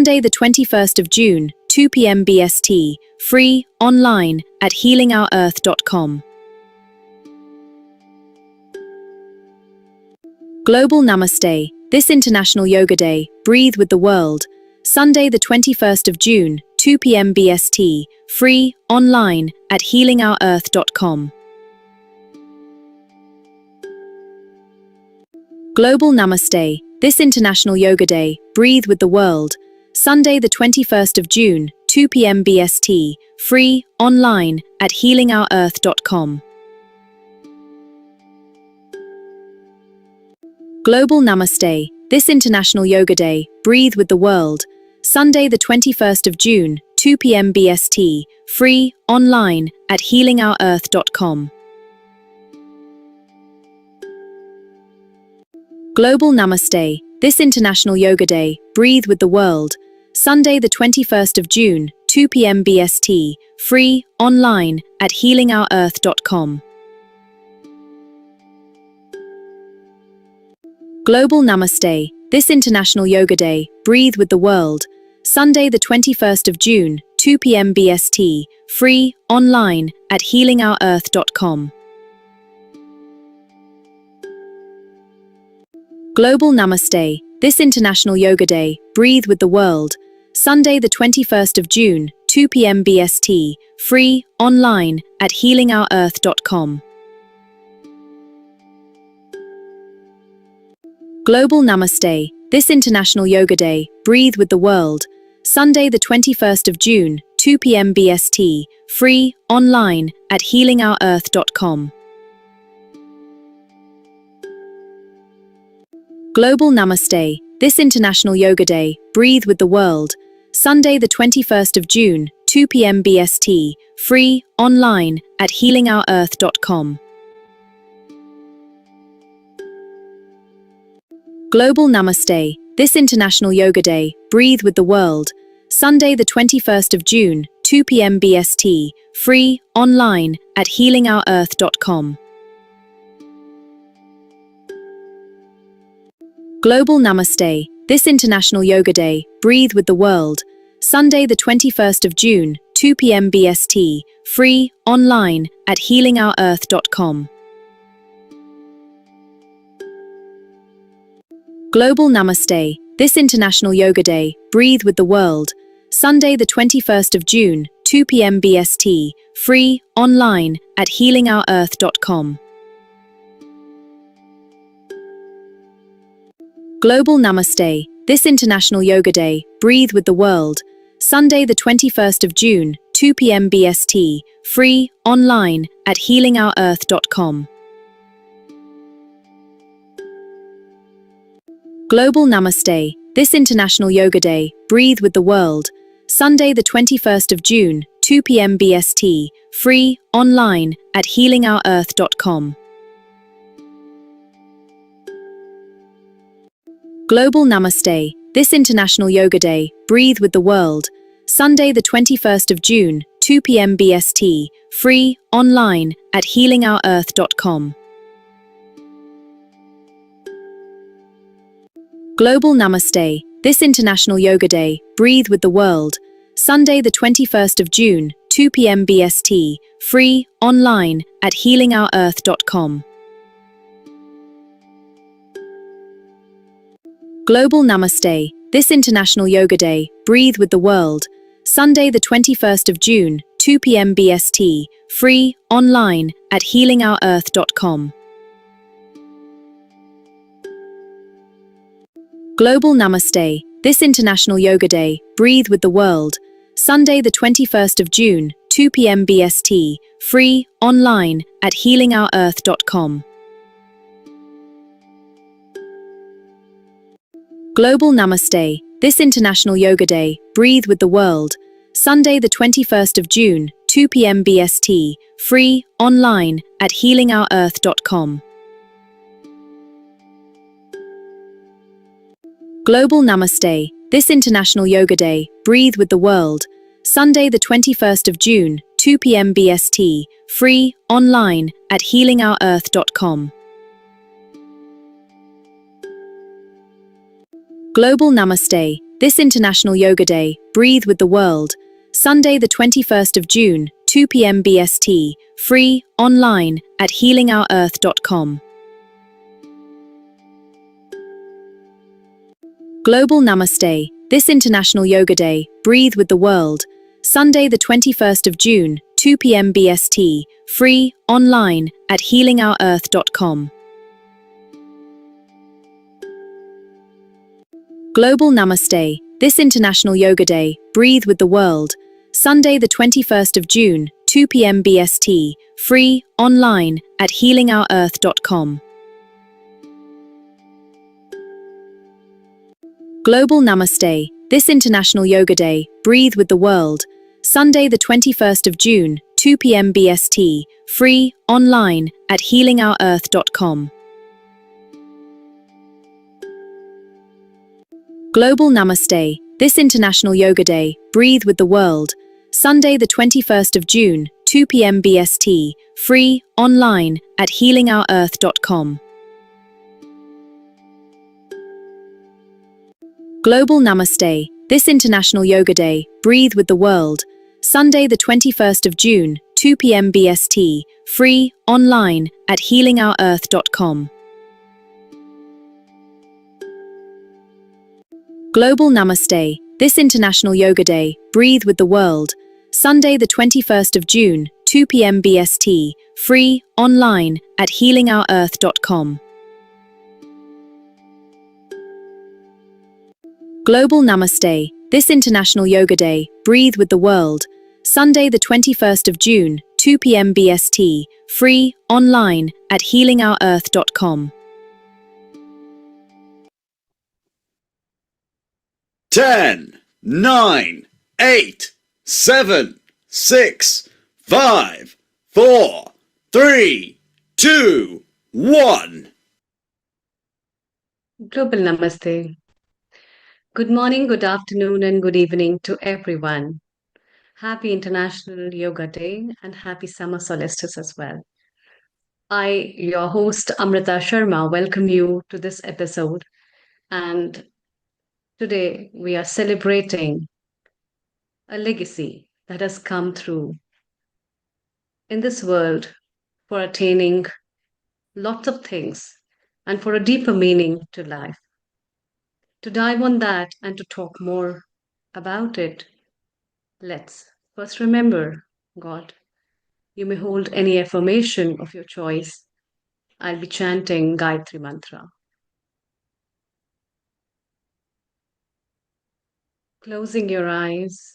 Sunday the 21st of June, 2 p.m. BST, free, online, at healingourearth.com. Global Namaste, this International Yoga Day, breathe with the world. Sunday the 21st of June, 2 p.m. BST, free, online, at healingourearth.com. Global Namaste, this International Yoga Day, breathe with the world. Sunday the 21st of June, 2 p.m. BST, free, online, at healingourearth.com. Global Namaste, this International Yoga Day, breathe with the world. Sunday the 21st of June, 2 p.m. BST, free, online, at healingourearth.com. Global Namaste, this International Yoga Day, breathe with the world. Sunday the 21st of June, 2 p.m. BST, free, online, at healingourearth.com. Global Namaste, this International Yoga Day, breathe with the world. Sunday the 21st of June, 2 p.m. BST, free, online, at healingourearth.com. Global Namaste, this International Yoga Day, breathe with the world. Sunday the 21st of June, 2 p.m. BST, free, online, at healingourearth.com. Global Namaste, this International Yoga Day, breathe with the world. Sunday the 21st of June, 2 p.m. BST, free, online, at healingourearth.com. Global Namaste, this International Yoga Day, breathe with the world. Sunday the 21st of June, 2 p.m. BST, free, online, at healingourearth.com. Global Namaste, this International Yoga Day, breathe with the world. Sunday the 21st of June, 2 p.m. BST, free, online, at healingourearth.com. Global Namaste, this International Yoga Day, breathe with the world. Sunday the 21st of June, 2 p.m. BST, free, online, at healingourearth.com. Global Namaste, this International Yoga Day, breathe with the world. Sunday the 21st of June, 2 p.m. BST, free, online, at healingourearth.com. Global Namaste, this International Yoga Day, breathe with the world. Sunday the 21st of June, 2 p.m. BST, free, online, at healingourearth.com. Global Namaste, this International Yoga Day, breathe with the world. Sunday the 21st of June, 2 p.m. BST, free, online, at healingourearth.com. Global Namaste, this International Yoga Day, breathe with the world. Sunday the 21st of June, 2 p.m. BST, free, online, at healingourearth.com. Global Namaste, this International Yoga Day, breathe with the world. Sunday the 21st of June, 2 p.m. BST, free, online, at healingourearth.com. Global Namaste, this International Yoga Day, breathe with the world. Sunday the 21st of June, 2 p.m. BST, free, online, at healingourearth.com. Global Namaste, this International Yoga Day, breathe with the world. Sunday the 21st of June, 2 p.m. BST, free, online, at healingourearth.com. Global Namaste, this International Yoga Day, breathe with the world. Sunday the 21st of June, 2 p.m. BST, free, online, at healingourearth.com. Global Namaste, this International Yoga Day, breathe with the world. Sunday the 21st of June, 2 p.m. BST, free, online, at healingourearth.com. Global Namaste, this International Yoga Day, breathe with the world. Sunday, the 21st of June, 2 p.m. BST, free, online, at healingourearth.com. Global Namaste, this International Yoga Day, breathe with the world. Sunday, the 21st of June, 2 p.m. BST, free, online, at healingourearth.com. Global Namaste, this International Yoga Day, breathe with the world. Sunday, the 21st of June, 2 p.m. BST, free, online, at healingourearth.com. Global Namaste, this International Yoga Day, breathe with the world. Sunday, the 21st of June, 2 p.m. BST, free, online, at healingourearth.com. Global Namaste, this International Yoga Day, breathe with the world. Sunday, the 21st of June, 2 p.m. BST, free, online, at healingourearth.com. Global Namaste, this International Yoga Day, breathe with the world. Sunday, the 21st of June, 2 p.m. BST, free, online, at healingourearth.com. Global Namaste, this International Yoga Day, breathe with the world. Sunday, the 21st of June, 2 p.m. BST, free, online, at healingourearth.com. Global Namaste, this International Yoga Day, breathe with the world. Sunday, the 21st of June, 2 p.m. BST, free, online, at healingourearth.com. 10, 9, 8, 7, 6, 5, 4, 3, 2, 1. Global Namaste. Good morning, good afternoon, and good evening to everyone. Happy International Yoga Day and happy summer solstice as well. I, your host Amrita Sharma, welcome you to this episode. And today we are celebrating a legacy that has come through in this world for attaining lots of things and for a deeper meaning to life. To dive on that and to talk more about it, let's first remember God. You may hold any affirmation of your choice. I'll be chanting Gayatri Mantra. Closing your eyes,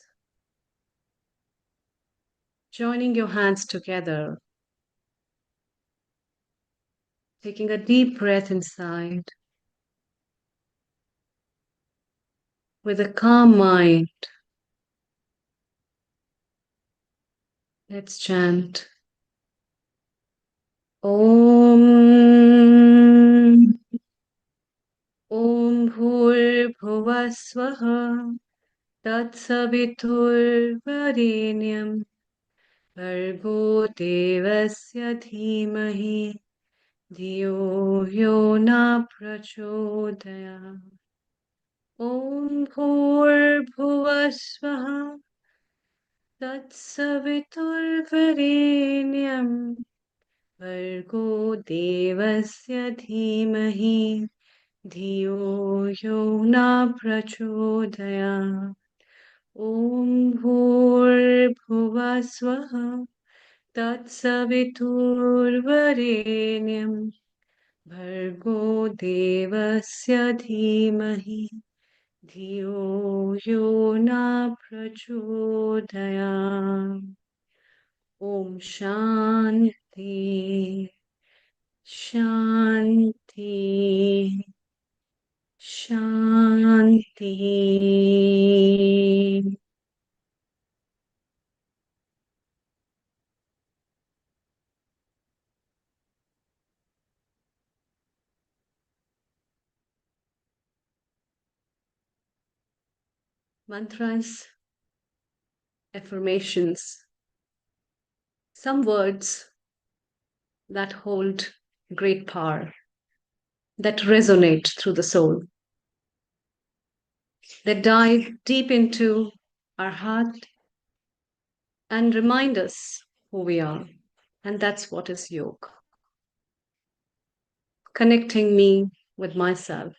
joining your hands together, taking a deep breath inside. With a calm mind, let's chant Om Om Bhur Swaha Tat Savitur Varenyam Bhargo Devasya Dhimahi Dhiyo Yo Na Prachodaya Om Bhur Swaha Tat Savitur Varenyam Bhargo Devasya Dhimahi Dhiyo Yo Na Prachodaya Om Bhur Swaha Tat Savitur Varenyam Bhargo Devasya Dhimahi Dhiyo Yo Na Prachodaya Om Shanti Shanti Shanti. Mantras, affirmations, some words that hold great power, that resonate through the soul. that dive deep into our heart and remind us who we are. And that's what is yoga. Connecting me with myself.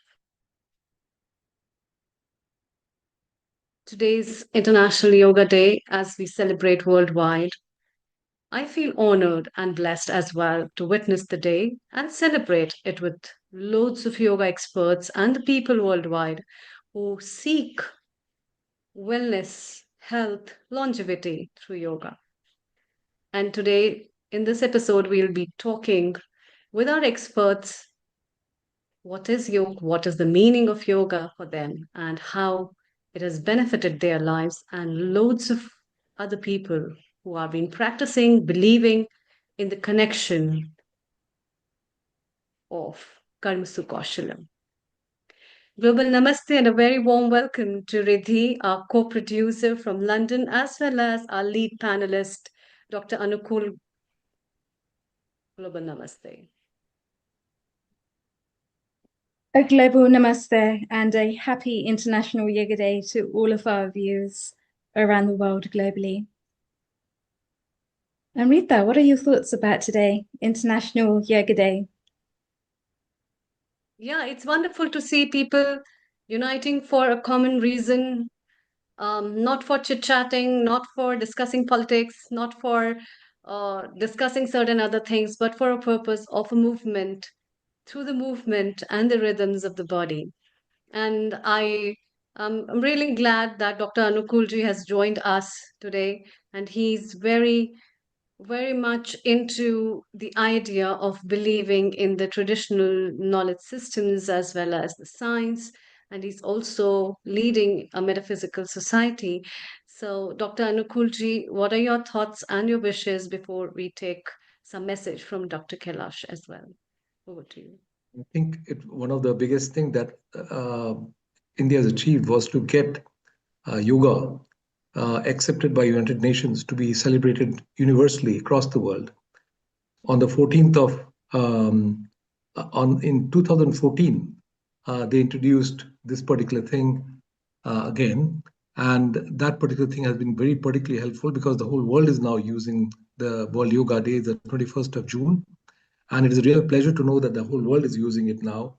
Today's International Yoga Day, as we celebrate worldwide, I feel honored and blessed as well to witness the day and celebrate it with loads of yoga experts and the people worldwide who seek wellness, health, longevity through yoga. And today, in this episode, we'll be talking with our experts what is yoga, what is the meaning of yoga for them, and how it has benefited their lives and loads of other people who have been practicing, believing in the connection of Karma Sukoshalam. Global Namaste and a very warm welcome to Riddhi, our co-producer from London, as well as our lead panelist, Dr. Anukul. Global Namaste. A global namaste and a happy International Yoga Day to all of our viewers around the world globally. Amrita, what are your thoughts about today, International Yoga Day? Yeah, it's wonderful to see people uniting for a common reason, not for chit-chatting, not for discussing politics, not for discussing certain other things, but for a purpose of a movement, through the movement and the rhythms of the body. And I'm really glad that Dr. Anukulji has joined us today, and he's very much into the idea of believing in the traditional knowledge systems as well as the science. And he's also leading a metaphysical society. So, Dr. Anukulji, what are your thoughts and your wishes before we take some message from Dr. Kailash as well? Over to you. I think one of the biggest thing that India has achieved was to get yoga accepted by United Nations to be celebrated universally across the world. On the 14th of in 2014, they introduced this particular thing again, and that particular thing has been very particularly helpful because the whole world is now using the World Yoga Day, the 21st of June, and it is a real pleasure to know that the whole world is using it now.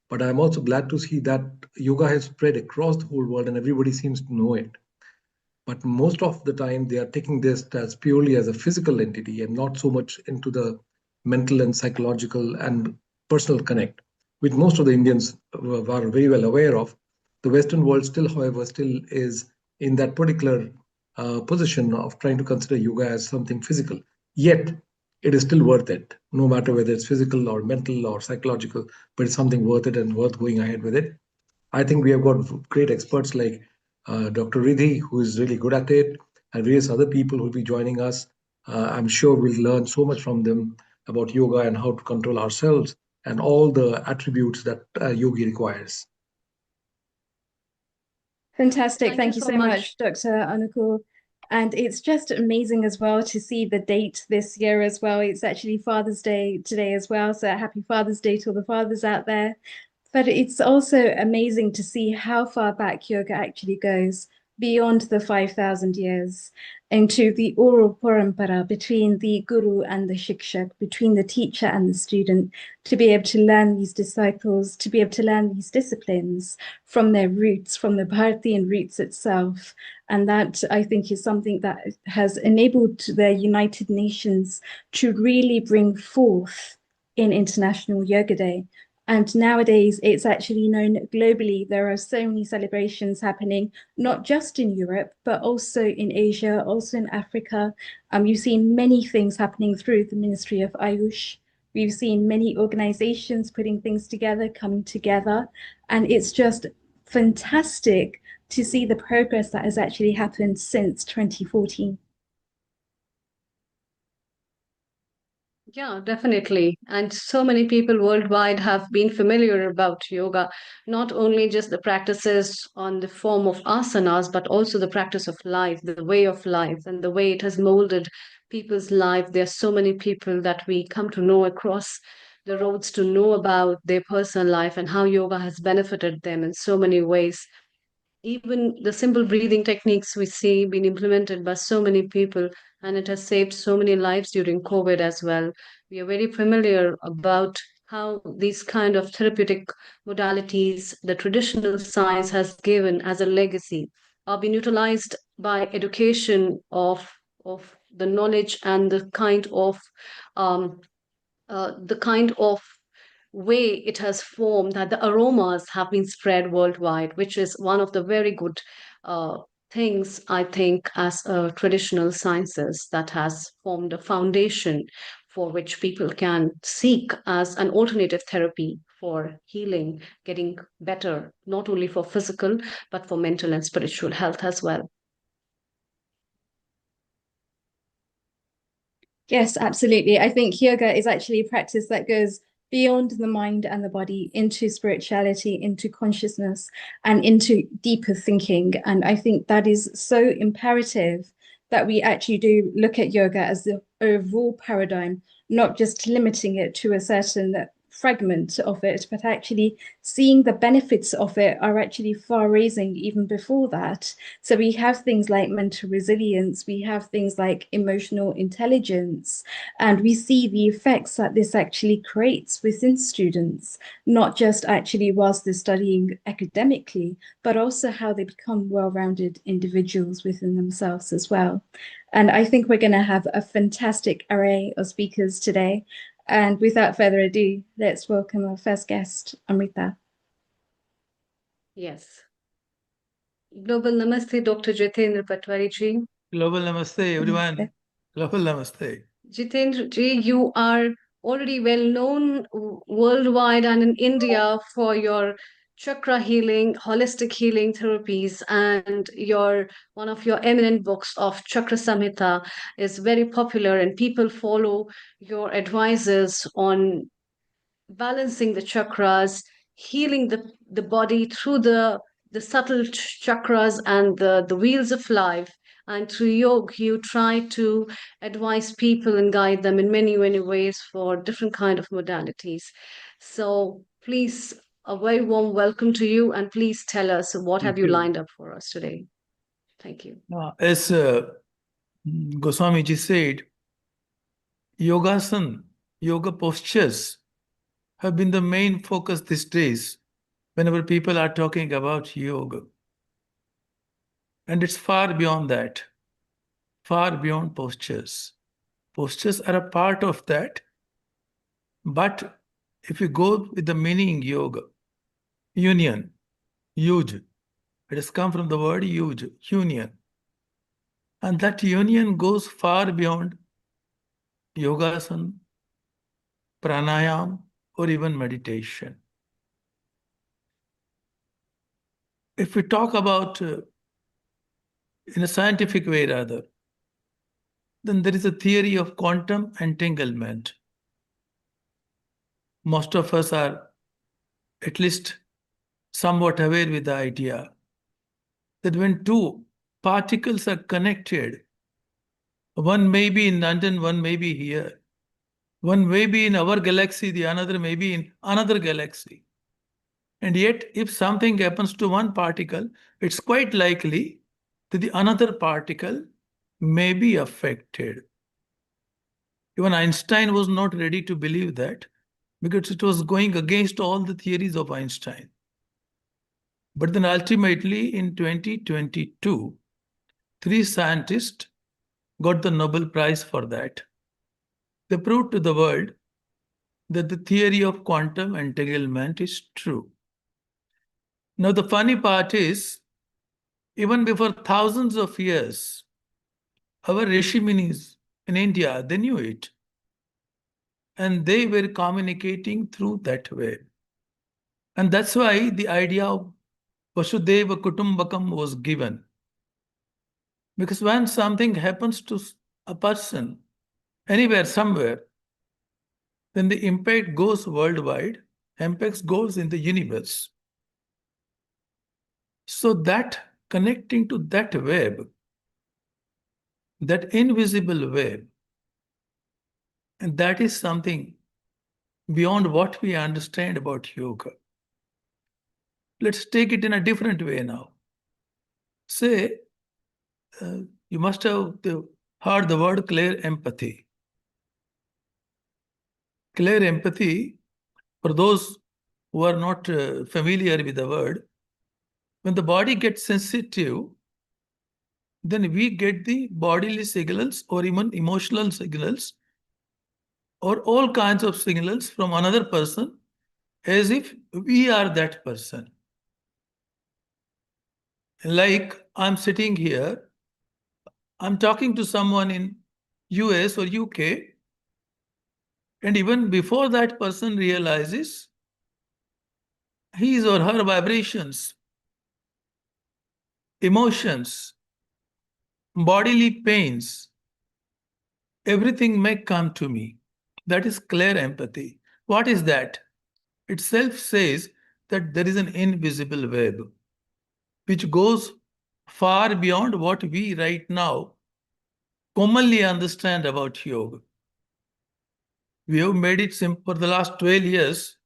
But I'm also glad to see that yoga has spread across the whole world and everybody seems to know it. But most of the time, they are taking this as purely as a physical entity and not so much into the mental and psychological and personal connect, which most of the Indians are very well aware of. The Western world still, however, still is in that particular position of trying to consider yoga as something physical. Yet, it is still worth it, no matter whether it's physical or mental or psychological, but it's something worth it and worth going ahead with it. I think we have got great experts like Dr. Riddhi, who is really good at it, and various other people who will be joining us. I'm sure we'll learn so much from them about yoga and how to control ourselves and all the attributes that yogi requires. Fantastic. Thank you so much, Dr. Anukul. And it's just amazing as well to see the date this year as well. It's actually Father's Day today as well. So happy Father's Day to all the fathers out there. But it's also amazing to see how far back yoga actually goes beyond the 5,000 years into the oral parampara between the guru and the shikshak, between the teacher and the student, to be able to learn these disciples, to be able to learn these disciplines from their roots, from the Bharatian roots itself. And that, I think, is something that has enabled the United Nations to really bring forth in International Yoga Day. And nowadays, it's actually known globally. There are so many celebrations happening, not just in Europe, but also in Asia, also in Africa. You've seen many things happening through the Ministry of Ayush. We've seen many organizations putting things together, coming together. And it's just fantastic to see the progress that has actually happened since 2014. Yeah, definitely. And so many people worldwide have been familiar about yoga, not only just the practices on the form of asanas, but also the practice of life, the way of life, and the way it has molded people's life. There are so many people that we come to know across the roads to know about their personal life and how yoga has benefited them in so many ways. even the simple breathing techniques we see being implemented by so many people, and it has saved so many lives during COVID as well. We are very familiar about how these kind of therapeutic modalities the traditional science has given as a legacy are being utilized by education of the knowledge and um, the kind of way it has formed, that the aromas have been spread worldwide, which is one of the very good uh, things, I think, as traditional sciences that has formed a foundation for which people can seek as an alternative therapy for healing, getting better, not only for physical, but for mental and spiritual health as well. Yes, absolutely. I think yoga is actually a practice that goes beyond the mind and the body into spirituality, into consciousness, and into deeper thinking. And I think that is so imperative that we actually do look at yoga as the overall paradigm, not just limiting it to a certain fragment of it, but actually seeing the benefits of it are actually far-raising even before that. So we have things like mental resilience, we have things like emotional intelligence, and we see the effects that this actually creates within students, not just actually whilst they're studying academically, but also how they become well-rounded individuals within themselves as well. And I think we're going to have a fantastic array of speakers today. And without further ado, let's welcome our first guest, Amrita. Yes. Global Namaste, Dr. Jitendra Patwari ji. Global Namaste, everyone. Namaste. Global Namaste. Jitendra ji, you are already well known worldwide and in India for your chakra healing, holistic healing therapies, and one of your eminent books of Chakra Samhita is very popular, and people follow your advices on balancing the chakras, healing the body through the subtle chakras and the wheels of life. And through yoga, you try to advise people and guide them in many, many ways for different kind of modalities. So please, a very warm welcome to you, and please tell us what have you lined up for us today. Thank you. As Goswami ji said, yogasana, yoga postures have been the main focus these days whenever people are talking about yoga. And it's far beyond that, far beyond postures. Postures are a part of that. But if you go with the meaning yoga, union, yuj, it has come from the word yuj, union. And that union goes far beyond yogasana, pranayama, or even meditation. If we talk about in a scientific way rather, then there is a theory of quantum entanglement. Most of us are at least somewhat aware with the idea that when two particles are connected, one may be in London, one may be here. One may be in our galaxy, the another may be in another galaxy. And yet, if something happens to one particle, it's quite likely that the another particle may be affected. Even Einstein was not ready to believe that because it was going against all the theories of Einstein. But then ultimately in 2022, 3 scientists got the Nobel Prize for that. They proved to the world that the theory of quantum entanglement is true. Now, the funny part is, even before thousands of years, our Rishi Munis in India, they knew it. And they were communicating through that way. And that's why the idea of Vasudeva Kutumbakam was given. Because when something happens to a person, anywhere, somewhere, then the impact goes worldwide, impact goes in the universe. So that connecting to that web, that invisible web, and that is something beyond what we understand about yoga. Let's take it in a different way now. Say, you must have heard the word clear empathy. Clear empathy, for those who are not familiar with the word, when the body gets sensitive, then we get the bodily signals or even emotional signals or all kinds of signals from another person as if we are that person. Like I'm sitting here, I'm talking to someone in US or UK, and even before that person realizes, his or her vibrations, emotions, bodily pains, everything may come to me. That is clear empathy. What is that? Itself says that there is an invisible web which goes far beyond what we right now commonly understand about yoga. We have made it simple. For the last 12 years,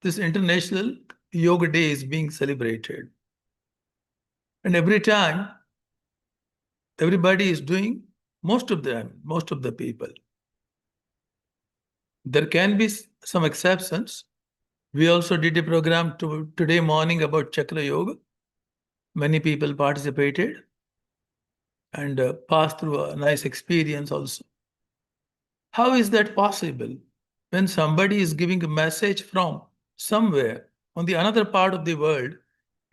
this International Yoga Day is being celebrated. And every time, everybody is doing, most of the people. There can be some exceptions. We also did a program today morning about Chakra Yoga. Many people participated and passed through a nice experience also. How is that possible? When somebody is giving a message from somewhere on the another part of the world,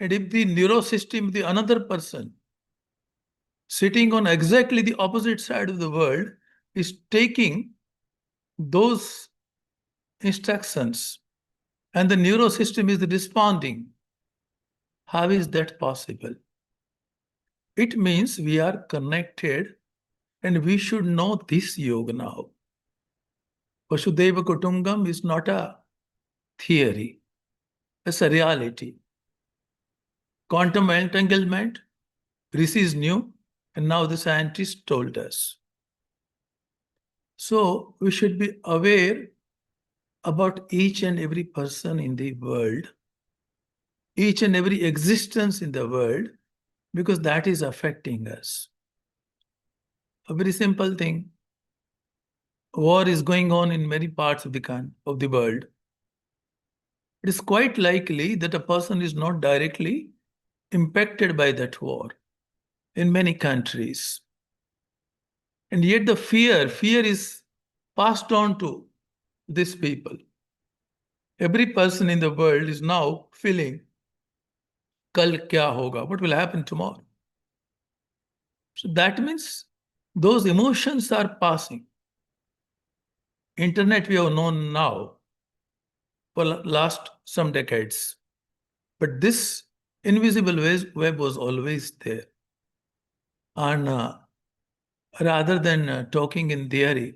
and if the neurosystem of the another person sitting on exactly the opposite side of the world is taking those instructions and the neurosystem is responding, how is that possible? It means we are connected and we should know this yoga now. Vasudeva Kutumbakam is not a theory, it's a reality. Quantum entanglement, Rishi's knew, and now the scientists told us. So we should be aware about each and every person in the world, each and every existence in the world, because that is affecting us. A very simple thing. War is going on in many parts of the world. It is quite likely that a person is not directly impacted by that war in many countries. And yet the fear is passed on to these people. Every person in the world is now feeling, kal kya hoga? What will happen tomorrow? So that means those emotions are passing. Internet we have known now for last some decades. But this invisible web was always there. And rather than talking in theory,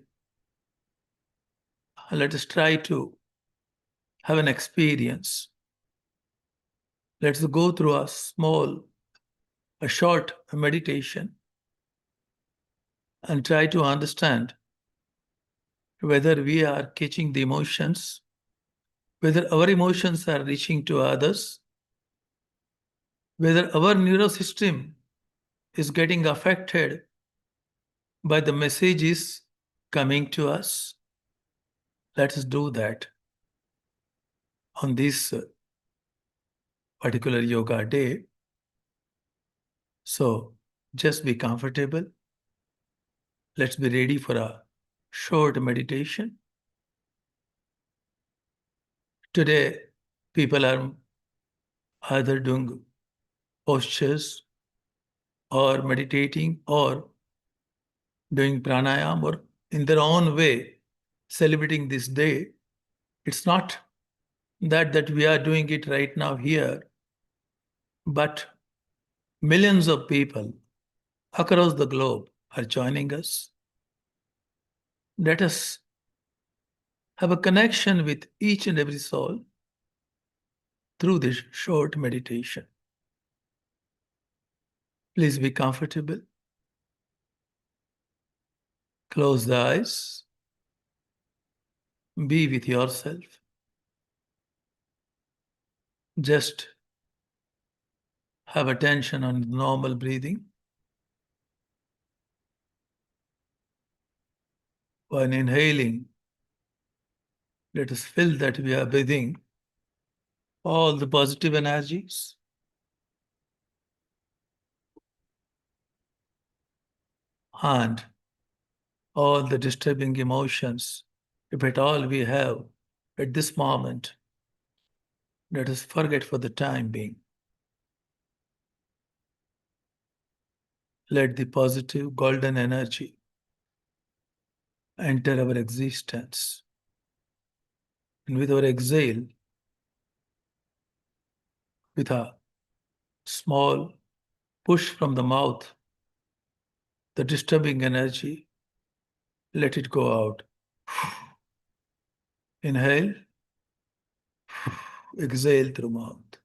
let us try to have an experience. Let's go through a short meditation and try to understand whether we are catching the emotions, whether our emotions are reaching to others, whether our neurosystem is getting affected by the messages coming to us. Let us do that on this particular yoga day. So just be comfortable. Let's be ready for a short meditation. Today, people are either doing postures or meditating or doing pranayama or in their own way celebrating this day. It's not that we are doing it right now here, but millions of people across the globe are joining us. Let us have a connection with each and every soul through this short meditation. Please be comfortable. Close the eyes. Be with yourself. Just have attention on normal breathing. When inhaling, let us feel that we are breathing all the positive energies. And all the disturbing emotions, if at all we have at this moment, let us forget for the time being. Let the positive golden energy enter our existence. And with our exhale, with a small push from the mouth, the disturbing energy, let it go out. Inhale, exhale through mouth.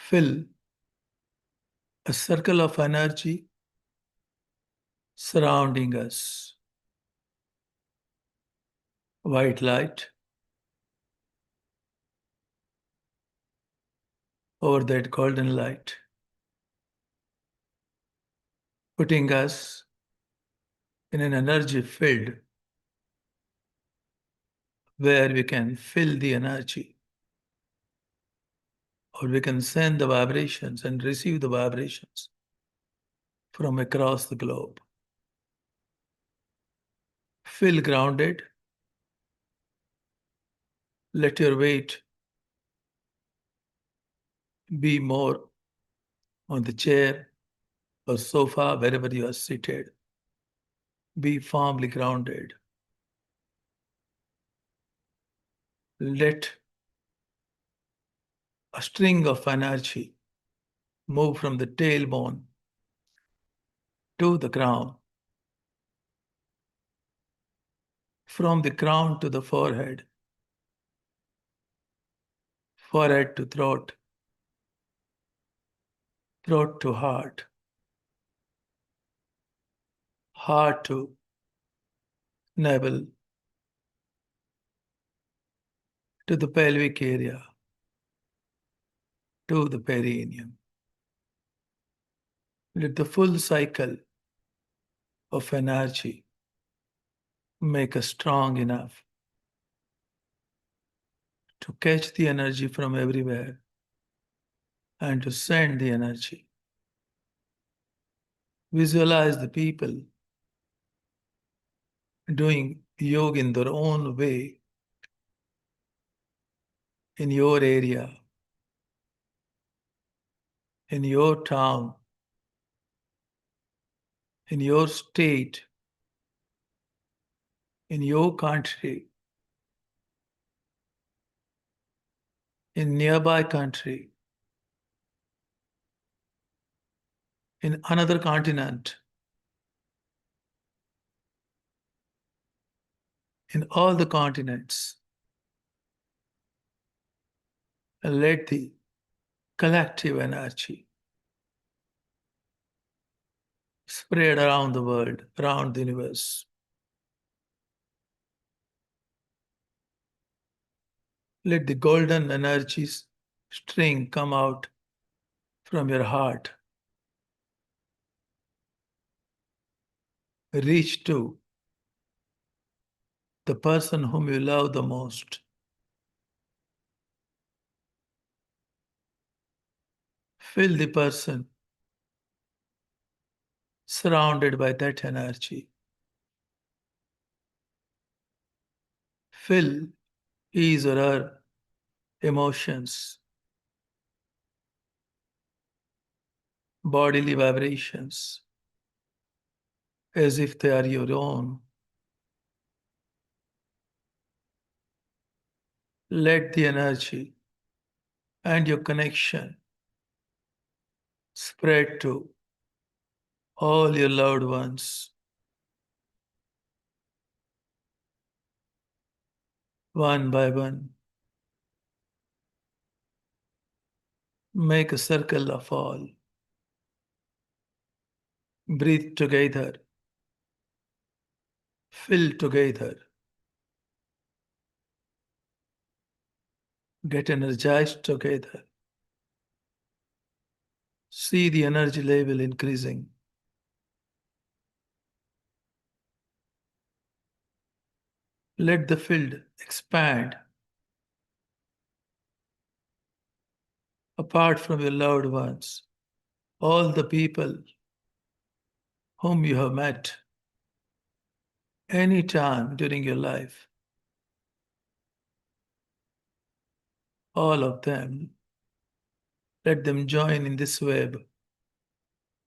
Fill a circle of energy surrounding us. White light over that golden light, putting us in an energy field where we can feel the energy, or we can send the vibrations and receive the vibrations from across the globe. Feel grounded. Let your weight be more on the chair or sofa, wherever you are seated. Be firmly grounded. Let a string of energy move from the tailbone to the crown, from the crown to the forehead, forehead to throat, throat to heart, heart to navel, to the pelvic area, to the perineum. Let the full cycle of energy make us strong enough to catch the energy from everywhere and to send the energy. Visualize the people doing yoga in their own way in your area, in your town, in your state, in your country, in nearby country, in another continent, in all the continents. And let the collective energy spread around the world, around the universe. Let the golden energies string come out from your heart. Reach to the person whom you love the most. Feel the person surrounded by that energy. Feel his or her emotions, bodily vibrations, as if they are your own. Let the energy and your connection spread to all your loved ones. One by one. Make a circle of all. Breathe together. Fill together. Get energized together. See the energy level increasing. Let the field expand apart from your loved ones, all the people whom you have met any time during your life. All of them, let them join in this web,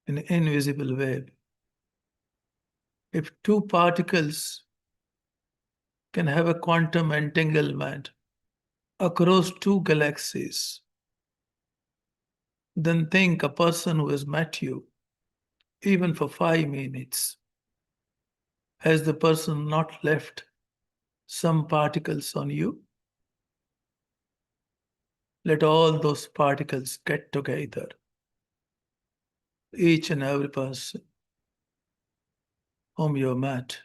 an invisible web. If two particles can have a quantum entanglement across two galaxies, then think a person who has met you, even for 5 minutes, has the person not left some particles on you? Let all those particles get together. Each and every person whom you have met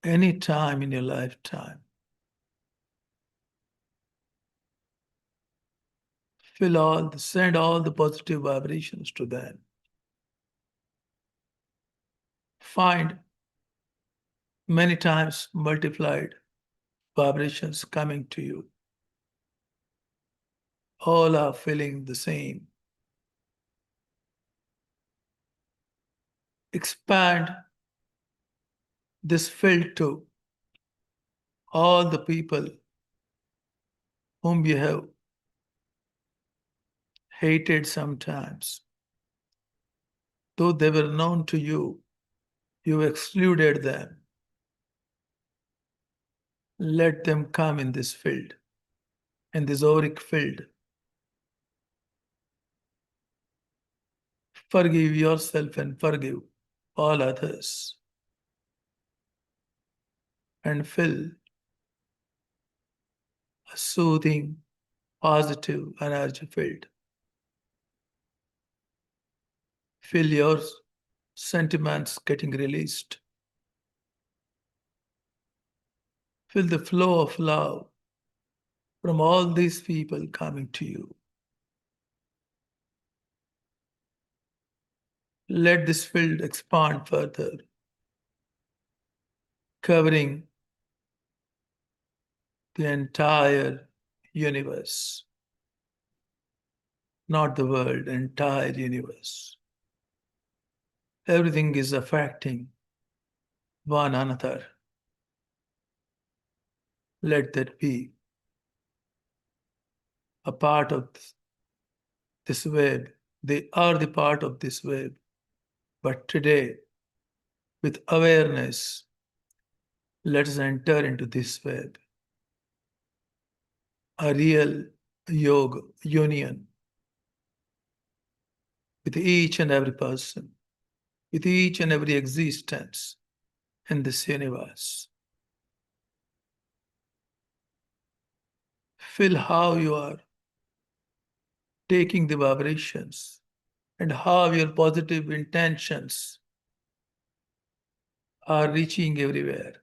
any time in your lifetime. Send all the positive vibrations to them. Find many times multiplied vibrations coming to you. All are feeling the same. Expand this field to all the people whom you have hated sometimes. Though they were known to you, you excluded them. Let them come in this field, in this auric field. Forgive yourself and forgive all others. And feel a soothing, positive energy field. Feel your sentiments getting released. Feel the flow of love from all these people coming to you. Let this field expand further, covering the entire universe. Not the world, entire universe. Everything is affecting one another. Let that be a part of this web. They are the part of this web. But today, with awareness, let us enter into this web. A real yoga union with each and every person, with each and every existence in this universe. Feel how you are taking the vibrations and how your positive intentions are reaching everywhere.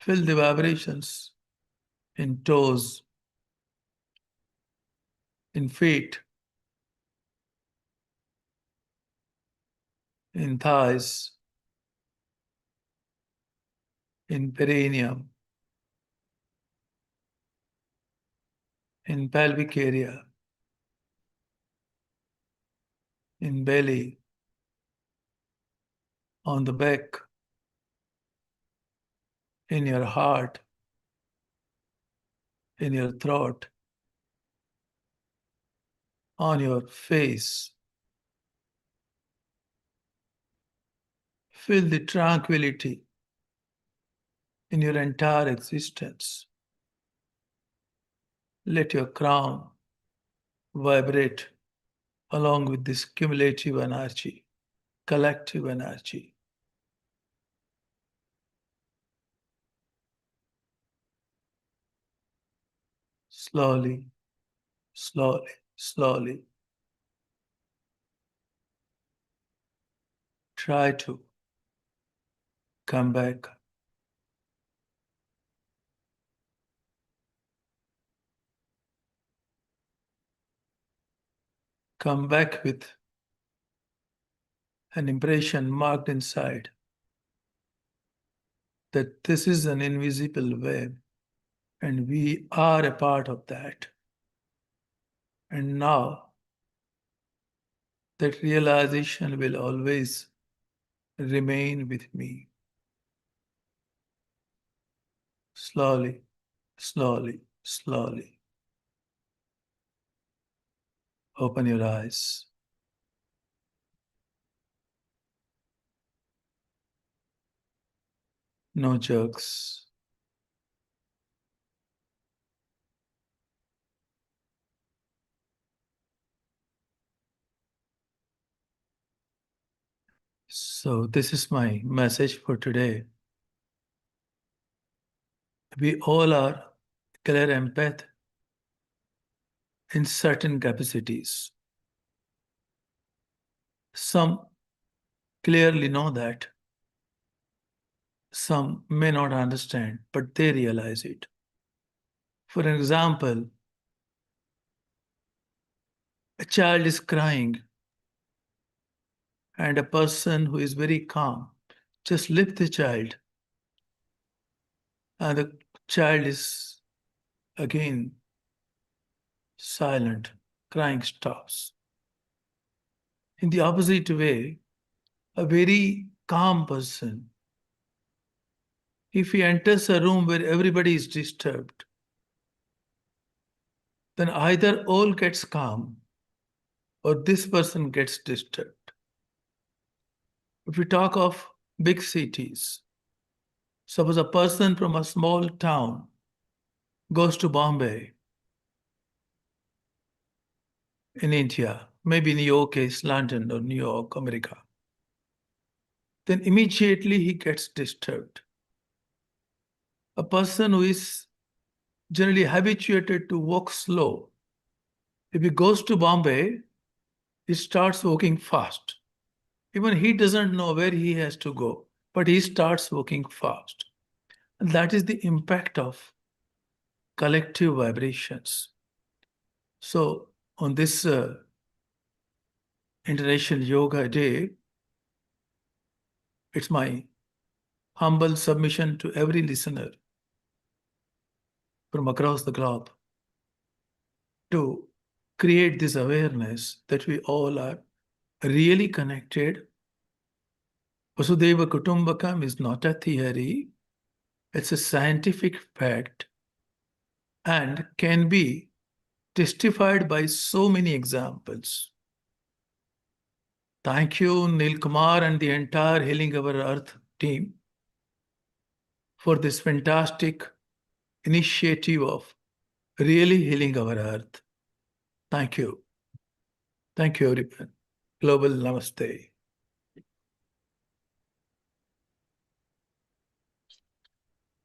Feel the vibrations in toes, in feet, in thighs, in perineum, in pelvic area, in belly, on the back, in your heart, in your throat, on your face. Feel the tranquility in your entire existence. Let your crown vibrate along with this cumulative energy, collective energy. Slowly, slowly, slowly. Try to come back come back with an impression marked inside that this is an invisible web and we are a part of that. And now that realization will always remain with me. Slowly, slowly, slowly. Open your eyes. No jerks. So this is my message for today. We all are clear empath in certain capacities. Some clearly know that. Some may not understand, but they realize it. For example, a child is crying and a person who is very calm just lift the child and the child is again silent, crying stops. In the opposite way, a very calm person, if he enters a room where everybody is disturbed, then either all gets calm or this person gets disturbed. If we talk of big cities, suppose a person from a small town goes to Bombay in India, maybe in your case, London or New York, America, then immediately he gets disturbed. A person who is generally habituated to walk slow, if he goes to Bombay, he starts walking fast. Even he doesn't know where he has to go, but he starts walking fast. And that is the impact of collective vibrations. So on this International Yoga Day, it's my humble submission to every listener from across the globe to create this awareness that we all are really connected. Vasudeva Kutumbakam is not a theory, it's a scientific fact and can be testified by so many examples. Thank you, Neil Kumar and the entire Healing Our Earth team for this fantastic initiative of really healing our Earth. Thank you. Thank you, everyone. Global Namaste.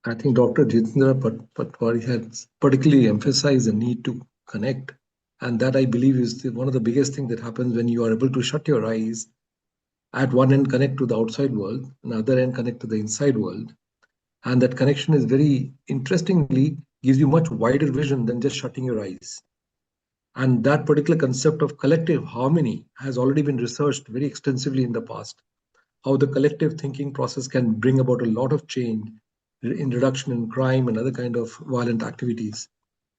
I think Dr. Jitendra Patwari has particularly emphasized the need to connect. And that, I believe, is one of the biggest things that happens when you are able to shut your eyes, at one end connect to the outside world, another end connect to the inside world. And that connection is very interestingly gives you much wider vision than just shutting your eyes. And that particular concept of collective harmony has already been researched very extensively in the past. How the collective thinking process can bring about a lot of change in reduction in crime and other kind of violent activities.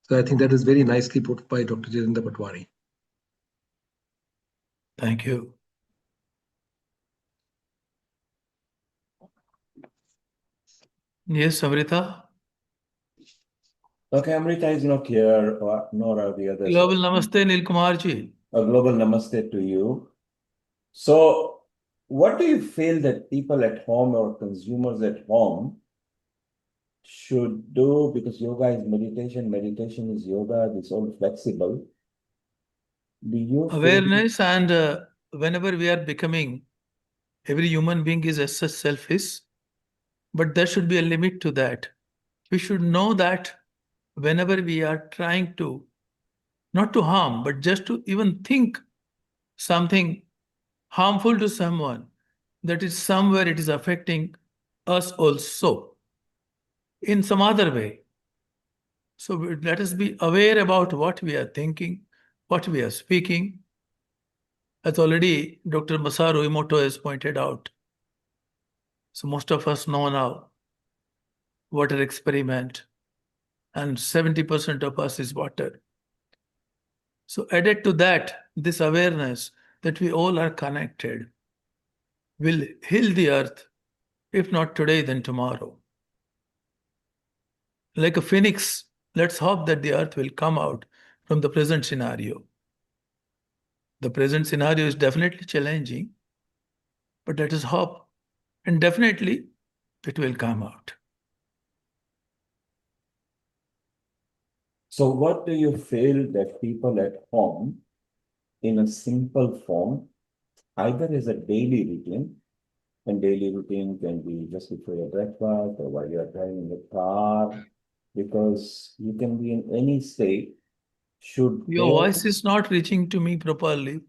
So I think that is very nicely put by Dr. Jitendra Patwari. Thank you. Yes, Amrita? Okay, Amrita is not here, nor are the others. Global Namaste, Neil Kumar ji. A global namaste to you. So, what do you feel that people at home or consumers at home should do? Because yoga is meditation, meditation is yoga, it's all flexible. Do you Awareness and whenever we are becoming, every human being is as such selfish, but there should be a limit to that. We should know that whenever we are trying to, not to harm, but just to even think something harmful to someone, that is somewhere it is affecting us also in some other way. So let us be aware about what we are thinking, what we are speaking, as already Dr. Masaru Emoto has pointed out. So most of us know now water experiment, and 70% of us is water. So added to that, this awareness that we all are connected will heal the earth, if not today, then tomorrow. Like a phoenix, let's hope that the earth will come out from the present scenario. The present scenario is definitely challenging, but let us hope, and definitely it will come out. So what do you feel that people at home, in a simple form, either as a daily routine, and daily routine can be just before your breakfast or while you're driving the car, because you can be in any state, should Your they, voice is not reaching to me properly.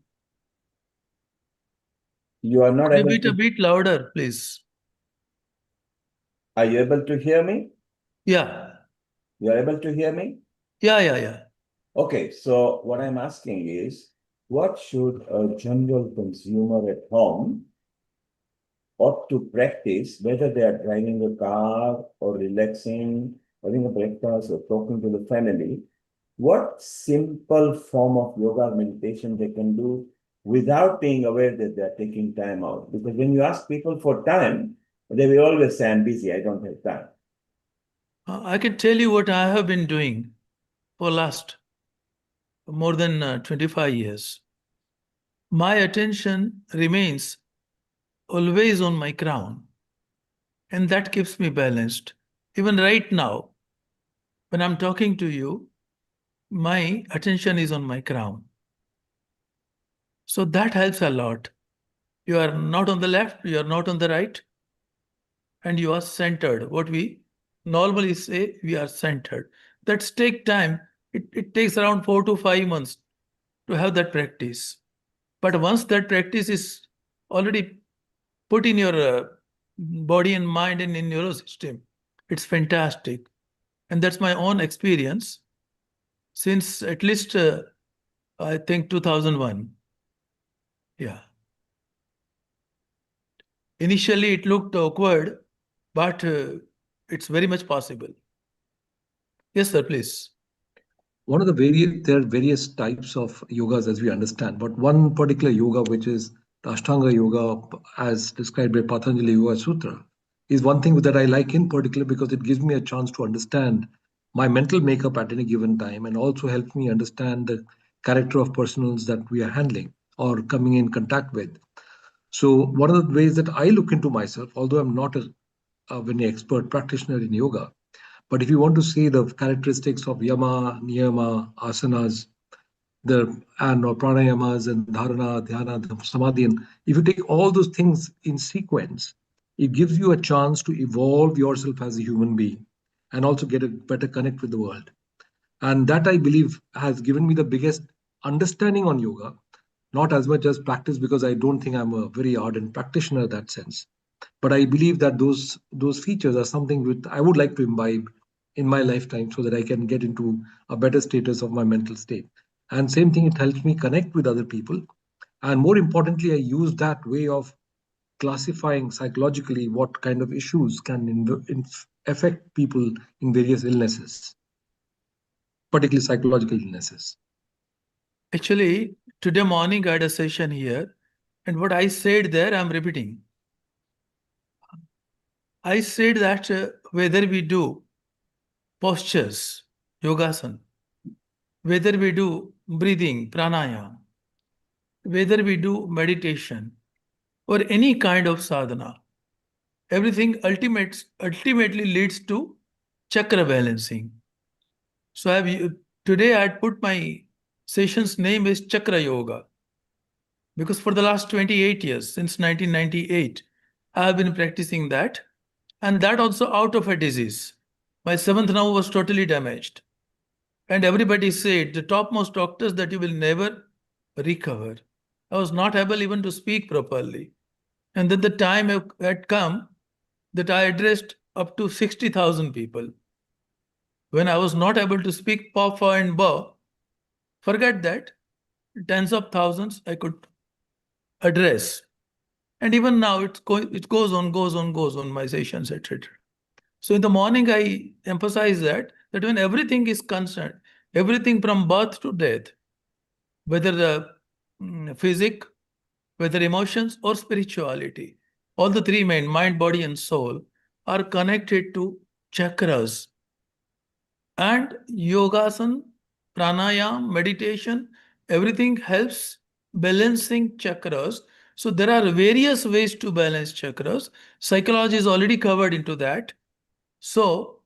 you are not Could you able be a to, bit louder, please? are you able to hear me? Yeah. You are able to hear me? Yeah. Okay, so what I'm asking is, what should a general consumer at home ought to practice, whether they are driving a car or relaxing, having a breakfast or talking to the family? What simple form of yoga meditation they can do without being aware that they're taking time out? Because when you ask people for time, they will always say, I'm busy, I don't have time. I can tell you what I have been doing for last more than 25 years. My attention remains always on my crown, and that keeps me balanced. Even right now, when I'm talking to you, my attention is on my crown. So that helps a lot. You are not on the left, you are not on the right, and you are centered. What we normally say, we are centered. That's take time. It takes around 4 to 5 months to have that practice. But once that practice is already put in your body and mind and in your system, it's fantastic. And that's my own experience since at least, I think, 2001. Yeah. Initially, it looked awkward, but it's very much possible. Yes, sir, please. One of the there are various types of yogas as we understand, but one particular yoga, which is the Ashtanga yoga, as described by Patanjali Yoga Sutra, is one thing that I like in particular because it gives me a chance to understand my mental makeup at any given time and also helps me understand the character of personals that we are handling or coming in contact with. So one of the ways that I look into myself, although I'm not a very expert practitioner in yoga, but if you want to see the characteristics of yama, niyama, asanas, or pranayamas and dharana, dhyana, samadhi, and if you take all those things in sequence, it gives you a chance to evolve yourself as a human being and also get a better connect with the world. And that I believe has given me the biggest understanding on yoga, not as much as practice, because I don't think I'm a very ardent practitioner in that sense. But I believe that those features are something which I would like to imbibe in my lifetime so that I can get into a better status of my mental state. And same thing, it helps me connect with other people. And more importantly, I use that way of classifying psychologically what kind of issues can affect people in various illnesses, particularly psychological illnesses. Actually, today morning I had a session here, and what I said there, I'm repeating. I said that whether we do postures, yogasana, whether we do breathing, pranayama, whether we do meditation or any kind of sadhana, everything ultimately leads to chakra balancing. So today I had put my session's name is Chakra Yoga, because for the last 28 years, since 1998, I have been practicing that, and that also out of a disease. My seventh nerve was totally damaged. And everybody said, the topmost doctors, that you will never recover. I was not able even to speak properly. And then the time had come that I addressed up to 60,000 people. When I was not able to speak pa, fa, and ba, forget that. Tens of thousands I could address. And even now it goes on my sessions, etc. So in the morning, I emphasize that when everything is concerned, everything from birth to death, whether the physic, whether emotions or spirituality, all the three main, mind, body, and soul, are connected to chakras. And yogasana, pranayama, meditation, everything helps balancing chakras. So there are various ways to balance chakras. Psychology is already covered into that. So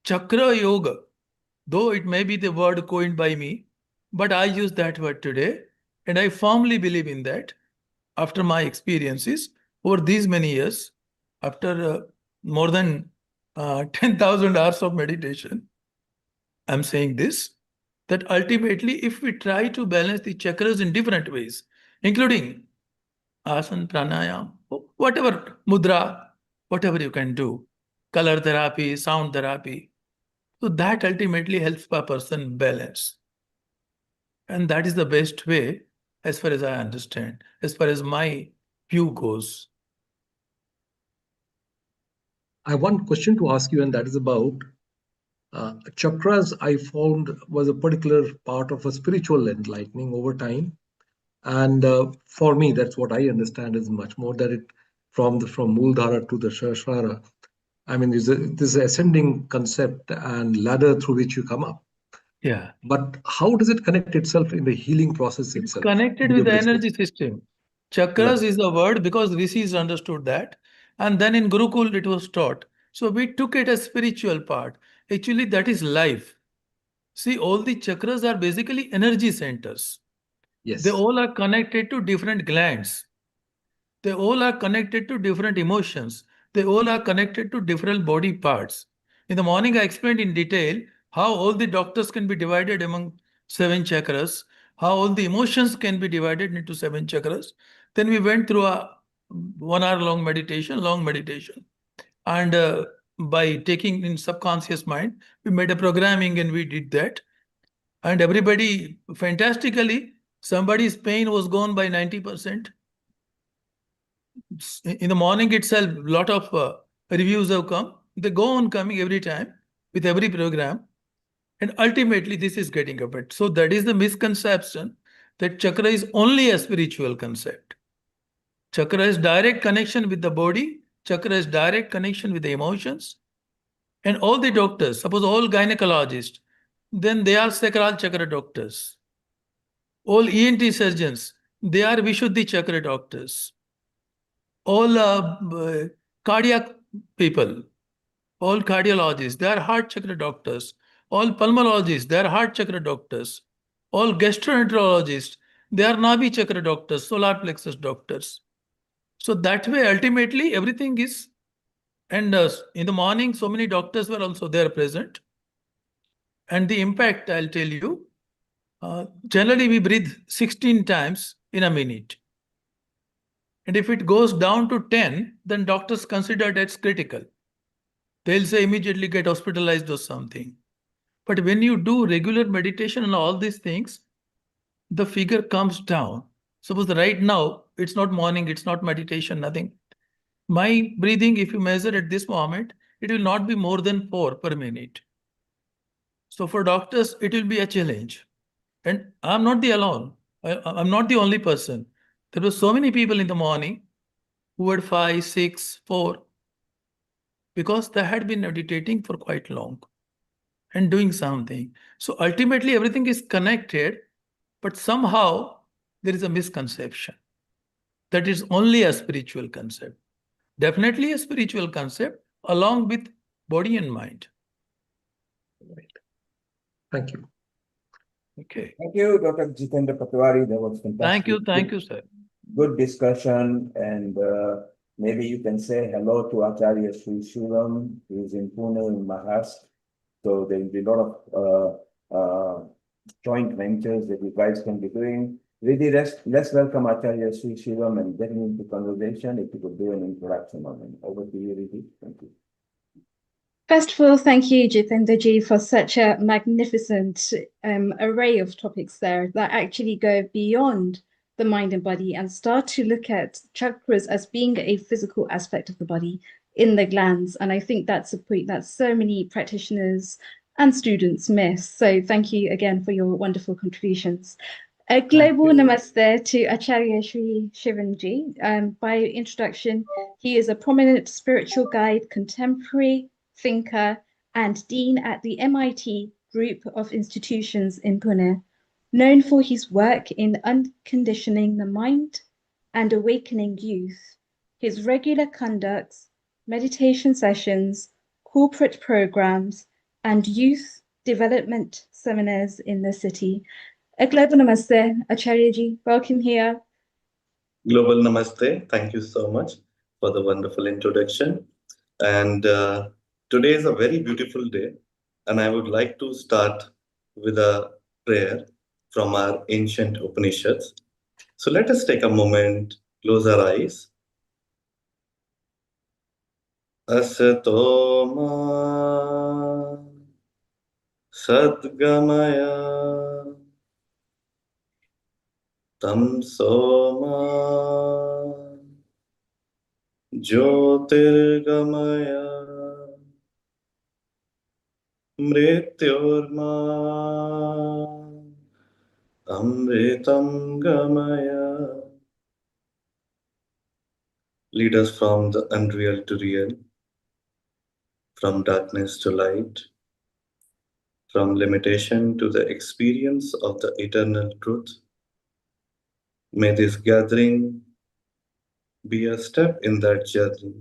chakra yoga, though it may be the word coined by me, but I use that word today, and I firmly believe in that after my experiences over these many years, after more than 10,000 hours of meditation. I'm saying this, that ultimately, if we try to balance the chakras in different ways, including asana, pranayama, whatever, mudra, whatever you can do, color therapy, sound therapy, so that ultimately helps a person balance. And that is the best way, as far as I understand, as far as my view goes. I have one question to ask you, and that is about chakras. I found was a particular part of a spiritual enlightening over time. And for me, that's what I understand is much more that it from Mooladhara to the Sahasrara. I mean, there's this ascending concept and ladder through which you come up. Yeah. But how does it connect itself in the healing process It's itself? connected with the energy system. Chakras is the word because rishis understood that. And then in Gurukul it was taught. So we took it as spiritual part. Actually, that is life. See, all the chakras are basically energy centers. Yes. They all are connected to different glands. They all are connected to different emotions. They all are connected to different body parts. In the morning, I explained in detail how all the doctors can be divided among 7 chakras, how all the emotions can be divided into 7 chakras. Then we went through a 1 hour long meditation. And by taking in subconscious mind, we made a programming and we did that. And everybody, fantastically, somebody's pain was gone by 90%. In the morning itself, a lot of reviews have come. They go on coming every time with every program. And ultimately, this is getting a bit. So that is the misconception that chakra is only a spiritual concept. Chakra is direct connection with the body. Chakra is direct connection with the emotions. And all the doctors, suppose all gynecologists, then they are sacral chakra doctors. All ENT surgeons, they are Vishuddhi chakra doctors. All cardiac people, all cardiologists, they are heart chakra doctors. All pulmonologists, they are heart chakra doctors. All gastroenterologists, they are Navi chakra doctors, solar plexus doctors. So that way, ultimately, everything is. And in the morning, so many doctors were also there present. And the impact, I'll tell you, generally we breathe 16 times in a minute. And if it goes down to 10, then doctors consider that's critical. They'll say immediately get hospitalized or something. But when you do regular meditation and all these things, the figure comes down. Suppose right now, it's not morning, it's not meditation, nothing. My breathing, if you measure at this moment, it will not be more than 4 per minute. So for doctors, it will be a challenge. And I'm not the alone. I'm not the only person. There were so many people in the morning who had 5, 6, 4, because they had been meditating for quite long and doing something. So ultimately, everything is connected, but somehow there is a misconception that is only a spiritual concept. Definitely a spiritual concept along with body and mind. Right. Thank you. Okay. Thank you, Dr. Jitendra Patwari. That was fantastic. Thank you, sir. Good discussion, and maybe you can say hello to Acharya Sri Shuram, who is in Pune in Maharashtra. So there will be a lot of joint ventures that you guys can be doing. Really, let's welcome Acharya Sri Shuram and get him into conversation. If you could do an introduction on him. Over to you, Riddhi. Thank you. First of all, thank you, Jitendra for such a magnificent array of topics there that actually go beyond the mind and body and start to look at chakras as being a physical aspect of the body in the glands. And I think that's a point that so many practitioners and students miss. So thank you again for your wonderful contributions. A global namaste to Acharya Sri Shivanji. By introduction, he is a prominent spiritual guide, contemporary thinker, and dean at the MIT Group of Institutions in Pune, known for his work in unconditioning the mind and awakening youth. His regular conducts, meditation sessions, corporate programs, and youth development seminars in the city. A global namaste, Acharyaji. Welcome here. Global namaste. Thank you so much for the wonderful introduction. And today is a very beautiful day. And I would like to start with a prayer from our ancient Upanishads. So let us take a moment, close our eyes. Asatoma Sadgamaya Tamsoma Jyotirgamaya Mrityorma Amritam Gamaya. Lead us from the unreal to real, from darkness to light, from limitation to the experience of the eternal truth. May this gathering be a step in that journey.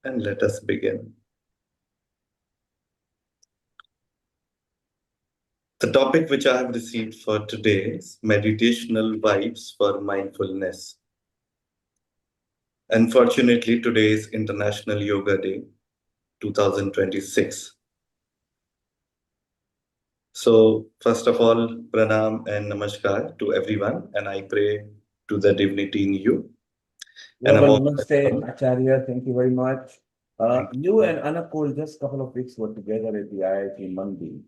And let us begin. The topic which I have received for today is meditational vibes for mindfulness. Unfortunately, today is International Yoga Day 2026. So, first of all, pranam and namaskar to everyone, and I pray to the divinity in you. Namaste, Acharya. Thank you very much. You and Anakul, just a couple of weeks were together at the IIT Mandi.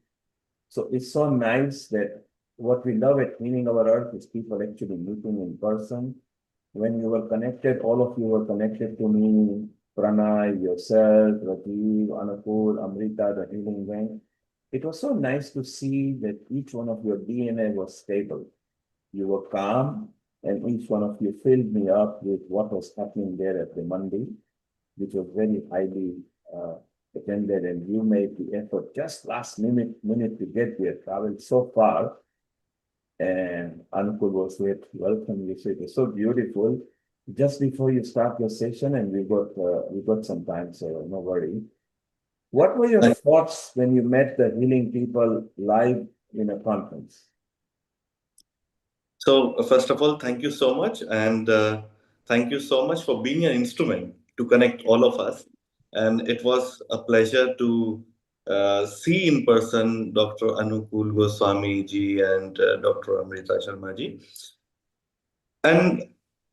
So it's so nice that what we love at Healing Our Earth is people actually meeting in person. When you were connected, all of you were connected to me, Pranay, yourself, Rajiv, Anakul, Amrita, the Healing Wing. It was so nice to see that each one of your DNA was stable. You were calm, and each one of you filled me up with what was happening there at the Mandi, which was very highly attended, and you made the effort just last minute to get there, traveled so far. And Anukul was here to welcome you. So it was so beautiful. Just before you start your session, and we got some time, so no worry. What were your thoughts when you met the healing people live in a conference? So, first of all, thank you so much. And thank you so much for being an instrument to connect all of us. And it was a pleasure to see in person Dr. Anukul Goswami ji and Dr. Amrita Sharma ji. And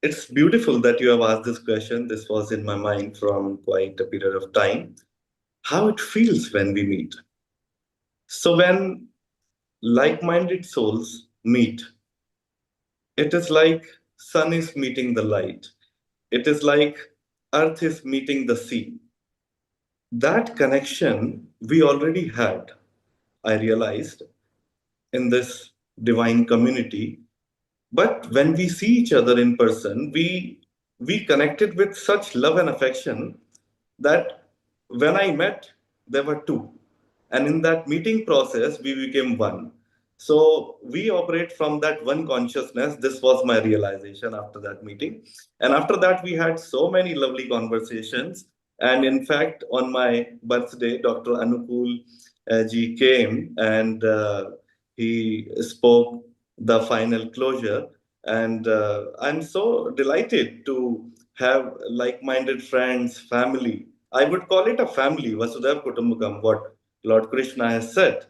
it's beautiful that you have asked this question. This was in my mind from quite a period of time. How it feels when we meet. So when like-minded souls meet, it is like sun is meeting the light. It is like earth is meeting the sea. That connection we already had, I realized, in this divine community. But when we see each other in person, we connected with such love and affection that when I met, there were two. And in that meeting process, we became one. So we operate from that one consciousness. This was my realization after that meeting. And after that, we had so many lovely conversations. And in fact, on my birthday, Dr. Anukul ji came and he spoke the final closure. And I'm so delighted to have like-minded friends, family. I would call it a family, Vasudhaiva Kutumbakam, what Lord Krishna has said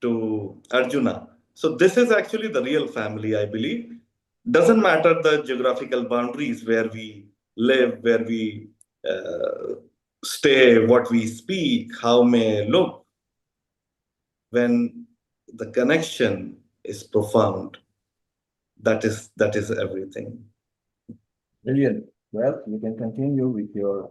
to Arjuna. So this is actually the real family, I believe. Doesn't matter the geographical boundaries where we live, where we stay, what we speak, how may look. When the connection is profound, that is everything. Brilliant. Well, you can continue with your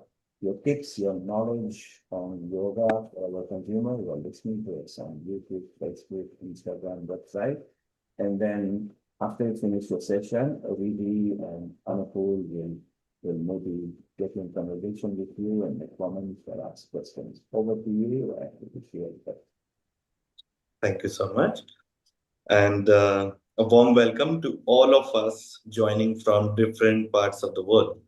tips, your knowledge on yoga for our consumer who are listening to us on YouTube, Facebook, Instagram, website. And then after you finish your session, Vidhi and Anupul will maybe get in conversation with you and make comments or ask questions. Over to you, and appreciate that. Thank you so much. And a warm welcome to all of us joining from different parts of the world.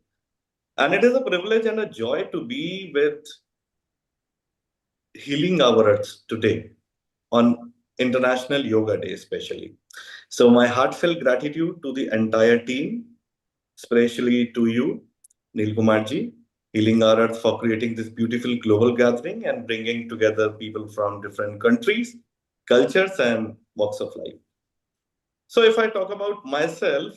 And it is a privilege and a joy to be with Healing Our Earth today on International Yoga Day, especially. So, my heartfelt gratitude to the entire team, especially to you, Neil Kumarji, Healing Our Earth, for creating this beautiful global gathering and bringing together people from different countries, cultures, and walks of life. So, if I talk about myself,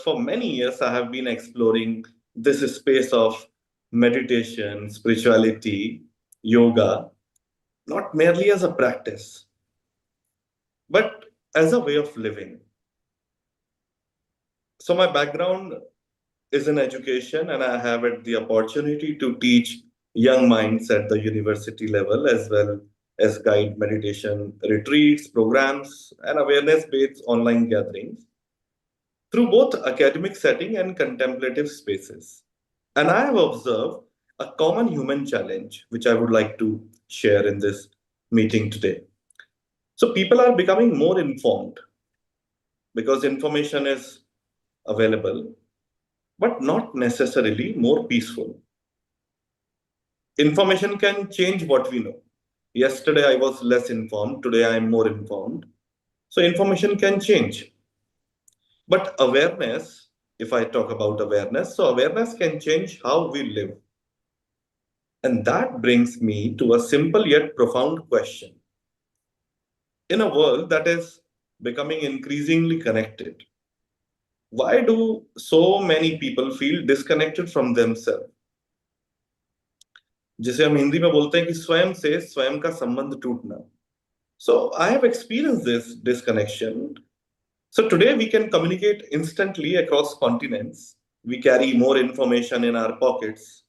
for many years I have been exploring this space of meditation, spirituality, yoga, not merely as a practice, but as a way of living. So, my background is in education, and I have had the opportunity to teach young minds at the university level as well as guide meditation retreats, programs, and awareness based online gatherings through both academic setting and contemplative spaces. And I have observed a common human challenge, which I would like to share in this meeting today. So, people are becoming more informed because information is available, but not necessarily more peaceful. Information can change what we know. Yesterday I was less informed, today I am more informed. So, information can change. But awareness, if I talk about awareness, so awareness can change how we live. And that brings me to a simple yet profound question. In a world that is becoming increasingly connected, why do so many people feel disconnected from themselves? जिसे हम हिंदी में बोलते हैं कि स्वयं से स्वयं का संबंध टूटना. So I have experienced this disconnection. So today we can communicate instantly across continents. We carry more information in our pockets,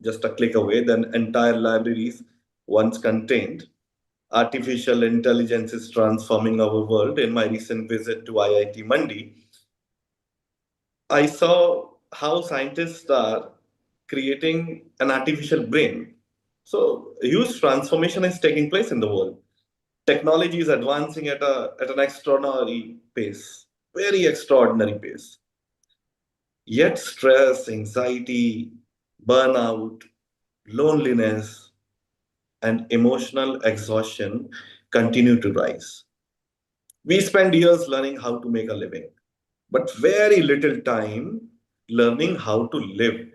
just a click away, than entire libraries once contained. Artificial intelligence is transforming our world. In my recent visit to IIT Mandi, I saw how scientists are creating an artificial brain. So a huge transformation is taking place in the world. Technology is advancing at an extraordinary pace, very extraordinary pace. Yet stress, anxiety, burnout, loneliness, and emotional exhaustion continue to rise. We spend years learning how to make a living, but very little time learning how to live.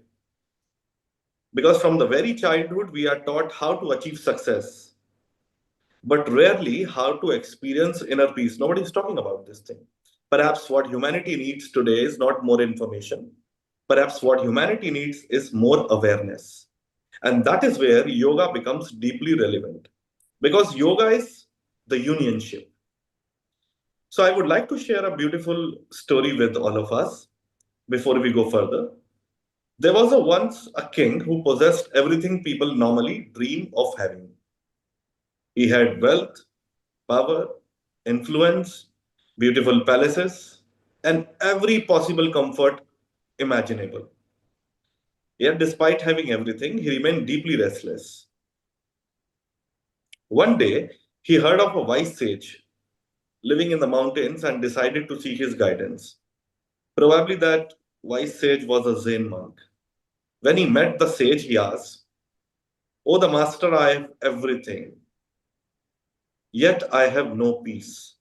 Because from the very childhood, we are taught how to achieve success, but rarely how to experience inner peace. Nobody is talking about this thing. Perhaps what humanity needs today is not more information. Perhaps what humanity needs is more awareness. And that is where yoga becomes deeply relevant. Because yoga is the unionship. So I would like to share a beautiful story with all of us before we go further. There was once a king who possessed everything people normally dream of having. He had wealth, power, influence, beautiful palaces, and every possible comfort imaginable. Yet, despite having everything, he remained deeply restless. One day, he heard of a wise sage living in the mountains and decided to seek his guidance. Probably that wise sage was a Zen monk. When he met the sage, he asked, "Oh, the master, I have everything, yet I have no peace.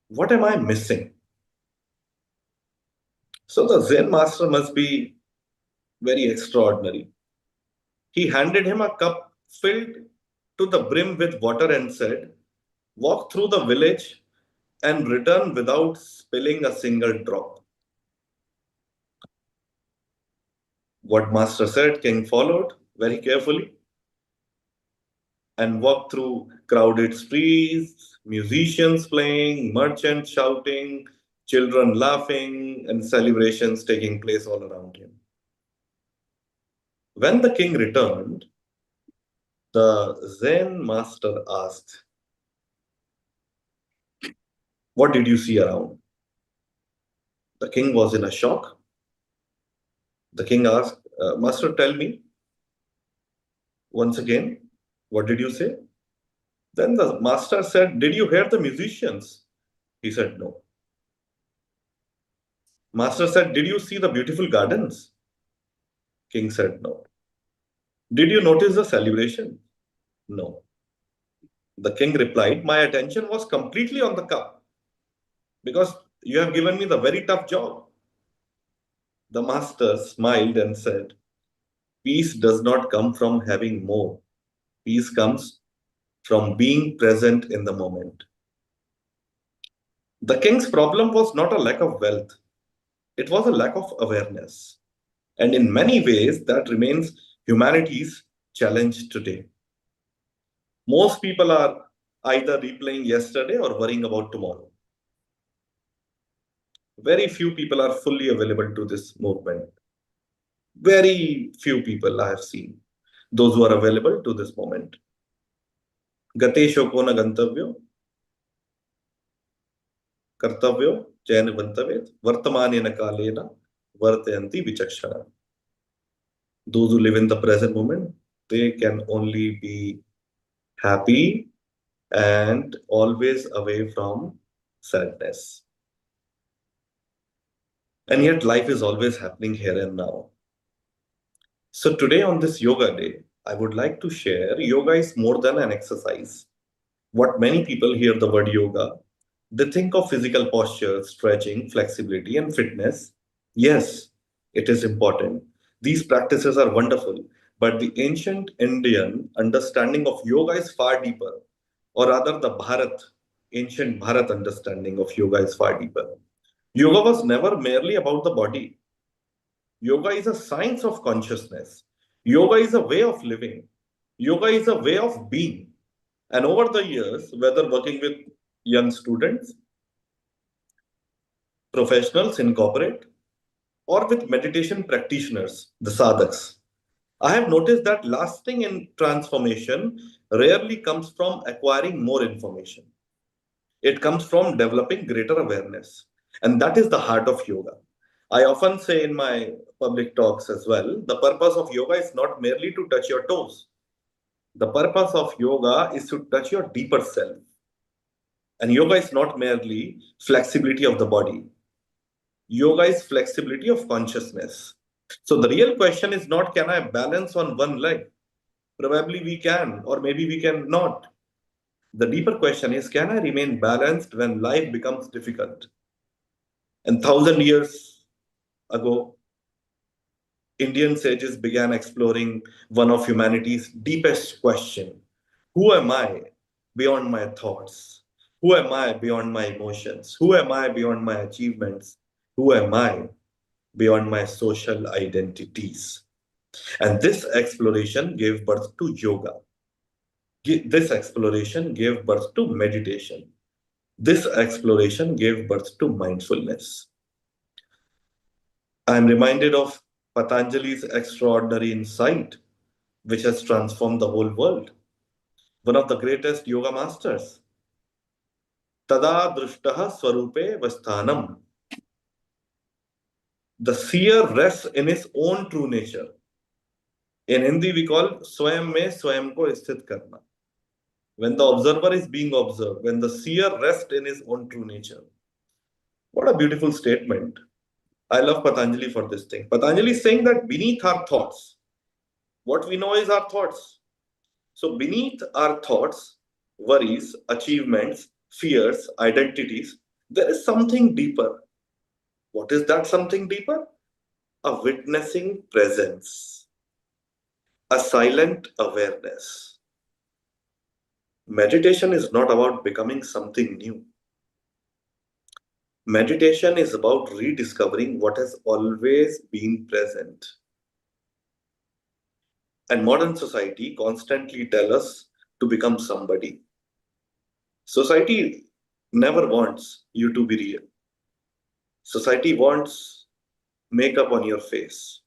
What am I missing?" So the Zen master must be very extraordinary. He handed him a cup filled to the brim with water and said, "Walk through the village and return without spilling a single drop." What master said, king followed very carefully and walked through crowded streets, musicians playing, merchants shouting, children laughing, and celebrations taking place all around him. When the king returned, the Zen master asked, "What did you see around?" The king was in a shock. The king asked, "Master, tell me once again, what did you say?" Then the master said, "Did you hear the musicians?" He said, "No." Master said, "Did you see the beautiful gardens?" King said, "No." "Did you notice the celebration?" "No." The king replied, "My attention was completely on the cup because you have given me the very tough job." The master smiled and said, "Peace does not come from having more. Peace comes from being present in the moment." The king's problem was not a lack of wealth, it was a lack of awareness. And in many ways, that remains humanity's challenge today. Most people are either replaying yesterday or worrying about tomorrow. Very few people are fully available to this movement. Very few people I have seen, those who are available to this moment. Gatesho ko na gantavyo, kartavyo chayan vantavet, vartamanena kalena, vartayanti vichakshana. Those who live in the present moment, they can only be happy and always away from sadness. And yet life is always happening here and now. So today on this yoga day, I would like to share yoga is more than an exercise. What many people hear the word yoga, they think of physical posture, stretching, flexibility, and fitness. Yes, it is important. These practices are wonderful, but the ancient Indian understanding of yoga is far deeper, or rather, the ancient Bharat understanding of yoga is far deeper. Yoga was never merely about the body. Yoga is a science of consciousness. Yoga is a way of living. Yoga is a way of being. And over the years, whether working with young students, professionals in corporate, or with meditation practitioners, the sadhaks, I have noticed that lasting in transformation rarely comes from acquiring more information. It comes from developing greater awareness. And that is the heart of yoga. I often say in my public talks as well, the purpose of yoga is not merely to touch your toes. The purpose of yoga is to touch your deeper self. And yoga is not merely flexibility of the body. Yoga is flexibility of consciousness. So the real question is not, can I balance on one leg? Probably we can, or maybe we can not. The deeper question is, can I remain balanced when life becomes difficult? And 1,000 years ago, Indian sages began exploring one of humanity's deepest questions. Who am I beyond my thoughts? Who am I beyond my emotions? Who am I beyond my achievements? Who am I beyond my social identities? And this exploration gave birth to yoga. This exploration gave birth to meditation. This exploration gave birth to mindfulness. I am reminded of Patanjali's extraordinary insight, which has transformed the whole world. One of the greatest yoga masters. Tada drishtaha swarupe vasthanam. The seer rests in his own true nature. In Hindi, we call swayam mein swayam ko sthit karna. When the observer is being observed, when the seer rests in his own true nature. What a beautiful statement. I love Patanjali for this thing. Patanjali is saying that beneath our thoughts, what we know is our thoughts. So beneath our thoughts, worries, achievements, fears, identities, there is something deeper. What is that something deeper? A witnessing presence, a silent awareness. Meditation is not about becoming something new. Meditation is about rediscovering what has always been present. And modern society constantly tells us to become somebody. Society never wants you to be real. Society wants makeup on your face.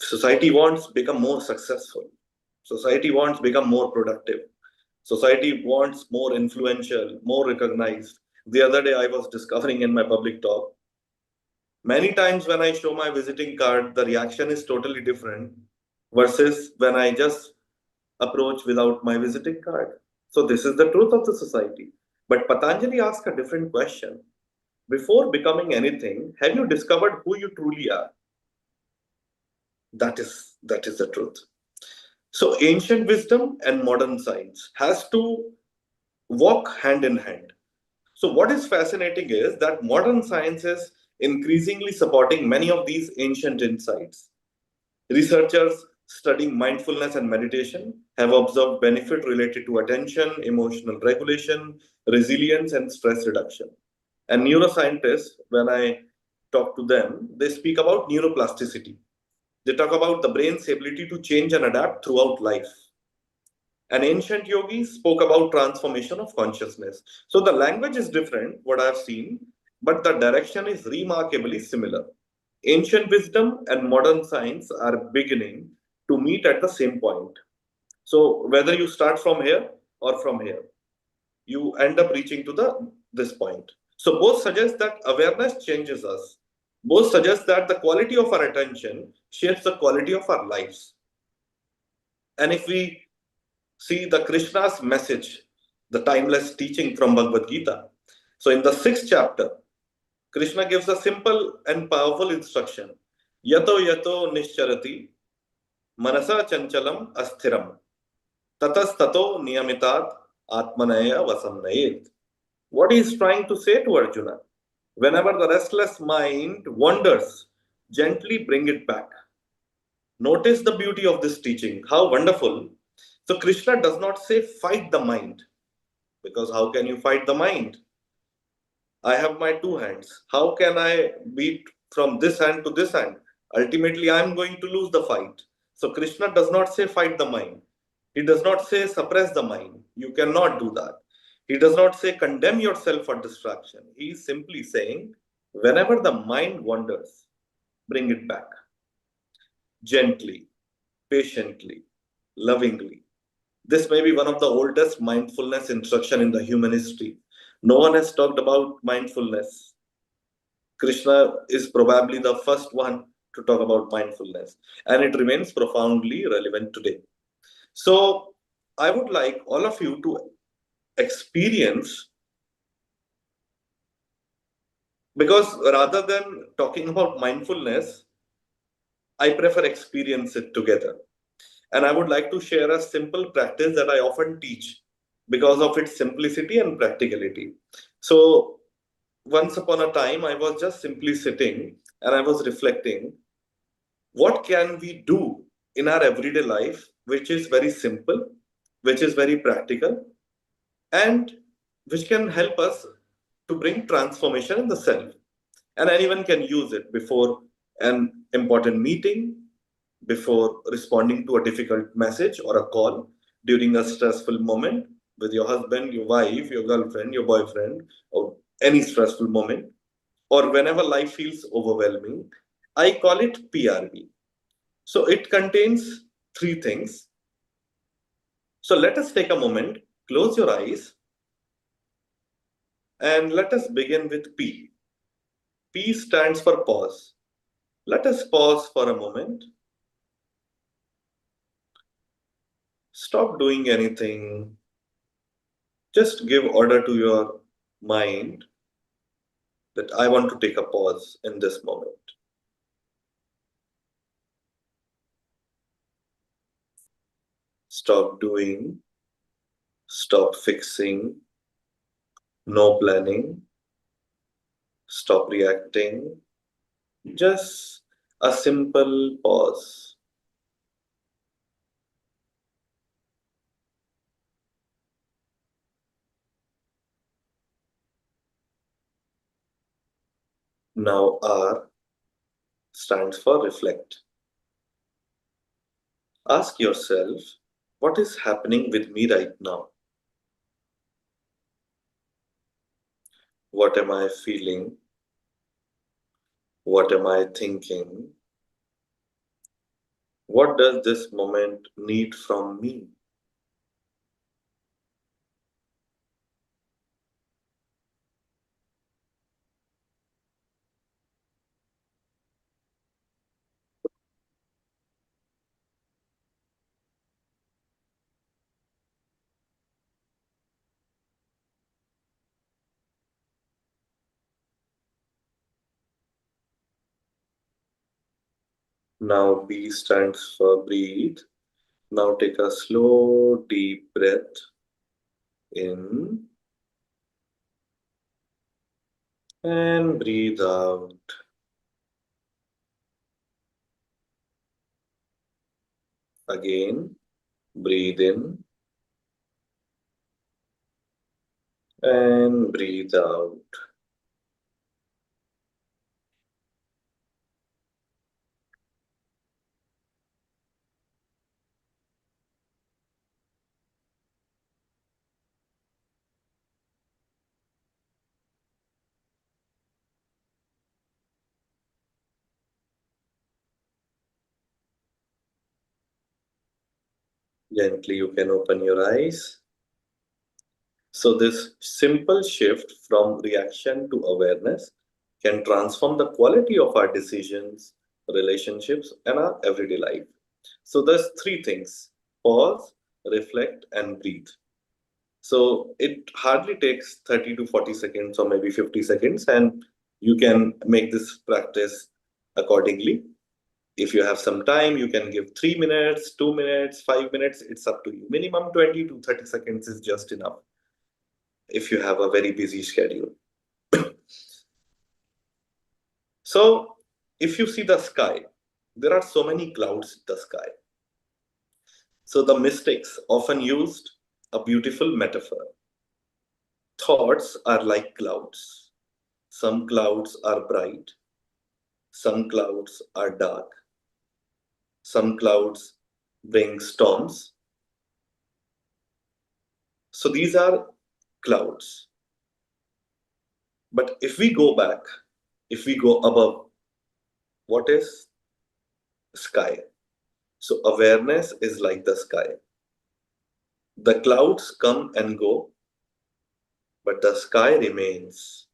Society wants become more successful. Society wants become more productive. Society wants more influential, more recognized. The other day I was discovering in my public talk, many times when I show my visiting card, the reaction is totally different versus when I just approach without my visiting card. So this is the truth of the society. But Patanjali asked a different question. Before becoming anything, have you discovered who you truly are? That is the truth. So ancient wisdom and modern science has to walk hand in hand. So what is fascinating is that modern science is increasingly supporting many of these ancient insights. Researchers studying mindfulness and meditation have observed benefit related to attention, emotional regulation, resilience, and stress reduction. And neuroscientists, when I talk to them, they speak about neuroplasticity. They talk about the brain's ability to change and adapt throughout life. And ancient yogis spoke about transformation of consciousness. So the language is different, what I've seen, but the direction is remarkably similar. Ancient wisdom and modern science are beginning to meet at the same point. So whether you start from here or from here, you end up reaching to this point. So both suggest that awareness changes us. Both suggest that the quality of our attention shapes the quality of our lives. And if we see the Krishna's message, the timeless teaching from Bhagavad Gita. So in the 6th chapter, Krishna gives a simple and powerful instruction. Yato yato nischarati manasa chanchalam asthiram tatas tato niyamitat atmanaya vasamnayet. What he is trying to say to Arjuna? Whenever the restless mind wanders, gently bring it back. Notice the beauty of this teaching. How wonderful. So Krishna does not say fight the mind, because how can you fight the mind? I have my two hands. How can I beat from this hand to this hand? Ultimately, I am going to lose the fight. So Krishna does not say fight the mind. He does not say suppress the mind. You cannot do that. He does not say condemn yourself for distraction. He is simply saying whenever the mind wanders, bring it back. Gently, patiently, lovingly. This may be one of the oldest mindfulness instruction in the human history. No one has talked about mindfulness. Krishna is probably the first one to talk about mindfulness, and it remains profoundly relevant today. So, I would like all of you to experience, because rather than talking about mindfulness, I prefer experience it together. And I would like to share a simple practice that I often teach because of its simplicity and practicality. So, once upon a time, I was just simply sitting and I was reflecting, what can we do in our everyday life which is very simple, which is very practical, and which can help us to bring transformation in the self. And anyone can use it before an important meeting, before responding to a difficult message or a call, during a stressful moment with your husband, your wife, your girlfriend, your boyfriend, or any stressful moment, or whenever life feels overwhelming. I call it PRB. So it contains three things. So let us take a moment, close your eyes, and let us begin with P. P stands for pause. Let us pause for a moment. Stop doing anything. Just give order to your mind that I want to take a pause in this moment. Stop doing, stop fixing, no planning, stop reacting, just a simple pause. Now R stands for reflect. Ask yourself, what is happening with me right now? What am I feeling? What am I thinking? What does this moment need from me? Now B stands for breathe. Now take a slow, deep breath in and breathe out. Again, breathe in and breathe out. Gently, you can open your eyes. So, this simple shift from reaction to awareness can transform the quality of our decisions, relationships, and our everyday life. So, there's three things: pause, reflect, and breathe. So, it hardly takes 30 to 40 seconds or maybe 50 seconds, and you can make this practice accordingly. If you have some time, you can give 3 minutes, 2 minutes, 5 minutes. It's up to you. Minimum 20 to 30 seconds is just enough if you have a very busy schedule. So, if you see the sky, there are so many clouds in the sky. So, the mystics often used a beautiful metaphor. Thoughts are like clouds. Some clouds are bright, some clouds are dark, some clouds bring storms. So, these are clouds. But if we go back, if we go above, what is sky? So awareness is like the sky. The clouds come and go, but the sky remains.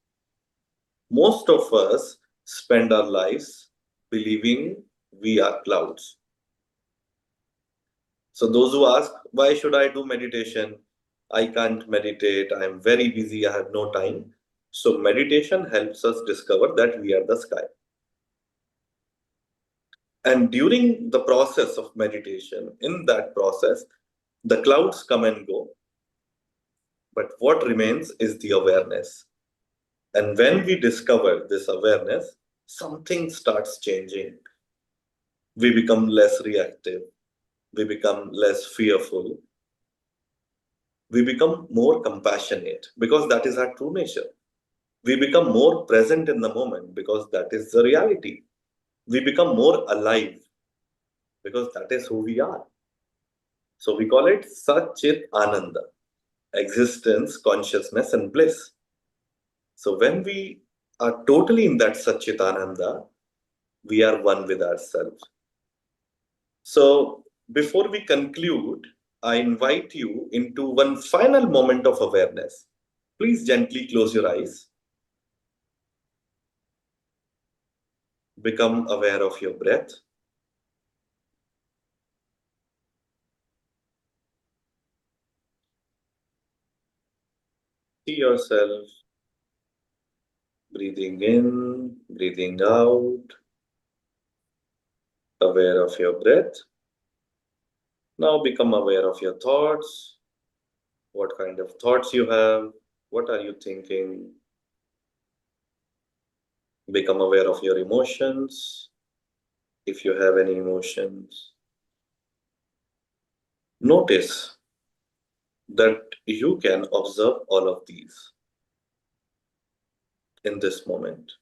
Most of us spend our lives believing we are clouds. So those who ask, why should I do meditation? I can't meditate. I am very busy. I have no time. So meditation helps us discover that we are the sky. And during the process of meditation, in that process, the clouds come and go. But what remains is the awareness. And when we discover this awareness, something starts changing. We become less reactive. We become less fearful. We become more compassionate because that is our true nature. We become more present in the moment because that is the reality. We become more alive because that is who we are. So we call it Satchit Ananda, existence, consciousness, and bliss. So when we are totally in that Satchit Ananda, we are one with ourselves. So before we conclude, I invite you into one final moment of awareness. Please gently close your eyes. Become aware of your breath. See yourself breathing in, breathing out, aware of your breath. Now become aware of your thoughts. What kind of thoughts you have? What are you thinking? Become aware of your emotions, if you have any emotions. Notice that you can observe all of these in this moment.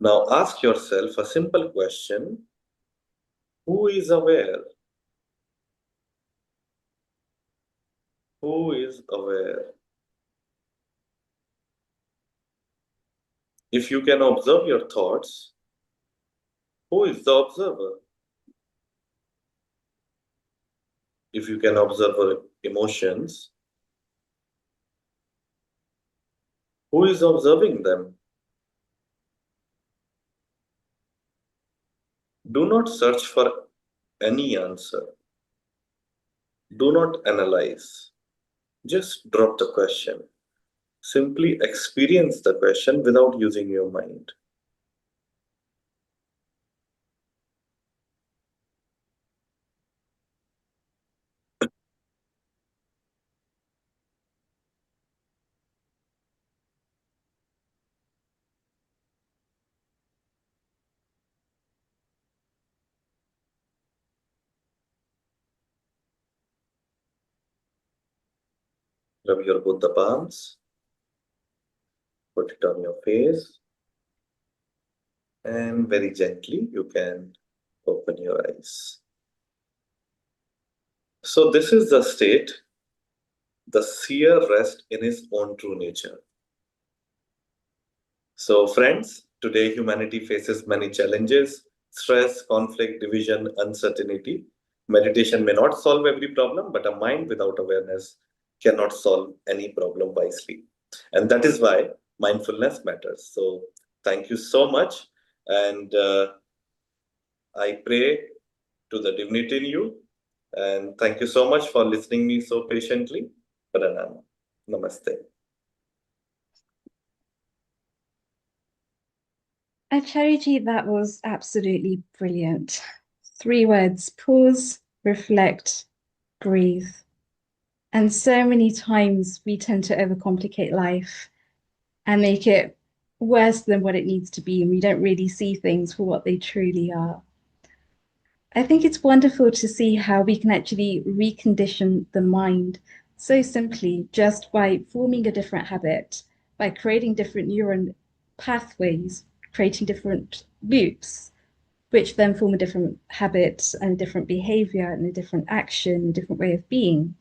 Now ask yourself a simple question. Who is aware? Who is aware? If you can observe your thoughts, who is the observer? If you can observe your emotions, who is observing them? Do not search for any answer. Do not analyze. Just drop the question. Simply experience the question without using your mind. Rub your both the palms. Put it on your face. And very gently, you can open your eyes. So this is the state, the seer rest in his own true nature. So friends, today humanity faces many challenges: stress, conflict, division, uncertainty. Meditation may not solve every problem, but a mind without awareness cannot solve any problem wisely. And that is why mindfulness matters. So thank you so much. And I pray to the divinity in you. And thank you so much for listening me so patiently. Pranayama. Namaste. Acharyaji, that was absolutely brilliant. 3 words: pause, reflect, breathe. And so many times we tend to overcomplicate life and make it worse than what it needs to be, and we don't really see things for what they truly are. I think it's wonderful to see how we can actually recondition the mind so simply just by forming a different habit, by creating different neuron pathways, creating different loops, which then form a different habit and a different behavior and a different action, a different way of being.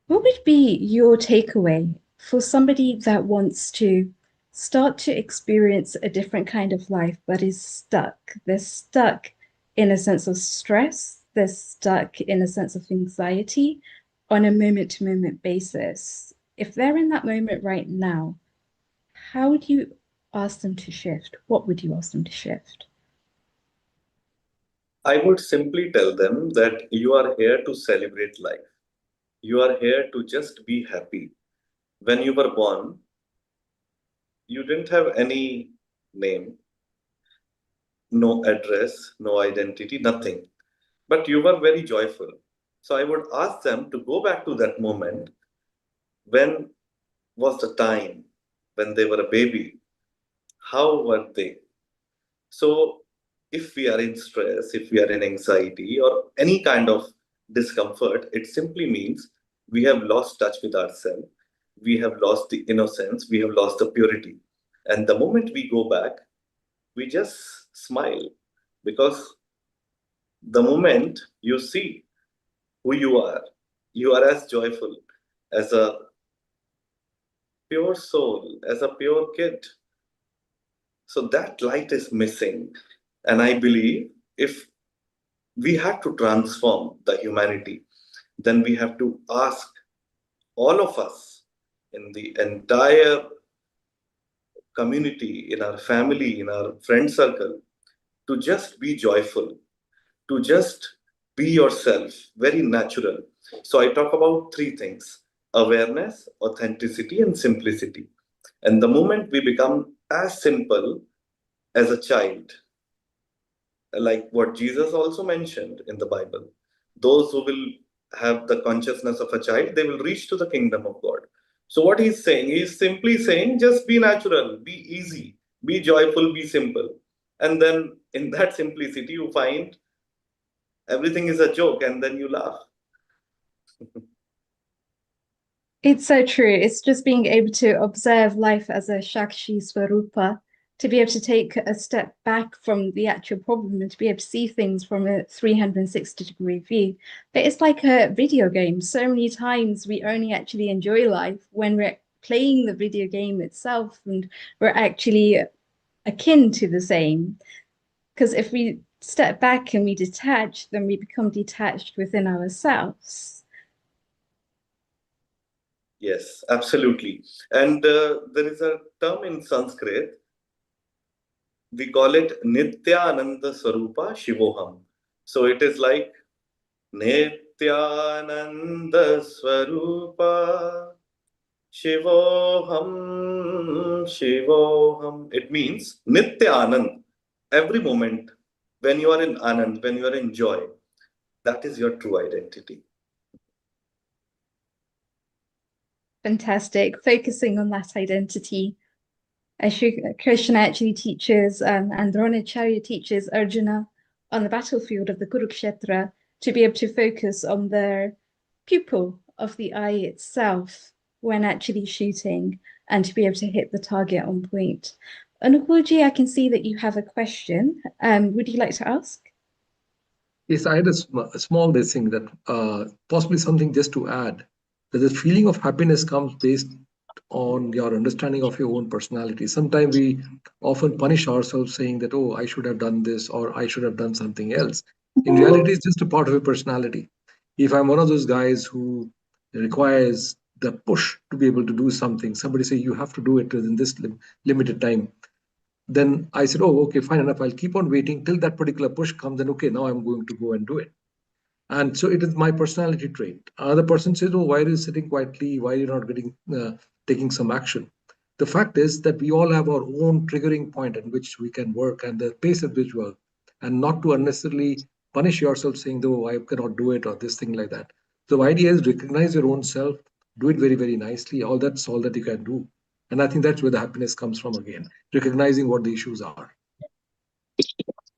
What would be your takeaway for somebody that wants to start to experience a different kind of life but is stuck? They're stuck in a sense of stress, they're stuck in a sense of anxiety on a moment-to-moment basis. If they're in that moment right now, how would you ask them to shift? What would you ask them to shift? I would simply tell them that you are here to celebrate life. You are here to just be happy. When you were born, you didn't have any name, no address, no identity, nothing. But you were very joyful. So I would ask them to go back to that moment. When was the time when they were a baby? How were they? So if we are in stress, if we are in anxiety or any kind of discomfort, it simply means we have lost touch with ourselves. We have lost the innocence. We have lost the purity. And the moment we go back, we just smile, because the moment you see who you are as joyful as a pure soul, as a pure kid. So that light is missing. And I believe if we have to transform the humanity, then we have to ask all of us in the entire community, in our family, in our friend circle, to just be joyful, to just be yourself, very natural. So I talk about 3 things: awareness, authenticity, and simplicity. And the moment we become as simple as a child, like what Jesus also mentioned in the Bible, those who will have the consciousness of a child, they will reach to the kingdom of God. So what he's saying, he's simply saying, just be natural, be easy, be joyful, be simple. And then in that simplicity, you find everything is a joke, and then you laugh. It's so true. It's just being able to observe life as a Shakshi Swarupa, to be able to take a step back from the actual problem and to be able to see things from a 360-degree view. But it's like a video game. So many times we only actually enjoy life when we're playing the video game itself, and we're actually akin to the same. Because if we step back and we detach, then we become detached within ourselves. Yes, absolutely. And there is a term in Sanskrit, we call it Nityananda Swarupa Shivoham. So it is like Nityananda Swarupa Shivoham Shivoham. It means Nityanand. Every moment when you are in Anand, when you are in joy, that is your true identity. Fantastic. Focusing on that identity. Krishna actually teaches, and Dronacharya teaches Arjuna on the battlefield of the Kurukshetra to be able to focus on the pupil of the eye itself when actually shooting, and to be able to hit the target on point. Anukulji, I can see that you have a question. Would you like to ask? Yes, I had a small thing that possibly something just to add, that the feeling of happiness comes based on your understanding of your own personality. Sometimes we often punish ourselves saying that, oh, I should have done this or I should have done something else. In reality, it's just a part of your personality. If I'm one of those guys who requires the push to be able to do something, somebody say you have to do it within this limited time, then I said, oh, okay, fine enough. I'll keep on waiting till that particular push comes. And okay, now I'm going to go and do it. And so it is my personality trait. Another person says, oh, why are you sitting quietly? Why are you not taking some action? The fact is that we all have our own triggering point at which we can work and the pace at which we work, and not to unnecessarily punish yourself saying, oh, I cannot do it or this thing like that. So the idea is recognize your own self, do it very, very nicely. That's all that you can do. And I think that's where the happiness comes from again, recognizing what the issues are.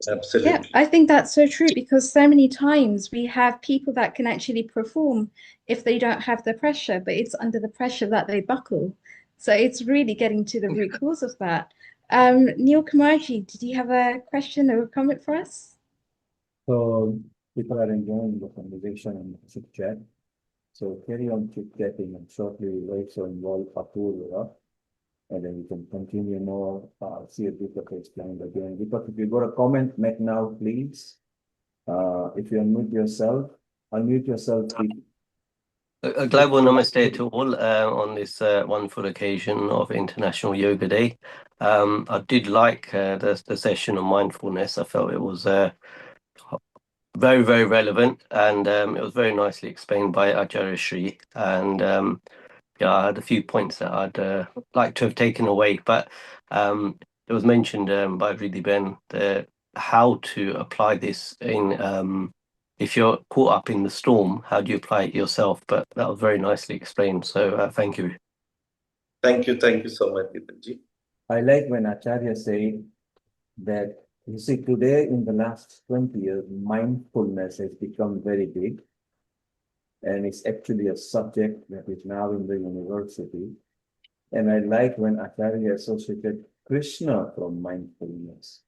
Absolutely. Yeah, I think that's so true, because so many times we have people that can actually perform if they don't have the pressure, but it's under the pressure that they buckle. So it's really getting to the root cause of that. Neil Kamarji, did you have a question or a comment for us? So people are enjoying the conversation and chit chat. So carry on chit chatting, and shortly we'll also involve Apurva, and then we can continue more. See if Deepak explained again. Deepak, if you got a comment, make now, please. If you unmute yourself, please. A global namaste to all on this wonderful occasion of International Yoga Day. I did like the session on mindfulness. I felt it was very, very relevant, and it was very nicely explained by Acharya Sri. And yeah, I had a few points that I'd like to have taken away, but it was mentioned by Riddhi Ben how to apply this in if you're caught up in the storm, how do you apply it yourself? But that was very nicely explained. So thank you. Thank you so much, Deepakji. I like when Acharya say that, you see, today in the last 20 years, mindfulness has become very big. And it's actually a subject that is now in the university. And I like when Acharya associated Krishna from mindfulness.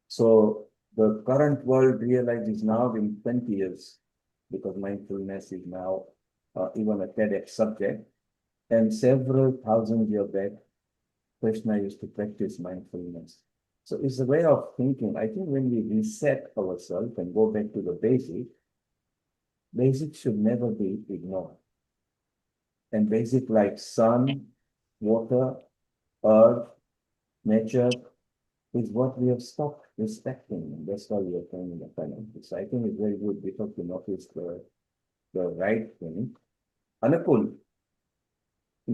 So the current world realizes now in 20 years, because mindfulness is now even a TEDx subject. And several thousand years back, Krishna used to practice mindfulness. So it's a way of thinking. I think when we reset ourselves and go back to the basic should never be ignored. And basic like sun, water, earth, nature is what we have stopped respecting. And that's why we are turning the penalty. So I think it's very good because we notice the right thing. Anupul,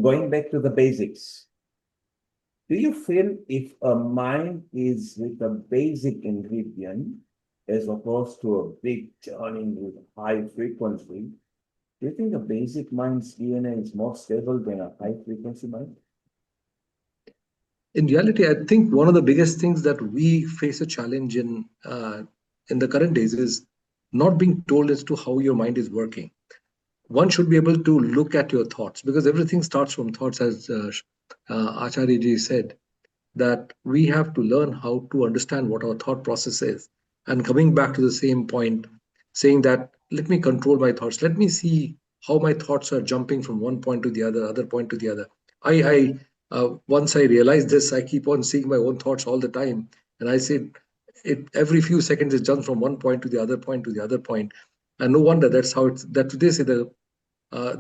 going back to the basics, do you feel if a mind is with a basic ingredient as opposed to a big churning with high frequency, do you think a basic mind's DNA is more stable than a high frequency mind? In reality, I think one of the biggest things that we face a challenge in the current days is not being told as to how your mind is working. One should be able to look at your thoughts, because everything starts from thoughts, as Acharya ji said, that we have to learn how to understand what our thought process is. And coming back to the same point, saying that, let me control my thoughts. Let me see how my thoughts are jumping from one point to the other point to the other. Once I realized this, I keep on seeing my own thoughts all the time, and I say it every few seconds it jumps from one point to the other point to the other point, and no wonder that's how it's that they say the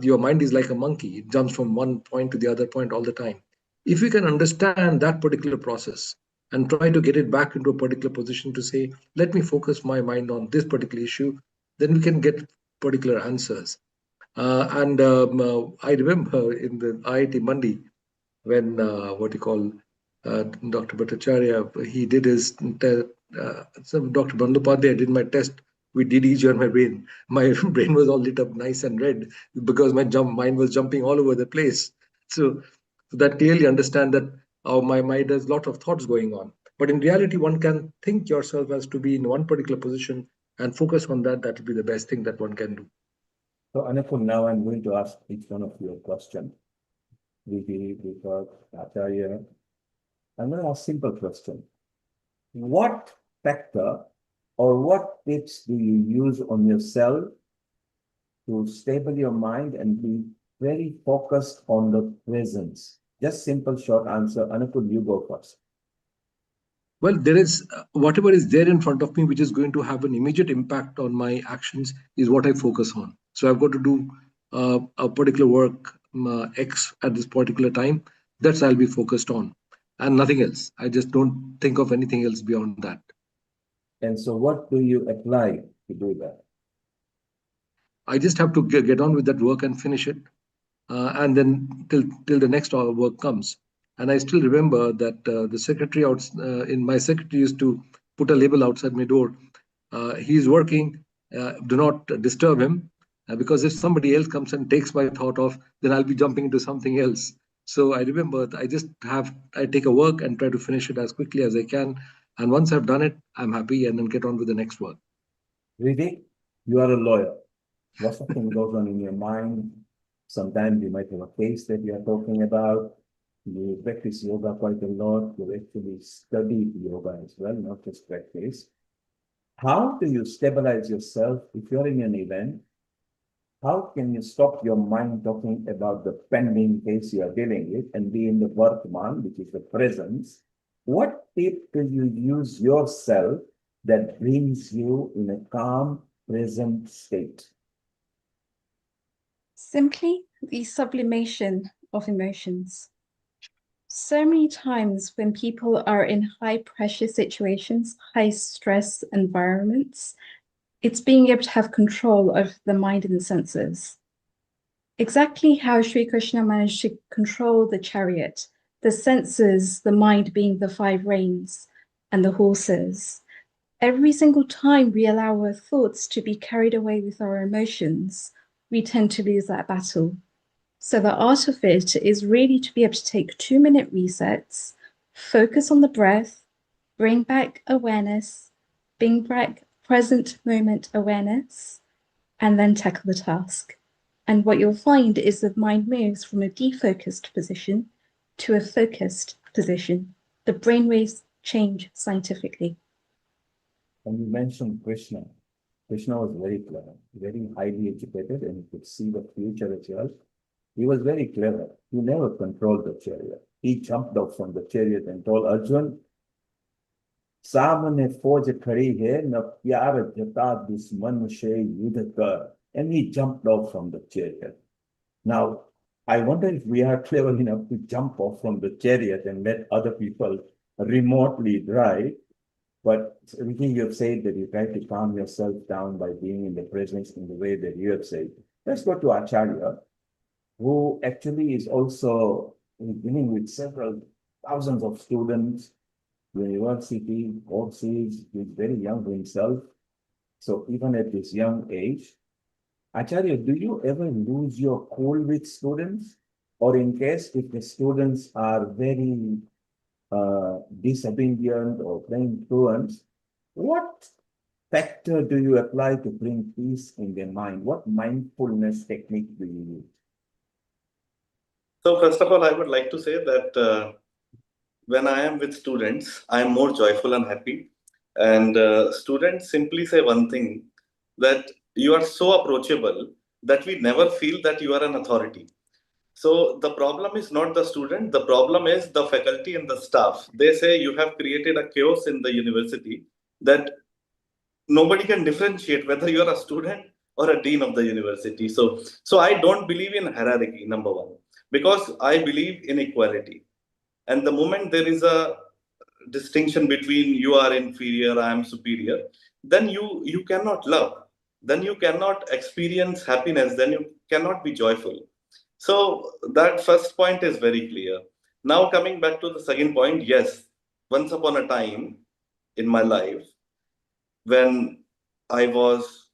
your mind is like a monkey; it jumps from one point to the other point all the time. If we can understand that particular process and try to get it back into a particular position to say, let me focus my mind on this particular issue, then we can get particular answers. I remember in the IIT Mandi when what you call Dr. Bhattacharya, he did his some Dr. Bandyopadhyay did my test with DDG on my brain. My brain was all lit up nice and red because my mind was jumping all over the place. So that clearly understand that my mind has a lot of thoughts going on. But in reality, one can think yourself as to be in one particular position and focus on that. That will be the best thing that one can do. So Anupam, now I'm going to ask each one of you a question. Deepak, Acharya. I'm going to ask a simple question. What factor or what tips do you use on yourself to stable your mind and be very focused on the presence? Just simple, short answer. Anupam, you go first. Well, there is whatever is there in front of me, which is going to have an immediate impact on my actions, is what I focus on. So I've got to do a particular work X at this particular time. That's I'll be focused on, and nothing else. I just don't think of anything else beyond that. And so, what do you apply to do that? I just have to get on with that work and finish it, and then till the next work comes. And I still remember that the secretary in my secretary used to put a label outside my door. He's working. Do not disturb him, because if somebody else comes and takes my thought off, then I'll be jumping into something else. So I remember I take a work and try to finish it as quickly as I can. And once I've done it, I'm happy and then get on with the next work. Vivek, you are a lawyer. Lots of things goes on in your mind. Sometimes you might have a case that you are talking about. You practice yoga quite a lot. You actually study yoga as well, not just practice. How do you stabilize yourself if you're in an event? How can you stop your mind talking about the pending case you are dealing with and be in the Vartman, which is the presence? What tip do you use yourself that brings you in a calm, present state? Simply the sublimation of emotions. So many times when people are in high pressure situations, high stress environments, it's being able to have control of the mind and the senses. Exactly how Sri Krishna managed to control the chariot, the senses, the mind being the 5 reins and the horses. Every single time we allow our thoughts to be carried away with our emotions, we tend to lose that battle. So the art of it is really to be able to take 2-minute resets, focus on the breath, bring back awareness, bring back present moment awareness, and then tackle the task. And what you'll find is the mind moves from a defocused position to a focused position. The brainwaves change scientifically. And you mentioned Krishna. Krishna was very clever, very highly educated, and he could see the future as well. He was very clever. He never controlled the chariot. He jumped off from the chariot and told Arjun, "Samane fauj khadi hai, na pyar jata dusman se yudh kar." And he jumped off from the chariot. Now, I wonder if we are clever enough to jump off from the chariot and let other people remotely drive. But everything you have said, that you try to calm yourself down by being in the presence in the way that you have said. Let's go to Acharya, who actually is also dealing with several thousands of students, university, courses. He's very young himself. So even at this young age, Acharya, do you ever lose your cool with students? Or in case if the students are very disobedient or playing truants, what factor do you apply to bring peace in their mind? What mindfulness technique do you use? So first of all, I would like to say that when I am with students, I am more joyful and happy. And students simply say one thing, that you are so approachable that we never feel that you are an authority. So the problem is not the student, the problem is the faculty and the staff. They say you have created a chaos in the university that nobody can differentiate whether you're a student or a dean of the university. So I don't believe in hierarchy, number one, because I believe in equality. And the moment there is a distinction between you are inferior, I am superior, then you cannot love, then you cannot experience happiness, then you cannot be joyful. So that first point is very clear. Now coming back to the second point, yes, once upon a time in my life, when I was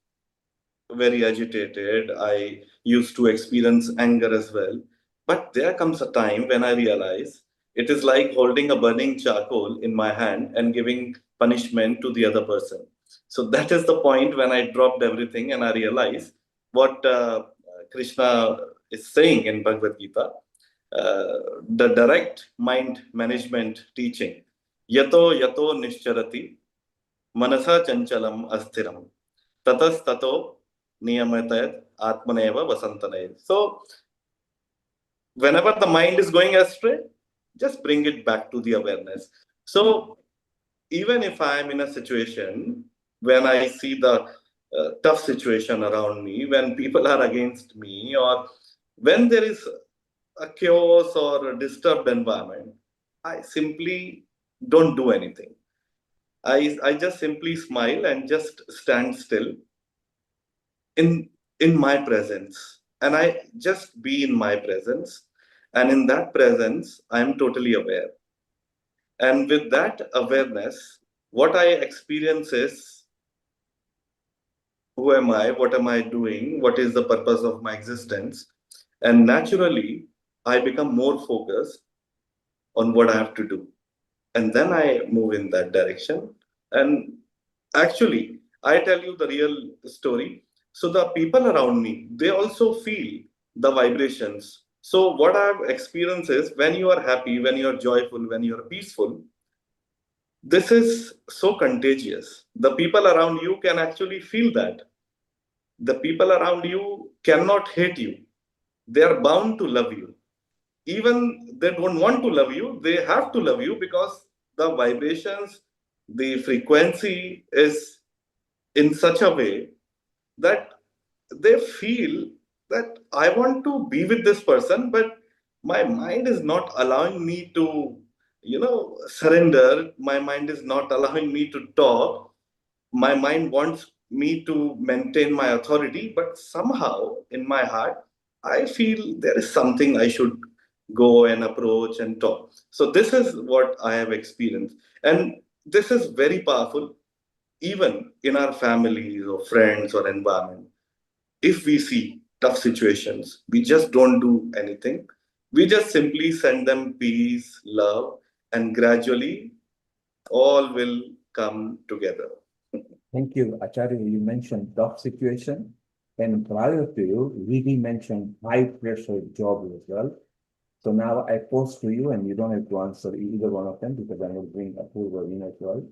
very agitated, I used to experience anger as well. But there comes a time when I realize it is like holding a burning charcoal in my hand and giving punishment to the other person. So that is the point when I dropped everything and I realized what Krishna is saying in Bhagavad Gita, the direct mind management teaching. Yato yato nischarati manasa chanchalam asthiram tatastato niyamatayat atmaneva vasantanaya. So whenever the mind is going astray, just bring it back to the awareness. So even if I am in a situation when I see the tough situation around me, when people are against me, or when there is a chaos or a disturbed environment, I simply don't do anything. I just simply smile and just stand still in my presence, and I just be in my presence, and in that presence I am totally aware. And with that awareness, what I experience is, who am I, what am I doing, what is the purpose of my existence, and naturally I become more focused on what I have to do, and then I move in that direction. And actually, I tell you the real story. So the people around me, they also feel the vibrations. So what I've experienced is, when you are happy, when you are joyful, when you are peaceful, this is so contagious. The people around you can actually feel that. The people around you cannot hate you. They are bound to love you. Even they don't want to love you, they have to love you, because the vibrations, the frequency is in such a way that they feel that I want to be with this person, but my mind is not allowing me to, surrender. My mind is not allowing me to talk. My mind wants me to maintain my authority, but somehow in my heart, I feel there is something I should go and approach and talk. So this is what I have experienced. And this is very powerful, even in our families or friends or environment. If we see tough situations, we just don't do anything. We just simply send them peace, love, and gradually all will come together. Thank you, Acharya. You mentioned tough situation. And prior to you, Vivi mentioned high pressure job as well. So now I pose to you, and you don't have to answer either one of them because I will bring approval in as well.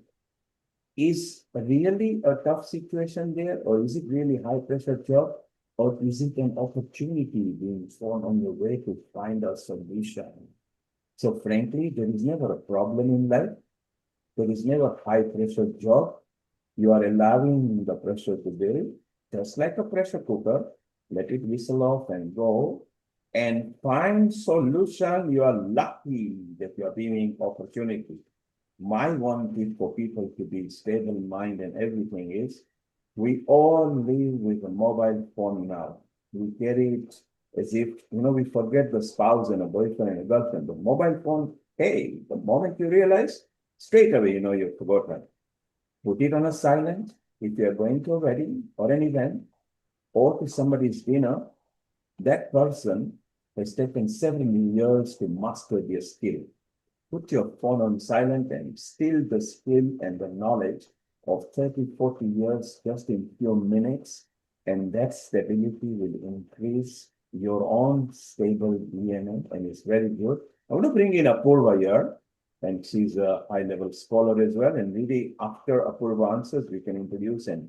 Is really a tough situation there, or is it really high pressure job, or is it an opportunity being thrown on your way to find a solution? So frankly, there is never a problem in life. There is never high pressure job. You are allowing the pressure to build, just like a pressure cooker. Let it whistle off and go, and find solution. You are lucky that you are giving opportunity. My one tip for people to be stable mind and everything is, we all live with a mobile phone now. We carry it as if, we forget the spouse and a boyfriend and a girlfriend. The mobile phone, hey, the moment you realize, straight away, you've forgotten. Put it on a silent. If you are going to a wedding or an event or to somebody's dinner, that person has taken several years to master their skill. Put your phone on silent and steal the skill and the knowledge of 30, 40 years just in few minutes. And that stability will increase your own stable DNA, and it's very good. I want to bring in Apurva here, and she's a high-level scholar as well. And really, after Apurva answers, we can introduce and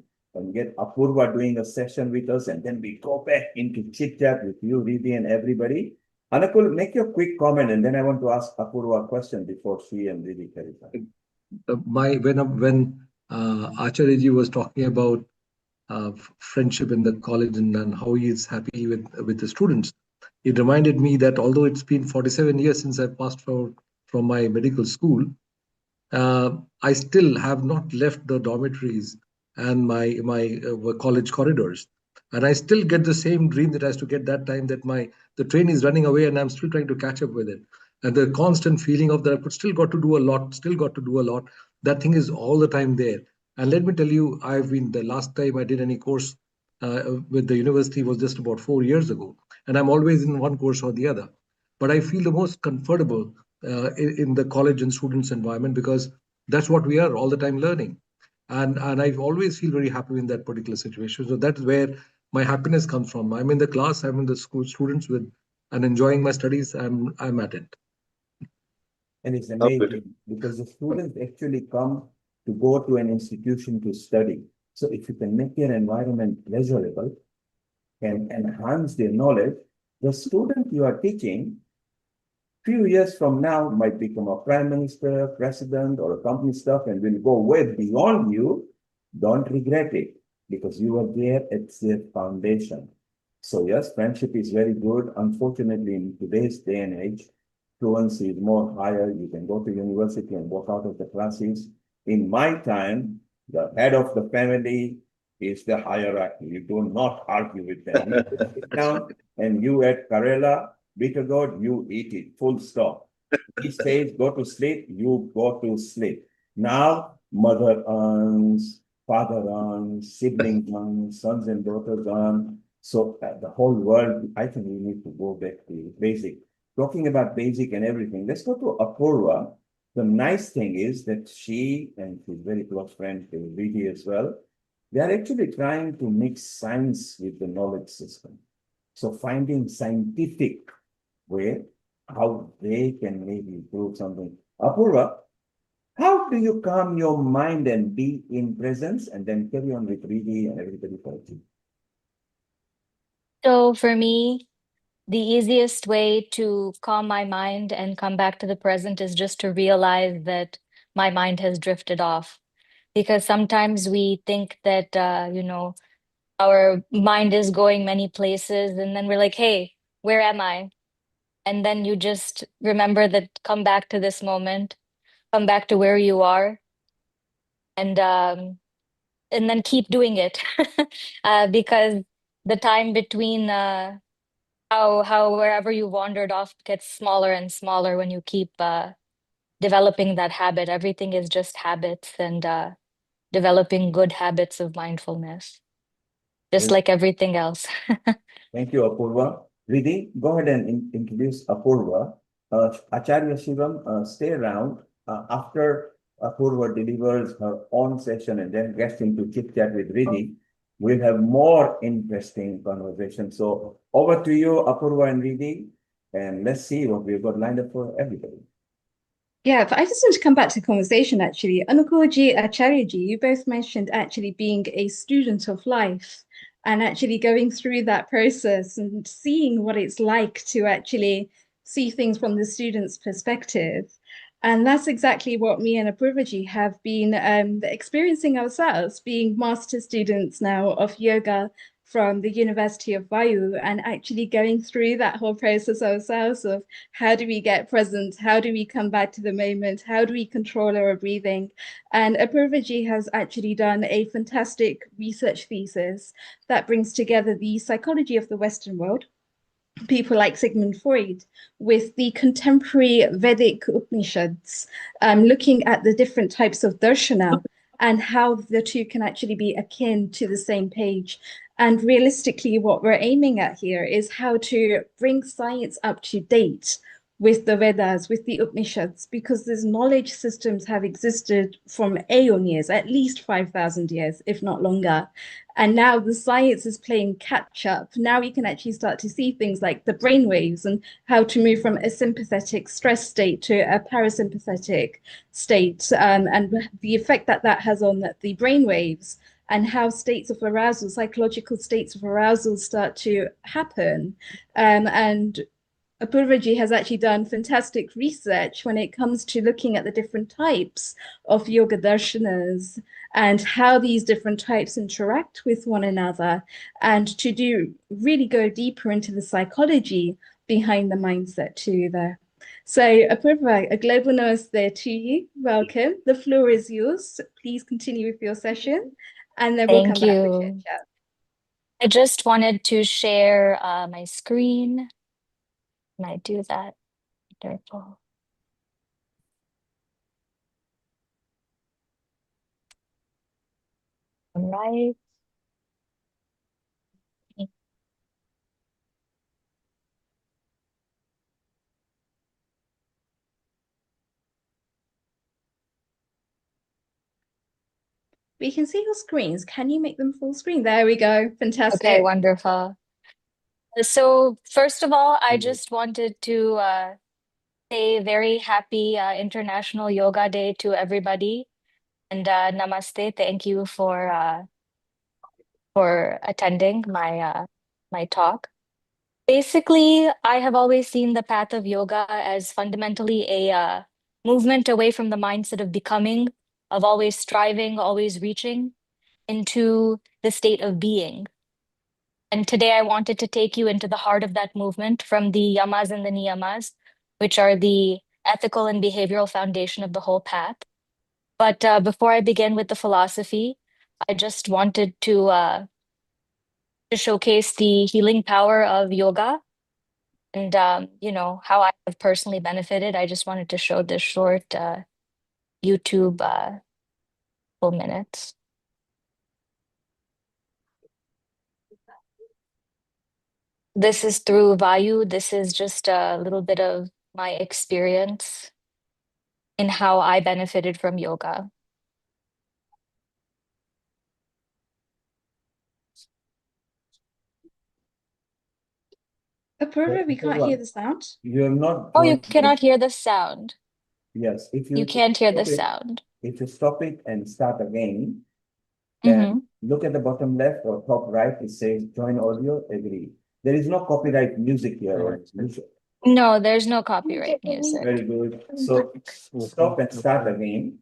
get Apurva doing a session with us, and then we go back into chit-chat with you, Riddhi, and everybody. Anukul, make your quick comment, and then I want to ask Apurva a question before she and Lily clarify. When Acharya was talking about friendship in the college and how he is happy with the students, it reminded me that although it's been 47 years since I passed from my medical school, I still have not left the dormitories and my college corridors, and I still get the same dream that I used to get that time, that the train is running away and I'm still trying to catch up with it, and the constant feeling of that I still got to do a lot. That thing is all the time there. And let me tell you, the last time I did any course with the university was just about 4 years ago, and I'm always in one course or the other. But I feel the most comfortable in the college and students environment, because that's what we are all the time learning, and I always feel very happy in that particular situation. So that's where my happiness comes from. I'm in the class, I'm in the school students with and enjoying my studies. I'm at it. And it's amazing because the students actually come to go to an institution to study. So if you can make your environment pleasurable and enhance their knowledge, the student you are teaching few years from now might become a prime minister, president, or a company staff, and will go way beyond you. Don't regret it, because you are there at their foundation. So yes, friendship is very good. Unfortunately, in today's day and age, fluency is more higher. You can go to university and walk out of the classes. In my time, the head of the family is the hierarchy. You do not argue with them. You sit down, and you at Karela, bitter gourd, you eat it, full stop. He says, go to sleep, you go to sleep. Now, mother earns, father earns, siblings earn, sons and daughters earn. So the whole world, I think we need to go back to basic. Talking about basic and everything, let's go to Apurva. The nice thing is that she and she's very close friend to Vidhi as well, they are actually trying to mix science with the knowledge system. So finding scientific way how they can maybe prove something. Apurva, how do you calm your mind and be in presence, and then carry on with Vidhi and everybody else? So for me, the easiest way to calm my mind and come back to the present is just to realize that my mind has drifted off. Because sometimes we think that, our mind is going many places, and then we're like, hey, where am I? And then you just remember that, come back to this moment, come back to where you are, and then keep doing it. Because the time between how wherever you wandered off gets smaller and smaller when you keep developing that habit. Everything is just habits, and developing good habits of mindfulness, just like everything else. Thank you, Apurva. Vidhi, go ahead and introduce Apurva. Acharya Shivam, stay around. After Apurva delivers her own session and then gets into chit chat with Vidhi, we'll have more interesting conversation. So over to you, Apurva and Vidhi, and let's see what we've got lined up for everybody. Yeah, but I just want to come back to the conversation actually. Anukulji, Acharyaji, you both mentioned actually being a student of life and actually going through that process and seeing what it's like to actually see things from the student's perspective. And that's exactly what me and Apurvaji have been experiencing ourselves, being master students now of yoga from the University of Vayu, and actually going through that whole process ourselves of how do we get present, how do we come back to the moment, how do we control our breathing. And Apurvaji has actually done a fantastic research thesis that brings together the psychology of the Western world, people like Sigmund Freud, with the contemporary Vedic Upanishads, looking at the different types of darshana and how the two can actually be akin to the same page. And realistically, what we're aiming at here is how to bring science up to date with the Vedas, with the Upanishads, because these knowledge systems have existed from aeon years, at least 5,000 years, if not longer. And now the science is playing catch up. Now we can actually start to see things like the brain waves and how to move from a sympathetic stress state to a parasympathetic state, and the effect that that has on the brain waves, and how states of arousal, psychological states of arousal start to happen. And Apurvaji has actually done fantastic research when it comes to looking at the different types of yoga darshanas and how these different types interact with one another, and to really go deeper into the psychology behind the mindset too there. So Apurva, a global namaste to you. Welcome. The floor is yours. Please continue with your session, and then we'll come Thank back for you. chit chat. I just wanted to share my screen. Can I do that? Wonderful. All right. We can see your screens. Can you make them full screen? There we go. Fantastic. Okay, wonderful. So first of all, I just wanted to say very happy International Yoga Day to everybody, and namaste. Thank you for attending my talk. Basically, I have always seen the path of yoga as fundamentally a movement away from the mindset of becoming, of always striving, always reaching, into the state of being. And today I wanted to take you into the heart of that movement from the yamas and the niyamas, which are the ethical and behavioral foundation of the whole path. But before I begin with the philosophy, I just wanted to showcase the healing power of yoga and how I have personally benefited. I just wanted to show this short YouTube full minutes. This is through Vayu. This is just a little bit of my experience in how I benefited from yoga. Apurva, we can't hear the sound. You're not. Oh, you cannot hear the sound. Yes, if You can't hear the sound. If you stop it and start again, Mm-hmm. and look at the bottom left or top right, it says join audio, agree. There is no copyright music here or music. No, there's no copyright music. Very good. So stop and start again.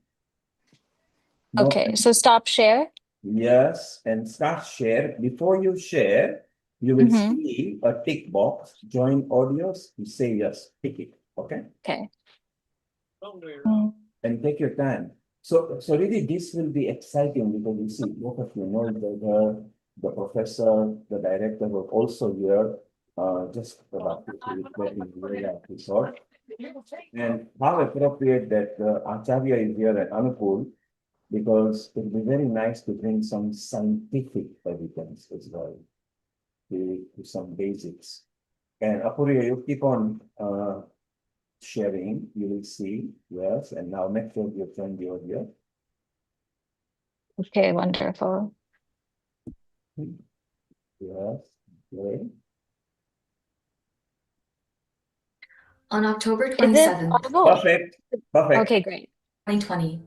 No- Okay, so stop share. Yes, and start share. Before you share, you will Mhm. see a tick box, join audios. You say yes, tick it. Okay. Okay. And take your time. So really this will be exciting because you see both of you know the professor, the director were also here just about to episode. And how appropriate that Acharya is here at Anupul, because it would be very nice to bring some scientific evidence as well to some basics. And Apurya, you keep on sharing, you will see, yes, and now make sure you turn the audio. Okay, wonderful. Yes, okay. On October Is it 27th, audible? Perfect, perfect. Okay, great. 2020,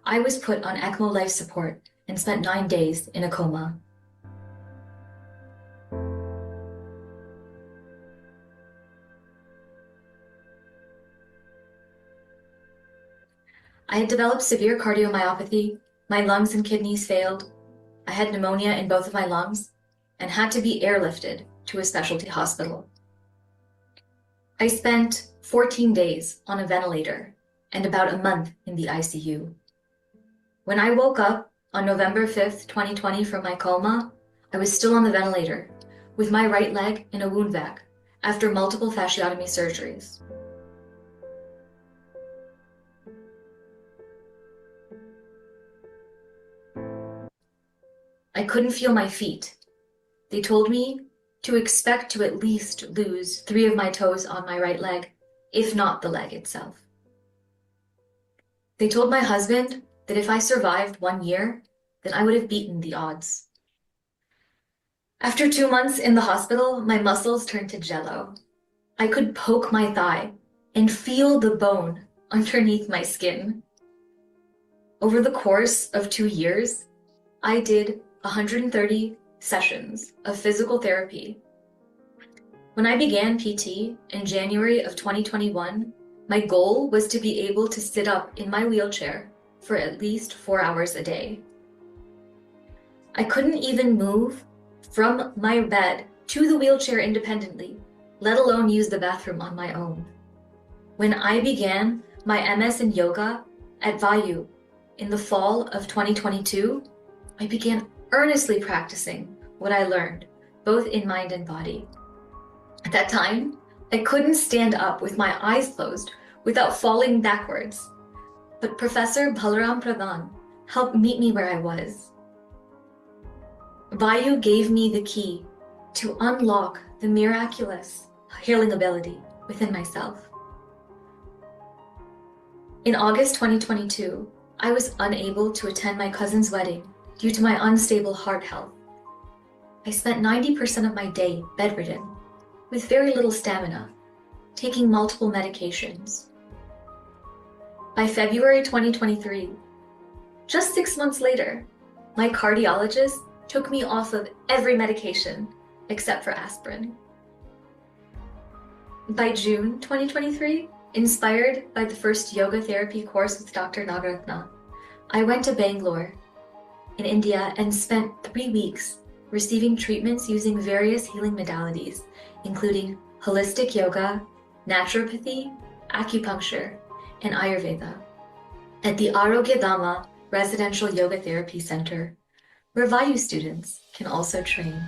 I was put on ECMO life support and spent 9 days in a coma. I had developed severe cardiomyopathy, my lungs and kidneys failed, I had pneumonia in both of my lungs, and had to be airlifted to a specialty hospital. I spent 14 days on a ventilator and about a month in the ICU. When I woke up on November 5th, 2020 from my coma, I was still on the ventilator with my right leg in a wound vac after multiple fasciotomy surgeries. I couldn't feel my feet. They told me to expect to at least lose 3 of my toes on my right leg, if not the leg itself. They told my husband that if I survived 1 year, then I would have beaten the odds. After 2 months in the hospital, my muscles turned to jello. I could poke my thigh and feel the bone underneath my skin. Over the course of 2 years, I did 130 sessions of physical therapy. When I began PT in January of 2021, my goal was to be able to sit up in my wheelchair for at least 4 hours a day. I couldn't even move from my bed to the wheelchair independently, let alone use the bathroom on my own. When I began my MS in yoga at Vayu in the fall of 2022, I began earnestly practicing what I learned, both in mind and body. At that time, I couldn't stand up with my eyes closed without falling backwards, but Professor Balaram Pradhan helped meet me where I was. Vayu gave me the key to unlock the miraculous healing ability within myself. In August 2022, I was unable to attend my cousin's wedding due to my unstable heart health. I spent 90% of my day bedridden, with very little stamina, taking multiple medications. By February 2023, just 6 months later, my cardiologist took me off of every medication except for aspirin. By June 2023, inspired by the first yoga therapy course with Dr. Nagaratna, I went to Bangalore in India and spent 3 weeks receiving treatments using various healing modalities, including holistic yoga, naturopathy, acupuncture, and Ayurveda at the Arogya Dhamma Residential Yoga Therapy Center, where Vayu students can also train.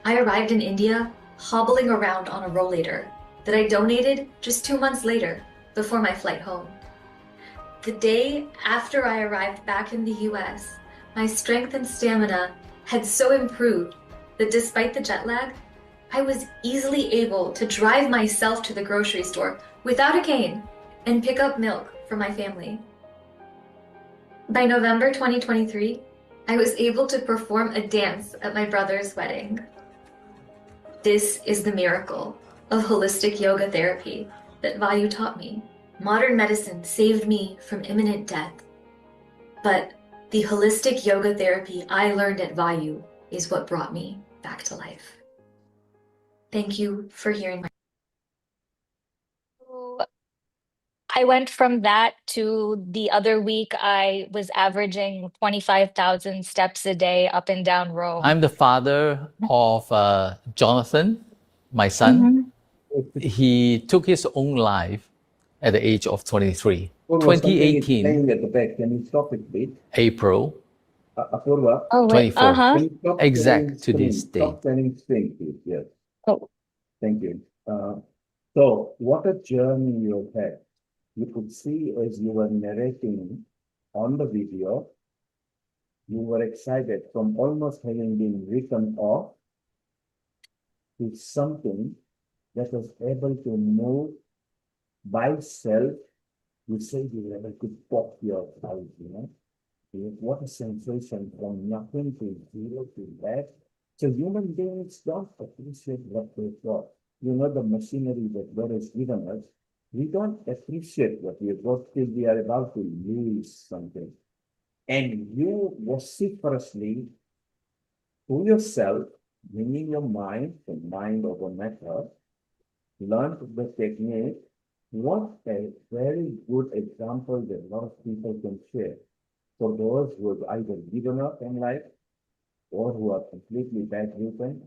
I arrived in India hobbling around on a rollator that I donated just 2 months later before my flight home. The day after I arrived back in the US, my strength and stamina had so improved that despite the jet lag, I was easily able to drive myself to the grocery store without a cane and pick up milk for my family. By November 2023, I was able to perform a dance at my brother's wedding. This is the miracle of holistic yoga therapy that Vayu taught me. Modern medicine saved me from imminent death, but the holistic yoga therapy I learned at Vayu is what brought me back to life. Thank you for hearing my. So I went from that to the other week, I was averaging 25,000 steps a day up and down Rome. I'm the father of Jonathan, my son. He took his own life at the age of 23. Apurva, something is 2018, playing at the back. Can you stop it, please? April Apurva, Oh, wait. 24th, can you stop exact sharing to this screen? Stop date. sharing screen, please. Yes. Oh. Thank you. So, what a journey you had. You could see as you were narrating on the video, you were excited from almost having been written off to something that was able to move by self. You say you never could pop your out, you know. What a sensation from nothing to zero to that. So human beings don't appreciate what they've got. You know, the machinery that God has given us, we don't appreciate what we've got till we are about to lose something. And you vociferously, to yourself, bringing your mind, the mind over matter, learn the technique. What a very good example that a lot of people can share. For those who have either given up in life or who are completely bedridden,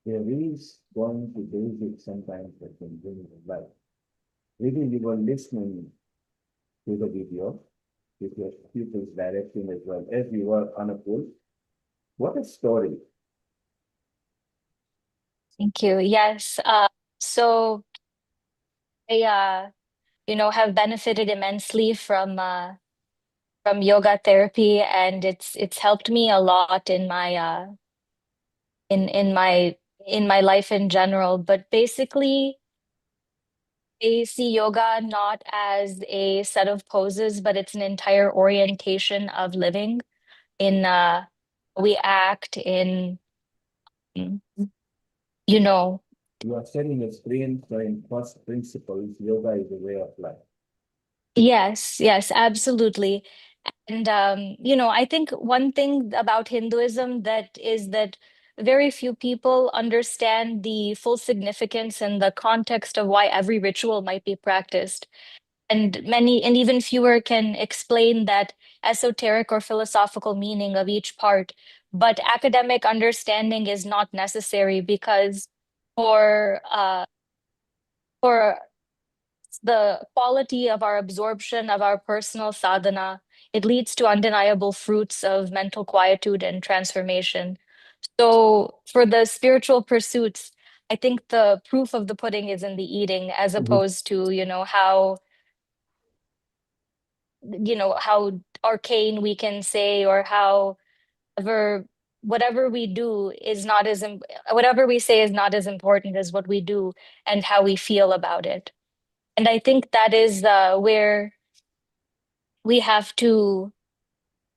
there is going to basic sometimes that can bring life. Maybe you were listening to the video with your pupils directing as well as you were on a pool. What a story. Thank you. Yes. So I, have benefited immensely from yoga therapy, and it's helped me a lot in my in my life in general. But basically, I see yoga not as a set of poses, but it's an entire orientation of living in we act in, mm, you know. You are setting a screen for in first principles, yoga is a way of life. Yes, yes, absolutely. And I think one thing about Hinduism that very few people understand the full significance and the context of why every ritual might be practiced. And even fewer can explain that esoteric or philosophical meaning of each part. But academic understanding is not necessary because for the quality of our absorption of our personal sadhana, it leads to undeniable fruits of mental quietude and transformation. So for the spiritual pursuits, I think the proof of the pudding is in the eating, as opposed to, how arcane we can say, or however whatever we do is not as whatever we say is not as important as what we do and how we feel about it. And I think that is where we have to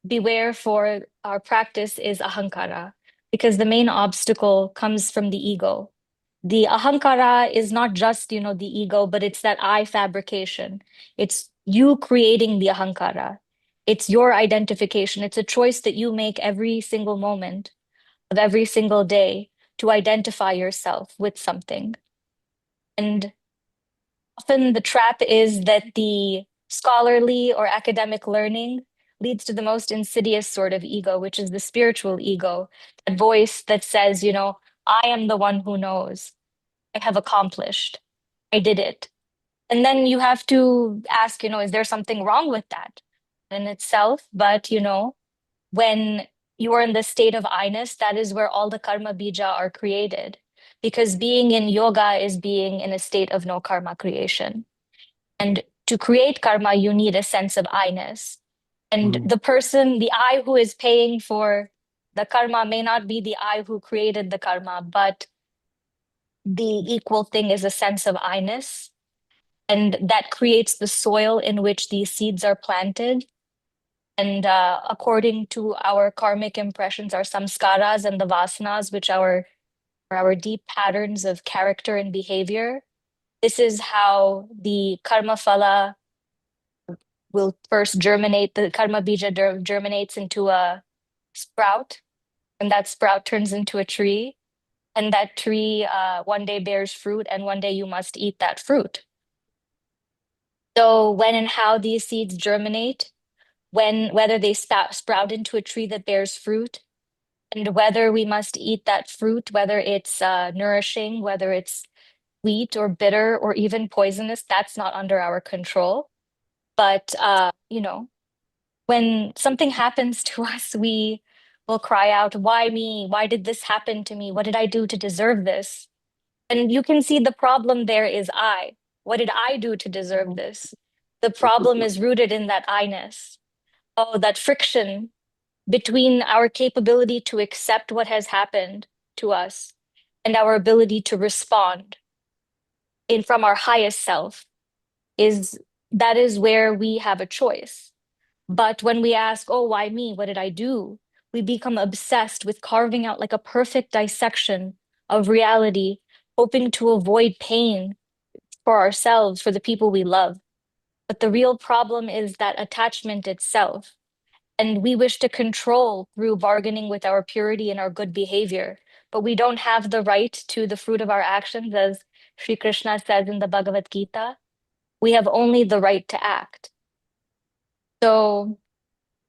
beware for our practice is ahankara, because the main obstacle comes from the ego. The ahankara is not just, the ego, but it's that I fabrication. It's you creating the ahankara. It's your identification. It's a choice that you make every single moment of every single day to identify yourself with something. And often the trap is that the scholarly or academic learning leads to the most insidious sort of ego, which is the spiritual ego, that voice that says, I am the one who knows. I have accomplished. I did it. And then you have to ask, is there something wrong with that in itself? But, when you are in the state of I-ness, that is where all the karma bija are created. Because being in yoga is being in a state of no karma creation. And to create karma, you need a sense of I-ness. And the I who is paying for the karma may not be the I who created the karma, but the equal thing is a sense of I-ness. And that creates the soil in which these seeds are planted. And according to our karmic impressions, our samskaras and the vasanas, which are our deep patterns of character and behavior, this is how the karma phala will first germinate. The karma bija germinates into a sprout, and that sprout turns into a tree. And that tree one day bears fruit, and one day you must eat that fruit. So when and how these seeds germinate, whether they sprout into a tree that bears fruit, and whether we must eat that fruit, whether it's nourishing, whether it's sweet or bitter or even poisonous, that's not under our control. But, when something happens to us, we will cry out, why me? Why did this happen to me? What did I do to deserve this? And you can see the problem there is I. What did I do to deserve this? The problem is rooted in that I-ness. Oh, that friction between our capability to accept what has happened to us and our ability to respond from our highest self is where we have a choice. But when we ask, oh, why me? What did I do? We become obsessed with carving out like a perfect dissection of reality, hoping to avoid pain for ourselves, for the people we love. But the real problem is that attachment itself. And we wish to control through bargaining with our purity and our good behavior. But we don't have the right to the fruit of our actions, as Sri Krishna says in the Bhagavad Gita. We have only the right to act. So,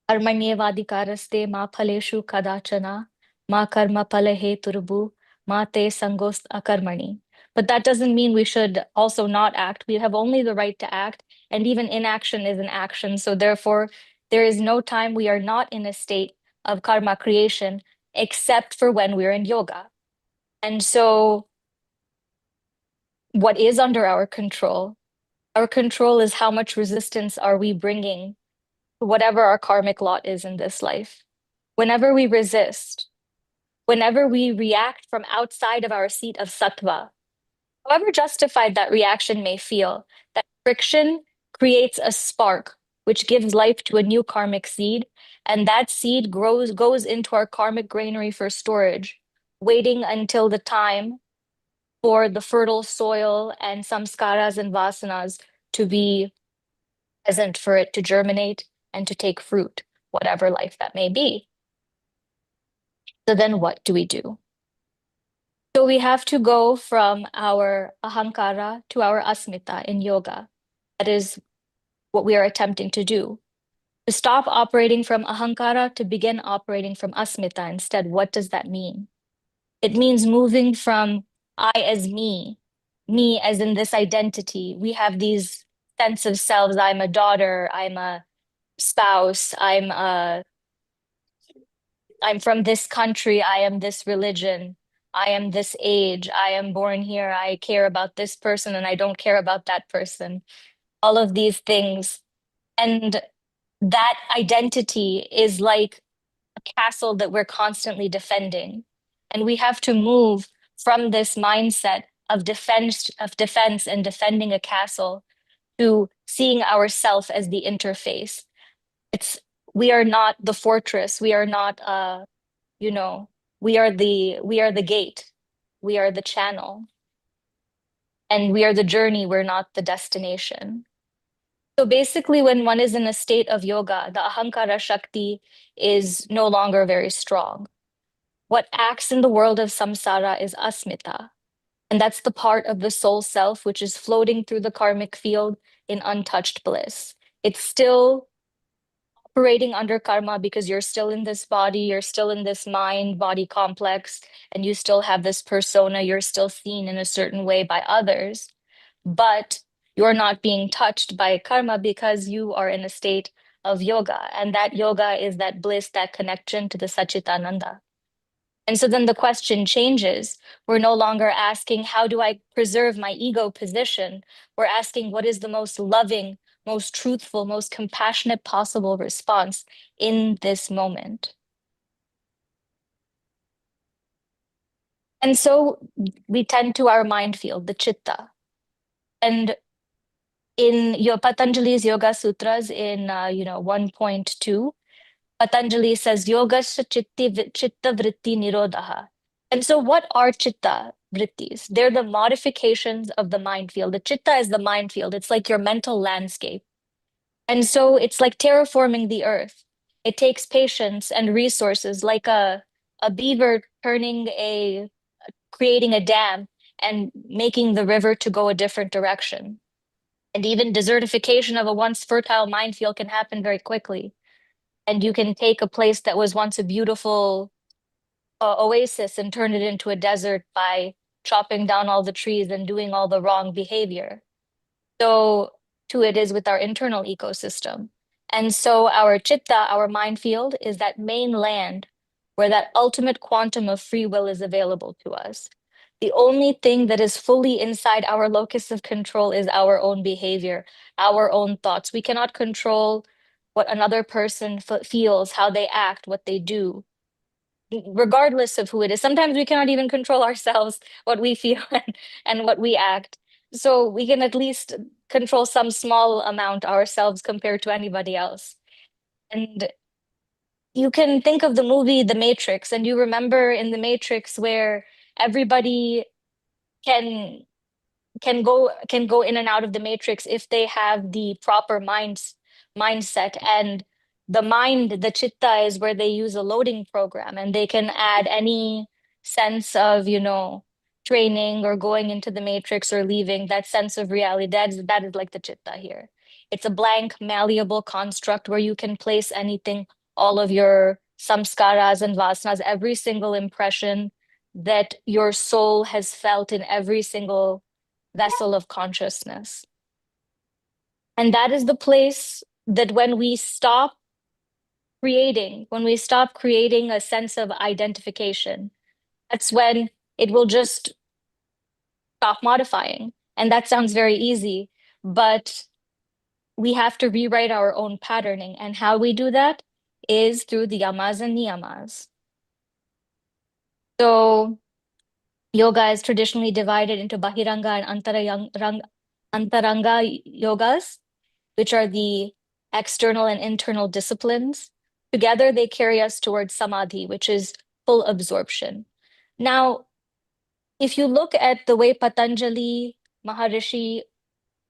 Karmanyevadikaraste ma phaleshu kadachana, ma karma phale heturbu, ma te sangost akarmani. But that doesn't mean we should also not act. We have only the right to act, and even inaction is an action. So therefore, there is no time we are not in a state of karma creation, except for when we're in yoga. And so what is under our control? Our control is how much resistance are we bringing to whatever our karmic lot is in this life. Whenever we resist, whenever we react from outside of our seat of sattva, however justified that reaction may feel, that friction creates a spark which gives life to a new karmic seed, and that seed goes into our karmic granary for storage, waiting until the time for the fertile soil and samskaras and vasanas to be present for it to germinate and to take fruit, whatever life that may be. So then what do we do? So we have to go from our ahankara to our asmita in yoga. That is what we are attempting to do. To stop operating from ahankara, to begin operating from asmita instead. What does that mean? It means moving from I as me as in this identity. We have these sense of selves. I'm a daughter, I'm a spouse, I'm from this country, I am this religion, I am this age, I am born here, I care about this person and I don't care about that person. All of these things. And that identity is like a castle that we're constantly defending. And we have to move from this mindset of defense and defending a castle to seeing ourselves as the interface. We are not the fortress. We are not we are the gate. We are the channel. And we are the journey, we're not the destination. So basically, when one is in a state of yoga, the ahankara shakti is no longer very strong. What acts in the world of samsara is asmita. And that's the part of the soul self which is floating through the karmic field in untouched bliss. It's still operating under karma because you're still in this body, you're still in this mind body complex, and you still have this persona, you're still seen in a certain way by others. But you're not being touched by karma because you are in a state of yoga. And that yoga is that bliss, that connection to the Sachitananda. And so then the question changes. We're no longer asking, how do I preserve my ego position? We're asking, what is the most loving, most truthful, most compassionate possible response in this moment? And so we tend to our mind field, the chitta. And in your Patanjali's Yoga Sutras in 1.2, Patanjali says yoga chitta vritti nirodha. And so what are chitta vrittis? They're the modifications of the mind field. The chitta is the mind field. It's like your mental landscape. And so it's like terraforming the earth. It takes patience and resources, like a beaver creating a dam and making the river to go a different direction. And even desertification of a once fertile minefield can happen very quickly. And you can take a place that was once a beautiful oasis and turn it into a desert by chopping down all the trees and doing all the wrong behavior. So too it is with our internal ecosystem. And so our chitta, our mind field, is that main land where that ultimate quantum of free will is available to us. The only thing that is fully inside our locus of control is our own behavior, our own thoughts. We cannot control what another person feels, how they act, what they do, regardless of who it is. Sometimes we cannot even control ourselves, what we feel and what we act. So we can at least control some small amount ourselves compared to anybody else. And you can think of the movie The Matrix, and you remember in The Matrix where everybody can go in and out of the matrix if they have the proper mindset. And the chitta, is where they use a loading program, and they can add any sense of training or going into the matrix or leaving, that sense of reality. That is like the chitta here. It's a blank malleable construct where you can place anything, all of your samskaras and vasanas, every single impression that your soul has felt in every single vessel of consciousness. And that is the place that when we stop creating a sense of identification, that's when it will just stop modifying. And that sounds very easy, but we have to rewrite our own patterning. And how we do that is through the yamas and niyamas. So yoga is traditionally divided into bahiranga and antaranga yogas, which are the external and internal disciplines. Together, they carry us towards samadhi, which is full absorption. Now, if you look at the way Patanjali Maharishi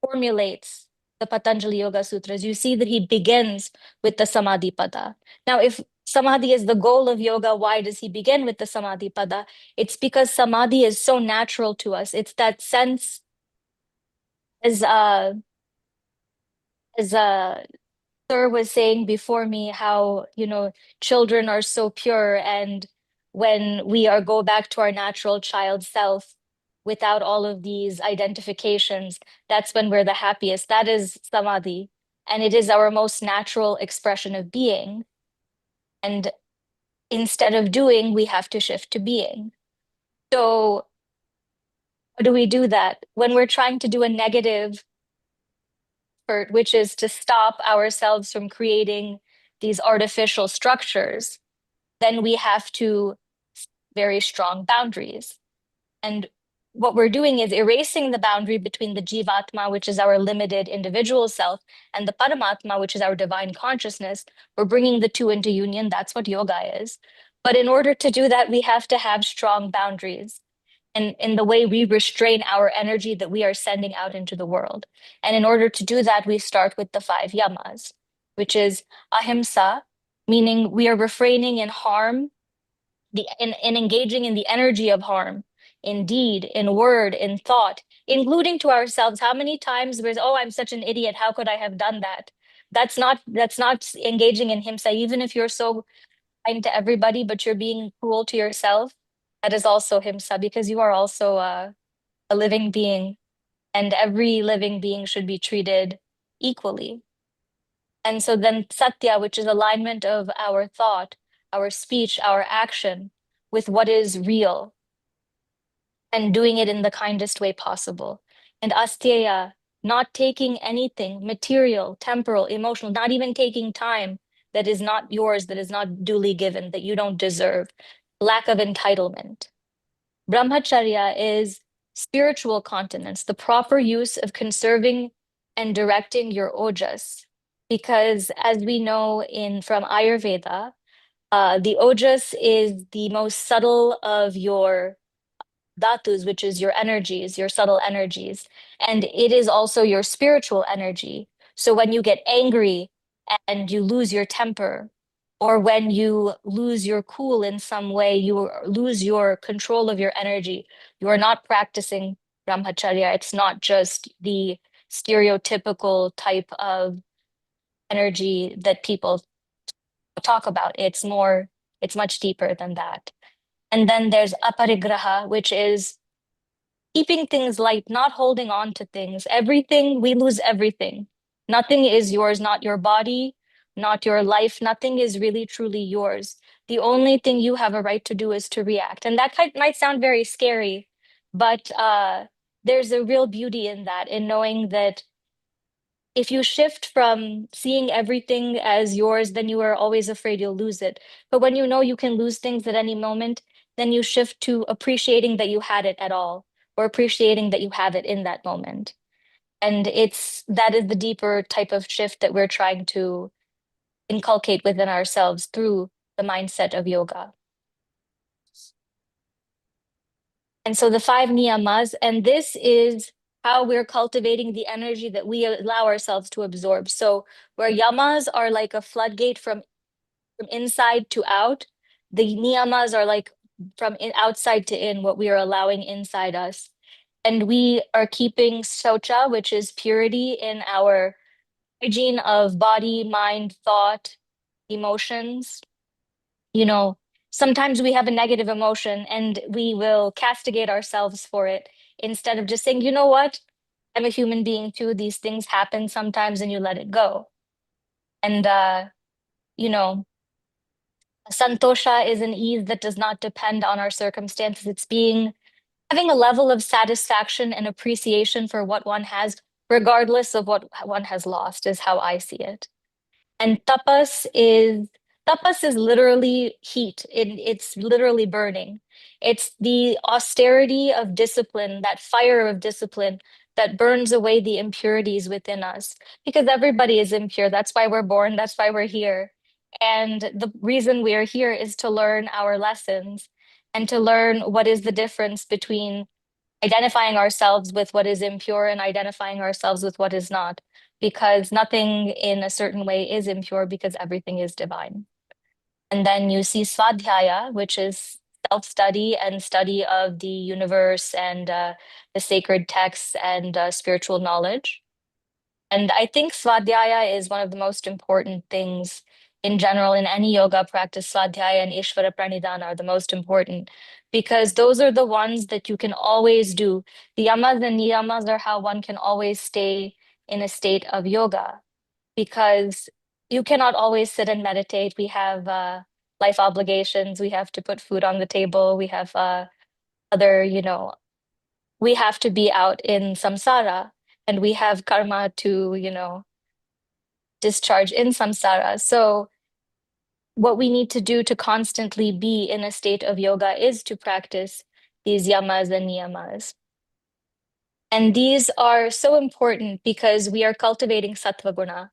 formulates the Patanjali Yoga Sutras, you see that he begins with the Samadhi Pada. Now, if Samadhi is the goal of yoga. Why does he begin with the Samadhi pada? It's because Samadhi is so natural to us. It's that sense, as Sir was saying before me, how, children are so pure, and when we go back to our natural child self without all of these identifications, that's when we're the happiest. That is Samadhi, and it is our most natural expression of being. And instead of doing, we have to shift to being. So how do we do that? When we're trying to do a negative effort, which is to stop ourselves from creating these artificial structures, then we have to set very strong boundaries. And what we're doing is erasing the boundary between the Jivatma, which is our limited individual self, and the Paramatma, which is our divine consciousness. We're bringing the two into union. That's what yoga is. But in order to do that, we have to have strong boundaries and in the way we restrain our energy that we are sending out into the world. And in order to do that, we start with the 5 yamas, which is ahimsa, meaning we are refraining in harm, in engaging in the energy of harm, in deed, in word, in thought, including to ourselves. How many times we're, oh, I'm such an idiot, how could I have done that? That's not engaging in himsa. Even if you're so kind to everybody, but you're being cruel to yourself, that is also himsa, because you are also a living being, and every living being should be treated equally. And so then satya, which is alignment of our thought, our speech, our action with what is real, and doing it in the kindest way possible. And asteya, not taking anything material, temporal, emotional, not even taking time that is not yours, that is not duly given, that you don't deserve. Lack of entitlement. Brahmacharya is spiritual continence, the proper use of conserving and directing your ojas. Because as we know from Ayurveda, the ojas is the most subtle of your dhatus, which is your energies, your subtle energies. And it is also your spiritual energy. So when you get angry and you lose your temper, or when you lose your cool in some way, you lose your control of your energy, you are not practicing brahmacharya. It's not just the stereotypical type of energy that people talk about. It's much deeper than that. And then there's aparigraha, which is keeping things light, not holding on to things. Everything, we lose everything. Nothing is yours, not your body, not your life. Nothing is really, truly yours. The only thing you have a right to do is to react. And that might sound very scary, but there's a real beauty in that, in knowing that if you shift from seeing everything as yours, then you are always afraid you'll lose it. But when you know you can lose things at any moment, then you shift to appreciating that you had it at all, or appreciating that you have it in that moment. And that is the deeper type of shift that we're trying to inculcate within ourselves through the mindset of yoga. And so the 5 niyamas, and this is how we're cultivating the energy that we allow ourselves to absorb. So where yamas are like a floodgate from inside to out, the niyamas are like from outside to in, what we are allowing inside us. And we are keeping socha, which is purity in our hygiene of body, mind, thought, emotions. Sometimes we have a negative emotion and we will castigate ourselves for it, instead of just saying, you know what? I'm a human being too. These things happen sometimes, and you let it go. And, santosha is an ease that does not depend on our circumstances. It's having a level of satisfaction and appreciation for what one has, regardless of what one has lost, is how I see it. And tapas is literally heat. It's literally burning. It's the austerity of discipline, that fire of discipline that burns away the impurities within us. Because everybody is impure. That's why we're born. That's why we're here. And the reason we are here is to learn our lessons and to learn what is the difference between identifying ourselves with what is impure and identifying ourselves with what is not, because nothing in a certain way is impure, because everything is divine. And then you see Swadhyaya, which is self-study and study of the universe and the sacred texts and spiritual knowledge. And I think Swadhyaya is one of the most important things in general in any yoga practice. Swadhyaya and Ishvara Pranidhana are the most important because those are the ones that you can always do. The yamas and niyamas are how one can always stay in a state of yoga because you cannot always sit and meditate. We have life obligations. We have to put food on the table. We have other, we have to be out in samsara and we have karma to, discharge in samsara. So what we need to do to constantly be in a state of yoga is to practice these yamas and niyamas. And these are so important because we are cultivating sattva guna.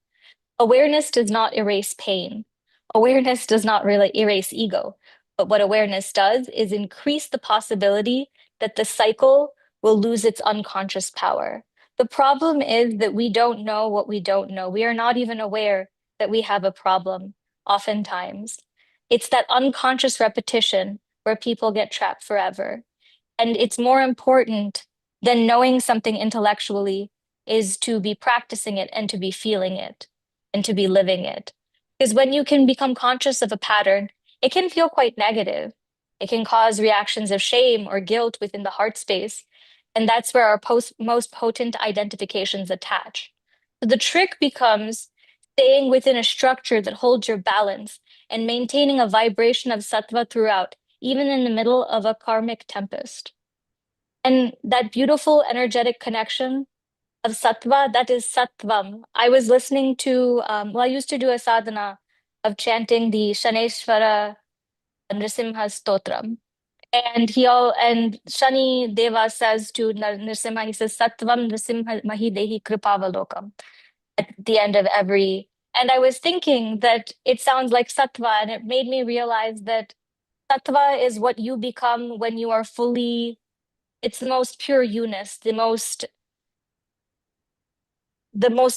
Awareness does not erase pain. Awareness does not really erase ego. But what awareness does is increase the possibility that the cycle will lose its unconscious power. The problem is that we don't know what we don't know. We are not even aware that we have a problem, oftentimes. It's that unconscious repetition where people get trapped forever. And it's more important than knowing something intellectually is to be practicing it and to be feeling it and to be living it. Because when you can become conscious of a pattern, it can feel quite negative. It can cause reactions of shame or guilt within the heart space. And that's where our most potent identifications attach. So the trick becomes staying within a structure that holds your balance and maintaining a vibration of sattva throughout, even in the middle of a karmic tempest. And that beautiful energetic connection of sattva, that is sattvam. I was listening to, I used to do a sadhana of chanting the Shaneshwara Nrsimha Stotram. And and Shani Deva says to Nrsimha, he says, Sattvam Nrsimha Mahi Dehi Kripavalokam at the end of every. And I was thinking that it sounds like sattva, and it made me realize that sattva is what you become when you are fully, it's the most pure unus, the most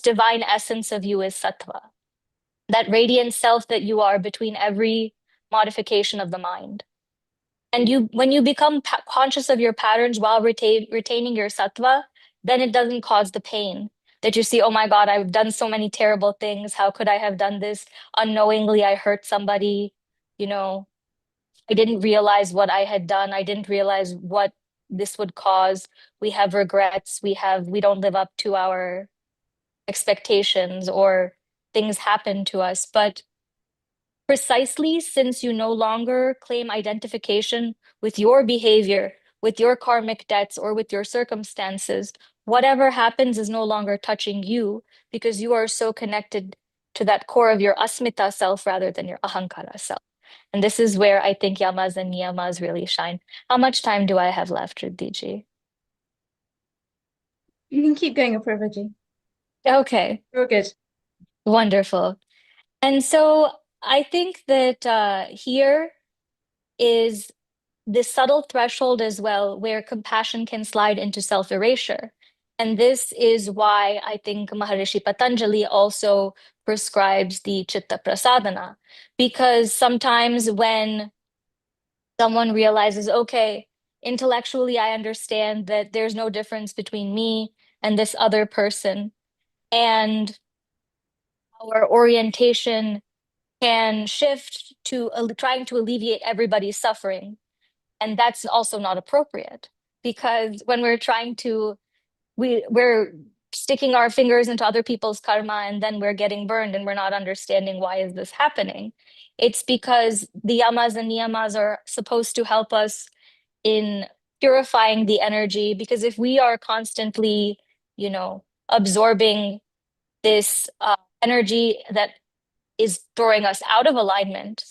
divine essence of you is sattva, that radiant self that you are between every modification of the mind. And when you become conscious of your patterns while retaining your sattva, then it doesn't cause the pain that you see, oh my God, I've done so many terrible things. How could I have done this? Unknowingly, I hurt somebody. I didn't realize what I had done. I didn't realize what this would cause. We have regrets. We don't live up to our expectations, or things happen to us. But precisely since you no longer claim identification with your behavior, with your karmic debts, or with your circumstances, whatever happens is no longer touching you because you are so connected to that core of your asmita self rather than your ahankara self. And this is where I think yamas and niyamas really shine. How much time do I have left, Riddhiji? You can keep going, Apravaji. Okay. You're good. Wonderful. And so I think that here is the subtle threshold as well, where compassion can slide into self-erasure. And this is why I think Maharishi Patanjali also prescribes the Chitta Prasadana, because sometimes when someone realizes, okay, intellectually, I understand that there's no difference between me and this other person, and our orientation can shift to trying to alleviate everybody's suffering. And that's also not appropriate, because when we're trying to, we're sticking our fingers into other people's karma, and then we're getting burned and we're not understanding why is this happening. It's because the yamas and niyamas are supposed to help us in purifying the energy, because if we are constantly, absorbing this energy that is throwing us out of alignment,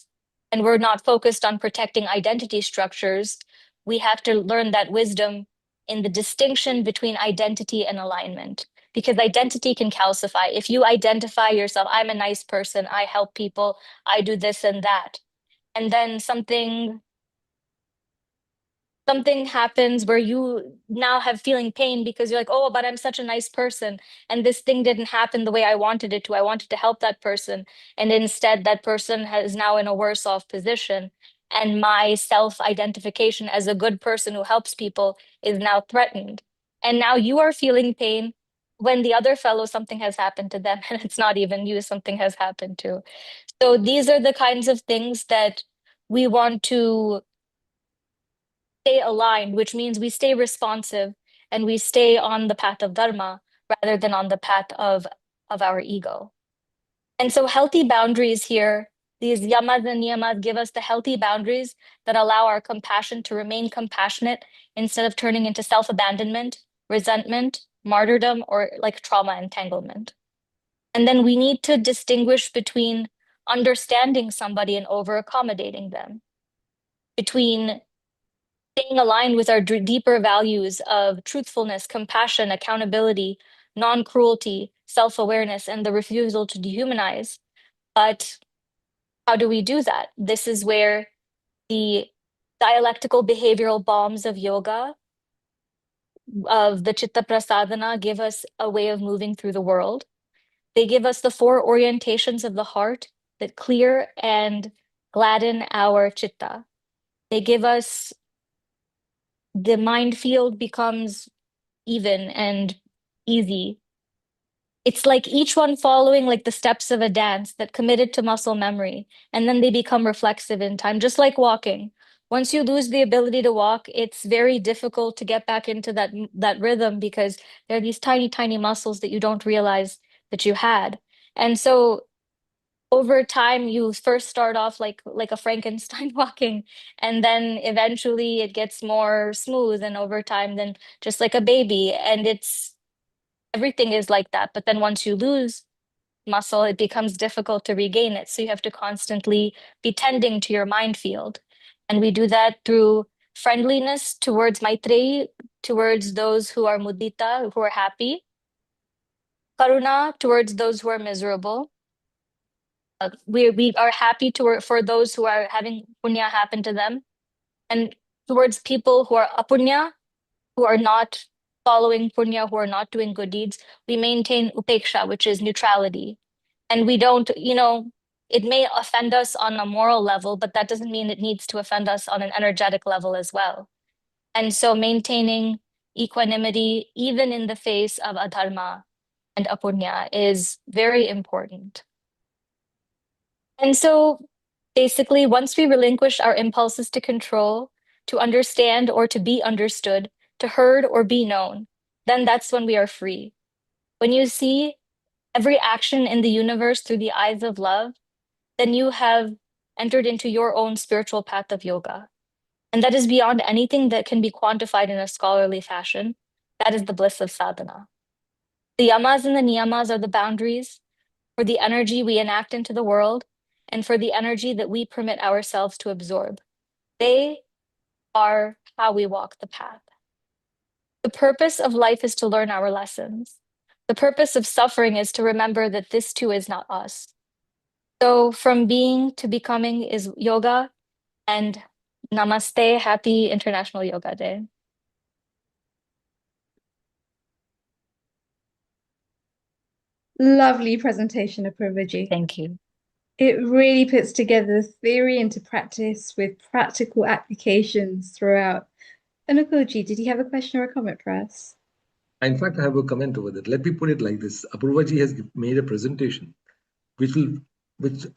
and we're not focused on protecting identity structures, we have to learn that wisdom in the distinction between identity and alignment, because identity can calcify. If you identify yourself, I'm a nice person, I help people, I do this and that, and then something something happens where you now have feeling pain because you're like, oh, but I'm such a nice person, and this thing didn't happen the way I wanted it to. I wanted to help that person, and instead that person is now in a worse off position, and my self-identification as a good person who helps people is now threatened. And now you are feeling pain when the other fellow, something has happened to them, and it's not even you, something has happened to. So these are the kinds of things that we want to stay aligned, which means we stay responsive and we stay on the path of dharma rather than on the path of our ego. And so healthy boundaries here, these yamas and niyamas give us the healthy boundaries that allow our compassion to remain compassionate instead of turning into self-abandonment, resentment, martyrdom, or like trauma entanglement. And then we need to distinguish between understanding somebody and over accommodating them, between staying aligned with our deeper values of truthfulness, compassion, accountability, non-cruelty, self-awareness, and the refusal to dehumanize. But how do we do that? This is where the dialectical behavioral bombs of yoga, of the Chitta Prasadana, give us a way of moving through the world. They give us the 4 orientations of the heart that clear and gladden our chitta. They give us the mind field becomes even and easy. It's like each one following like the steps of a dance that committed to muscle memory, and then they become reflexive in time, just like walking. Once you lose the ability to walk, it's very difficult to get back into that rhythm because there are these tiny, tiny muscles that you don't realize that you had. And so over time, you first start off like a Frankenstein walking, and then eventually it gets more smooth, and over time, then just like a baby. And everything is like that. But then once you lose muscle, it becomes difficult to regain it. So you have to constantly be tending to your mind field. And we do that through friendliness towards Maitreyi, towards those who are mudita, who are happy, karuna towards those who are miserable. We are happy for those who are having punya happen to them, and towards people who are apunya, who are not following punya, who are not doing good deeds, we maintain upeksha, which is neutrality. And we don't, it may offend us on a moral level, but that doesn't mean it needs to offend us on an energetic level as well. And so maintaining equanimity, even in the face of adharma and apunya, is very important. And so basically, once we relinquish our impulses to control, to understand or to be understood, to heard or be known, then that's when we are free. When you see every action in the universe through the eyes of love, then you have entered into your own spiritual path of yoga. And that is beyond anything that can be quantified in a scholarly fashion. That is the bliss of sadhana. The yamas and the niyamas are the boundaries for the energy we enact into the world and for the energy that we permit ourselves to absorb. They are how we walk the path. The purpose of life is to learn our lessons. The purpose of suffering is to remember that this too is not us. So from being to becoming is yoga, and namaste, happy International Yoga Day. Lovely presentation, Apurvaji. Thank you. It really puts together theory into practice with practical applications throughout. Anukulji, did you have a question or a comment for us? In fact, I have a comment over that. Let me put it like this. Apurvaji has made a presentation, which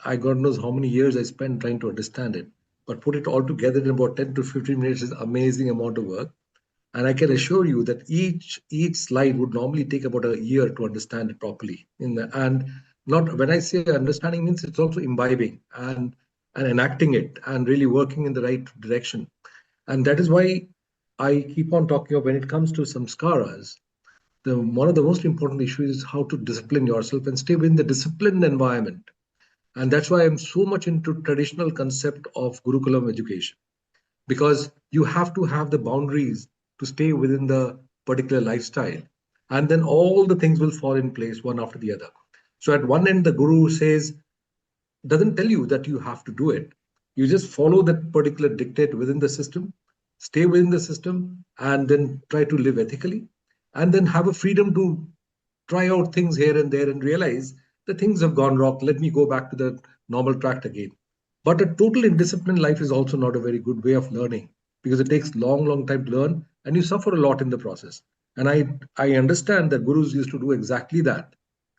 I God knows how many years I spent trying to understand it, but put it all together in about 10 to 15 minutes is amazing amount of work. And I can assure you that each slide would normally take about a year to understand it properly. And not when I say understanding means it's also imbibing and enacting it and really working in the right direction. And that is why I keep on talking of when it comes to samskaras, one of the most important issues is how to discipline yourself and stay within the disciplined environment. And that's why I'm so much into traditional concept of Gurukulam education, because you have to have the boundaries to stay within the particular lifestyle. And then all the things will fall in place one after the other. So at one end, the guru doesn't tell you that you have to do it. You just follow that particular dictate within the system. stay within the system, and then try to live ethically, and then have a freedom to try out things here and there and realize that things have gone wrong. Let me go back to the normal track again. But a total indisciplined life is also not a very good way of learning, because it takes long time to learn and you suffer a lot in the process. And I understand that gurus used to do exactly that.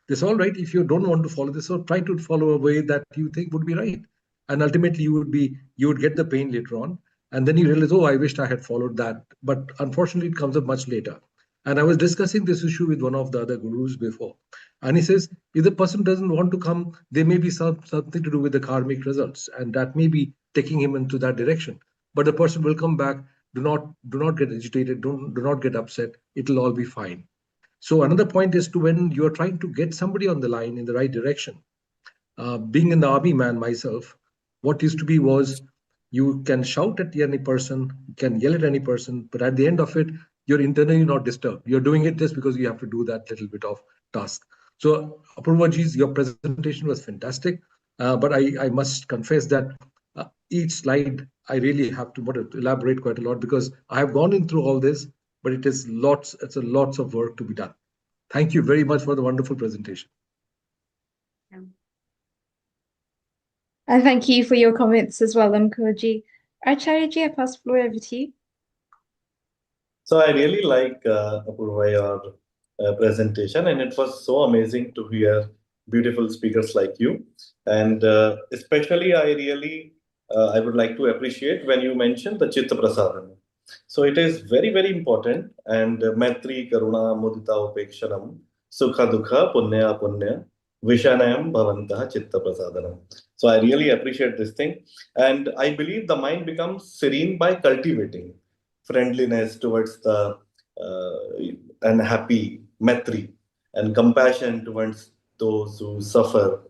It's all right if you don't want to follow this, or try to follow a way that you think would be right. And ultimately you would get the pain later on. And then you realize, oh, I wished I had followed that. But unfortunately, it comes up much later. And I was discussing this issue with one of the other gurus before. And he says, if the person doesn't want to come, there may be something to do with the karmic results. And that may be taking him into that direction. But the person will come back. Do not get agitated. Do not get upset. It'll all be fine. So another point is to when you are trying to get somebody on the line in the right direction. Being in the army man myself, what used to be was you can shout at any person, you can yell at any person, but at the end of it, you're internally not disturbed. You're doing it just because you have to do that little bit of task. So, Apurvaji, your presentation was fantastic, but I must confess that each slide I really have to elaborate quite a lot, because I have gone in through all this, but it's a lots of work to be done. Thank you very much for the wonderful presentation. And thank you for your comments as well, Ankurji. Acharyaji, I pass the floor over to you. So I really like Apurva, your presentation, and it was so amazing to hear beautiful speakers like you. And especially, I would like to appreciate when you mentioned the Chitta Prasadana. So it is very, very important. And Maitri, Karuna, Mudita, Upekshanam, Sukha, Dukha, Punya, Punya, Vishanayam, Bhavantaha, Chitta Prasadanam. So I really appreciate this thing. And I believe the mind becomes serene by cultivating friendliness towards the and happy Maitri, and compassion towards those who suffer,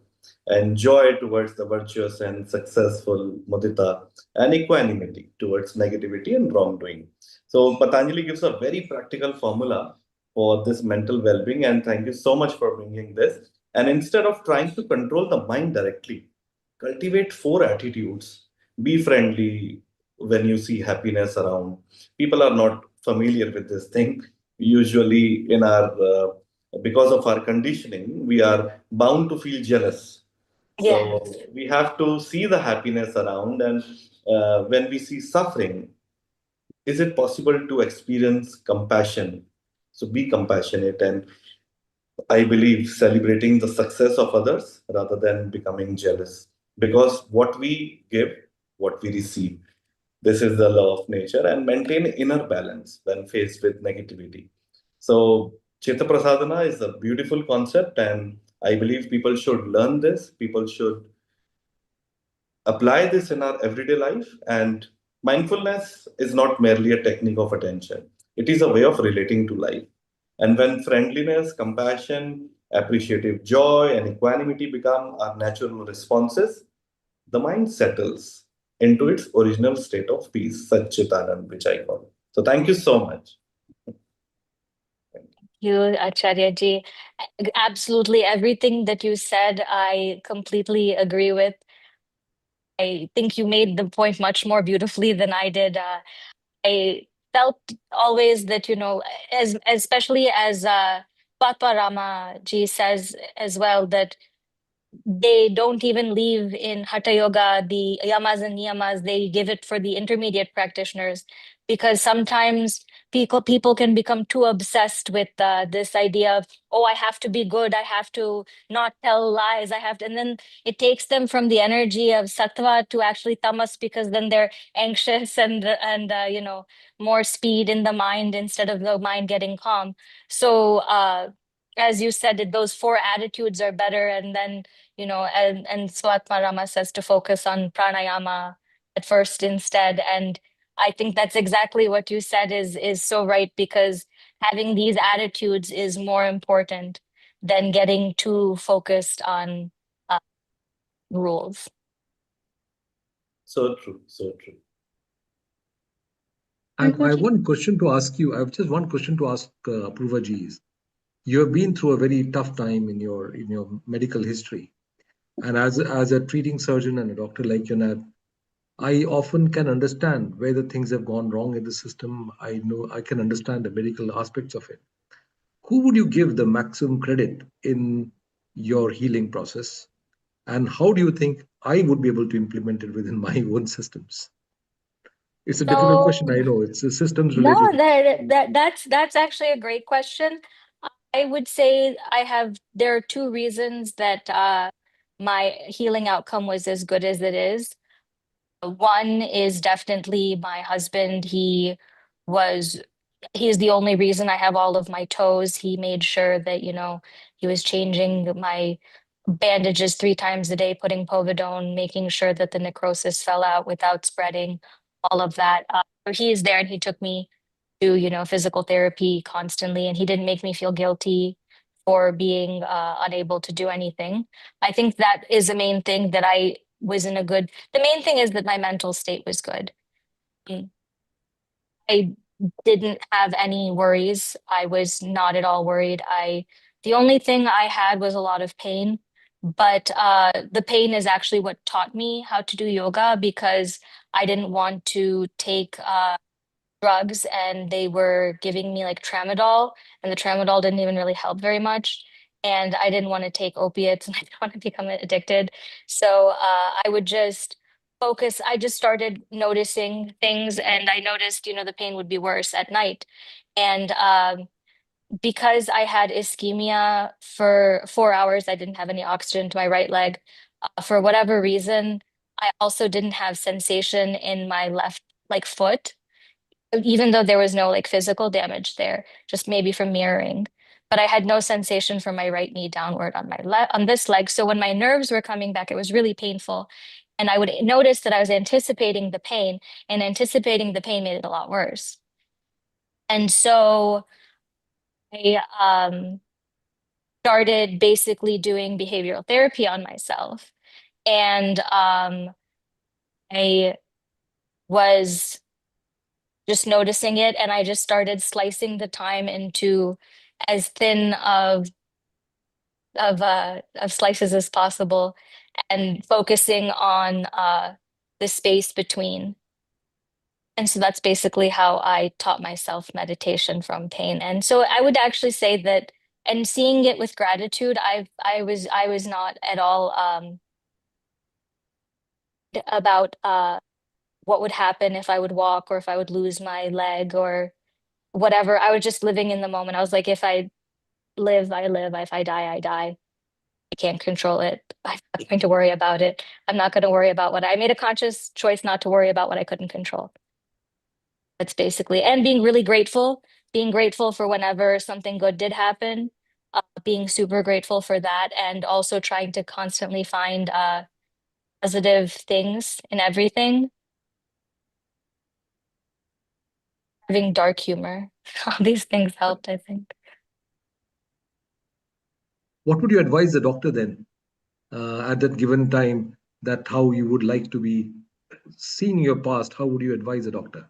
and joy towards the virtuous and successful Mudita, and equanimity towards negativity and wrongdoing. So Patanjali gives a very practical formula for this mental well-being, and thank you so much for bringing this. And instead of trying to control the mind directly, cultivate 4 attitudes. Be friendly when you see happiness around. People are not familiar with this thing. Usually, in our because of our conditioning, we are bound to feel jealous. So we have to see the happiness around, and when we see suffering, is it possible to experience compassion? So be compassionate, and I believe celebrating the success of others rather than becoming jealous. Because what we give, what we receive. This is the law of nature, and maintain inner balance when faced with negativity. So Chitta Prasadana is a beautiful concept, and I believe people should learn this. People should apply this in our everyday life. And mindfulness is not merely a technique of attention. It is a way of relating to life. And when friendliness, compassion, appreciative joy, and equanimity become our natural responses, the mind settles into its original state of peace, Satchitanand, which I call. So thank you so much. You, Acharyaji. Absolutely everything that you said, I completely agree with. I think you made the point much more beautifully than I did. I felt always that, especially as Rama ji says as well, that they don't even leave in Hatha Yoga the yamas and niyamas. They give it for the intermediate practitioners, because sometimes people can become too obsessed with this idea of, oh, I have to be good, I have to not tell lies, I have to, and then it takes them from the energy of sattva to actually tamas, because then they're anxious and more speed in the mind instead of the mind getting calm. So as you said, those 4 attitudes are better, and then and Swatmarama says to focus on pranayama at first instead. And I think that's exactly what you said is so right, because having these attitudes is more important than getting too focused on rules. So true, so true. I have one question to ask you. I have just one question to ask Apurvaji. You have been through a very tough time in your medical history, and as a treating surgeon and a doctor like you, I often can understand where the things have gone wrong in the system. I know I can understand the medical aspects of it. Who would you give the maximum credit in your healing process? And how do you think I would be able to implement it within my own systems? It's a difficult question. I know it's a systems No, related. that's actually a great question. I would say there are two reasons that my healing outcome was as good as it is. One is definitely my husband. He's the only reason I have all of my toes. He made sure that, he was changing my bandages 3 times a day, putting povidone, making sure that the necrosis fell out without spreading, all of that. So he is there and he took me to, physical therapy constantly, and he didn't make me feel guilty for being unable to do anything. I think that is the main thing that the main thing is that my mental state was good. I didn't have any worries. I was not at all worried. The only thing I had was a lot of pain, but the pain is actually what taught me how to do yoga, because I didn't want to take drugs, and they were giving me like tramadol, and the tramadol didn't even really help very much. And I didn't want to take opiates, and I didn't want to become addicted. So I would just focus. I just started noticing things, and I noticed, the pain would be worse at night. And because I had ischemia for 4 hours, I didn't have any oxygen to my right leg. For whatever reason, I also didn't have sensation in my left foot, even though there was no physical damage there, just maybe from mirroring. But I had no sensation from my right knee downward on this leg. So when my nerves were coming back, it was really painful. And I would notice that I was anticipating the pain, and anticipating the pain made it a lot worse. And so I started basically doing behavioral therapy on myself. And I was just noticing it, and I just started slicing the time into as thin of slices as possible, and focusing on the space between. And so that's basically how I taught myself meditation from pain. And so I would actually say that, and seeing it with gratitude, I was not at all about what would happen if I would walk, or if I would lose my leg, or whatever. I was just living in the moment. I was like, if I live, I live. If I die, I die. I can't control it. I'm not going to worry about it. I'm not going to worry about I made a conscious choice not to worry about what I couldn't control. That's basically, and being grateful for whenever something good did happen, being super grateful for that, and also trying to constantly find positive things in everything. Having dark humor, all these things helped, I think. What would you advise the doctor then at that given time, that how you would like to be seeing your past? How would you advise a doctor?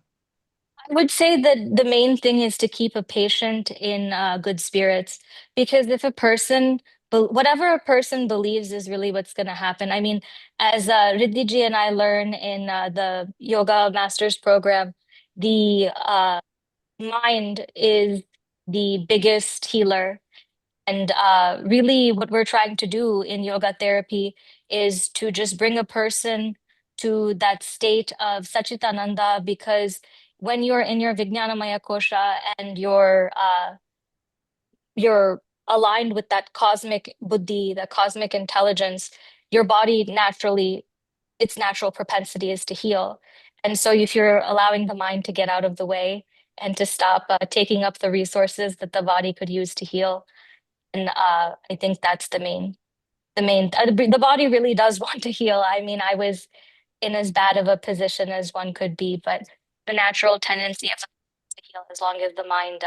I would say that the main thing is to keep a patient in good spirits, because if whatever a person believes is really what's going to happen. I mean, as Riddhi ji and I learn in the Yoga Masters program, the mind is the biggest healer. And really, what we're trying to do in yoga therapy is to just bring a person to that state of Sachitananda, because when you're in your Vijnanamaya Kosha and you're aligned with that cosmic buddhi, the cosmic intelligence, your body naturally, its natural propensity is to heal. And so if you're allowing the mind to get out of the way and to stop taking up the resources that the body could use to heal, and I think that's the body really does want to heal. I mean, I was in as bad of a position as one could be, but the natural tendency of to heal, as long as the mind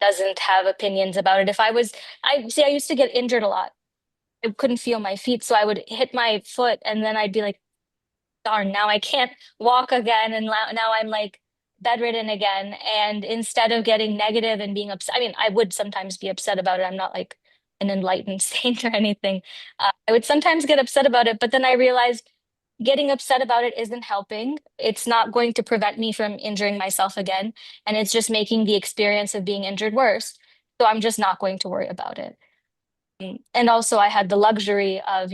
doesn't have opinions about it. I used to get injured a lot. I couldn't feel my feet, so I would hit my foot, and then I'd be like, darn, now I can't walk again, and now I'm like bedridden again. And instead of getting negative and being upset, I mean, I would sometimes be upset about it. I'm not like an enlightened saint or anything. I would sometimes get upset about it, but then I realized getting upset about it isn't helping. It's not going to prevent me from injuring myself again. And it's just making the experience of being injured worse. So I'm just not going to worry about it. And also, I had the luxury of,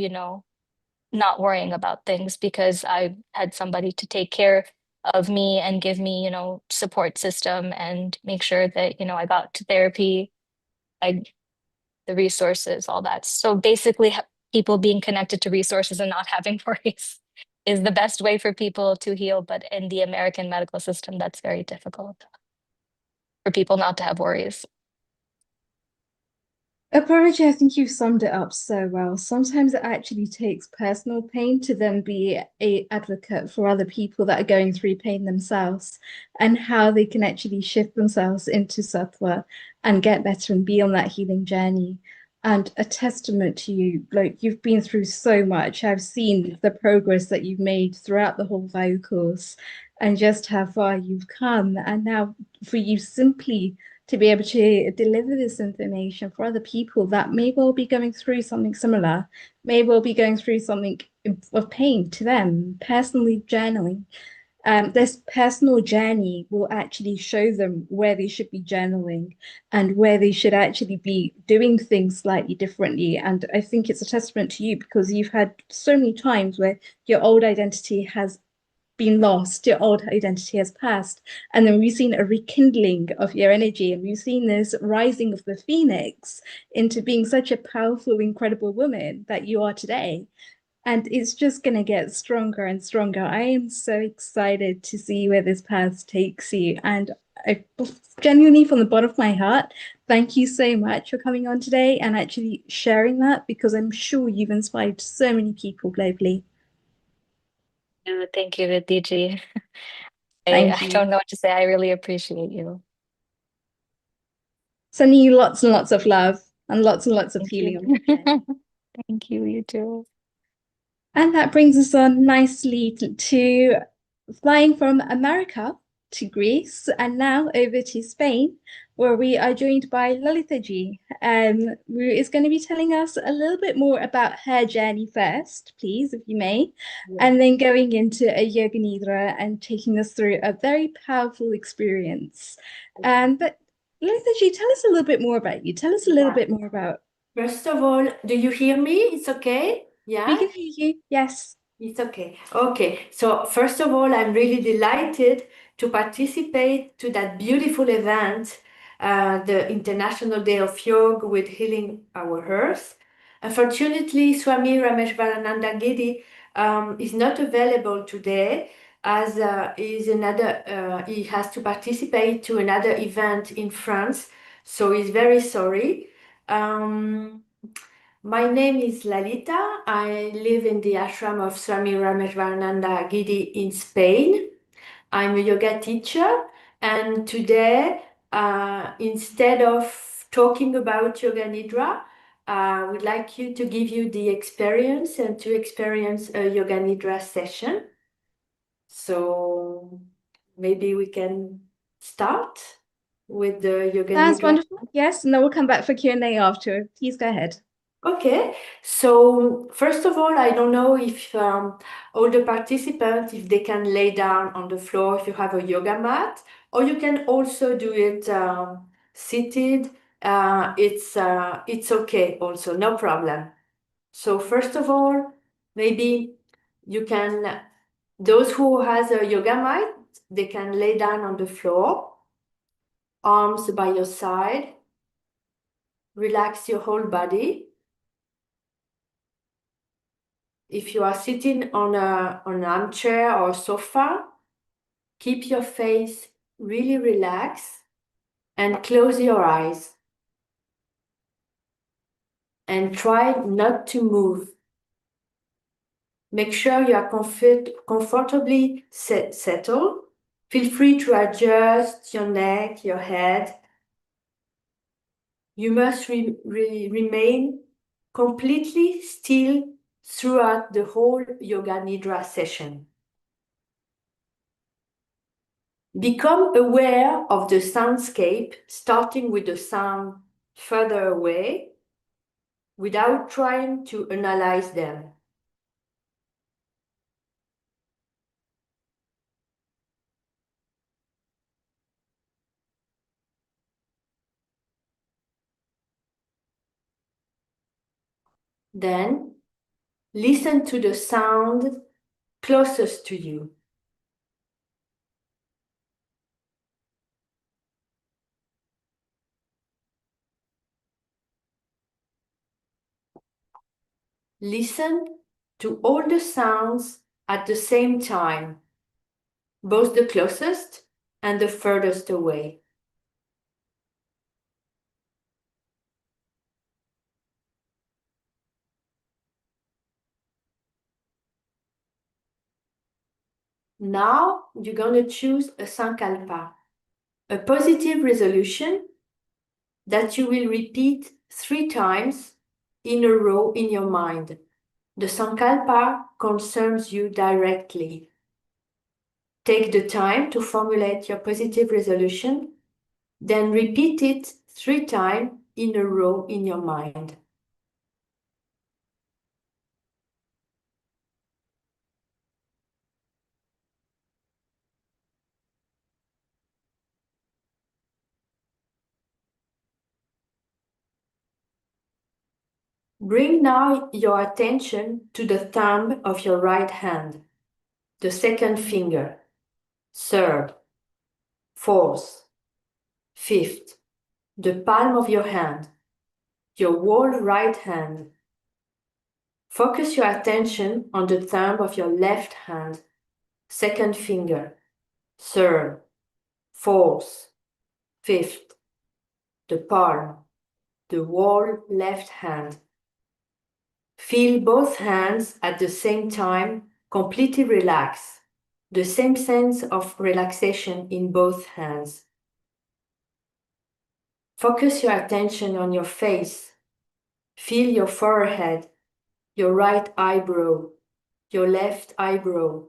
not worrying about things because I had somebody to take care of me and give me, support system and make sure that, I got to therapy, the resources, all that. So basically, people being connected to resources and not having worries is the best way for people to heal. But in the American medical system, that's very difficult for people not to have worries. Apology, I think you've summed it up so well. Sometimes it actually takes personal pain to then be an advocate for other people that are going through pain themselves and how they can actually shift themselves into sattva and get better and be on that healing journey. And a testament to you, like you've been through so much. I've seen the progress that you've made throughout the whole Vayu course and just how far you've come. And now for you simply to be able to deliver this information for other people that may well be going through something similar, may well be going through something of pain to them, personally journaling. This personal journey will actually show them where they should be journaling and where they should actually be doing things slightly differently. And I think it's a testament to you because you've had so many times where your old identity has been lost, your old identity has passed. And then we've seen a rekindling of your energy, and we've seen this rising of the phoenix into being such a powerful, incredible woman that you are today. And it's just going to get stronger and stronger. I am so excited to see where this path takes you. And I genuinely, from the bottom of my heart, thank you so much for coming on today and actually sharing that, because I'm sure you've inspired so many people globally. Thank you, Vidiji. Thank I you. don't know what to say. I really appreciate you. Sending you lots and lots of love and lots of healing on your journey. Thank you, you too. And that brings us on nicely to flying from America to Greece and now over to Spain, where we are joined by Lalita Ji, who is going to be telling us a little bit more about her journey first, please, if you may, and then going into a yoga nidra and taking us through a very powerful experience. But Lalita Ji, tell us a little bit more about you. Tell us a little bit more about. First of all, do you hear me? It's okay? Yeah? We can hear you, yes. It's okay. Okay. So first of all, I'm really delighted to participate to that beautiful event, the International Day of Yoga with Healing Our Earth. Unfortunately, Swami Rameshwarananda Giri is not available today as he has to participate to another event in France. So he's very sorry. My name is Lalita. I live in the ashram of Swami Rameshwarananda Giri in Spain. I'm a yoga teacher, and today, instead of talking about Yoga Nidra, I would like you to give you the experience and to experience a Yoga Nidra session. So maybe we can start with the Yoga That's Nidra. wonderful. Yes, and then we'll come back for Q&A after. Please go ahead. Okay, so first of all, I don't know if all the participants, if they can lay down on the floor if you have a yoga mat, or you can also do it seated. It's okay also, no problem. So first of all, maybe you can, those who has a yoga mat, they can lay down on the floor, arms by your side, relax your whole body. If you are sitting on an armchair or sofa, keep your face really relaxed and close your eyes. And try not to move. Make sure you are comfortably settled. Feel free to adjust your neck, your head. You must remain completely still throughout the whole Yoga Nidra session. Become aware of the soundscape, starting with the sound further away, without trying to analyze them. Then listen to the sound closest to you. Listen to all the sounds at the same time, both the closest and the furthest away. Now you're going to choose a sankalpa, a positive resolution that you will repeat 3 times in a row in your mind. The sankalpa concerns you directly. Take the time to formulate your positive resolution, then repeat it 3 times in a row in your mind. Bring now your attention to the thumb of your right hand, the second finger, third, fourth, fifth, the palm of your hand, your whole right hand. Focus your attention on the thumb of your left hand, second finger, third, fourth, fifth, the palm, the whole left hand. Feel both hands at the same time completely relax, the same sense of relaxation in both hands. Focus your attention on your face. Feel your forehead, your right eyebrow, your left eyebrow,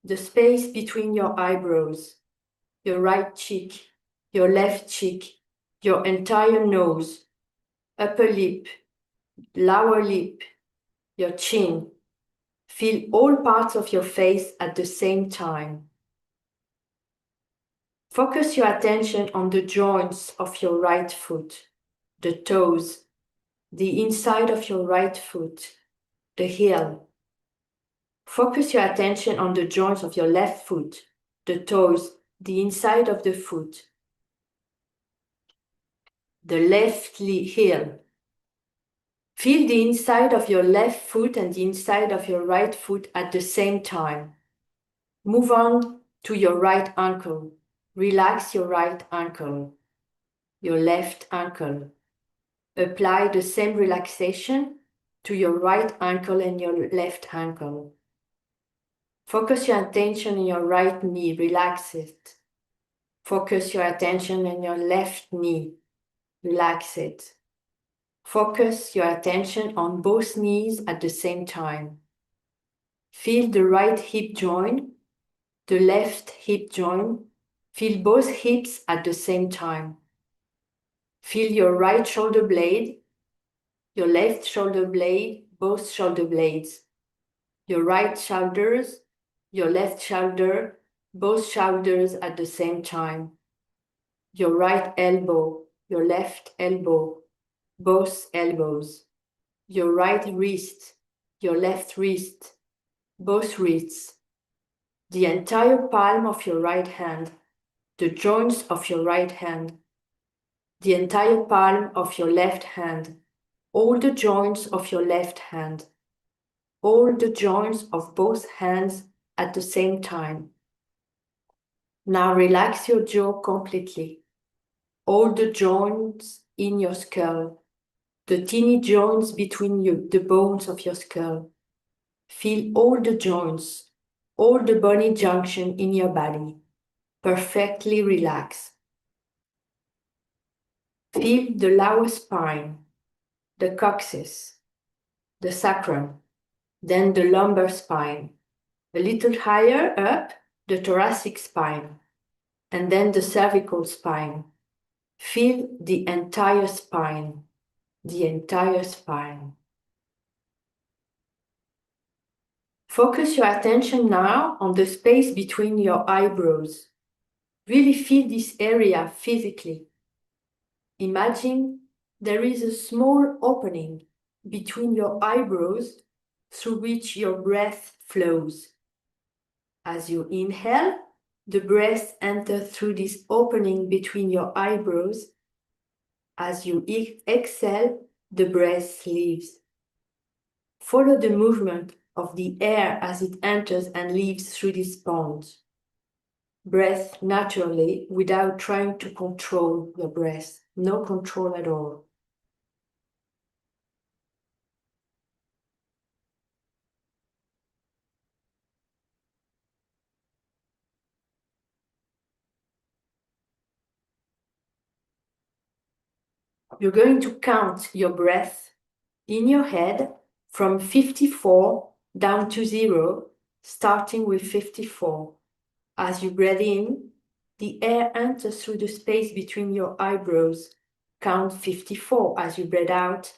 the space between your eyebrows, your right cheek, your left cheek, your entire nose, upper lip, lower lip, your chin. Feel all parts of your face at the same time. Focus your attention on the joints of your right foot, the toes, the inside of your right foot, the heel. Focus your attention on the joints of your left foot, the toes, the inside of the foot, the left heel. Feel the inside of your left foot and the inside of your right foot at the same time. Move on to your right ankle. Relax your right ankle, your left ankle. Apply the same relaxation to your right ankle and your left ankle. Focus your attention on your right knee, relax it. Focus your attention on your left knee, relax it. Focus your attention on both knees at the same time. Feel the right hip joint, the left hip joint. Feel both hips at the same time. Feel your right shoulder blade, your left shoulder blade, both shoulder blades. Your right shoulders, your left shoulder, both shoulders at the same time. Your right elbow, your left elbow, both elbows. Your right wrist, your left wrist, both wrists. The entire palm of your right hand, the joints of your right hand. The entire palm of your left hand, all the joints of your left hand. All the joints of both hands at the same time. Now relax your jaw completely. All the joints in your skull, the teeny joints between the bones of your skull. Feel all the joints, all the bony junction in your body. Perfectly relax. Feel the lower spine, the coccyx, the sacrum, then the lumbar spine. A little higher up, the thoracic spine, and then the cervical spine. Feel the entire spine, the entire spine. Focus your attention now on the space between your eyebrows. Really feel this area physically. Imagine there is a small opening, between your eyebrows through which your breath flows. As you inhale, the breath enters through this opening between your eyebrows. As you exhale, the breath leaves. Follow the movement of the air as it enters and leaves through this sponge. Breath naturally without trying to control your breath. No control at all. You're going to count your breath in your head from 54 down to 0, starting with 54. As you breathe in, the air enters through the space between your eyebrows. Count 54. As you breathe out,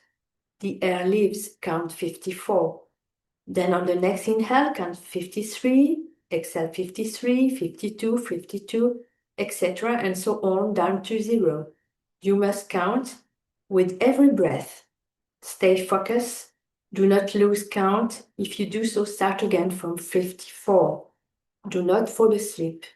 the air leaves. Count 54. Then on the next inhale, count 53, exhale 53, 52, 52, etc. and so on down to 0. You must count with every breath. Stay focused. Do not lose count. If you do so, start again from 54. Do not fall asleep.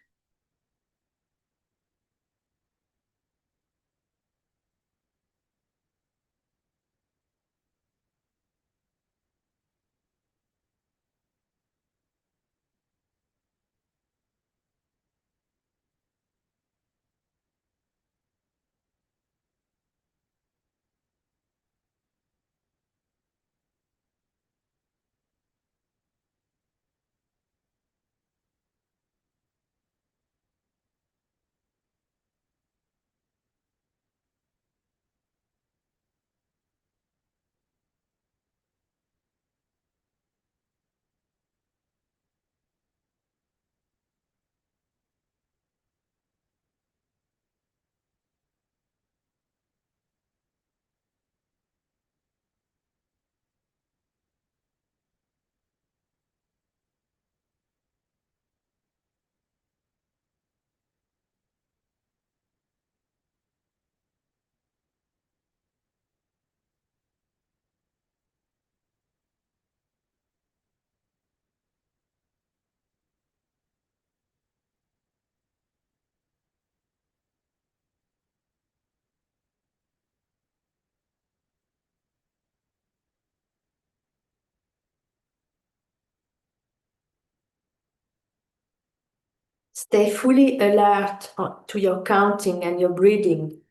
Stay fully alert to your counting and your breathing.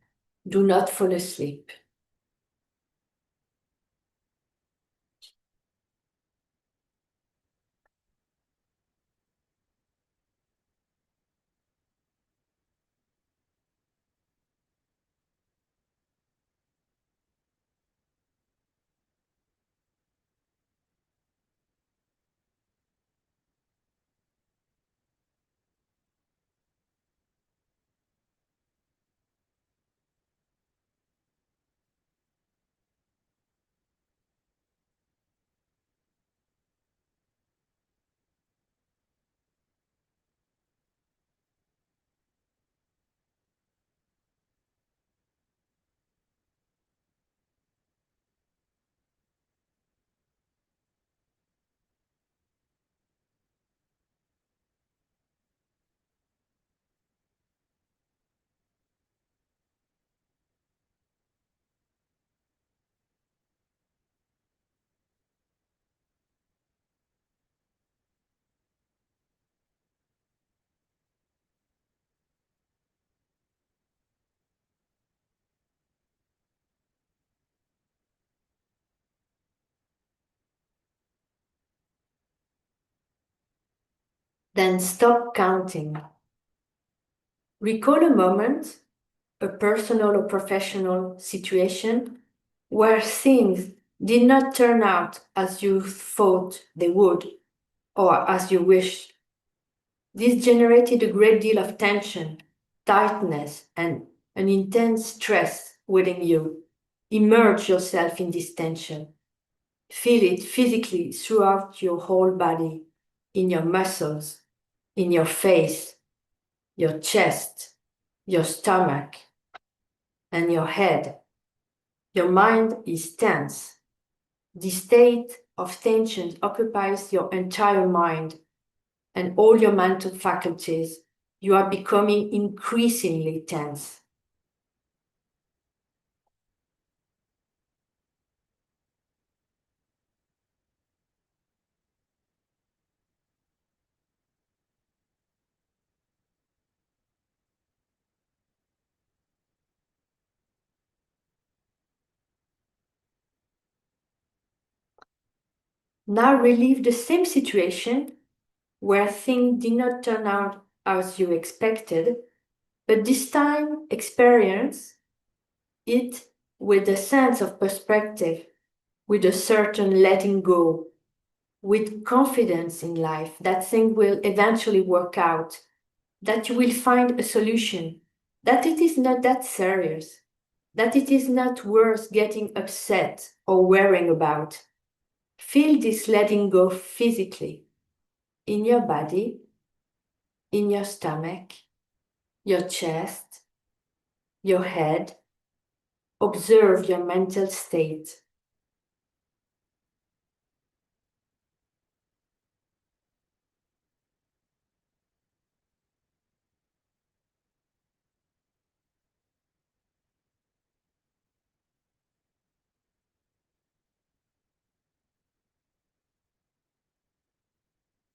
Do not fall asleep. Then stop counting. Recall a moment, a personal or professional situation, where things did not turn out as you thought they would or as you wished. This generated a great deal of tension, tightness, and an intense stress within you. Immerse yourself in this tension. Feel it physically throughout your whole body, in your muscles, in your face, your chest, your stomach, and your head. Your mind is tense. This state of tension occupies your entire mind and all your mental faculties. You are becoming increasingly tense. Now relive the same situation where things did not turn out as you expected, but this time experience it with a sense of perspective, with a certain letting go, with confidence in life that things will eventually work out, that you will find a solution, that it is not that serious, that it is not worth getting upset or worrying about. Feel this letting go physically, in your body, in your stomach, your chest, your head. Observe your mental state.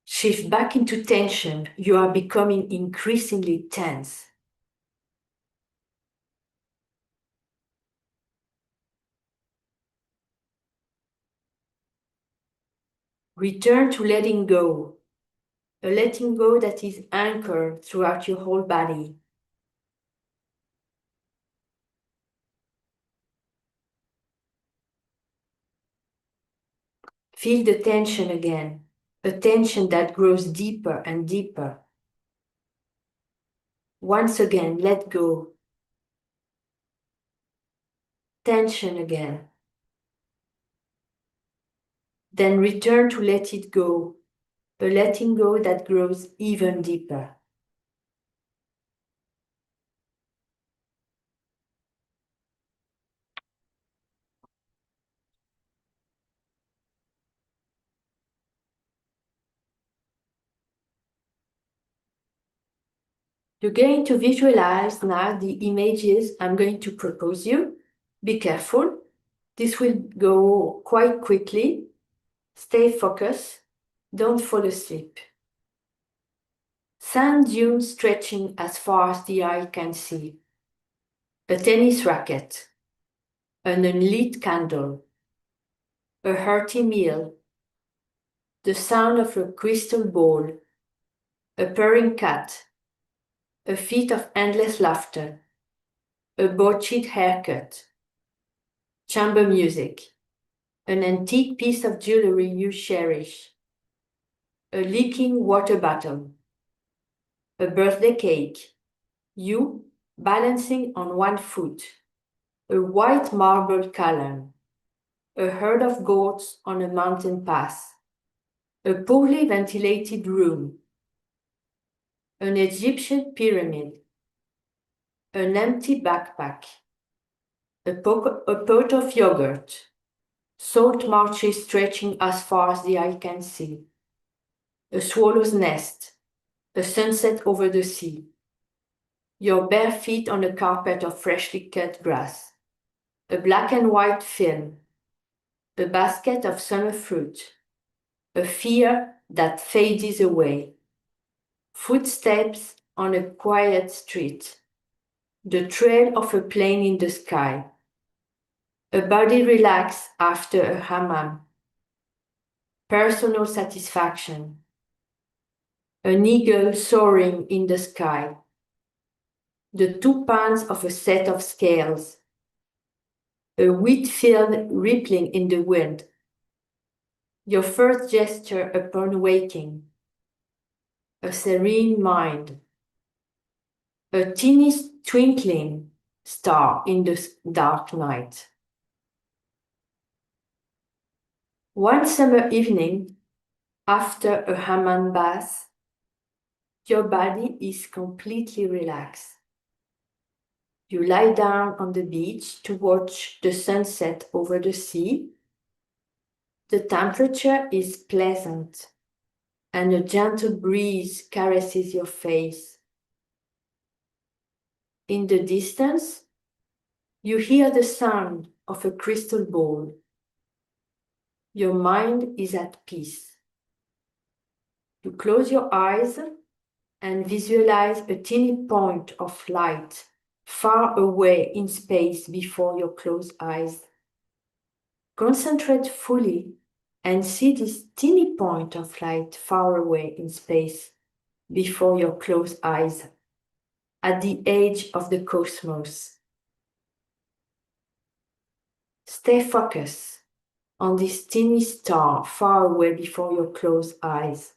Shift back into tension. You are becoming increasingly tense. Return to letting go, a letting go that is anchored throughout your whole body. Feel the tension again, a tension that grows deeper and deeper. Once again, let go. Tension again. Then return to let it go, a letting go that grows even deeper. You're going to visualize now the images I'm going to propose you. Be careful. This will go quite quickly. Stay focused. Don't fall asleep. Sand dunes stretching as far as the eye can see. A tennis racket. An unlit candle. A hearty meal. The sound of a crystal ball. A purring cat. A fit of endless laughter. A botched haircut. Chamber music. An antique piece of jewelry you cherish. A leaking water bottle. A birthday cake. You balancing on one foot. A white marble column. A herd of goats on a mountain pass. A poorly ventilated room. An Egyptian pyramid. An empty backpack. A pot of yogurt. Salt marshes stretching as far as the eye can see. A swallow's nest. A sunset over the sea. Your bare feet on a carpet of freshly cut grass. A black and white film. A basket of summer fruit. A fear that fades away. Footsteps on a quiet street. The trail of a plane in the sky. A body relaxed after a hammam. Personal satisfaction. An eagle soaring in the sky. The 2 pounds of a set of scales. A wheat field rippling in the wind. Your first gesture upon waking. A serene mind. A teeny twinkling star in the dark night. One summer evening, after a hammam bath, your body is completely relaxed. You lie down on the beach to watch the sunset over the sea. The temperature is pleasant, and a gentle breeze caresses your face. In the distance, you hear the sound of a crystal ball. Your mind is at peace. You close your eyes and visualize a teeny point of light far away in space before your closed eyes. Concentrate fully and see this teeny point of light far away in space before your closed eyes, at the edge of the cosmos. Stay focused on this teeny star far away before your closed eyes.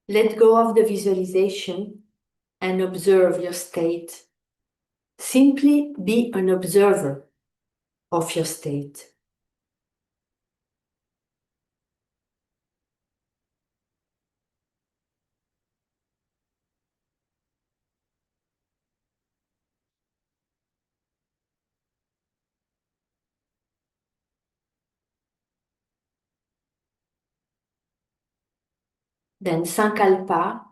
Let go of the visualization and observe your state. Simply be an observer of your state. Then Sankalpa,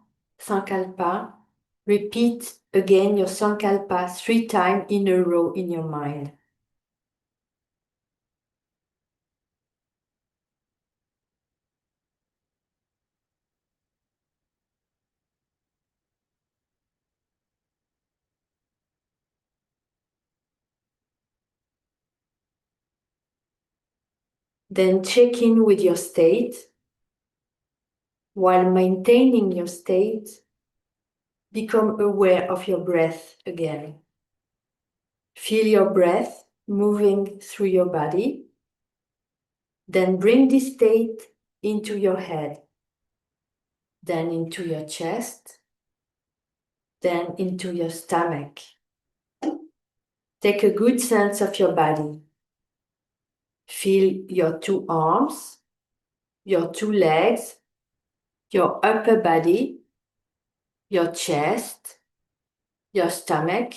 repeat again your Sankalpa 3 times in a row in your mind. Then check in with your state. While maintaining your state, become aware of your breath again. Feel your breath moving through your body. Then bring this state into your head, then into your chest, then into your stomach. Take a good sense of your body. Feel your 2 arms, your 2 legs, your upper body, your chest, your stomach,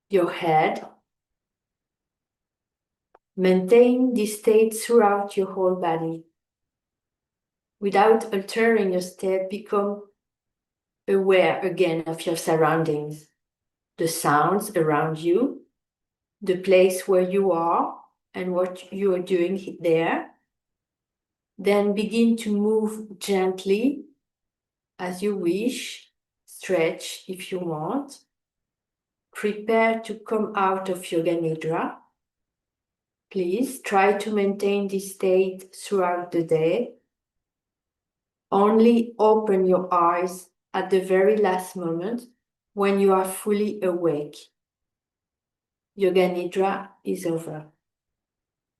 your head. Maintain this state throughout your whole body. Without altering your state, become aware again of your surroundings, the sounds around you, the place where you are and what you are doing there. Then begin to move gently as you wish, stretch if you want. Prepare to come out of Yoga Nidra. Please try to maintain this state throughout the day. Only open your eyes at the very last moment when you are fully awake. Yoga Nidra is over.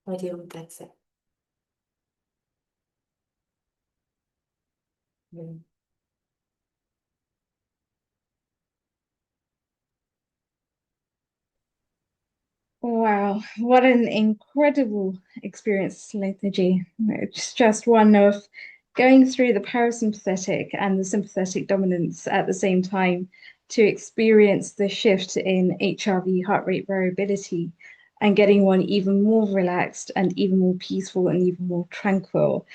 That's it. Wow, what an incredible experience, Lethargy. It's just one of going through the parasympathetic and the sympathetic dominance at the same time to experience the shift in HRV heart rate variability and getting one even more relaxed and even more peaceful and even more tranquil.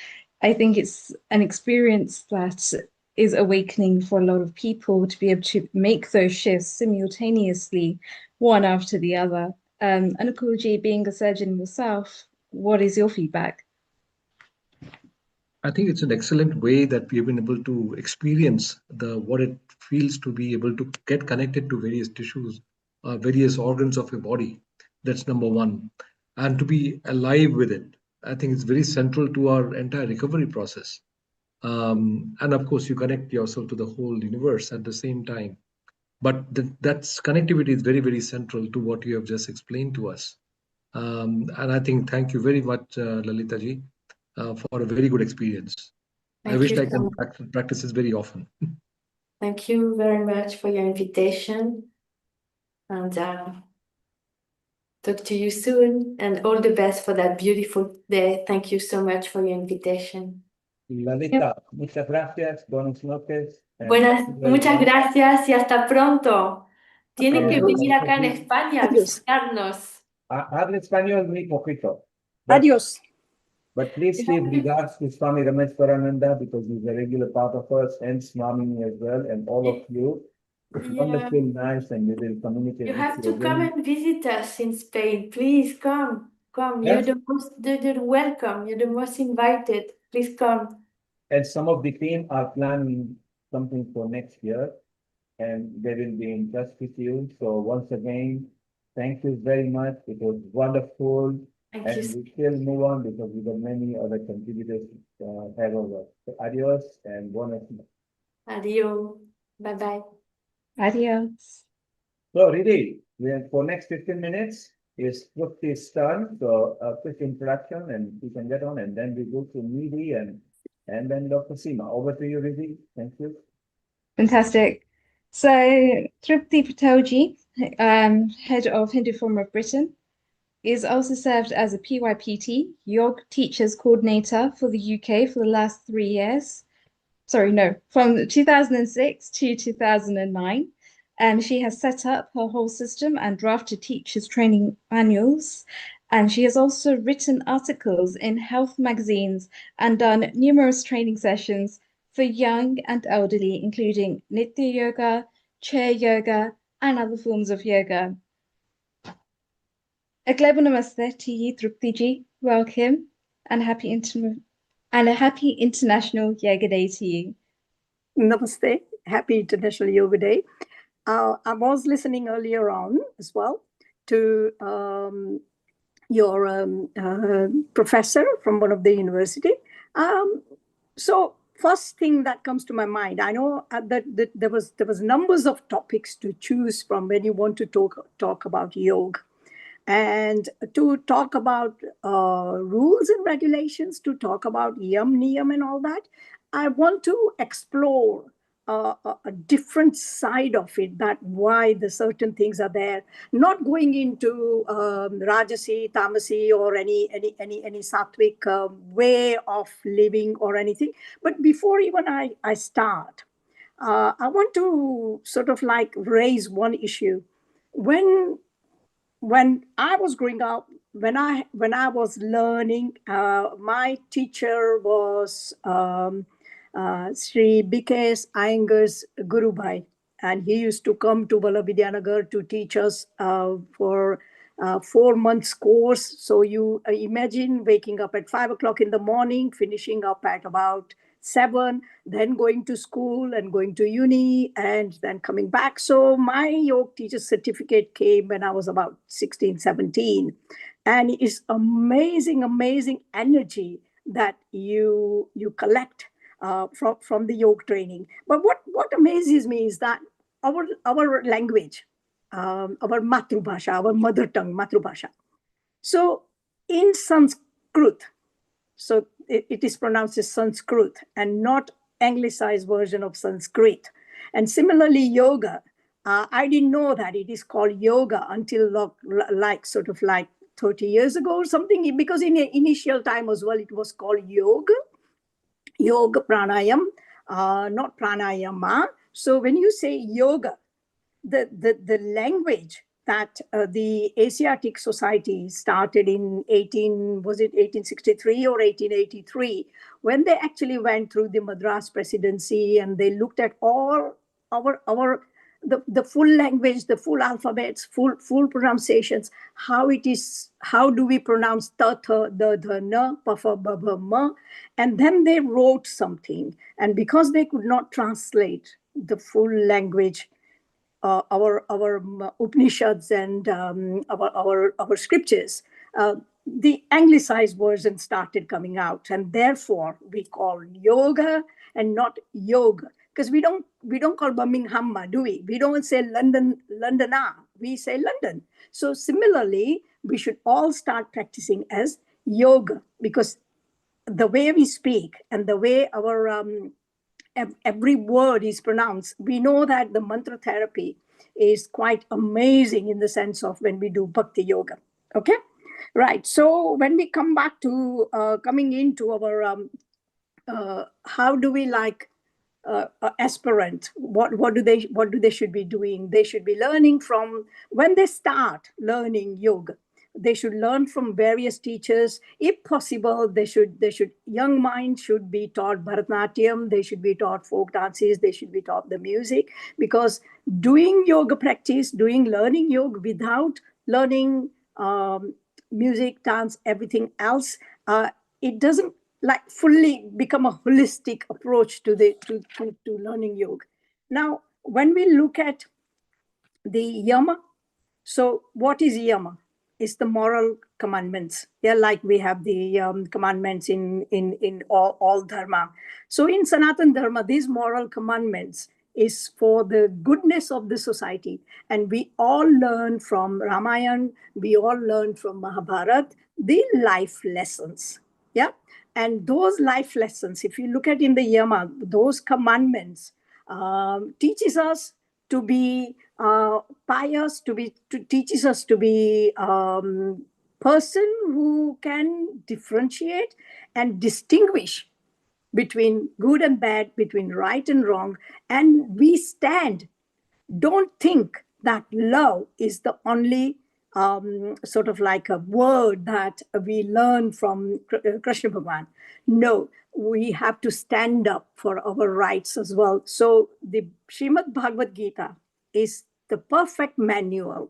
I think it's an experience that is awakening for a lot of people to be able to make those shifts simultaneously, one after the other. Anukulji, being a surgeon yourself, what is your feedback? I think it's an excellent way that we have been able to experience what it feels to be able to get connected to various tissues, various organs of your body. That's number one. And to be alive with it. I think it's very central to our entire recovery process. And of course, you connect yourself to the whole universe at the same time. But that's connectivity is very, very central to what you have just explained to us. And I think thank you very much, Lalita ji, for a very good experience. I wish I can practice this very often. Thank you very much for your invitation. And talk to you soon. And all the best for that beautiful day. Thank you so much for your invitation. Lalita, muchas gracias. Buenas noches. Muchas gracias y hasta pronto. Tiene que venir acá en España a visitarnos. Habla español muy poquito. Adiós. But please give regards to Swami Ramesh Parananda because he's a regular part of us, and Swami as well, and all of you. It's wonderful, nice, and you will communicate. You have to come and visit us in Spain. Please come. Come. Yes. You're welcome. You're the most invited. Please come. And some of the team are planning something for next year, and they will be in touch with you. So once again, thank you very much. It was wonderful. Thank and you. we still move on because we got many other contributors have over. So adios and buenas noches. Adios. Bye-bye. Adios. So really, for next 15 minutes is Trupti's turn. So a quick introduction and we can get on, and then we go to Nidhi and then Dr. Seema. Over to you, Nidhi. Thank you. Fantastic. So Trupti Patelji, head of Hindu Forum of Britain, is also served as a PYPT, Yoga Teachers Coordinator for the UK for the last 3 years. Sorry, no, from 2006 to 2009. And she has set up her whole system and drafted teachers training manuals. And she has also written articles in health magazines and done numerous training sessions for young and elderly, including Nitya Yoga, Chair Yoga, and other forms of yoga. A global namaste to you, Trupti ji. Welcome, and a happy International Yoga Day to you. Namaste. Happy International Yoga Day. I was listening earlier on as well to your professor from one of the university. So first thing that comes to my mind, I know that there was numbers of topics to choose from when you want to talk about yoga. And to talk about rules and regulations, to talk about yam, niyam and all that, I want to explore a different side of it, that why the certain things are there, not going into Rajasi, Tamasi or any sattvic way of living or anything. But before even I start, I want to sort of like raise one issue. When I was growing up, when I was learning, my teacher was Sri B.K.S. Iyengar's Guru Bhai, and he used to come to Vidyanagar to teach us for 4 months course. So you imagine waking up at 5 o'clock in the morning, finishing up at about 7, then going to school and going to uni and then coming back. So my yoga teacher certificate came when I was about 16, 17. And it's amazing energy that you collect from the yoga training. But what amazes me is that our language, our matrubhasha, our mother tongue, matrubhasha. So in Sanskrit, so it is pronounced as Sanskrit and not anglicized version of Sanskrit. And similarly, yoga, I didn't know that it is called yoga until sort of like 30 years ago or something, because in the initial time as well, it was called yoga pranayam, not pranayama. So when you say yoga, the language that the Asiatic Society started in 1863 or 1883, when they actually went through the Madras presidency and they looked at all the full language, the full alphabets, full pronunciations, how do we pronounce ta, the, na, pa, fa, ba, ma, and then they wrote something. And because they could not translate the full language, our Upanishads and our scriptures, the anglicized version started coming out, and therefore we call yoga and not yoga, because we don't call Birmingham, do we? We don't say Londona, we say London. So similarly, we should all start practicing as yoga, because the way we speak and the way our every word is pronounced, we know that the mantra therapy is quite amazing in the sense of when we do bhakti yoga. Okay, right. So when we come back to coming into our how do we like aspirant, what do they should be doing? They should be learning from, when they start learning yoga, they should learn from various teachers. If possible, they should young minds should be taught Bharatanatyam, they should be taught folk dances, they should be taught the music, because doing yoga practice, learning yoga without learning music, dance, everything else, it doesn't like fully become a holistic approach to learning yoga. Now, when we look at the yama, so what is yama? It's the moral commandments. Yeah, like we have the commandments in all dharma. So in Sanatan Dharma, these moral commandments is for the goodness of the society. And we all learn from Ramayana, we all learn from Mahabharata, the life lessons. Yeah. And those life lessons, if you look at in the yama, those commandments teaches us to be pious, teaches us to be person who can differentiate and distinguish between good and bad, between right and wrong, and we stand. Don't think that love is the only sort of like a word that we learn from Krishna Bhagavan. No, we have to stand up for our rights as well. So the Srimad Bhagavad Gita is the perfect manual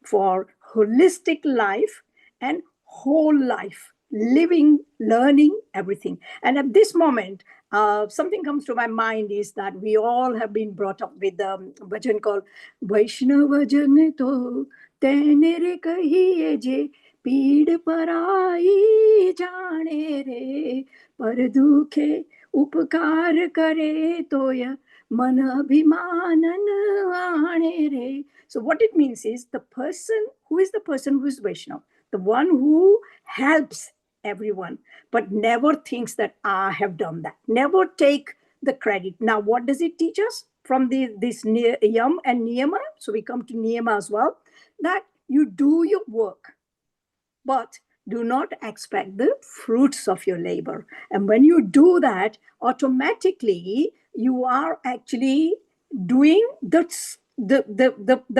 for holistic life and whole life, living, learning, everything. And at this moment, something comes to my mind is that we all have been brought up with a bhajan called Vaishnava Janito Tenere Kahiye Je Peed Parai Jane Re Par Dukhe Upkar Kare Toya Mana Bhimanan Aane Re. So what it means is the person who is Vaishnava, the one who helps everyone, but never thinks that I have done that. Never take the credit. Now, what does it teach us from this yam and niyama? So we come to niyama as well, that you do your work, but do not expect the fruits of your labor. And when you do that, automatically you are actually doing the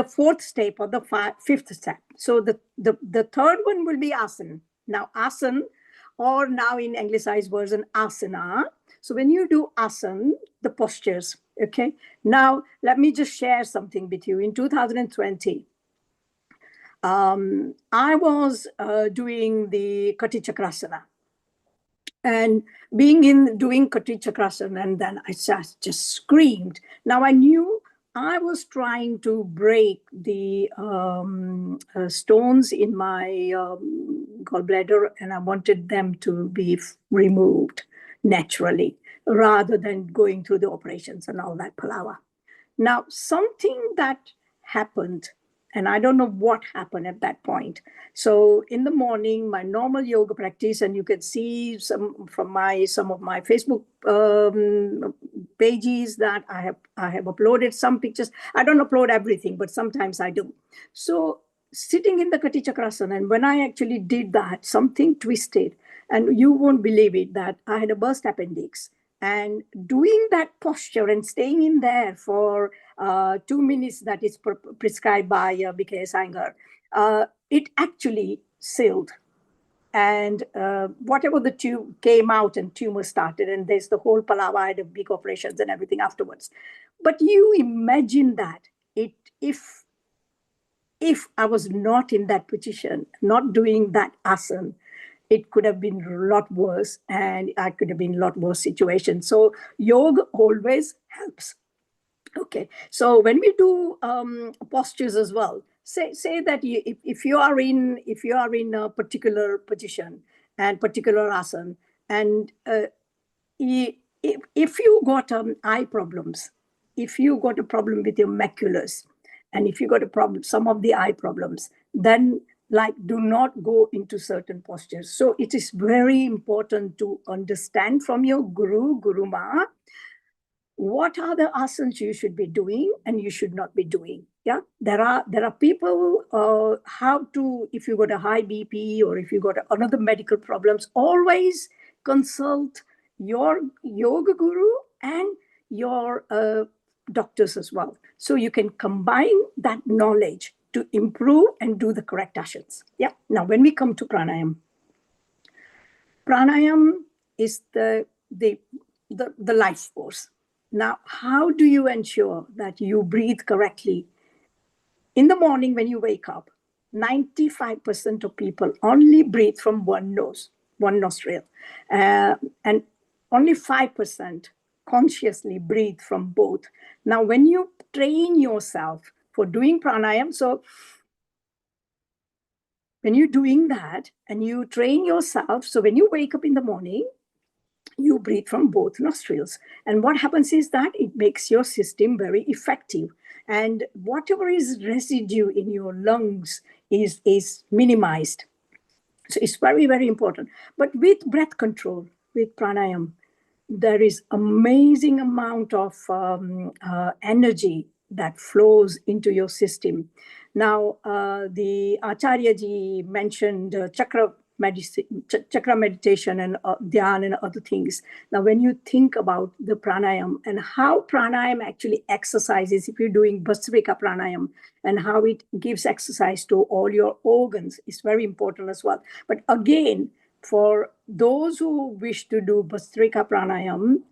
fourth step or the fifth step. So the third one will be asana. Now asana, or now in anglicized version asana. So when you do asana, the postures, okay. Now let me just share something with you. In 2020, I was doing the Kati Chakrasana, and doing Kati Chakrasana, and then I just screamed. Now I knew I was trying to break the stones in my gallbladder, and I wanted them to be removed naturally rather than going through the operations and all that palawa. Now, something that happened, and I don't know what happened at that point. So in the morning, my normal yoga practice, and you can see some of my Facebook pages that I have uploaded some pictures. I don't upload everything, but sometimes I do. So sitting in the Kati Chakrasana, and when I actually did that, something twisted, and you won't believe it, that I had a burst appendix. And doing that posture and staying in there for 2 minutes that is prescribed by BKS Iyengar, it actually sealed. And whatever the tube came out and tumor started, and there's the whole palawa, I had big operations and everything afterwards. But you imagine that if I was not in that position, not doing that asana, it could have been a lot worse, and I could have been a lot worse situation. So yoga always helps. Okay, so when we do postures as well, say that if you are in a particular position and particular asana, and if you got eye problems, if you got a problem with your maculas, and if you got a problem, some of the eye problems, then like do not go into certain postures. So it is very important to understand from your guruma, what are the asanas you should be doing and you should not be doing. Yeah, there are people how to, if you got a high BP or if you got another medical problems, always consult your yoga guru and your doctors as well, so you can combine that knowledge to improve and do the correct asanas. Yeah, now when we come to pranayam is the life force. Now, how do you ensure that you breathe correctly? In the morning when you wake up, 95% of people only breathe from one nostril, and only 5% consciously breathe from both. Now, when you train yourself for doing pranayam, so when you're doing that and you train yourself, so when you wake up in the morning, you breathe from both nostrils. And what happens is that it makes your system very effective. And whatever is residue in your lungs is minimized. So it's very, very important. But with breath control, with pranayam, there is amazing amount of energy that flows into your system. Now, the Acharya ji mentioned chakra meditation and dhyan and other things. Now, when you think about the pranayam and how pranayam actually exercises, if you're doing Bhastrika pranayam, and how it gives exercise to all your organs, is very important as well. But again, for those who wish to do Bhastrika pranayam,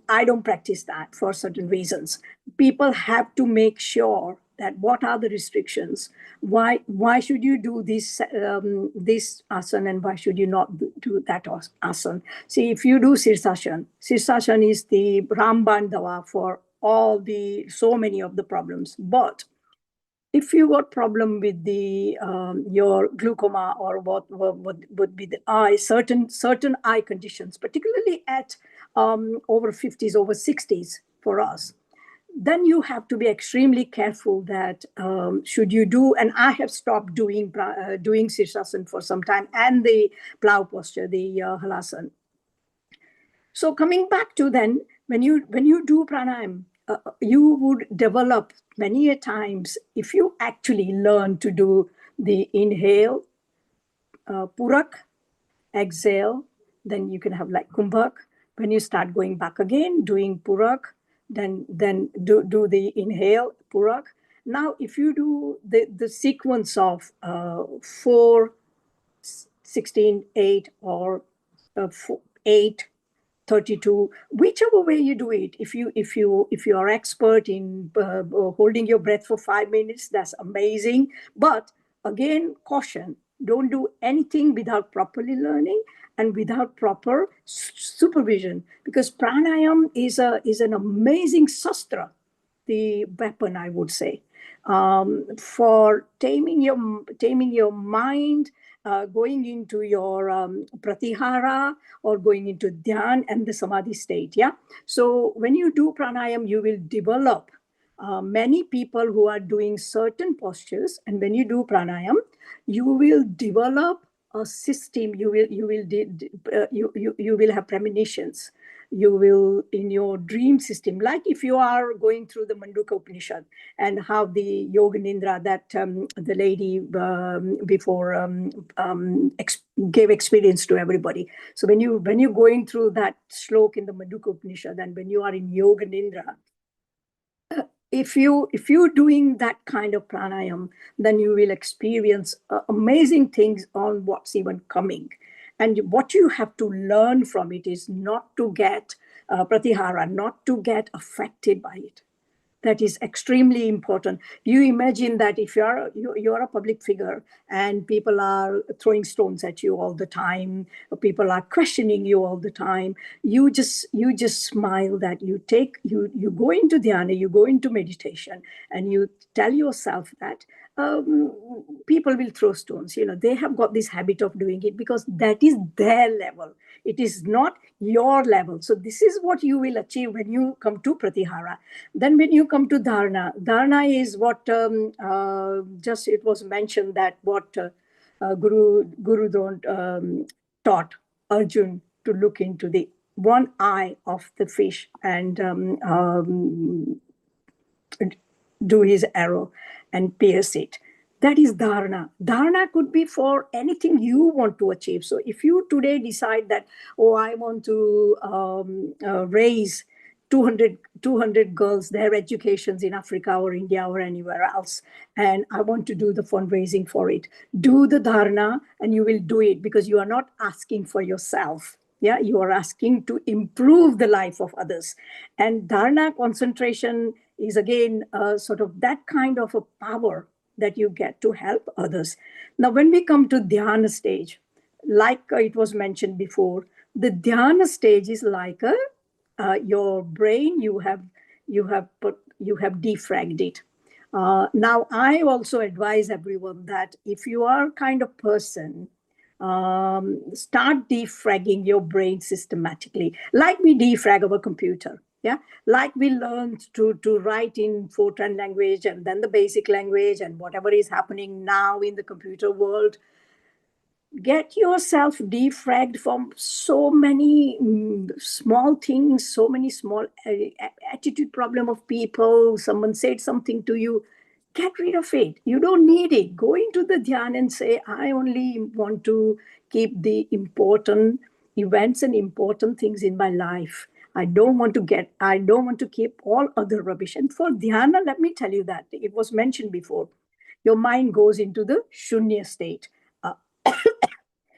I don't practice that for certain reasons. People have to make sure that what are the restrictions. Why should you do this asana and why should you not do that asana? See, if you do Sirsasana is the Ramban dawa for so many of the problems. But if you got problem with the your glaucoma or what would be the eye, certain eye conditions, particularly at over 50s, over 60s for us, then you have to be extremely careful that should you do, and I have stopped doing Sirsasana for some time, and the plow posture, the halasana. So coming back to then, when you do pranayam, you would develop many a times if you actually learn to do the inhale, purak, exhale, then you can have like kumbhak. When you start going back again, doing purak, then do the inhale, purak. Now, if you do the sequence of 4, 16, 8, or 8, 32, whichever way you do it, if you are expert in holding your breath for 5 minutes, that's amazing. But again, caution, don't do anything without properly learning and without proper supervision, because pranayam is an amazing sastra, the weapon, I would say, for taming your mind, going into your pratihara or going into dhyan and the samadhi state. Yeah. So when you do pranayam, you will develop many people who are doing certain postures, and when you do pranayam, you will develop a system. You will have premonitions. You will, in your dream system, like if you are going through the Mandukya Upanishad and how the Yoga Nindra, that the lady before gave experience to everybody. So when you're going through that slok in the Mandukya Upanishad, and when you are in Yoga Nindra, if you're doing that kind of pranayam, then you will experience amazing things on what's even coming. And what you have to learn from it is not to get pratihara, not to get affected by it. That is extremely important. You imagine that if you're a public figure and people are throwing stones at you all the time, or people are questioning you all the time, you just smile, that you go into dhyana, you go into meditation, and you tell yourself that people will throw stones. They have got this habit of doing it because that is their level. It is not your level. So this is what you will achieve when you come to pratyahara. Then when you come to dharana is what just it was mentioned that what Guru taught Arjun to look into the one eye of the fish and do his arrow and pierce it. That is dharana. Dharana could be for anything you want to achieve. So if you today decide that, oh, I want to raise 200 girls, their educations in Africa or India or anywhere else, and I want to do the fundraising for it, do the dharana and you will do it, because you are not asking for yourself. Yeah, you are asking to improve the life of others. And dharana concentration is again sort of that kind of a power that you get to help others. Now, when we come to dhyana stage, like it was mentioned before, the dhyana stage is like your brain, you have defragged it. Now, I also advise everyone that if you are kind of person, start defragging your brain systematically, like we defrag our computer. Yeah, like we learned to write in Fortran language and then the basic language and whatever is happening now in the computer world. Get yourself defragged from so many small things, so many small attitude problem of people. Someone said something to you. Get rid of it. You don't need it. Go into the dhyan and say, I only want to keep the important events and important things in my life. I don't want to keep all other rubbish. And for dhyana, let me tell you that it was mentioned before, your mind goes into the shunya state.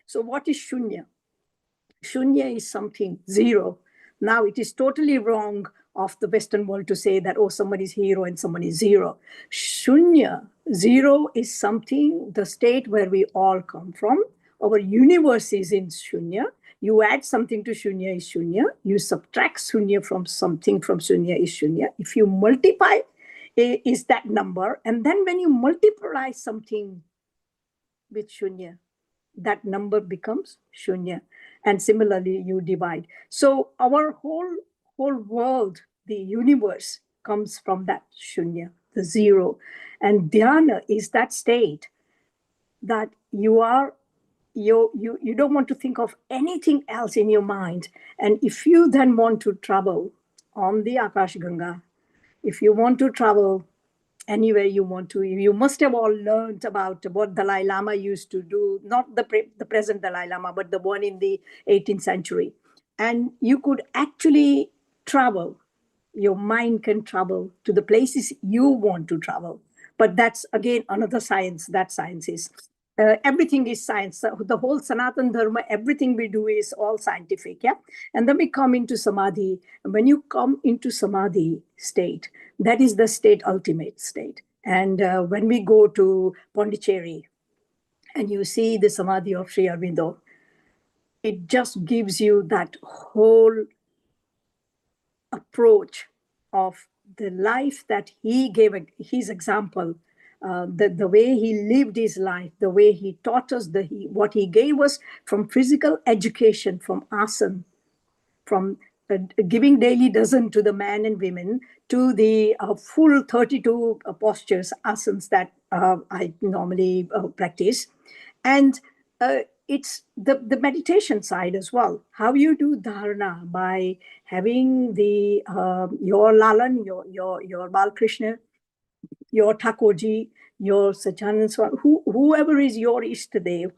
So what is shunya? Shunya is something, zero. Now, it is totally wrong of the Western world to say that, oh, someone is hero and someone is zero. Shunya, zero, is something, the state where we all come from. Our universe is in shunya. You add something to shunya is shunya. You subtract shunya from something from shunya is shunya. If you multiply, is that number. And then when you multiply something with shunya, that number becomes shunya. And similarly, you divide. So our whole world, the universe, comes from that shunya, the zero. And dhyana is that state that you don't want to think of anything else in your mind. And if you then want to travel on the Akash Ganga, if you want to travel anywhere you want to, you must have all learned about what Dalai Lama used to do, not the present Dalai Lama, but the one in the 18th century. And you could actually travel. Your mind can travel to the places you want to travel. But that's, again, another science. That science is. Everything is science. So the whole Sanatan Dharma, everything we do is all scientific. Yeah. And then we come into Samadhi. And when you come into Samadhi state, that is the state, ultimate state. And when we go to Pondicherry and you see the Samadhi of Sri Aurobindo, it just gives you that whole approach of the life that he gave, his example, the way he lived his life, the way he taught us, what he gave us from physical education, from asana, from giving daily dozen to the men and women, to the full 32 postures, asanas that I normally practice. And it's the meditation side as well. How you do dharana by having the your Lalan, your Balkrishna, your Thakurji, your Satyananda Swami, whoever is your Ishtadev.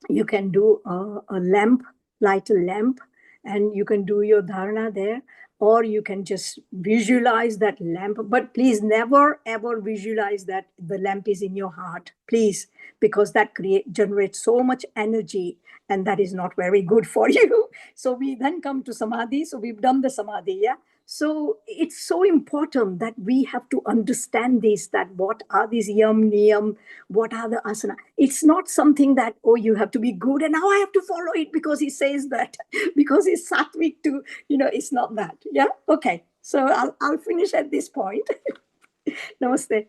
You can do a lamp, light a lamp, and you can do your dharana there, or you can just visualize that lamp. But please never ever visualize that the lamp is in your heart, please, because that generates so much energy, and that is not very good for you. So we then come to samadhi. So we've done the samadhi, yeah. So it's so important that we have to understand this, that what are these yam, niyam, what are the asana. It's not something that, oh, you have to be good and now I have to follow it because he says that, because it's sattvic too. It's not that. Yeah. Okay. So I'll finish at this point. Namaste.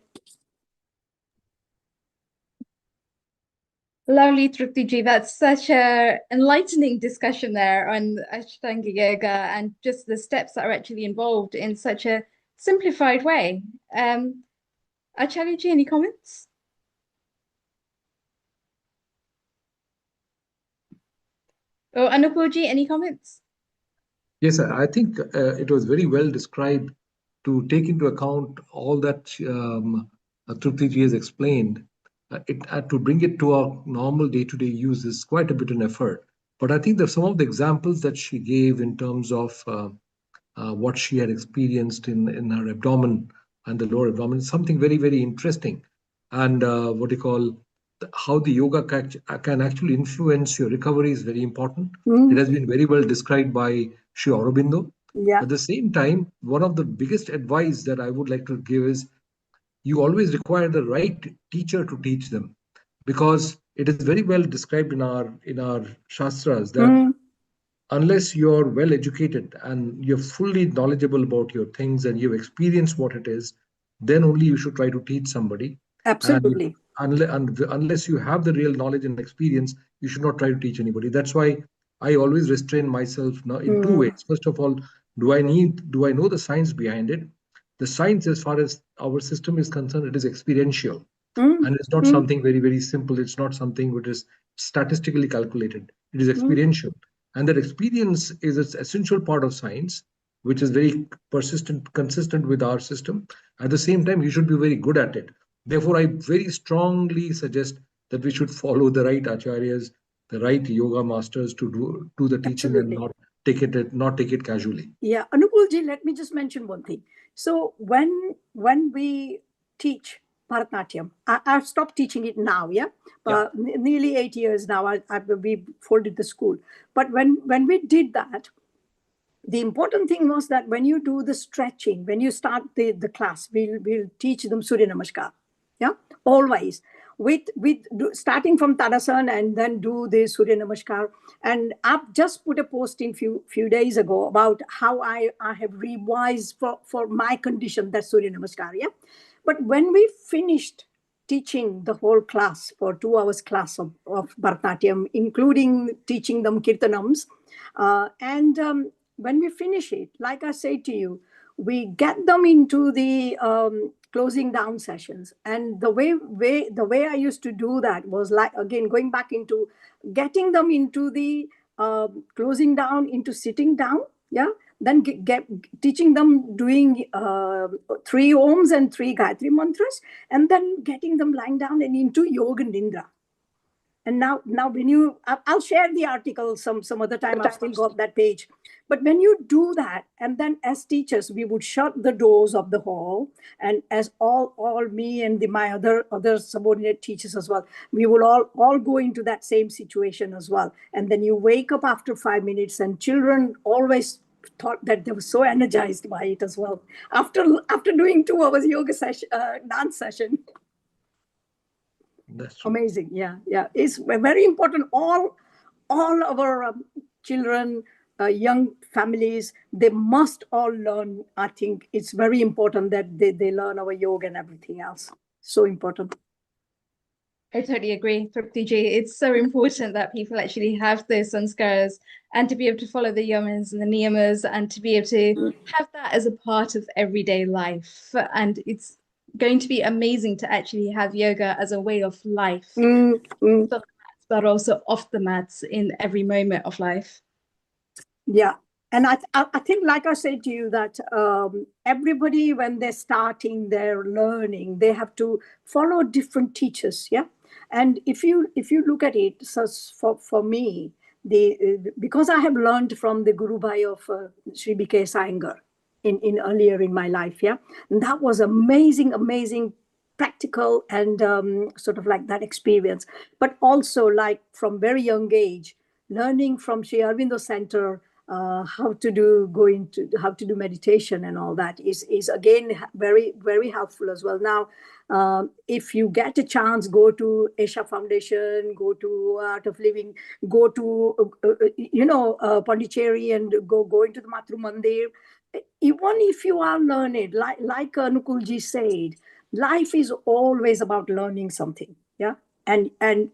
Lovely, Truptiji. That's such a enlightening discussion there on Ashtanga Yoga and just the steps that are actually involved in such a simplified way. Acharya-ji, any comments? Or Anupul-ji, any comments? Yes, I think it was very well described to take into account all that Truptiji has explained. To bring it to our normal day-to-day use is quite a bit of an effort. But I think that some of the examples that she gave in terms of what she had experienced in her abdomen and the lower abdomen is something very, very interesting. And how the yoga can actually influence your recovery is very important. It has been very well described by Sri Aurobindo. Yeah. At the same time, one of the biggest advice that I would like to give is you always require the right teacher to teach them, because it is very well described in our shastras that unless you're well educated and you're fully knowledgeable about your things and you've experienced what it is, then only you should try to teach somebody. Absolutely. And unless you have the real knowledge and experience, you should not try to teach anybody. That's why I always restrain myself now in two ways. First of all, do I know the science behind it? The science, as far as our system is concerned, it is experiential. And it's not something very, very simple. It's not something which is statistically calculated. It is experiential. And that experience is an essential part of science, which is very persistent, consistent with our system. At the same time, you should be very good at it. Therefore, I very strongly suggest that we should follow the right acharyas, the right yoga masters to do the teaching. Absolutely. And not take it casually. Yeah, Anupulji, let me just mention one thing. So when we teach Bharatanatyam, I've stopped teaching it now. Yeah, nearly 8 years now. We folded the school, but when we did that, the important thing was that when you do the stretching, when you start the class, we'll teach them Surya Namaskar. Yeah, always starting from Tadasana and then do the Surya Namaskar. And I've just put a post in few days ago about how I have revised for my condition, that Surya Namaskar. Yeah, but when we finished teaching the whole class for 2 hours class of Bharatanatyam, including teaching them kirtanams, when we finish it, like I say to you, we get them into the closing down sessions. And the way I used to do that was, like, again, going back into getting them into the closing down, into sitting down. Yeah. Then teaching them doing 3 Oms and 3 Gayatri mantras, and then getting them lying down and into Yoga Nindra. And now when I'll share the article some other time. I've still got that page. But when you do that, and then as teachers, we would shut the doors of the hall, and as all me and my other subordinate teachers as well, we would all go into that same situation as well. And then you wake up after 5 minutes, and children always thought that they were so energized by it as well. After doing 2 hours yoga session, dance session. That's true. Amazing. Yeah. It's very important. All our children, young families, they must all learn. I think it's very important that they learn our yoga and everything else. So important. I totally agree, Truptiji. It's so important that people actually have those sanskars and to be able to follow the yamas and the niyamas and to be able to have that as a part of everyday life. And it's going to be amazing to actually have yoga as a way of life, but also off the mats in every moment of life. Yeah. And I think, like I said to you, that everybody, when they're starting their learning, they have to follow different teachers. Yeah. And if you look at it, so for me, because I have learned from the Guru Bhai of Sri B.K. Iyengar in earlier in my life. Yeah. And that was amazing practical and sort of like that experience. But also, like, from very young age, learning from Sri Aurobindo Center, how to do meditation and all that is again very, very helpful as well. Now, if you get a chance, go to Asia Foundation, go to Art of Living, go to Pondicherry, and go into the Matru Mandir. Even if you are learned, like Anukulji said, life is always about learning something. Yeah, and in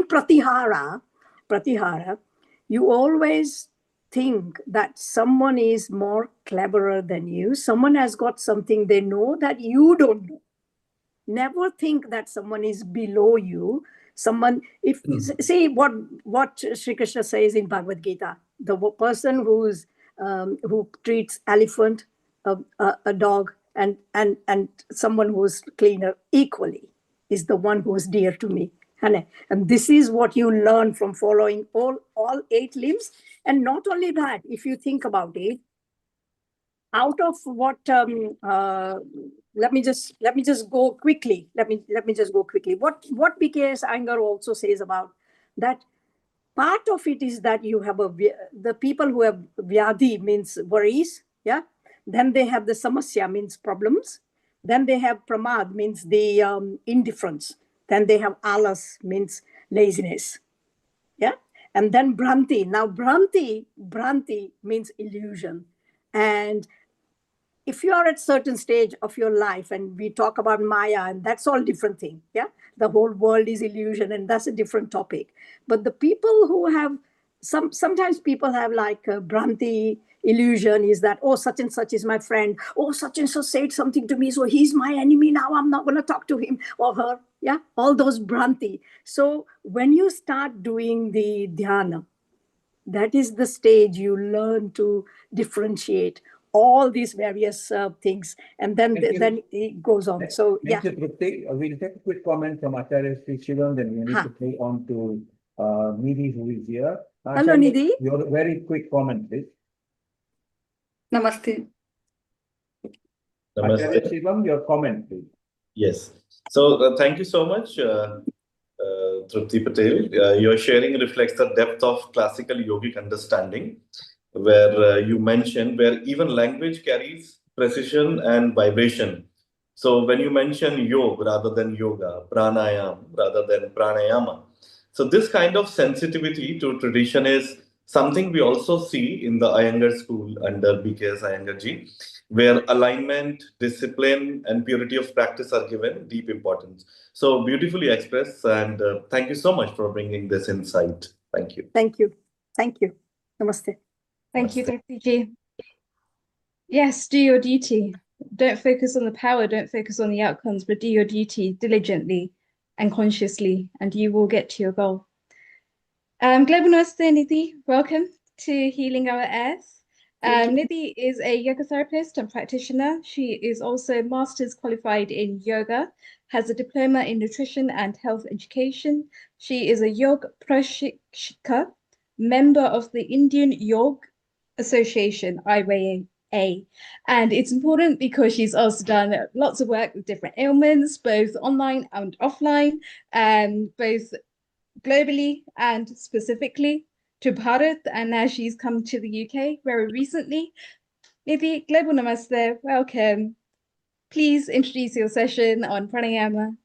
pratihara, you always think that someone is more cleverer than you. Someone has got something they know that you don't know. Never think that someone is below you. See what Sri Krishna says in Bhagavad Gita: the person who treats elephant, a dog, and someone who's cleaner equally is the one who is dear to me. And this is what you learn from following all 8 limbs. And not only that, if you think about it, out of what let me just go quickly. Let me just go quickly. What BKS Iyengar also says about that, part of it is that you have the people who have vyadhi, means worries, yeah. Then they have the samasya, means problems. Then they have pramad, means the indifference. Then they have alas, means laziness, yeah. And then bhranti. Now bhranti means illusion. And if you are at certain stage of your life, and we talk about Maya, and that's all different thing, yeah. The whole world is illusion, and that's a different topic. But the people who have sometimes people have like a Bhranti illusion, is that, oh, such and such is my friend, oh, such and such said something to me, so he's my enemy now, I'm not going to talk to him or her, yeah. All those Bhranti. So when you start doing the dhyana, that is the stage you learn to differentiate all these various things, and then it goes on. So yeah. Thank you, Trupti. We'll take a quick comment from Acharya Sri Shivam, then we need to play on to Nidhi, who is here. Hello, Nidhi. Your very quick comment, please. Namaste. Acharya Shivam, your comment, please. Yes. So thank you so much, Trupti Patel. Your sharing reflects the depth of classical yogic understanding, where you mentioned where even language carries precision and vibration. So when you mention yoga rather than yoga, pranayama rather than pranayama, so this kind of sensitivity to tradition is something we also see in the Iyengar school under BKS Iyengar ji, where alignment, discipline, and purity of practice are given deep importance. So beautifully expressed, and thank you so much for bringing this insight. Thank you. Thank you. Thank you. Namaste. Thank you, Dr. G. Yes, do your duty. Don't focus on the power, don't focus on the outcomes, but do your duty diligently and consciously, and you will get to your goal. Global Namaste, Nidhi. Welcome to Healing Our Earth. Nidhi is a yoga therapist and practitioner. She is also master's qualified in yoga, has a diploma in nutrition and health education. She is a yoga prashikshika, member of the Indian Yoga Association, IYA. And it's important because she's also done lots of work with different ailments, both online and offline, both globally and specifically to Bharat, and now she's come to the UK very recently. Nidhi, Global Namaste, welcome. Please introduce your session on pranayama,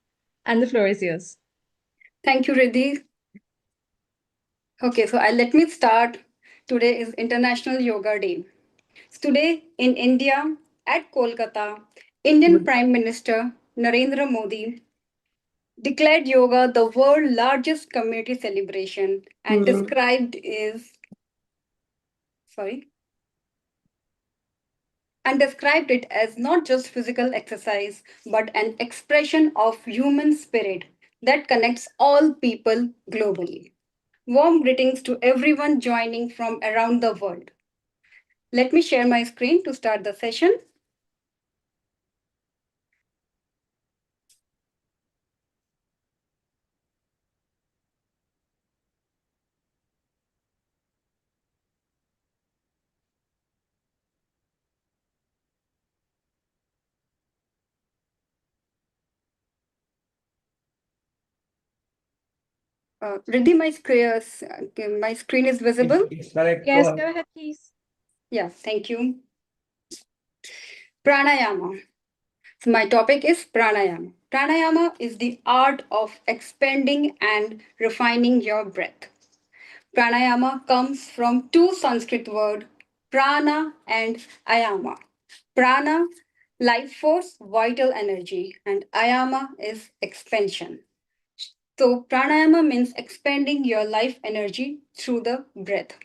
and the floor is yours. Thank you, Riddhi. Okay, so let me start. Today is International Yoga Day. So today in India, at Kolkata, Indian Prime Minister Narendra Modi declared yoga the world's largest community celebration and described it as not just physical exercise, but an expression of human spirit that connects all people globally. Warm greetings to everyone joining from around the world. Let me share my screen to start the session. Riddhi, my screen is visible? It's correct. Yes, go ahead, please. Yeah, thank you. Pranayama. So my topic is pranayama. Pranayama is the art of expanding and refining your breath. Pranayama comes from two Sanskrit words, prana and ayama. Prana, life force, vital energy, and ayama is expansion. So pranayama means expanding your life energy through the breath.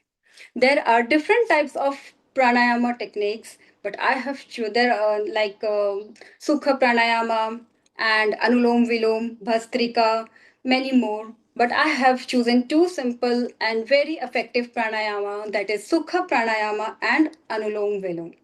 There are different types of pranayama techniques, but I have there are like Sukha pranayama and Anulom Vilom, Bhastrika, many more. But I have chosen two simple and very effective pranayama, that is Sukha pranayama and Anulom Vilom.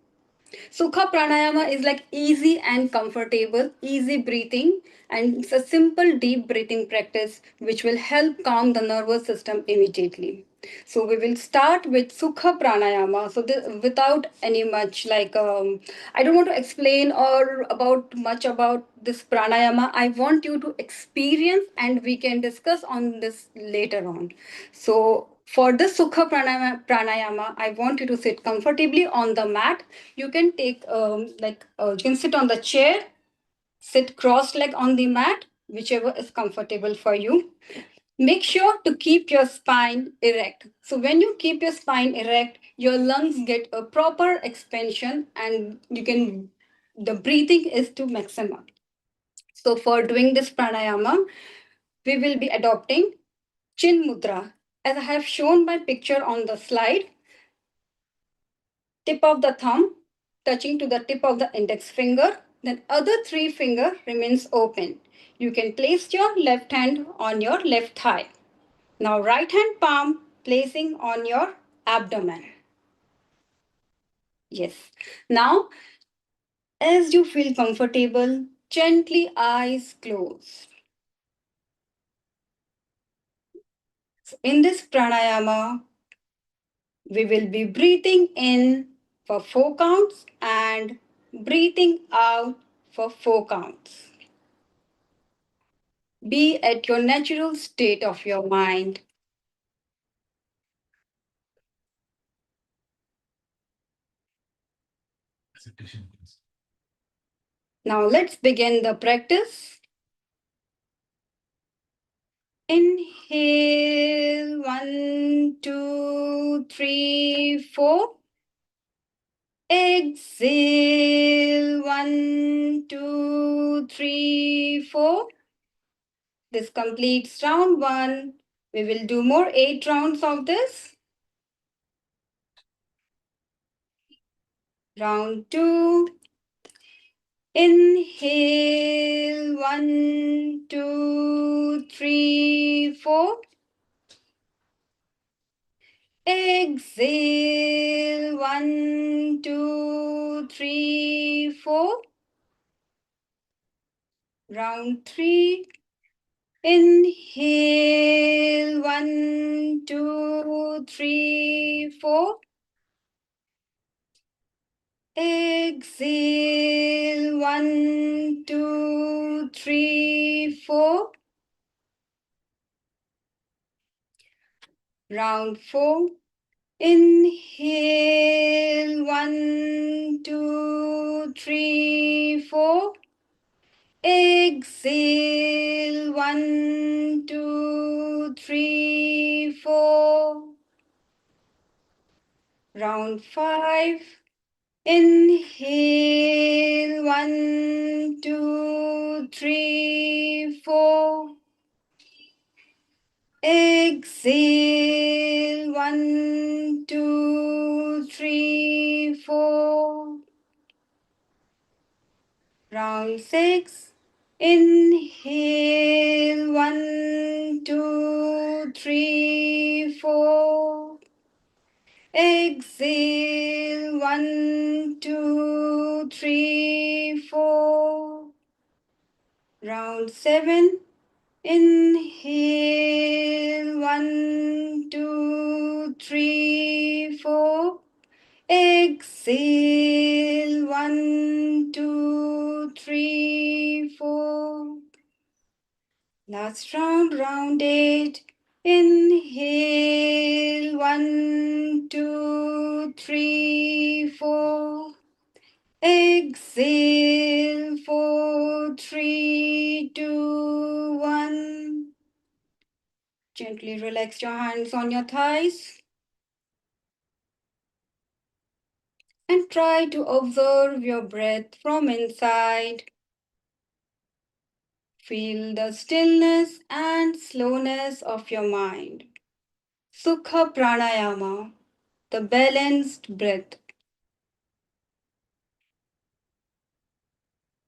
Sukha pranayama is like easy and comfortable, easy breathing, and it's a simple deep breathing practice which will help calm the nervous system immediately. So we will start with Sukha pranayama. So without any much I don't want to explain or about much about this pranayama. I want you to experience and we can discuss on this later on. So for this Sukha pranayama, I want you to sit comfortably on the mat. You can take you can sit on the chair, sit cross-legged on the mat, whichever is comfortable for you. Make sure to keep your spine erect. So when you keep your spine erect, your lungs get a proper expansion and the breathing is to maximum. So for doing this pranayama, we will be adopting Chin Mudra. As I have shown my picture on the slide, tip of the thumb touching to the tip of the index finger, then other three finger remains open. You can place your left hand on your left thigh. Now right hand palm placing on your abdomen. Yes. Now, as you feel comfortable, gently eyes closed. In this pranayama, we will be breathing in for 4 counts and breathing out for 4 counts. Be at your natural state of your mind. Now let's begin the practice. Inhale, 1, 2, 3, 4. Exhale, 1, 2, 3, 4. This completes round 1. We will do more 8 rounds of this. Round 2. Inhale, 1, 2, 3, 4. Exhale, 1, 2, 3, 4. Round 3. Inhale, 1, 2, 3, 4. Exhale, 1, 2, 3, 4. Round 4. Inhale, 1, 2, 3, 4. Exhale, 1, 2, 3, 4. Round 5. Inhale, 1, 2, 3, 4. Exhale, 1, 2, 3, 4. Round 6. Inhale, 1, 2, 3, 4. Exhale, 1, 2, 3, 4. Round 7. Inhale, 1, 2, 3, 4. Exhale, 1, 2, 3, 4. Last round, round 8. Inhale, 1, 2, 3, 4. Exhale, 4, 3, 2, 1. Gently relax your hands on your thighs. And try to observe your breath from inside. Feel the stillness and slowness of your mind. Sukha Pranayama, the balanced breath.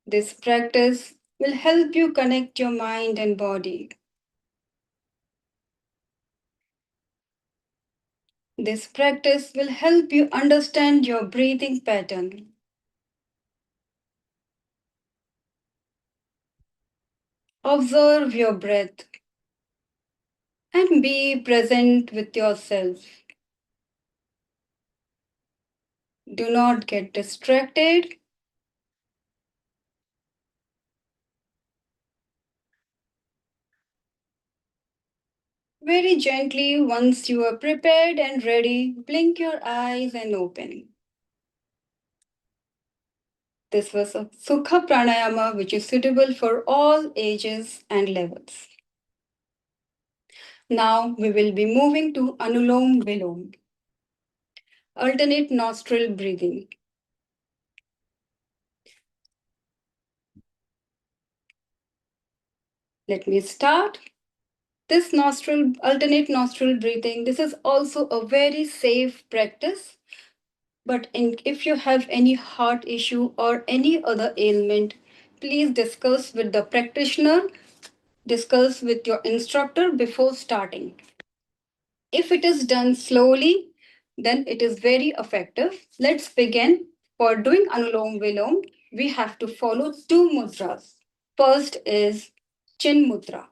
This practice will help you connect your mind and body. This practice will help you understand your breathing pattern. Observe your breath and be present with yourself. Do not get distracted. Very gently, once you are prepared and ready, blink your eyes and open. This was a Sukha Pranayama which is suitable for all ages and levels. Now we will be moving to Anulom Vilom, alternate nostril breathing. Let me start. This alternate nostril breathing, this is also a very safe practice. But if you have any heart issue or any other ailment, please discuss with the practitioner, discuss with your instructor before starting. If it is done slowly, then it is very effective. Let's begin. For doing Anulom Vilom, we have to follow two mudras. First is Chin Mudra.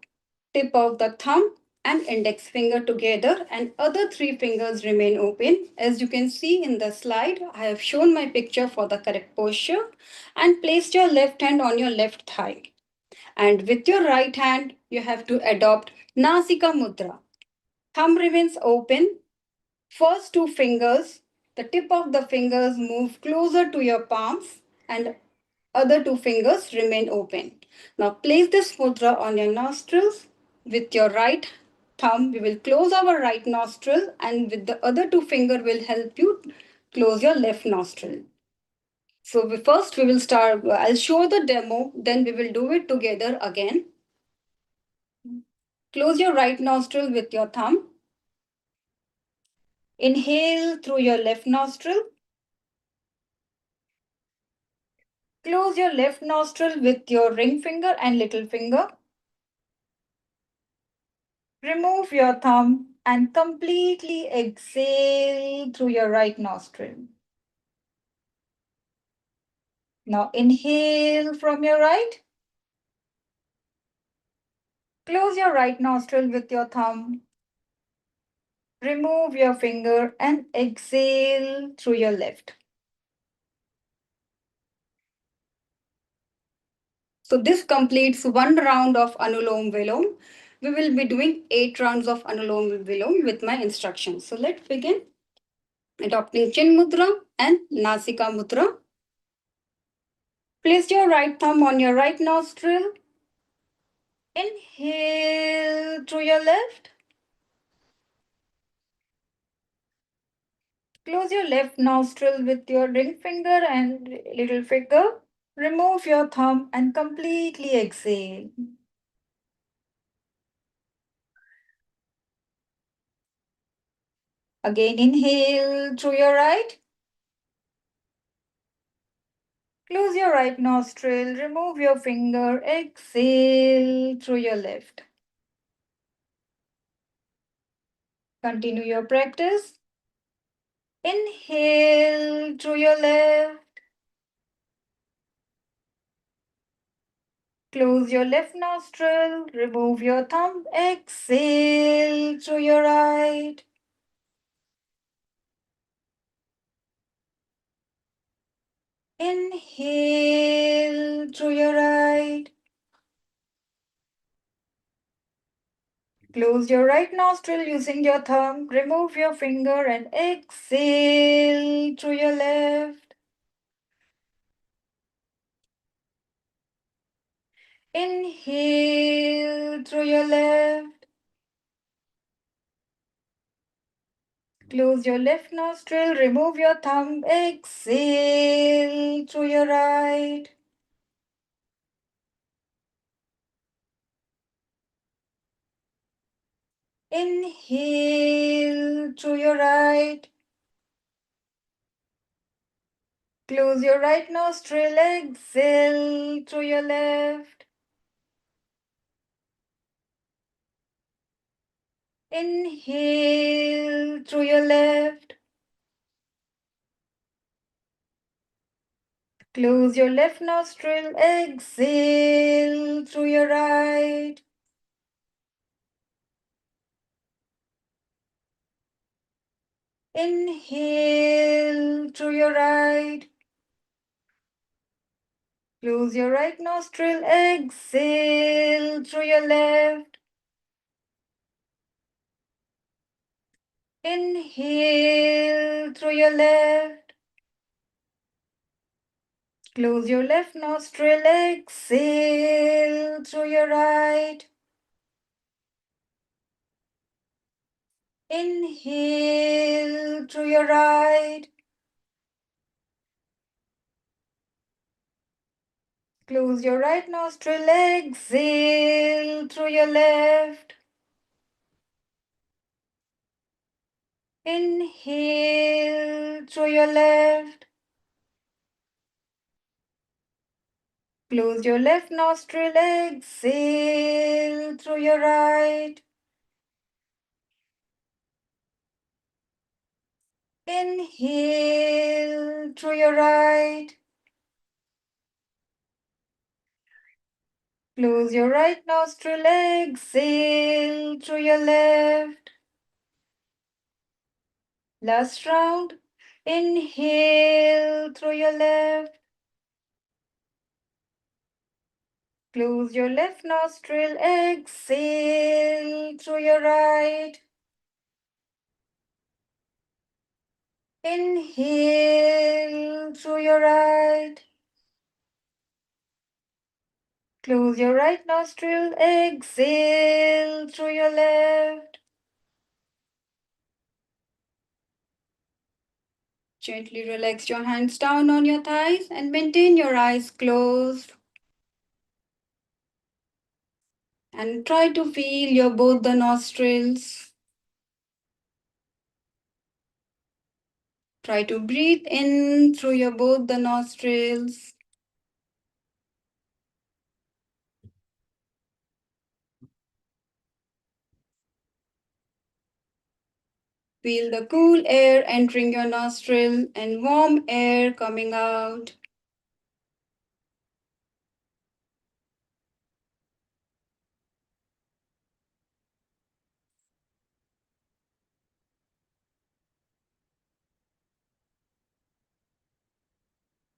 Tip of the thumb and index finger together and other three fingers remain open. As you can see in the slide, I have shown my picture for the correct posture and placed your left hand on your left thigh. And with your right hand, you have to adopt Nasika Mudra. Thumb remains open. First two fingers, the tip of the fingers move closer to your palms and other two fingers remain open. Now place this mudra on your nostrils. With your right thumb, we will close our right nostril and with the other two finger will help you close your left nostril. So first we will start, I'll show the demo, then we will do it together again. Close your right nostril with your thumb. Inhale through your left nostril. Close your left nostril with your ring finger and little finger. Remove your thumb and completely exhale through your right nostril. Now inhale from your right. Close your right nostril with your thumb. Remove your finger and exhale through your left. So this completes one round of Anulom Vilom. We will be doing 8 rounds of Anulom Vilom with my instructions. So let's begin. Adopting Chin Mudra and Nasika Mudra. Place your right thumb on your right nostril. Inhale through your left. Close your left nostril with your ring finger and little finger. Remove your thumb and completely exhale. Again, inhale through your right. Close your right nostril, remove your finger, exhale through your left. Continue your practice. Inhale through your left. Close your left nostril, remove your thumb, exhale through your right. Inhale through your right. Close your right nostril using your thumb. Remove your finger and exhale through your left. Inhale through your left. Close your left nostril. Remove your thumb. Exhale through your right. Inhale through your right. Close your right nostril. Exhale through your left. Inhale through your left. Close your left nostril. Exhale through your right. Inhale through your right. Close your right nostril. Exhale through your left. Inhale through your left. Close your left nostril. Exhale through your right. Inhale through your right. Close your right nostril. Exhale through your left. Inhale through your left. Close your left nostril. Exhale through your right. Inhale through your right. Close your right nostril. Exhale through your left. Last round. Inhale through your left. Close your left nostril. Exhale through your right. Inhale through your right. Close your right nostril. Exhale through your left. Gently relax your hands down on your thighs and maintain your eyes closed. And try to feel your both the nostrils. Try to breathe in through your both the nostrils. Feel the cool air entering your nostril and warm air coming out.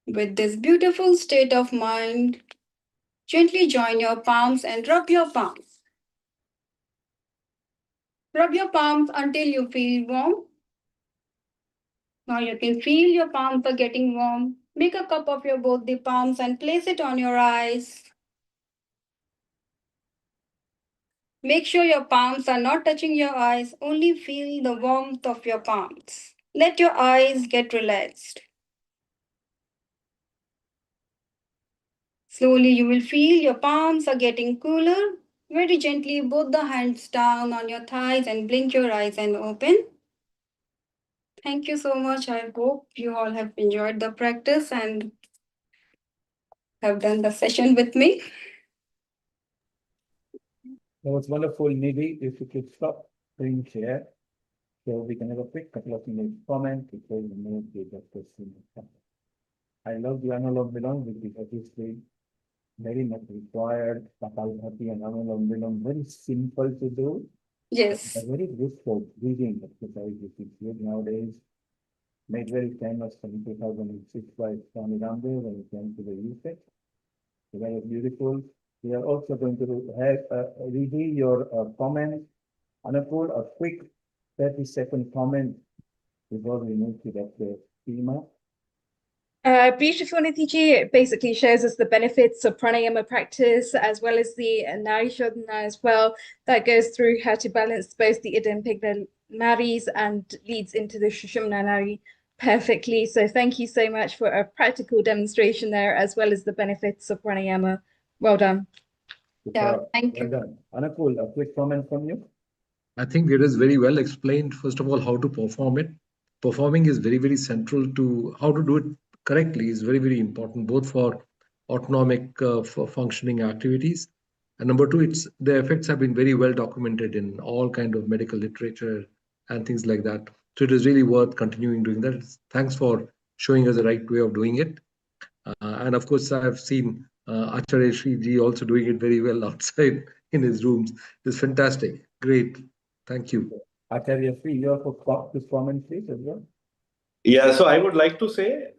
With this beautiful state of mind, gently join your palms and rub your palms. Rub your palms until you feel warm. Now you can feel your palms are getting warm. Make a cup of your both the palms and place it on your eyes. Make sure your palms are not touching your eyes. Only feel the warmth of your palms. Let your eyes get relaxed. Slowly you will feel your palms are getting cooler. Very gently put the hands down on your thighs and blink your eyes and open. Thank you so much. I hope you all have enjoyed the practice and have done the session with me. That was wonderful, Nidhi. If you could stop screen share, so we can have a quick couple of minutes comment before we move to the question. I love the Anulom Vilom, which is obviously very much required. Kapalbhati and Anulom Vilom, very simple to do. Yes. But very good for breathing exercise, which is good nowadays. Made very famous in 2006 by Swami Ramdev when it came to the usage. Very beautiful. We are also going to have read your comments Anupur, a quick 30-second comment before we move to Dr. Seema. Beautiful, Nithiji. It basically shows us the benefits of pranayama practice as well as the nari shodhana as well. That goes through how to balance both the Ida and Pigna naris and leads into the Sushumna nari perfectly. So thank you so much for a practical demonstration there as well as the benefits of pranayama. Well done. Yeah, thank you. Well done. Anupur, a quick comment from you. I think it is very well explained, first of all, how to perform it. Performing is very, very central to how to do it correctly is very, very important, both for autonomic for functioning activities. And number two, the effects have been very well documented in all kind of medical literature and things like that. So it is really worth continuing doing that. Thanks for showing us the right way of doing it. And of course, I've seen Acharya Shriji also doing it very well outside in his rooms. It's fantastic. Great. Thank you. Acharya Sri, you have to comment, please, as well. Yeah, so I would like to say,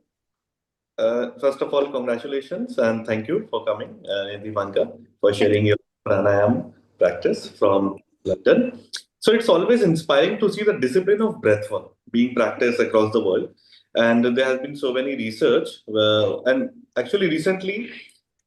first of all, congratulations and thank you for coming, Divanka, for sharing your pranayama practice from London. So it's always inspiring to see the discipline of breathwork being practiced across the world. And there has been so many research. And actually, recently,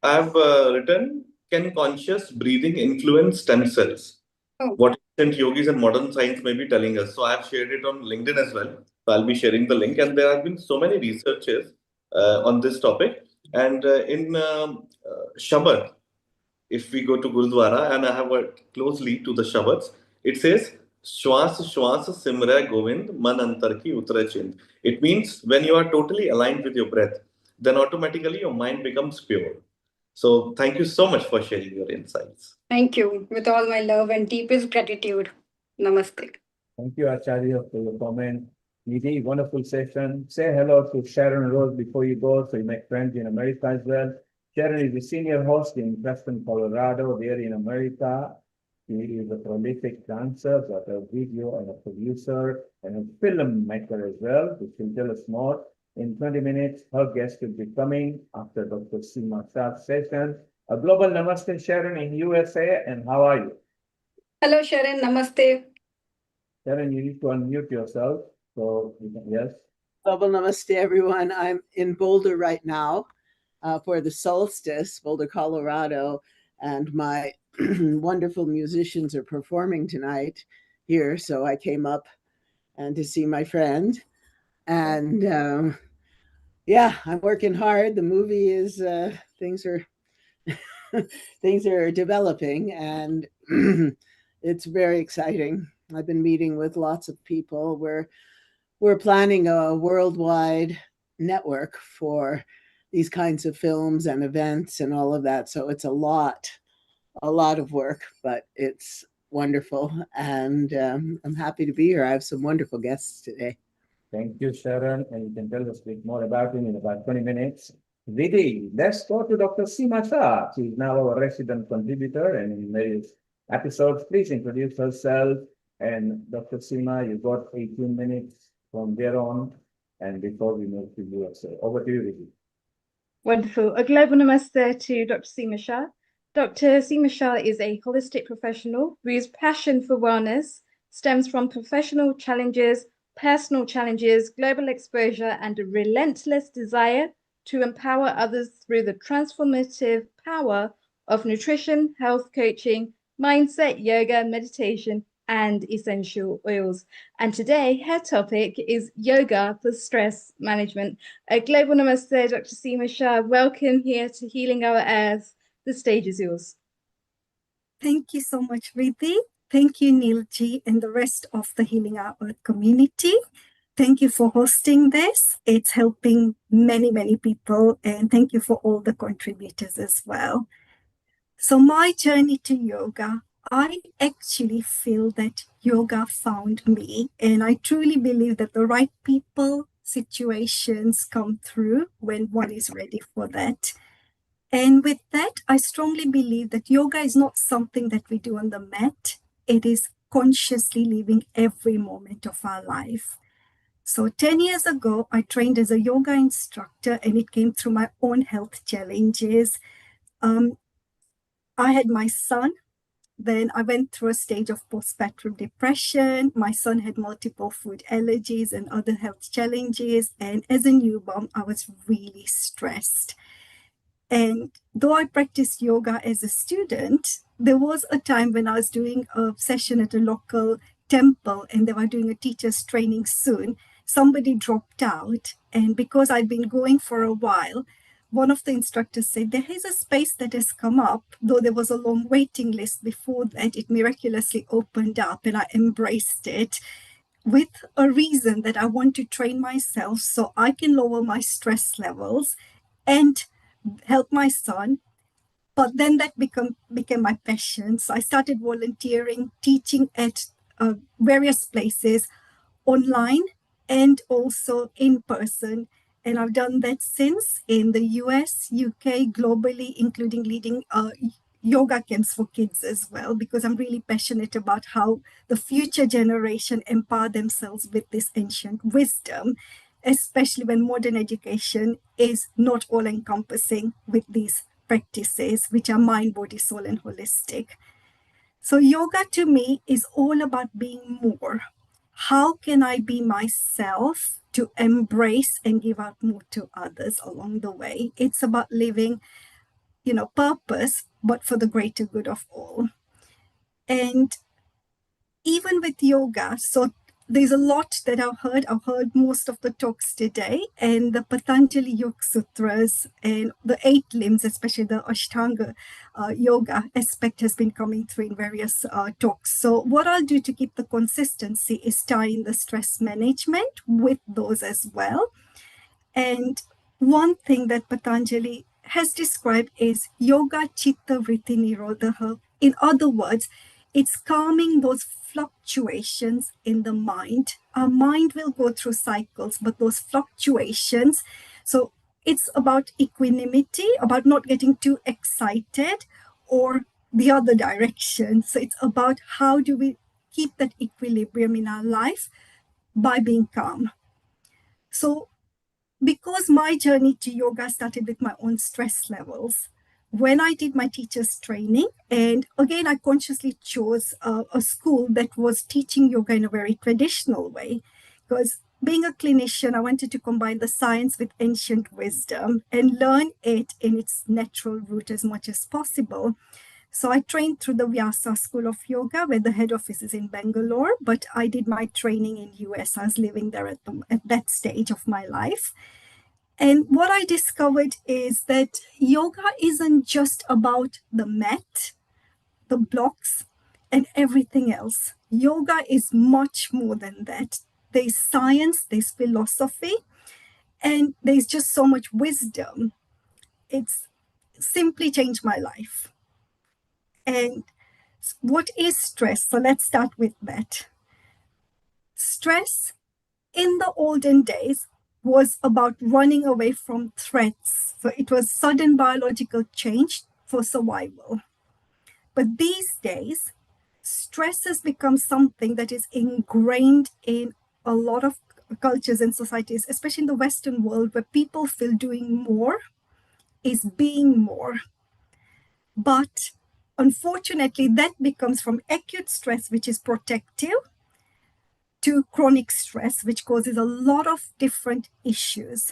I've written, Can Conscious Breathing Influence Stem Cells? What ancient yogis and modern science may be telling us. So I've shared it on LinkedIn as well. So I'll be sharing the link. And there have been so many researches on this topic. And in Shabad, if we go to Gurudwara, and I have worked closely to the Shabads, it says, Shwas Shwas Simra Govind Man Antar Ki Utra Chind. It means when you are totally aligned with your breath, then automatically your mind becomes pure. So thank you so much for sharing your insights. Thank you. With all my love and deepest gratitude. Namaste. Thank you, Acharya, for your comment. Nidhi, wonderful session. Say hello to Sharon Rose before you go, so you make friends in America as well. Sharon is the senior host in Preston, Colorado, there in America. She is a prolific dancer, got a video and a producer and a filmmaker as well, which will tell us more. In 20 minutes, her guest will be coming after Dr. Seema Shah's session. A global namaste, Sharon, in USA, and how are you? Hello, Sharon. Namaste. Sharon, you need to unmute yourself. So, yes. Global namaste, everyone. I'm in Boulder right now for the solstice, Boulder, Colorado, and my wonderful musicians are performing tonight here. So I came up and to see my friend. And yeah, I'm working hard. The movie is, things are things are developing, and it's very exciting. I've been meeting with lots of people. We're planning a worldwide network for these kinds of films and events and all of that. So it's a lot of work, but it's wonderful. And I'm happy to be here. I have some wonderful guests today. Thank you, Sharon. And you can tell us a bit more about him in about 20 minutes. Vidhi, let's go to Dr. Seema Shah. She's now our resident contributor and in various episodes. Please introduce herself. And Dr. Seema, you've got 18 minutes from there on. And before we move to USA, over to you, Vidhi. Wonderful. A global namaste to Dr. Seema Shah. Dr. Seema Shah is a holistic professional whose passion for wellness stems from professional challenges, personal challenges, global exposure, and a relentless desire to empower others through the transformative power of nutrition, health coaching, mindset, yoga, meditation, and essential oils. And today, her topic is yoga for stress management. A global namaste, Dr. Seema Shah. Welcome here to Healing Our Earth. The stage is yours. Thank you so much, Vidhi. Thank you, Neilji, and the rest of the Healing Our Earth community. Thank you for hosting this. It's helping many, many people. And thank you for all the contributors as well. So my journey to yoga, I actually feel that yoga found me. And I truly believe that the right people, situations come through when one is ready for that. And with that, I strongly believe that yoga is not something that we do on the mat. It is consciously living every moment of our life. So 10 years ago, I trained as a yoga instructor, and it came through my own health challenges. I had my son Then I went through a stage of postpartum depression. My son had multiple food allergies and other health challenges. And as a newborn, I was really stressed. And though I practiced yoga as a student, there was a time when I was doing a session at a local temple and they were doing a teacher's training soon. Somebody dropped out. And because I'd been going for a while, one of the instructors said, there is a space that has come up, though there was a long waiting list before that, it miraculously opened up and I embraced it with a reason that I want to train myself so I can lower my stress levels and help my son. But then that became my passion. So I started volunteering, teaching at various places, online and also in person. And I've done that since in the US, UK, globally, including leading yoga camps for kids as well, because I'm really passionate about how the future generation empower themselves with this ancient wisdom, especially when modern education is not all encompassing with these practices, which are mind, body, soul, and holistic. So yoga to me is all about being more. How can I be myself to embrace and give out more to others along the way? It's about living, purpose, but for the greater good of all. And even with yoga, so there's a lot that I've heard. I've heard most of the talks today, and the Patanjali Yoga Sutras and the 8 limbs, especially the Ashtanga yoga aspect, has been coming through in various talks. So what I'll do to keep the consistency is tie in the stress management with those as well. And one thing that Patanjali has described is yoga chitta vritti nirodha. In other words, it's calming those fluctuations in the mind. Our mind will go through cycles, but those fluctuations, so it's about equanimity, about not getting too excited or the other direction. So it's about how do we keep that equilibrium in our life by being calm. So because my journey to yoga started with my own stress levels, when I did my teacher's training, and again, I consciously chose a school that was teaching yoga in a very traditional way, because being a clinician, I wanted to combine the science with ancient wisdom and learn it in its natural root as much as possible. So I trained through the Vyasa School of Yoga, where the head office is in Bangalore, but I did my training in US. I was living there at that stage of my life. And what I discovered is that yoga isn't just about the mat, the blocks, and everything else. Yoga is much more than that. There's science, there's philosophy, and there's just so much wisdom. It's simply changed my life. And what is stress? So let's start with that. Stress in the olden days was about running away from threats. So it was sudden biological change for survival. But these days, stress has become something that is ingrained in a lot of cultures and societies, especially in the Western world, where people feel doing more is being more. But unfortunately, that becomes from acute stress, which is protective, to chronic stress, which causes a lot of different issues.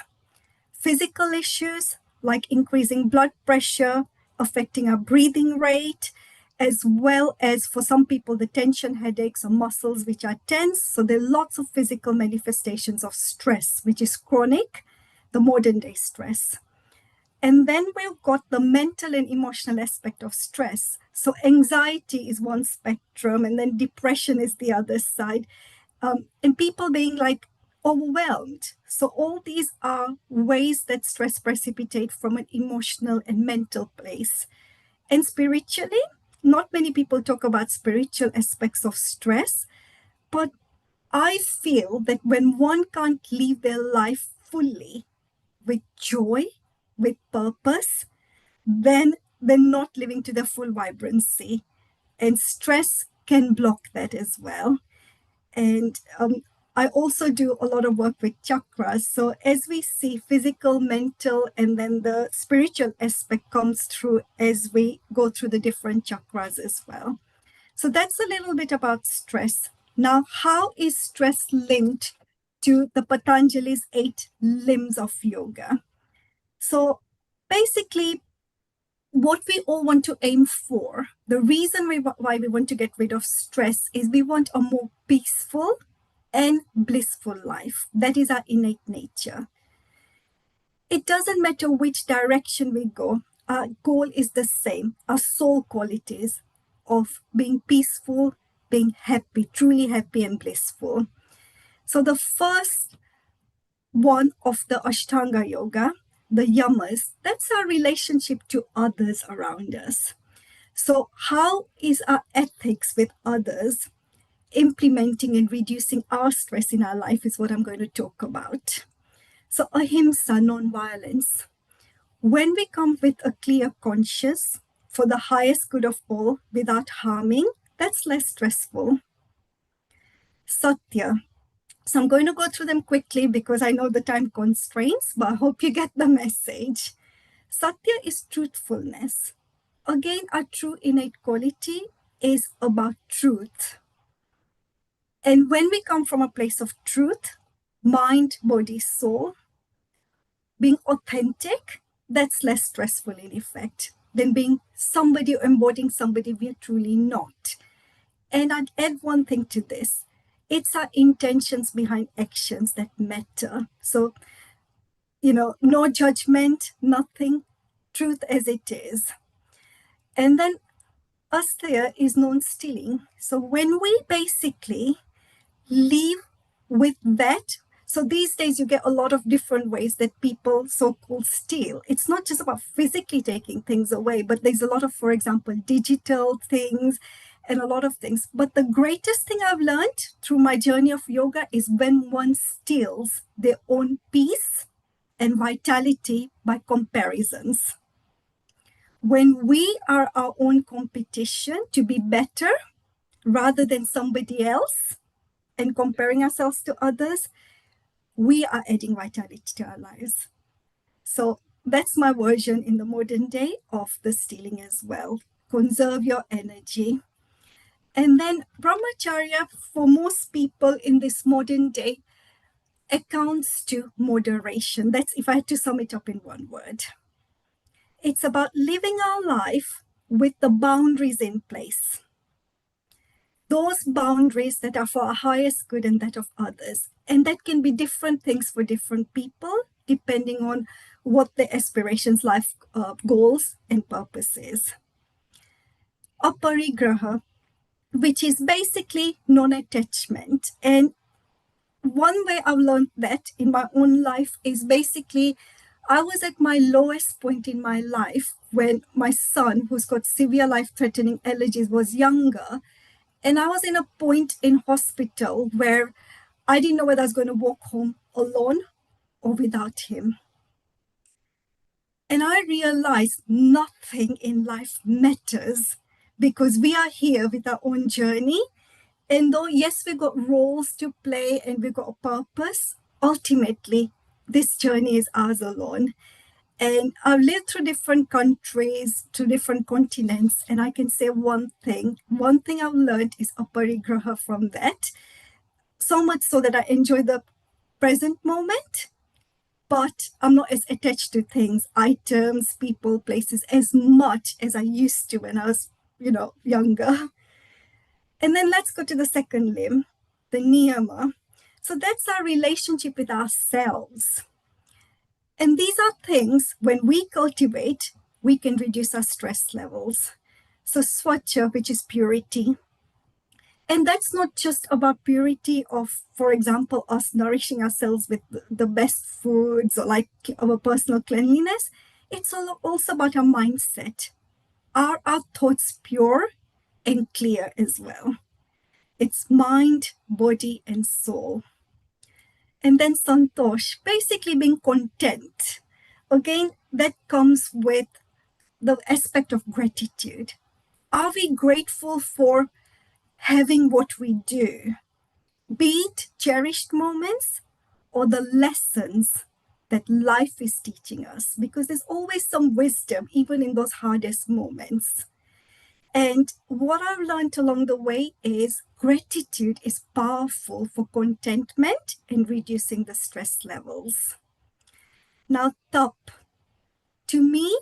Physical issues like increasing blood pressure, affecting our breathing rate, as well as for some people, the tension headaches or muscles which are tense. So there are lots of physical manifestations of stress, which is chronic, the modern day stress. And then we've got the mental and emotional aspect of stress. So anxiety is one spectrum, and then depression is the other side. And people being like overwhelmed. So all these are ways that stress precipitate from an emotional and mental place. And spiritually, not many people talk about spiritual aspects of stress, but I feel that when one can't live their life fully with joy, with purpose, then they're not living to their full vibrancy. And stress can block that as well. And I also do a lot of work with chakras. So as we see physical, mental, and then the spiritual aspect comes through as we go through the different chakras as well. So that's a little bit about stress. Now, how is stress linked to the Patanjali's 8 limbs of yoga? So basically, what we all want to aim for, the reason why we want to get rid of stress is we want a more peaceful and blissful life. That is our innate nature. It doesn't matter which direction we go, our goal is the same, our soul qualities of being peaceful, being happy, truly happy and blissful. So the first one of the Ashtanga Yoga, the yamas, that's our relationship to others around us. So how is our ethics with others implementing and reducing our stress in our life is what I'm going to talk about. So ahimsa, non-violence. When we come with a clear conscience for the highest good of all without harming, that's less stressful. Satya. So I'm going to go through them quickly because I know the time constraints, but I hope you get the message. Satya is truthfulness. Again, our true innate quality is about truth. And when we come from a place of truth, mind, body, soul, being authentic, that's less stressful in effect than being somebody or embodying somebody we're truly not. And I'd add one thing to this. It's our intentions behind actions that matter. So, no judgment, nothing, truth as it is. And then Asteya is non-stealing. So when we basically live with that, so these days you get a lot of different ways that people so-called steal. It's not just about physically taking things away, but there's a lot of, for example, digital things and a lot of things. But the greatest thing I've learned through my journey of yoga is when one steals their own peace and vitality by comparisons. When we are our own competition to be better rather than somebody else and comparing ourselves to others, we are adding vitality to our lives. So that's my version in the modern day of the stealing as well. Conserve your energy. And then brahmacharya, for most people in this modern day, accounts to moderation. That's if I had to sum it up in one word. It's about living our life with the boundaries in place. Those boundaries that are for our highest good and that of others. And that can be different things for different people, depending on what their aspirations, life goals, and purpose is. Aparigraha, which is basically non-attachment. And one way I've learned that in my own life is basically, I was at my lowest point in my life when my son, who's got severe life-threatening allergies, was younger. And I was in a point in hospital where I didn't know whether I was going to walk home alone or without him. And I realized nothing in life matters because we are here with our own journey. And though, yes, we've got roles to play and we've got a purpose, ultimately, this journey is ours alone. And I've lived through different countries, through different continents, and I can say one thing I've learned is aparigraha from that. So much so that I enjoy the present moment, but I'm not as attached to things, items, people, places as much as I used to when I was, younger. And then let's go to the second limb, the niyama. So that's our relationship with ourselves. And these are things, when we cultivate, we can reduce our stress levels. So swachha, which is purity. And that's not just about purity of, for example, us nourishing ourselves with the best foods or like our personal cleanliness. It's also about our mindset. Are our thoughts pure and clear as well? It's mind, body, and soul. And then santosh, basically being content. Again, that comes with the aspect of gratitude. Are we grateful for having what we do? Be it cherished moments or the lessons that life is teaching us, because there's always some wisdom, even in those hardest moments. And what I've learned along the way is gratitude is powerful for contentment and reducing the stress levels. Now, top, to me,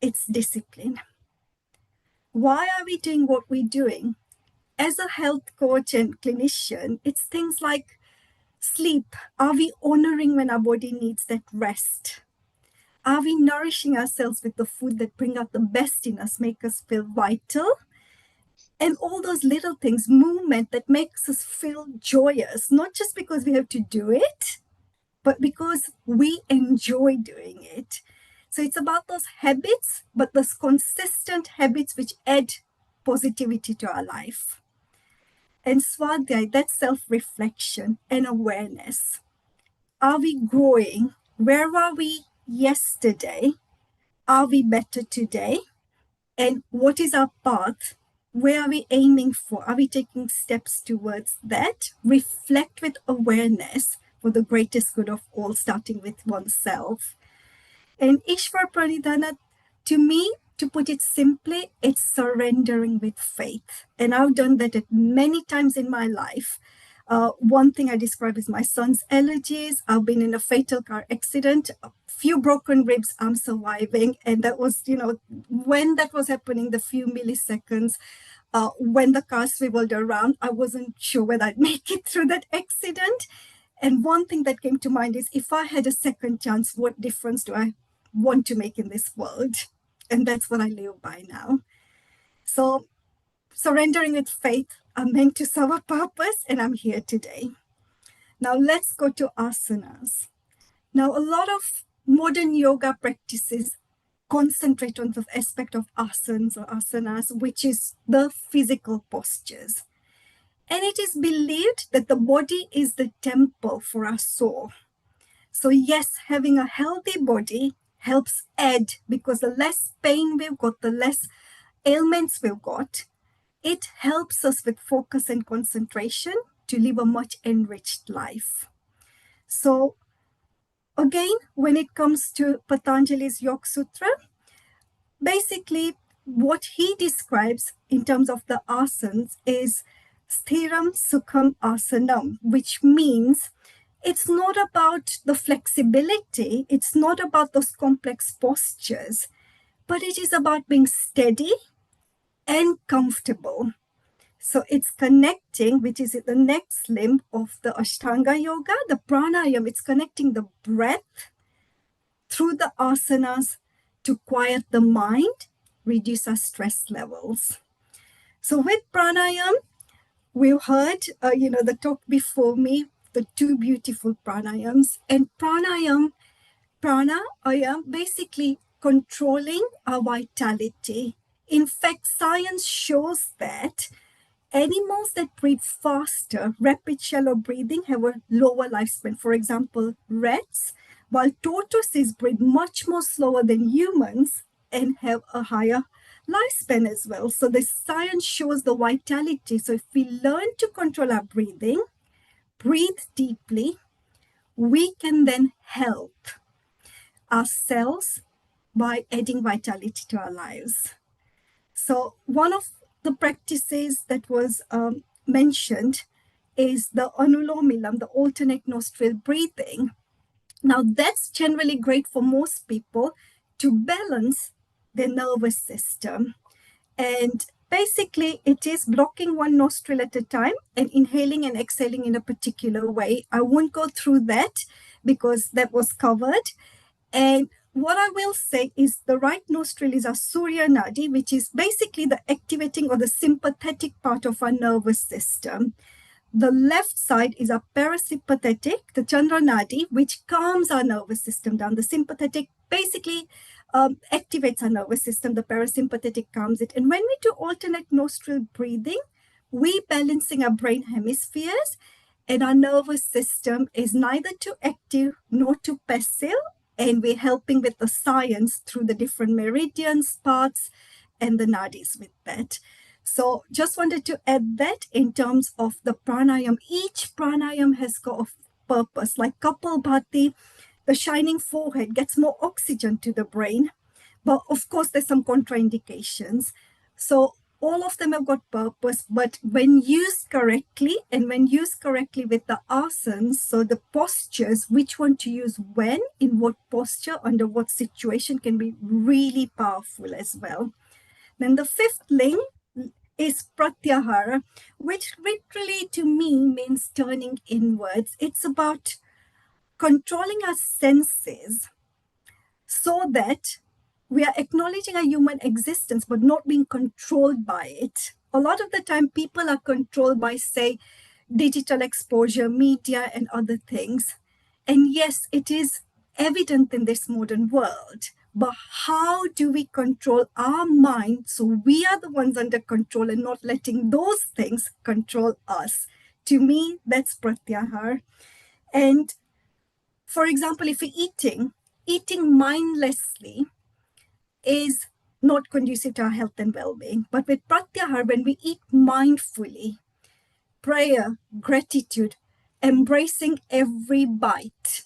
it's discipline. Why are we doing what we're doing? As a health coach and clinician, it's things like sleep. Are we honoring when our body needs that rest? Are we nourishing ourselves with the food that bring out the best in us, make us feel vital? And all those little things, movement that makes us feel joyous, not just because we have to do it, but because we enjoy doing it. So it's about those habits, but those consistent habits which add positivity to our life. And Swadhyay, that's self-reflection and awareness. Are we growing? Where were we yesterday? Are we better today? And what is our path? Where are we aiming for? Are we taking steps towards that? Reflect with awareness for the greatest good of all, starting with oneself. And Ishvara Pranidhana, to me, to put it simply, it's surrendering with faith. And I've done that at many times in my life. One thing I describe is my son's allergies. I've been in a fatal car accident, a few broken ribs, I'm surviving. And that was, when that was happening, the few milliseconds, when the car swiveled around, I wasn't sure whether I'd make it through that accident. And one thing that came to mind is, if I had a second chance, what difference do I want to make in this world? And that's what I live by now. So surrendering with faith, I'm meant to serve a purpose, and I'm here today. Now let's go to asanas. Now, a lot of modern yoga practices concentrate on the aspect of asanas or asanas, which is the physical postures. And it is believed that the body is the temple for our soul. So yes, having a healthy body helps add, because the less pain we've got, the less ailments we've got, it helps us with focus and concentration to live a much enriched life. So again, when it comes to Patanjali's Yoga Sutra, basically what he describes in terms of the asanas is Sthiram Sukham Asanam, which means it's not about the flexibility, it's not about those complex postures, but it is about being steady and comfortable. So it's connecting, which is the next limb of the Ashtanga Yoga, the pranayama, it's connecting the breath through the asanas to quiet the mind, reduce our stress levels. So with pranayama, we've heard, the talk before me, the two beautiful pranayams. And pranayama, basically controlling our vitality. In fact, science shows that animals that breathe faster, rapid shallow breathing, have a lower lifespan. For example, rats, while tortoises breathe much more slower than humans and have a higher lifespan as well. So the science shows the vitality. So if we learn to control our breathing, breathe deeply, we can then help ourselves by adding vitality to our lives. So one of the practices that was mentioned is the Anulom Vilam, the alternate nostril breathing. Now that's generally great for most people to balance their nervous system. And basically it is blocking one nostril at a time and inhaling and exhaling in a particular way. I won't go through that because that was covered. And what I will say is the right nostril is our Surya Nadi, which is basically the activating or the sympathetic part of our nervous system. The left side is our parasympathetic, the Chandra Nadi, which calms our nervous system down. The sympathetic basically activates our nervous system. The parasympathetic calms it. And when we do alternate nostril breathing, we balancing our brain hemispheres, and our nervous system is neither too active nor too passive. And we're helping with the science through the different meridians, parts, and the nadis with that. So just wanted to add that in terms of the pranayam. Each pranayam has got a purpose. Like Kapalbhati, the shining forehead gets more oxygen to the brain. But of course, there's some contraindications. So all of them have got purpose, but when used correctly and when used correctly with the asanas, so the postures, which one to use when, in what posture, under what situation, can be really powerful as well. Then the fifth link is pratyahara, which literally to me means turning inwards. It's about controlling our senses so that we are acknowledging our human existence but not being controlled by it. A lot of the time people are controlled by, say, digital exposure, media, and other things. And yes, it is evident in this modern world. But how do we control our mind so we are the ones under control and not letting those things control us? To me, that's pratyahar. And for example, if we're eating mindlessly is not conducive to our health and well-being. But with pratyahar, when we eat mindfully, prayer, gratitude, embracing every bite,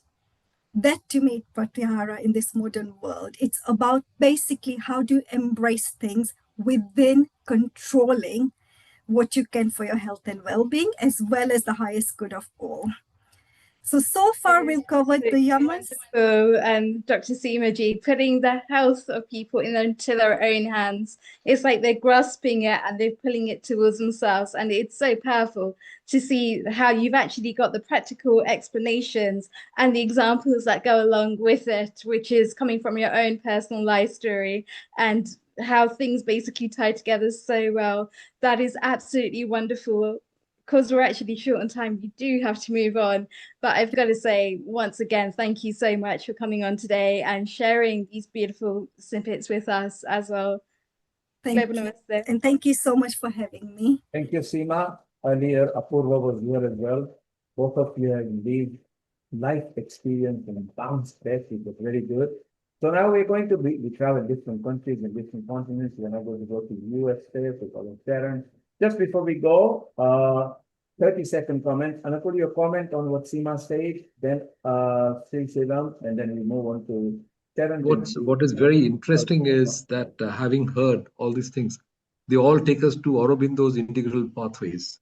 that to me, pratyahara in this modern world, it's about basically how to embrace things within controlling what you can for your health and well-being, as well as the highest good of all. So far we've covered the yamas. And Dr. Seemaji, putting the health of people into their own hands. It's like they're grasping it and they're pulling it towards themselves. And it's so powerful to see how you've actually got the practical explanations and the examples that go along with it, which is coming from your own personal life story and how things basically tie together so well. That is absolutely wonderful. Because we're actually short on time, you do have to move on. But I've got to say, once again, thank you so much for coming on today and sharing these beautiful snippets with us as well. Thank you. And thank you so much for having me. Thank you, Seema. Earlier, Apurva was here as well. Both of you have indeed life experience and bounced back. It was very good. So now we're going to we travel different countries and different continents. We're now going to go to the US to follow Sharon. Just before we go, 30-second comment. Anakul, your comment on what Seema said, then Sri Sivam, and then we move on to Sharon. What is very interesting is that having heard all these things, they all take us to Aurobindo's integral pathways.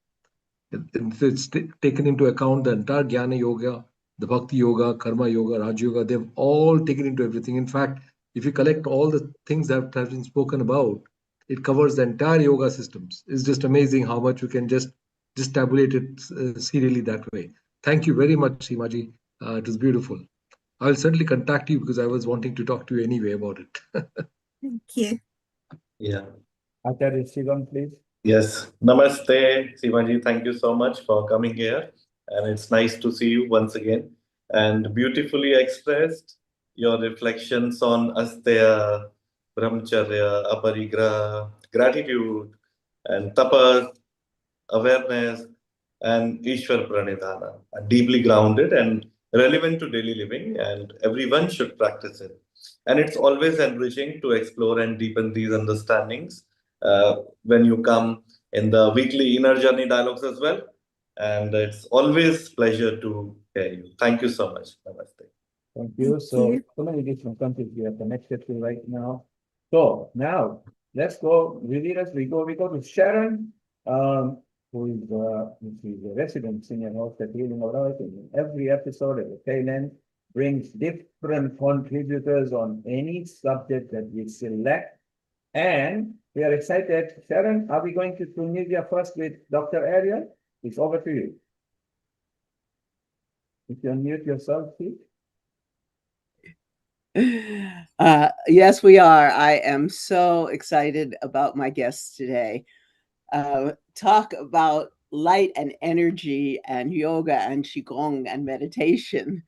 It's taken into account the entire Jnana Yoga, the Bhakti Yoga, Karma Yoga, Raj Yoga. They've all taken into everything. In fact, if you collect all the things that have been spoken about, it covers the entire yoga systems. It's just amazing how much we can just tabulate it serially that way. Thank you very much, Seemaji. It was beautiful. I'll certainly contact you because I was wanting to talk to you anyway about it. Thank you. Yeah. Acharya Shivam, please. Yes. Namaste, Sivaji. Thank you so much for coming here. And it's nice to see you once again. And beautifully expressed your reflections on Asteya, Brahmacharya, Aparigraha, gratitude, and tapas, awareness, and Ishwar Pranidhana. Deeply grounded and relevant to daily living, and everyone should practice it. And it's always enriching to explore and deepen these understandings when you come in the weekly inner journey dialogues as well. And it's always pleasure to hear you. Thank you so much. Namaste. Thank you. So many different countries we are connected to right now. So now let's go. We go to Sharon, who is a resident senior host at Healing Our Earth. In every episode at the tail end, brings different contributors on any subject that we select. And we are excited. Sharon, are we going to Tunisia first with Dr. Ariel? It's over to you. If you unmute yourself, please. Yes, we are. I am so excited about my guests today. Talk about light and energy and yoga and qigong and meditation.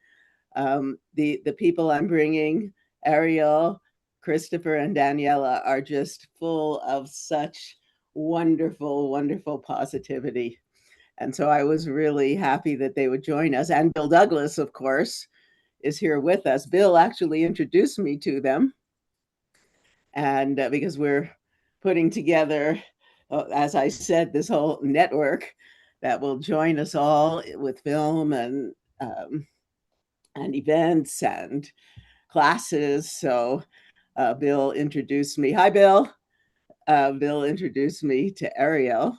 The people I'm bringing, Ariel, Christopher, and Daniela, are just full of such wonderful, wonderful positivity. And so I was really happy that they would join us. And Bill Douglas, of course, is here with us. Bill actually introduced me to them. And because we're putting together, as I said, this whole network that will join us all with film and events and classes. So Bill introduced me. Hi, Bill. Bill introduced me to Ariel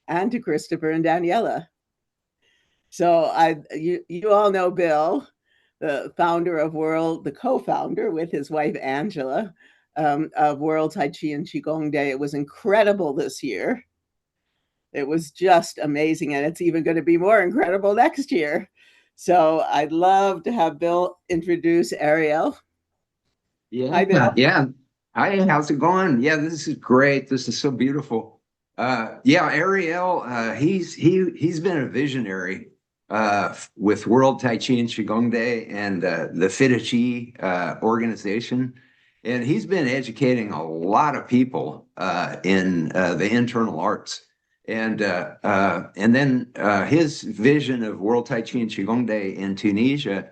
and to Christopher and Daniela. So you all know Bill, the founder of the co-founder with his wife Angela of World Tai Chi and Qigong Day. It was incredible this year. It was just amazing, and it's even going to be more incredible next year. So I'd love to have Bill introduce Ariel. Yeah. Hi, Bill. Yeah. Hi, how's it going? Yeah, this is great. This is so beautiful. Yeah, Ariel, he's been a visionary with World Tai Chi and Qigong Day and the Fida Chi organization. And he's been educating a lot of people in the internal arts. And then his vision of World Tai Chi and Qigong Day in Tunisia,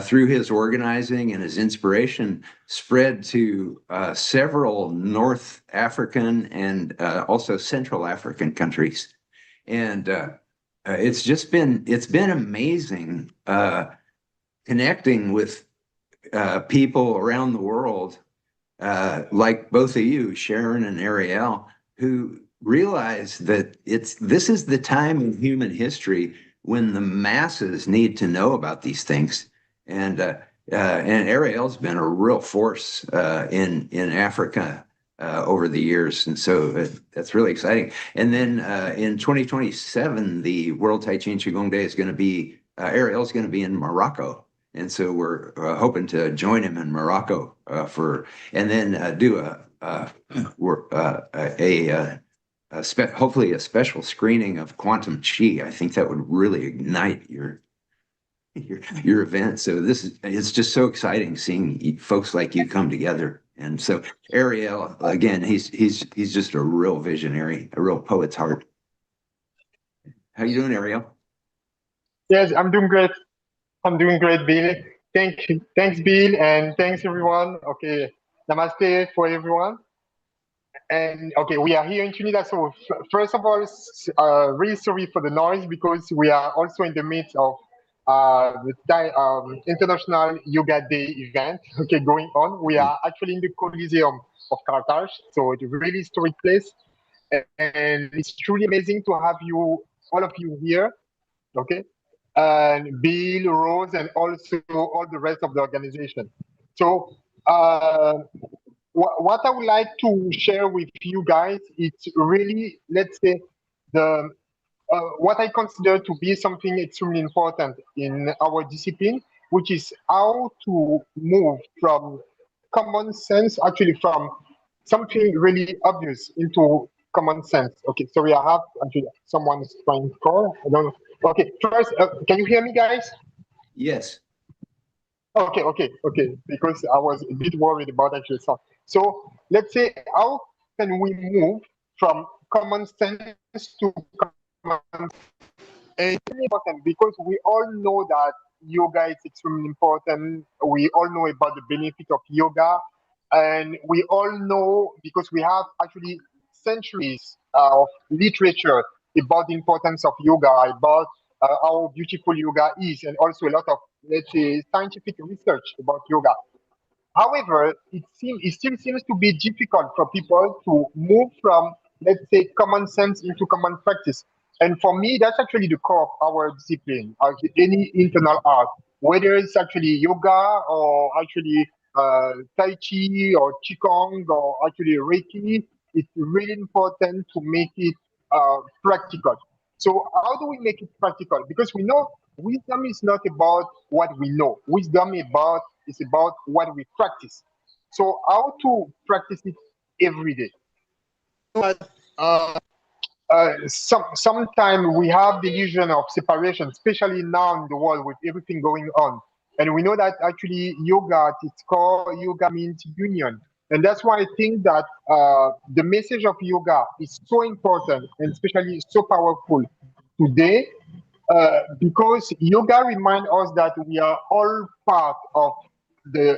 through his organizing and his inspiration, spread to several North African and also Central African countries. And it's been amazing connecting with people around the world, like both of you, Sharon and Ariel, who realize that this is the time in human history when the masses need to know about these things. And Ariel's been a real force in Africa over the years, and so that's really exciting. And then in 2027, the World Tai Chi and Qigong Day is going to be Ariel's going to be in Morocco, and so we're hoping to join him in Morocco and then do hopefully a special screening of Quantum Chi. I think that would really ignite your event. So it's just so exciting seeing folks like you come together. And so Ariel, again, he's just a real visionary, a real poet's heart. How you doing, Ariel? Yes, I'm doing great. I'm doing great, Bill. Thanks, Bill, and thanks everyone. Okay, namaste for everyone. And okay, we are here in Trinidad. So first of all, really sorry for the noise because we are also in the midst of the International Yoga Day event. Okay, going on. We are actually in the Coliseum of Carthage, so it's a really historic place, and it's truly amazing to have all of you here. Okay, and Bill, Rose, and also all the rest of the organization. So what I would like to share with you guys, it's really, let's say, what I consider to be something extremely important in our discipline, which is how to move from common sense, actually from something really obvious into common sense. Okay, sorry, I have actually someone's trying to call. I don't know. Okay, first, can you hear me, guys? Yes. Okay, because I was a bit worried about actually sound. So let's say, how can we move from common sense to common sense? And it's really important because we all know that yoga is extremely important. We all know about the benefit of yoga, and we all know because we have actually centuries of literature about the importance of yoga, about how beautiful yoga is, and also a lot of, let's say, scientific research about yoga. However, it still seems to be difficult for people to move from, let's say, common sense into common practice. And for me, that's actually the core of our discipline, any internal art, whether it's actually yoga or actually Tai Chi or Qigong or actually Reiki. It's really important to make it practical. So how do we make it practical? Because we know wisdom is not about what we know. Wisdom is about what we practice. So how to practice it every day? Sometimes we have the illusion of separation, especially now in the world with everything going on. And we know that actually yoga, at its core, yoga means union. And that's why I think that the message of yoga is so important and especially so powerful today, because yoga reminds us that we are all part of the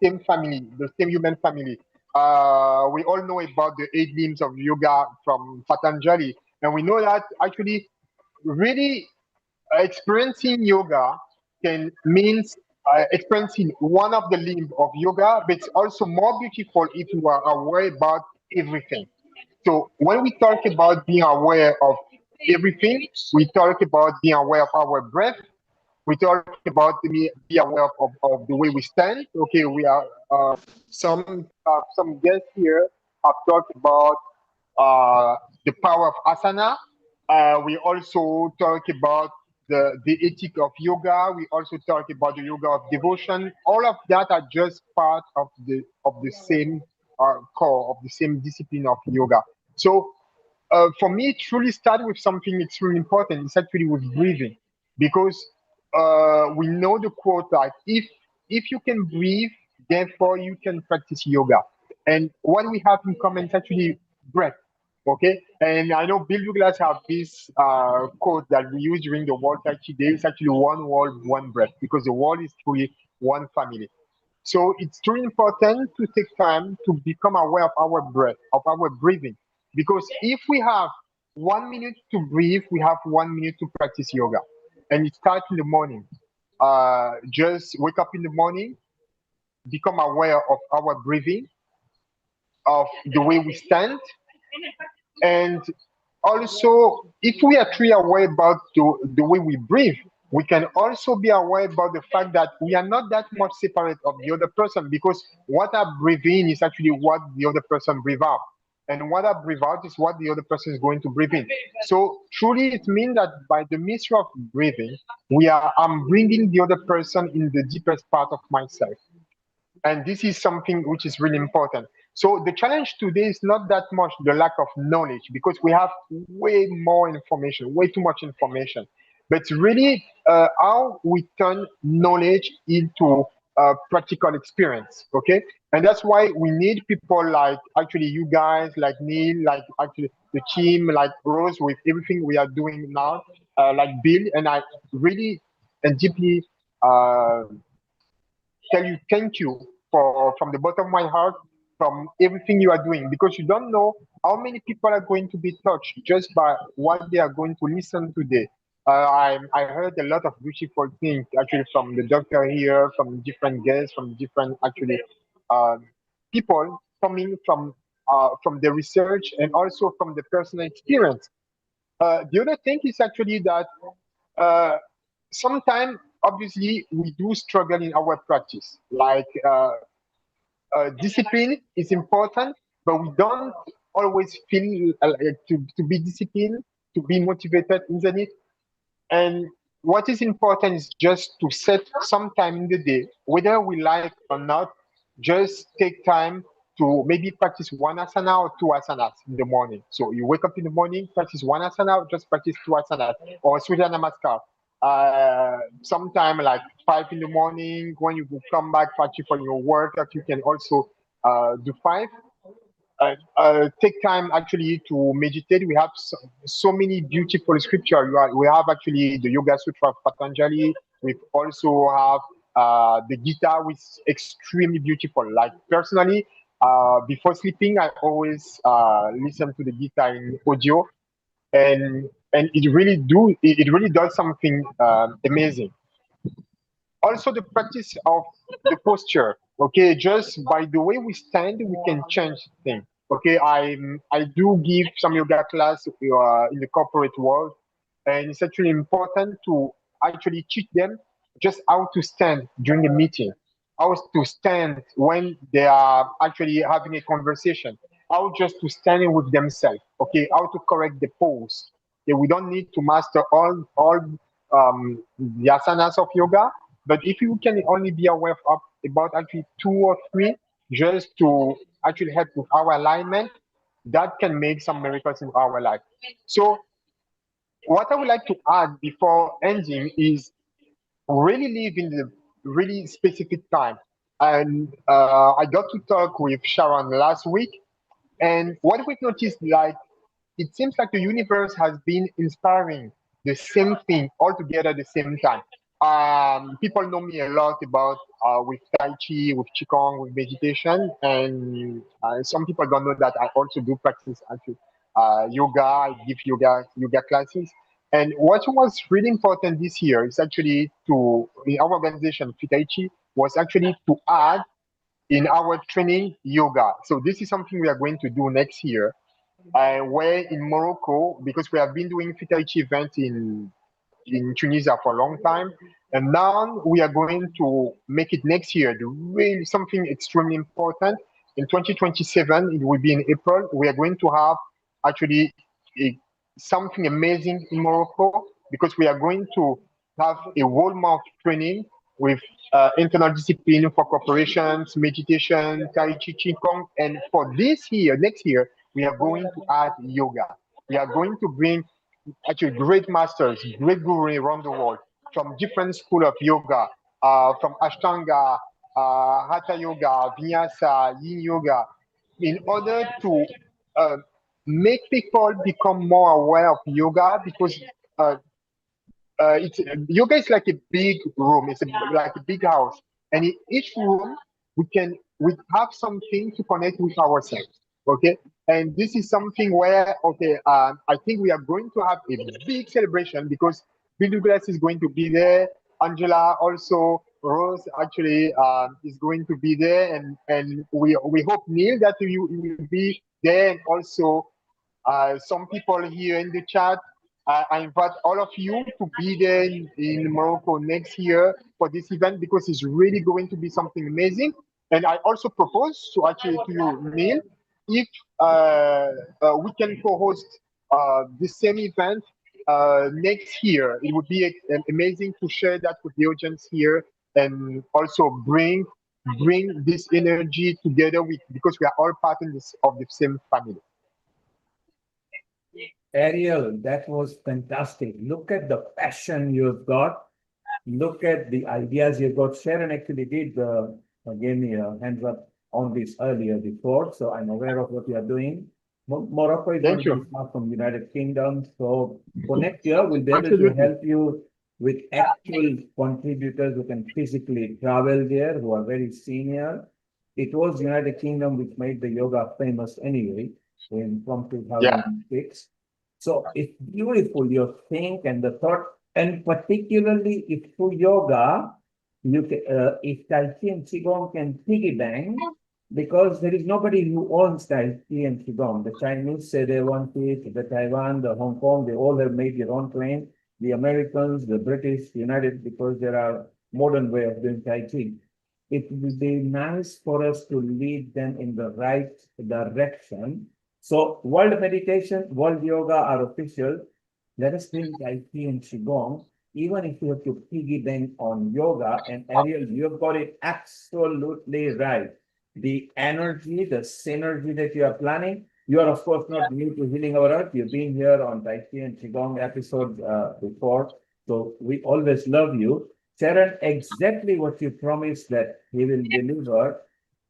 same family, the same human family. We all know about the 8 limbs of yoga from Patanjali, and we know that actually really experiencing yoga can means experiencing one of the limbs of yoga, but it's also more beautiful if you are aware about everything. So when we talk about being aware of everything, we talk about being aware of our breath. We talk about be aware of the way we stand. Okay, we are some guests here have talked about the power of asana. We also talk about the ethic of yoga. We also talk about the yoga of devotion. All of that are just part of the same core of the same discipline of yoga. So for me, it truly started with something extremely important. It's actually with breathing, because we know the quote like if you can breathe, therefore you can practice yoga. And what we have in common is actually breath. Okay, and I know Bill Douglas have this quote that we use during the World Tai Chi Day. It's actually one world, one breath, because the world is truly one family. So it's truly important to take time to become aware of our breath, of our breathing. Because if we have 1 minute to breathe, we have 1 minute to practice yoga. And it starts in the morning. Just wake up in the morning, become aware of our breathing, of the way we stand, and also, if we are truly aware about the way we breathe, we can also be aware about the fact that we are not that much separate of the other person, because what I breathe in is actually what the other person breathe out. And what I breathe out is what the other person is going to breathe in. So truly it means that by the mystery of breathing, I'm bringing the other person in the deepest part of myself. And this is something which is really important. So the challenge today is not that much the lack of knowledge, because we have way more information, way too much information. But really how we turn knowledge into practical experience. Okay, and that's why we need people like actually you guys, like Neil, like actually the team, like Rose, with everything we are doing now, like Bill, and I really and deeply tell you thank you from the bottom of my heart, from everything you are doing, because you don't know how many people are going to be touched just by what they are going to listen today. I heard a lot of beautiful things actually from the doctor here, from different guests, from different actually people coming from the research and also from the personal experience. The other thing is actually that uh, sometimes obviously we do struggle in our practice, like discipline is important, but we don't always feel to be disciplined, to be motivated, isn't it? And what is important is just to set some time in the day, whether we like or not, just take time to maybe practice one asana or two asanas in the morning. So you wake up in the morning, practice one asana, or just practice two asanas, or Surya Namaskar. Sometime like 5 in the morning, when you come back actually for your work, that you can also do five. Take time actually to meditate. We have so many beautiful scripture. We have actually the Yoga Sutra of Patanjali. We also have the Gita, which is extremely beautiful. Like personally, before sleeping, I always listen to the Gita in audio, and it really does something amazing. Also the practice of the posture. Okay, just by the way we stand, we can change things. Okay, I do give some yoga class in the corporate world, and it's actually important to actually teach them just how to stand during a meeting, how to stand when they are actually having a conversation, how just to stand with themselves. Okay, how to correct the pose. Okay, we don't need to master all the asanas of yoga, but if you can only be aware of about actually two or three, just to actually help with our alignment, that can make some miracles in our life. So what I would like to add before ending is really live in the really specific time. And I got to talk with Sharon last week, and what we noticed, like, it seems like the universe has been inspiring the same thing all together at the same time. People know me a lot about with Tai Chi, with Qigong, with meditation, and some people don't know that I also do practice actually yoga. I give yoga classes. And what was really important this year is actually to in our organization, Tai Chi, was actually to add in our training yoga. So this is something we are going to do next year. where in Morocco, because we have been doing Fitaichi event in Tunisia for a long time. And now we are going to make it next year, really something extremely important. In 2027, it will be in April. We are going to have actually something amazing in Morocco because we are going to have a Walmart training with internal discipline for corporations, meditation, Tai Chi, Qigong. And for this year, next year, we are going to add yoga. We are going to bring actually great masters, great gurus around the world from different school of yoga, from Ashtanga, Hatha Yoga, Vinyasa, Yin Yoga, in order to make people become more aware of yoga because uh, it's yoga is like a big room. It's like a big house, and in each room we have something to connect with ourselves. Okay, and this is something where I think we are going to have a big celebration because Bill Douglas is going to be there. Angela also, Rose actually is going to be there, and we hope Neil that you will be there, and also some people here in the chat. I invite all of you to be there in Morocco next year for this event because it's really going to be something amazing. And I also propose to actually to you, Neil, if we can co-host the same event next year, it would be amazing to share that with the audience here and also bring this energy together with because we are all part of the same family. Ariel, that was fantastic. Look at the passion you've got. Look at the ideas you've got. Sharon actually did gave me a hands up on this earlier before, so I'm aware of what you are doing. Morocco is going to be far from United Kingdom, so for next year we'll be able to help you with actual contributors who can physically travel there, who are very senior. It was United Kingdom which made the yoga famous anyway from 2006. So it's beautiful, your think and the thought, and particularly if through yoga, you can, if Tai Chi and Qigong can piggy bang, because there is nobody who owns Tai Chi and Qigong. The Chinese say they want it, the Taiwan, the Hong Kong, they all have made their own claim. The Americans, the British, United, because there are modern way of doing Tai Chi. It would be nice for us to lead them in the right direction. So World Meditation, World Yoga are official. Let us bring Tai Chi and Qigong, even if you have to piggy bank on yoga. And Ariel, you've got it absolutely right. The energy, the synergy that you are planning, you are of course not new to Healing Our Earth. You've been here on Tai Chi and Qigong episodes before. So we always love you. Sharon, exactly what you promised that he will deliver.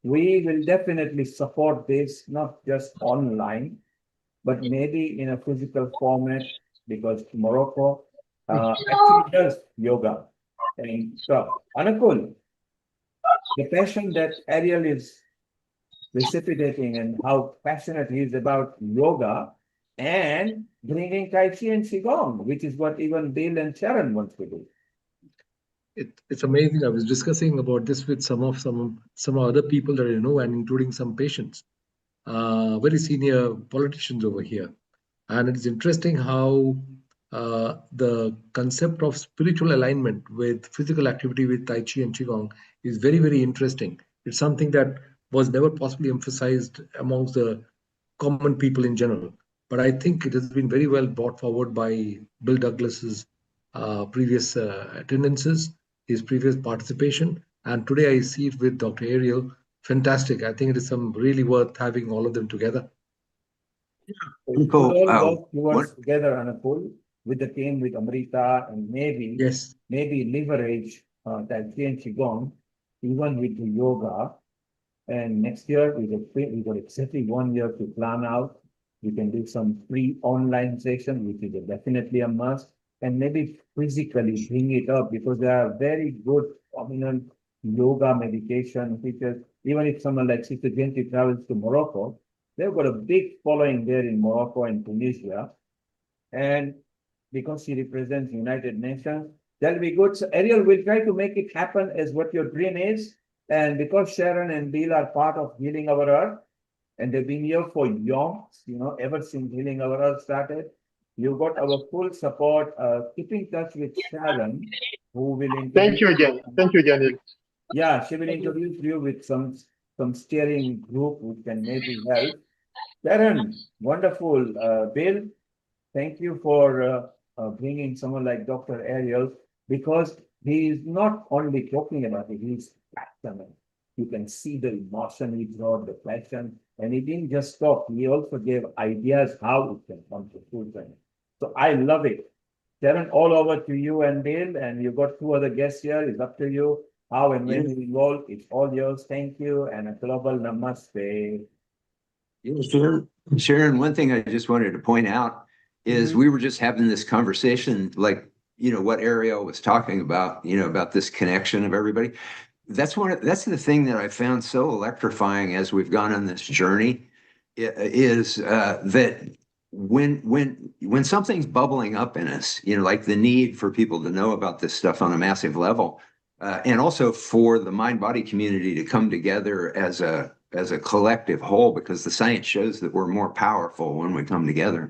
We will definitely support this, not just online, but maybe in a physical format, because Morocco actually does yoga and stuff. Anukul, the passion that Ariel is reciprocating and how passionate he is about yoga and bringing Tai Chi and Qigong, which is what even Bill and Sharon wants to do. It's amazing. I was discussing about this with some other people that I know, and including some patients, very senior politicians over here. And it's interesting how the concept of spiritual alignment with physical activity with Tai Chi and Qigong is very, very interesting. It's something that was never possibly emphasized amongst the common people in general. But I think it has been very well brought forward by Bill Douglas's previous attendances, his previous participation. And today I see it with Dr. Ariel. Fantastic. I think it is some really worth having all of them together. We could all work towards together, Anukul, with the team, with Amrita, and maybe leverage Tai Chi and Qigong, even with the yoga. And next year, we got exactly 1 year to plan out. We can do some free online session, which is definitely a must, and maybe physically bring it up, because there are very good prominent yoga meditation teachers. Even if someone like Sister Genti travels to Morocco, they've got a big following there in Morocco and Tunisia. And because she represents United Nations, that'll be good. So Ariel, we'll try to make it happen as what your dream is. And because Sharon and Bill are part of Healing Our Earth, and they've been here for yonks, ever since Healing Our Earth started. You got our full support. Keep in touch with Sharon, who will introduce. Thank you again. Thank you again, Neil. Yeah, she will introduce you with some steering group which can maybe help. Sharon, wonderful. Bill, thank you for bringing someone like Dr. Ariel, because he is not only talking about it, he's passionate. You can see the emotion he brought, the passion, and he didn't just talk, he also gave ideas how it can come to fruition. So I love it. Sharon, all over to you and Bill, and you've got two other guests here. It's up to you. How and when you involve, it's all yours. Thank you, and a global namaste. Yeah, Sharon, one thing I just wanted to point out is we were just having this conversation, like, what Ariel was talking about, about this connection of everybody. That's the thing that I found so electrifying as we've gone on this journey, is that when something's bubbling up in us, like the need for people to know about this stuff on a massive level, and also for the mind-body community to come together as a collective whole, because the science shows that we're more powerful when we come together.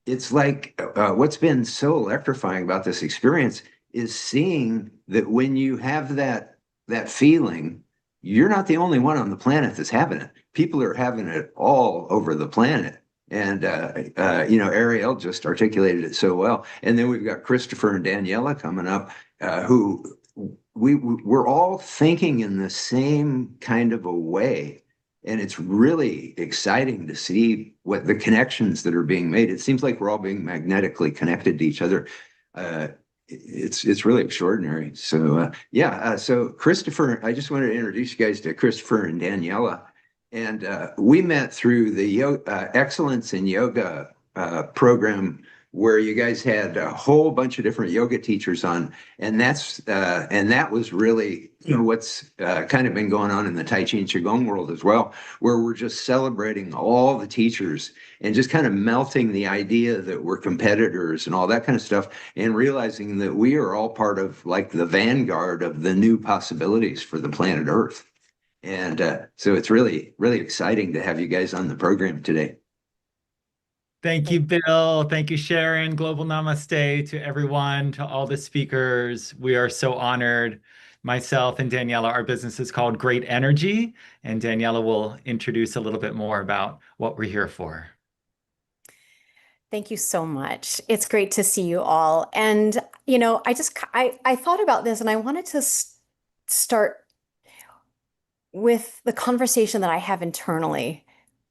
It's like what's been so electrifying about this experience is seeing that when you have that feeling, you're not the only one on the planet that's having it. People are having it all over the planet. And, Ariel just articulated it so well. And then we've got Christopher and Daniela coming up, who we're all thinking in the same kind of a way. And it's really exciting to see what the connections that are being made. It seems like we're all being magnetically connected to each other. It's really extraordinary. So, so Christopher, I just wanted to introduce you guys to Christopher and Daniela. And we met through the Excellence in Yoga program, where you guys had a whole bunch of different yoga teachers on, and that was really what's kind of been going on in the Tai Chi and Qigong world as well, where we're just celebrating all the teachers and just kind of melting the idea that we're competitors and all that kind of stuff, and realizing that we are all part of like the vanguard of the new possibilities for the planet Earth. And so it's really, really exciting to have you guys on the program today. Thank you, Bill. Thank you, Sharon. Global namaste to everyone, to all the speakers. We are so honored. Myself and Daniela, our business is called Great Energy, and Daniela will introduce a little bit more about what we're here for. Thank you so much. It's great to see you all. And, I thought about this, and I wanted to start with the conversation that I have internally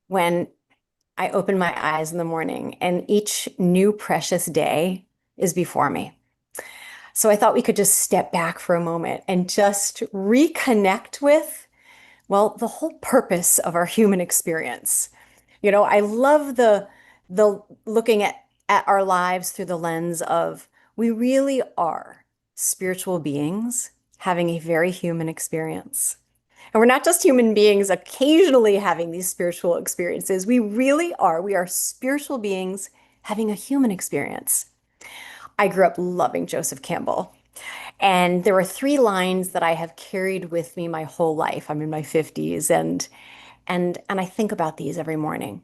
when I open my eyes in the morning and each new precious day is before me. So I thought we could just step back for a moment and just reconnect with, well, the whole purpose of our human experience. I love the looking at our lives through the lens of, we really are spiritual beings having a very human experience. And we're not just human beings occasionally having these spiritual experiences. We are spiritual beings having a human experience. I grew up loving Joseph Campbell. And there are 3 lines that I have carried with me my whole life. I'm in my 50s, and I think about these every morning.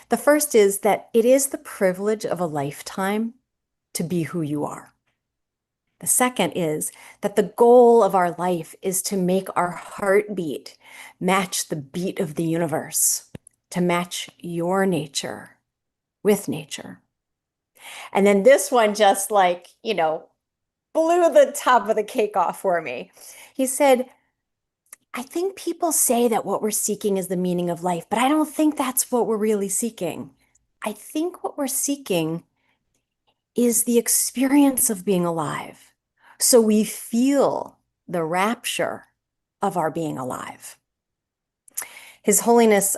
The first is that it is the privilege of a lifetime to be who you are. The second is that the goal of our life is to make our heartbeat match the beat of the universe, to match your nature with nature. And then this one just blew the top of the cake off for me. He said, I think people say that what we're seeking is the meaning of life, but I don't think that's what we're really seeking. I think what we're seeking is the experience of being alive. So we feel the rapture of our being alive. His Holiness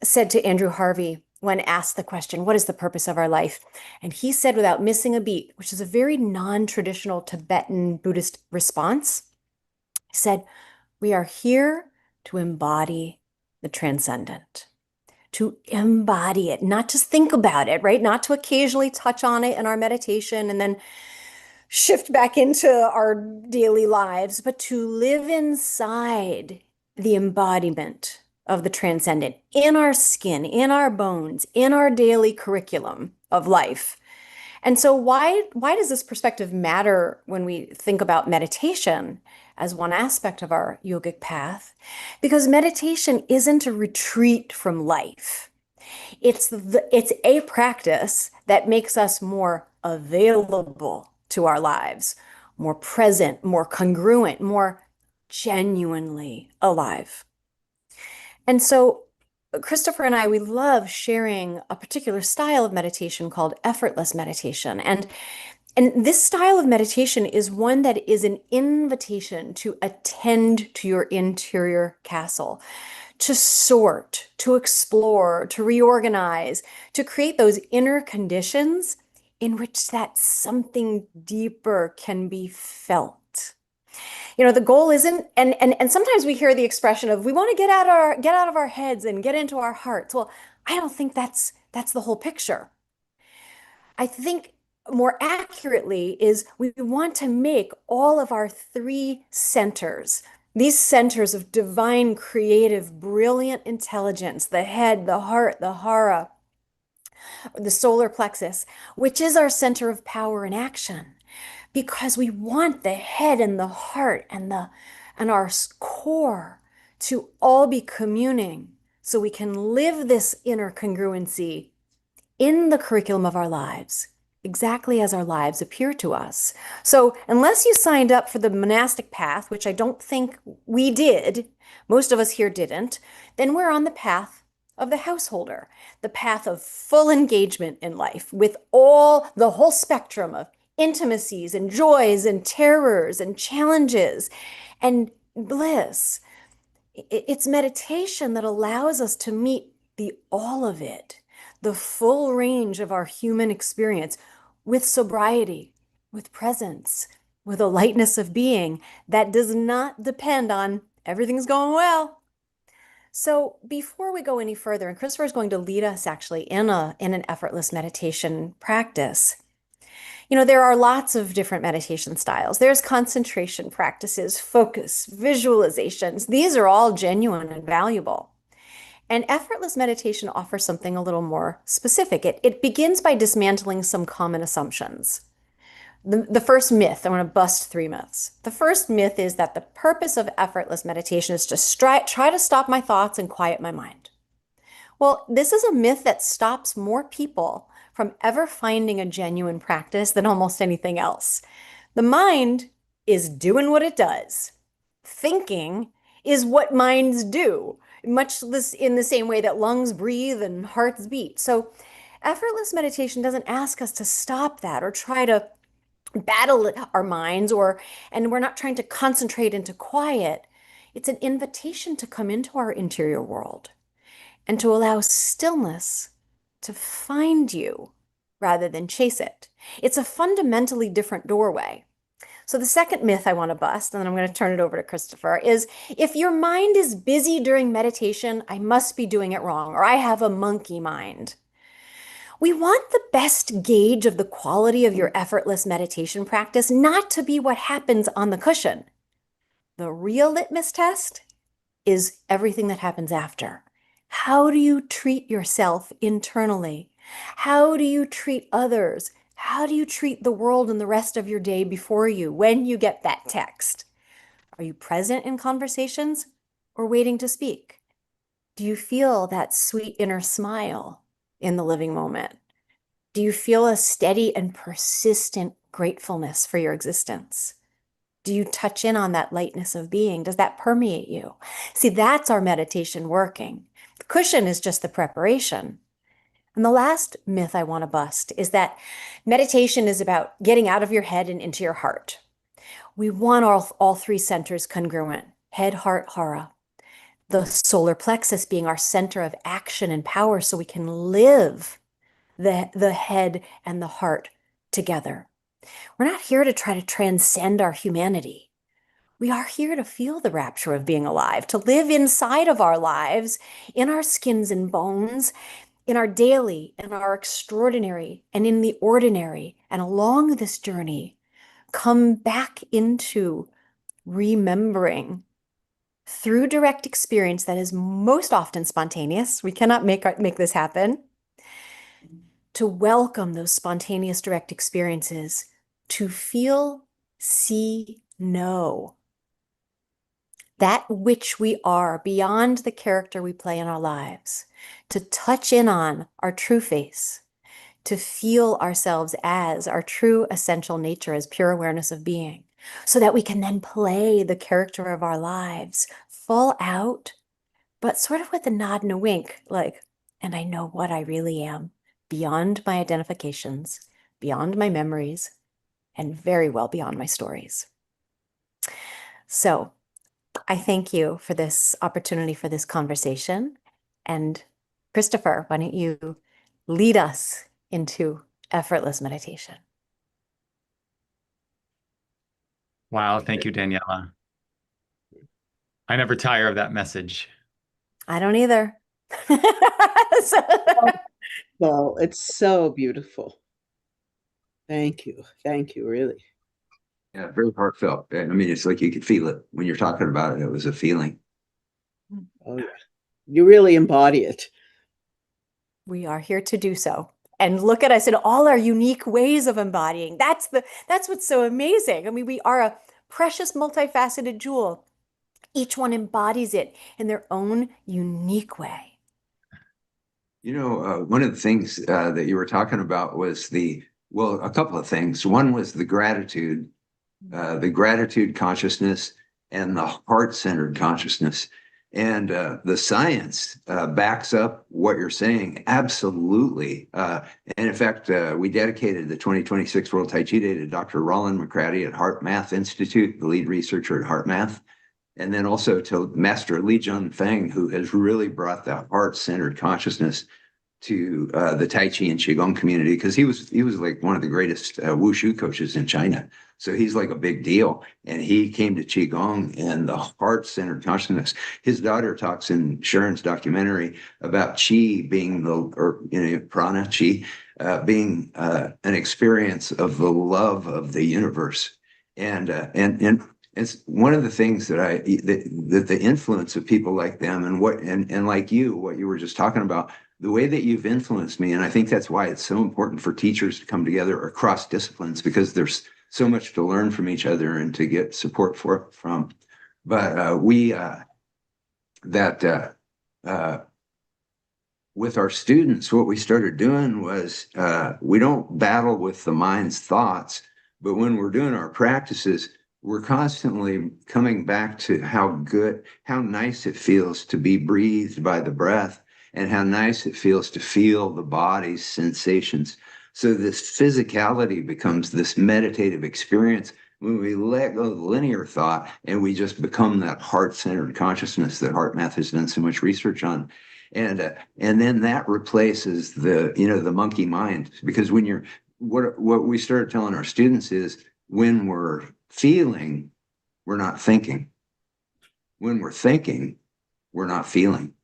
said to Andrew Harvey when asked the question, what is the purpose of our life? And he said, without missing a beat, which is a very non-traditional Tibetan Buddhist response, he said, we are here to embody the transcendent, to embody it, not just think about it, right? Not to occasionally touch on it in our meditation and then shift back into our daily lives, but to live inside the embodiment of the transcendent in our skin, in our bones, in our daily curriculum of life. And so why does this perspective matter when we think about meditation as one aspect of our yogic path? Because meditation isn't a retreat from life. It's a practice that makes us more available to our lives, more present, more congruent, more genuinely alive. And so Christopher and I, we love sharing a particular style of meditation called effortless meditation. And this style of meditation is one that is an invitation to attend to your interior castle, to sort, to explore, to reorganize, to create those inner conditions in which that something deeper can be felt. You know, the goal isn't, and sometimes we hear the expression of we want to get out of our heads and get into our hearts. Well, I don't think that's the whole picture. I think more accurately is we want to make all of our three centers, these centers of divine, creative, brilliant intelligence, the head, the heart, the hara, the solar plexus, which is our center of power and action, because we want the head and the heart and our core to all be communing so we can live this inner congruency in the curriculum of our lives, exactly as our lives appear to us. So unless you signed up for the monastic path, which I don't think we did, most of us here didn't, then we're on the path of the householder, the path of full engagement in life with the whole spectrum of intimacies and joys and terrors and challenges and bliss. It's meditation that allows us to meet the all of it, the full range of our human experience with sobriety, with presence, with a lightness of being that does not depend on everything's going well. So before we go any further, and Christopher is going to lead us actually in an effortless meditation practice. You know, there are lots of different meditation styles. There's concentration practices, focus, visualizations. These are all genuine and valuable. And effortless meditation offers something a little more specific. It begins by dismantling some common assumptions. The first myth, I'm going to bust 3 myths. The first myth is that the purpose of effortless meditation is to try to stop my thoughts and quiet my mind. Well, this is a myth that stops more people from ever finding a genuine practice than almost anything else. The mind is doing what it does. Thinking is what minds do, much in the same way that lungs breathe and hearts beat. So effortless meditation doesn't ask us to stop that or try to battle our minds, and we're not trying to concentrate into quiet. It's an invitation to come into our interior world and to allow stillness to find you rather than chase it. It's a fundamentally different doorway. So the second myth I want to bust, and then I'm going to turn it over to Christopher, is if your mind is busy during meditation, I must be doing it wrong, or I have a monkey mind. We want the best gauge of the quality of your effortless meditation practice not to be what happens on the cushion. The real litmus test is everything that happens after. How do you treat yourself internally? How do you treat others? How do you treat the world and the rest of your day before you when you get that text? Are you present in conversations or waiting to speak? Do you feel that sweet inner smile in the living moment? Do you feel a steady and persistent gratefulness for your existence? Do you touch in on that lightness of being? Does that permeate you? See, that's our meditation working. The cushion is just the preparation. And the last myth I want to bust is that meditation is about getting out of your head and into your heart. We want all three centers congruent: head, heart, hara. The solar plexus being our center of action and power so we can live the head and the heart together. We're not here to try to transcend our humanity. We are here to feel the rapture of being alive, to live inside of our lives, in our skins and bones, in our daily, in our extraordinary, and in the ordinary. And along this journey, come back into remembering, through direct experience that is most often spontaneous. We cannot make this happen. To welcome those spontaneous direct experiences, to feel, see, know that which we are beyond the character we play in our lives, to touch in on our true face, to feel ourselves as our true essential nature, as pure awareness of being, so that we can then play the character of our lives full out, but sort of with a nod and a wink, like, and I know what I really am, beyond my identifications, beyond my memories, and very well beyond my stories. So I thank you for this opportunity for this conversation. And Christopher, why don't you lead us into effortless meditation? Wow, thank you, Daniela. I never tire of that message. I don't either. Well, it's so beautiful. Thank you. Thank you, really. Yeah, very heartfelt. I mean, it's like you could feel it when you're talking about it. It was a feeling. Oh, yeah. You really embody it. We are here to do so. And look at us in all our unique ways of embodying. That's what's so amazing. I mean, we are a precious, multifaceted jewel. Each one embodies it in their own unique way. You know, one of the things that you were talking about was well, a couple of things. One was the gratitude consciousness and the heart-centered consciousness. And the science backs up what you're saying, absolutely. And in fact, we dedicated the 2026 World Tai Chi Day to Dr. Roland McCratty at Heart Math Institute, the lead researcher at Heart Math, and then also to Master Li Jun Feng, who has really brought that heart-centered consciousness to the Tai Chi and Qigong community, because he was like one of the greatest wushu coaches in China. So he's like a big deal. And he came to Qigong and the heart-centered consciousness. His daughter talks in Sharon's documentary about Qi being prana, Qi, being an experience of the love of the universe. And it's one of the things that the influence of people like them and like you, what you were just talking about, the way that you've influenced me. And I think that's why it's so important for teachers to come together across disciplines, because there's so much to learn from each other and to get support from. But with our students, what we started doing was we don't battle with the mind's thoughts, but when we're doing our practices, we're constantly coming back to how nice it feels to be breathed by the breath, and how nice it feels to feel the body's sensations. So this physicality becomes this meditative experience when we let go of the linear thought and we just become that heart-centered consciousness that Heart Math has done so much research on. And then that replaces the monkey mind, because when what we started telling our students is, when we're feeling, we're not thinking. When we're thinking, we're not feeling.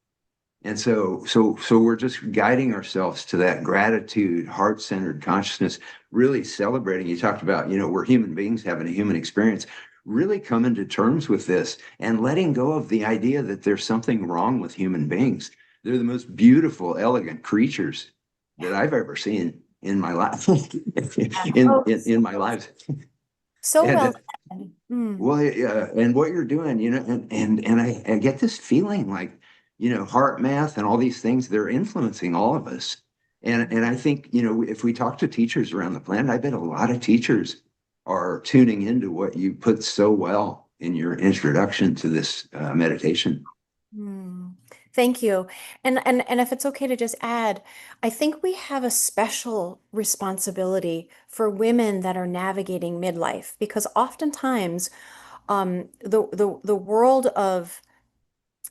And so we're just guiding ourselves to that gratitude, heart-centered consciousness, really celebrating. You talked about, we're human beings having a human experience, really coming to terms with this and letting go of the idea that there's something wrong with human beings. They're the most beautiful, elegant creatures that I've ever seen in my life, in my life. So And, well. Well, and what you're doing, and I get this feeling like, Heart Math and all these things, they're influencing all of us. And I think, if we talk to teachers around the planet, I bet a lot of teachers are tuning into what you put so well in your introduction to this meditation. Thank you. And if it's okay to just add, I think we have a special responsibility for women that are navigating midlife, because oftentimes the world of,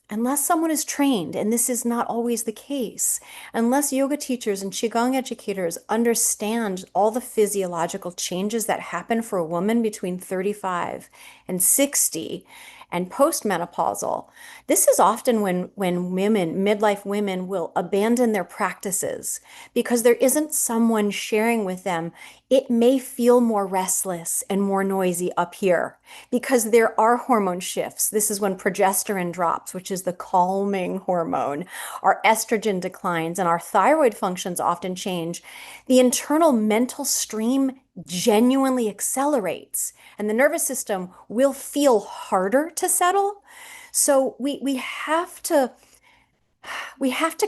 unless someone is trained, and this is not always the case, unless yoga teachers and Qigong educators understand all the physiological changes that happen for a woman between 35 and 60, and postmenopausal. This is often when women, midlife women, will abandon their practices because there isn't someone sharing with them. It may feel more restless and more noisy up here because there are hormone shifts. This is when progesterone drops, which is the calming hormone. Our estrogen declines and our thyroid functions often change. The internal mental stream genuinely accelerates, and the nervous system will feel harder to settle. So we have to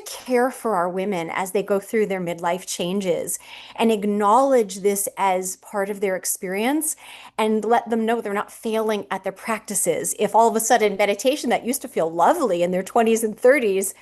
care for our women as they go through their midlife changes and acknowledge this as part of their experience and let them know they're not failing at their practices. If all of a sudden meditation that used to feel lovely in their 20s and 30s,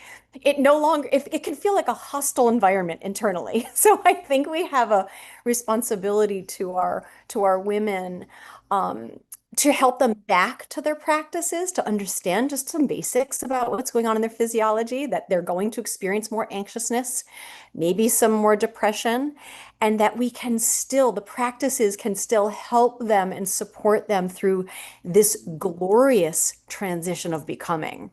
it no longer, if it can feel like a hostile environment internally. So I think we have a responsibility to our women, to help them back to their practices, to understand just some basics about what's going on in their physiology, that they're going to experience more anxiousness, maybe some more depression, and that the practices can still help them and support them through this glorious transition of becoming.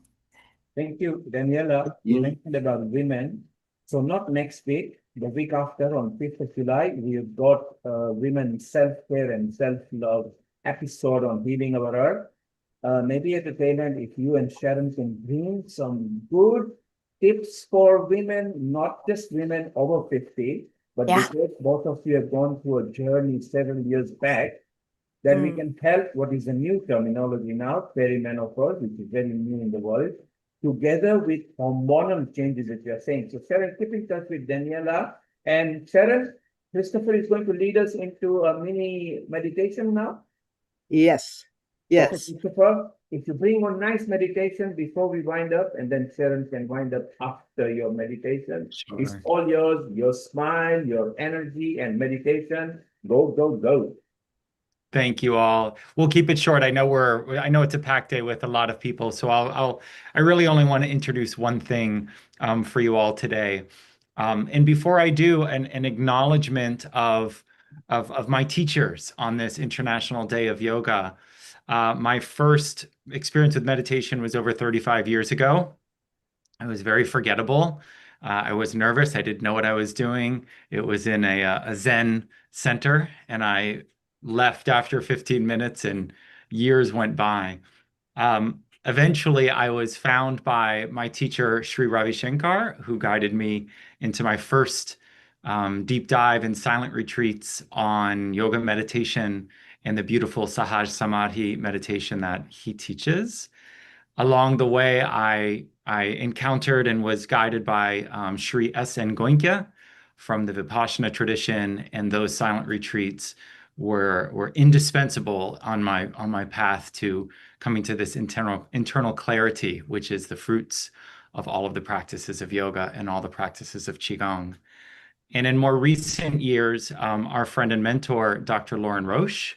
Thank you, Daniela. You mentioned about women. So not next week, the week after, on 5th of July, we've got women's self-care and self-love episode on Healing Our Earth. Maybe at the tail end, if you and Sharon can bring some good tips for women, not just women over 50, but because both of you have gone through a journey several years back, then we can help what is a new terminology now, perimenopause, which is very new in the world, together with hormonal changes that you are saying. So Sharon, keep in touch with Daniela. And Sharon, Christopher is going to lead us into a mini meditation now. Yes. Yes. Okay, Christopher, if you bring one nice meditation before we wind up, and then Sharon can wind up after your meditation. Sure. It's all yours, your smile, your energy, and meditation. Go, go, go. Thank you all. We'll keep it short. I know it's a packed day with a lot of people, so I really only want to introduce one thing for you all today. And before I do, an acknowledgement of my teachers on this International Day of Yoga. My first experience with meditation was over 35 years ago. I was very forgettable. I was nervous. I didn't know what I was doing. It was in a Zen center, and I left after 15 minutes and years went by. Eventually, I was found by my teacher, Sri Ravi Shankar, who guided me into my first deep dive and silent retreats on yoga meditation and the beautiful Sahaj Samadhi meditation that he teaches. Along the way, I encountered and was guided by Sri S.N. Goenka from the Vipassana tradition, and those silent retreats were indispensable on my path to coming to this internal clarity, which is the fruits of all of the practices of yoga and all the practices of Qigong. And in more recent years, our friend and mentor, Dr. Lauren Roche,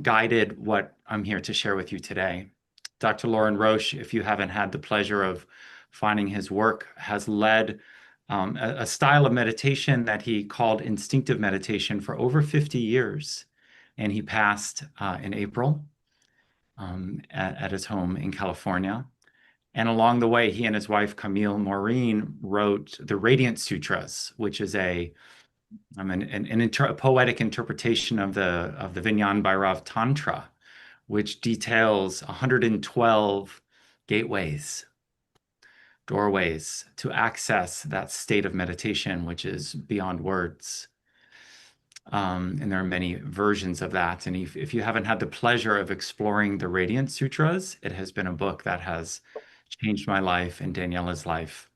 guided what I'm here to share with you today. Dr. Lauren Roche, if you haven't had the pleasure of finding his work, has led a style of meditation that he called instinctive meditation for over 50 years. And he passed in April at his home in California. And along the way, he and his wife, Camille Maureen, wrote the Radiant Sutras, which is a poetic interpretation of the Vijnana Bhairav Tantra, which details 112 doorways to access that state of meditation, which is beyond words. And there are many versions of that. And if you haven't had the pleasure of exploring the Radiant Sutras, it has been a book that has changed my life and Daniela's life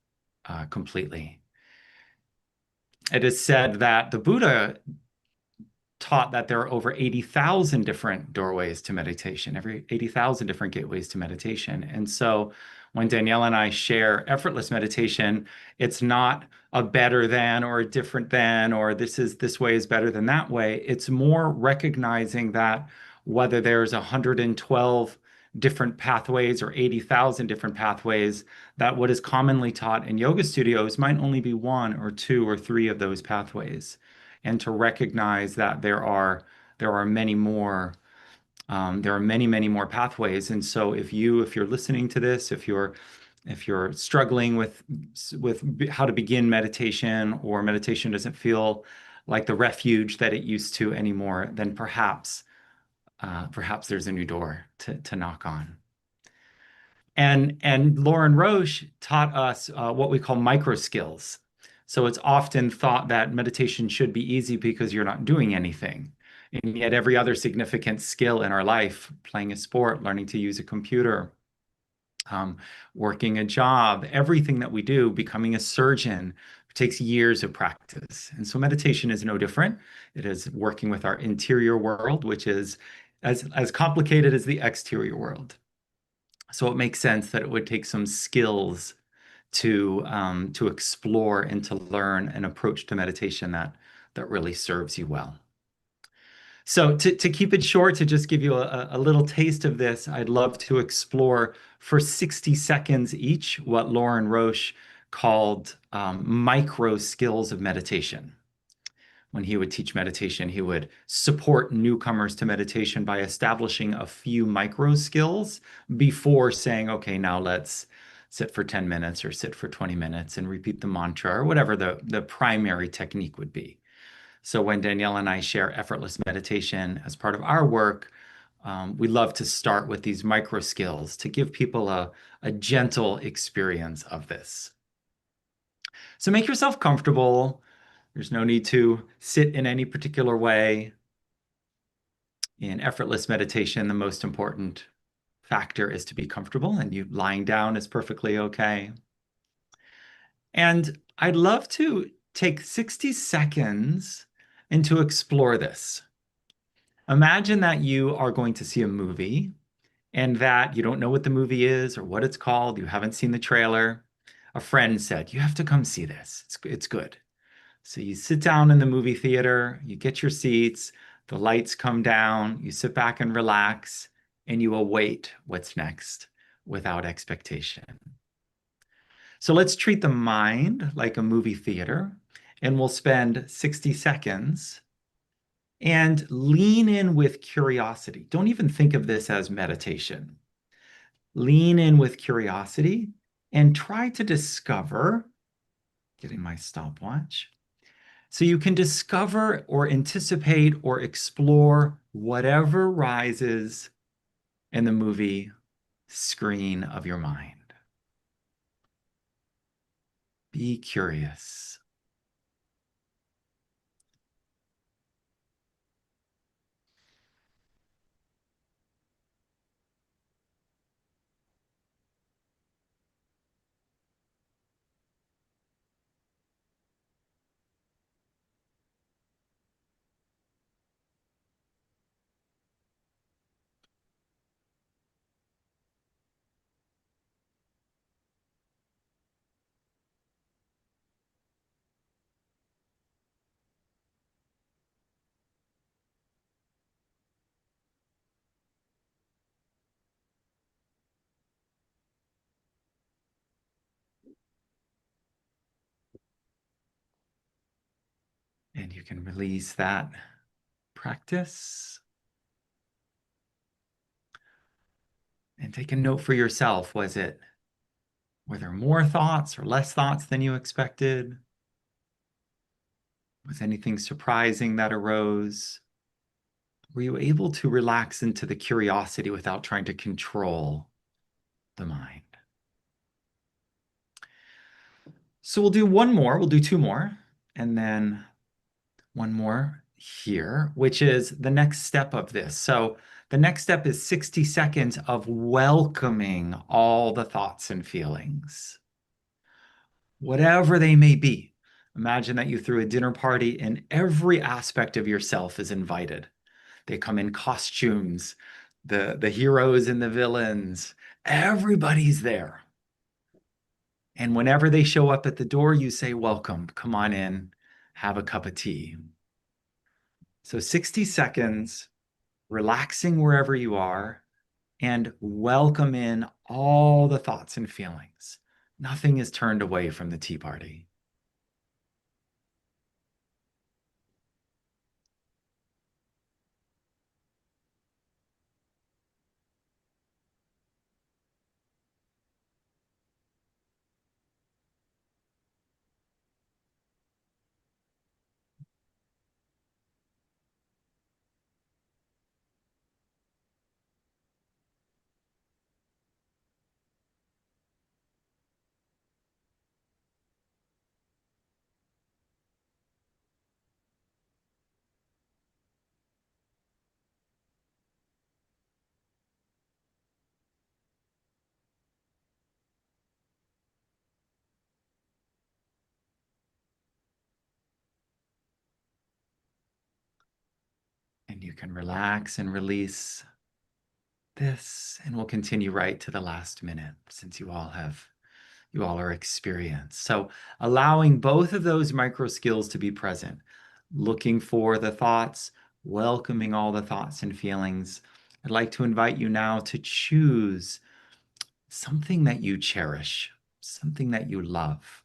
completely. It is said that the Buddha taught that there are over 80,000 different doorways to meditation, 80,000 different gateways to meditation. And so when Daniela and I share effortless meditation, it's not a better than or a different than, or this way is better than that way. It's more recognizing that whether there's 112 different pathways or 80,000 different pathways, that what is commonly taught in yoga studios might only be one or two or three of those pathways. And to recognize that there are many more There are many, many more pathways. And so if you're listening to this, if you're struggling with how to begin meditation, or meditation doesn't feel like the refuge that it used to anymore, then perhaps there's a new door to knock on. And Lauren Roche taught us what we call micro skills. So it's often thought that meditation should be easy because you're not doing anything. And yet every other significant skill in our life, playing a sport, learning to use a computer, working a job, everything that we do, becoming a surgeon, takes years of practice. And so meditation is no different. It is working with our interior world, which is as complicated as the exterior world. So it makes sense that it would take some skills to explore and to learn an approach to meditation that really serves you well. So to keep it short, to just give you a little taste of this, I'd love to explore for 60 seconds each what Lauren Roche called micro skills of meditation. When he would teach meditation, he would support newcomers to meditation by establishing a few micro skills before saying, okay, now let's sit for 10 minutes or sit for 20 minutes and repeat the mantra or whatever the primary technique would be. So when Danielle and I share effortless meditation as part of our work, we love to start with these micro skills to give people a gentle experience of this. So make yourself comfortable. There's no need to sit in any particular way. In effortless meditation, the most important factor is to be comfortable, and you lying down is perfectly okay. And I'd love to take 60 seconds and to explore this. Imagine that you are going to see a movie and that you don't know what the movie is or what it's called. You haven't seen the trailer. A friend said, you have to come see this. It's good. So you sit down in the movie theater, you get your seats, the lights come down, you sit back and relax, and you await what's next without expectation. So let's treat the mind like a movie theater, and we'll spend 60 seconds and lean in with curiosity. Don't even think of this as meditation. Lean in with curiosity and try to discover, getting my stopwatch, so you can discover or anticipate or explore whatever rises in the movie screen of your mind. Be curious. And you can release that practice. And take a note for yourself. Were there more thoughts or less thoughts than you expected? Was anything surprising that arose? Were you able to relax into the curiosity without trying to control the mind? So we'll do one more, we'll do two more, and then one more here, which is the next step of this. So the next step is 60 seconds of welcoming all the thoughts and feelings, whatever they may be. Imagine that you threw a dinner party and every aspect of yourself is invited. They come in costumes, the heroes and the villains, everybody's there. And whenever they show up at the door, you say, welcome, come on in, have a cup of tea. So 60 seconds, relaxing wherever you are, and welcome in all the thoughts and feelings. Nothing is turned away from the tea party. And you can relax and release this, and we'll continue right to the last minute since you all are experienced. So allowing both of those micro skills to be present, looking for the thoughts, welcoming all the thoughts and feelings. I'd like to invite you now to choose something that you cherish, something that you love.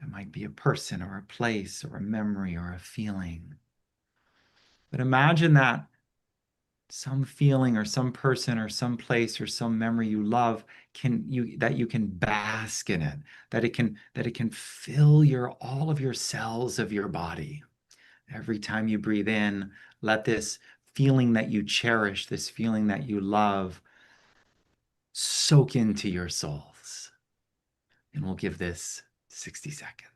It might be a person or a place or a memory or a feeling. But imagine that some feeling or some person or some place or some memory you love that you can bask in it, that it can fill all of your cells of your body. Every time you breathe in, let this feeling that you cherish, this feeling that you love, soak into your souls. And we'll give this 60 seconds.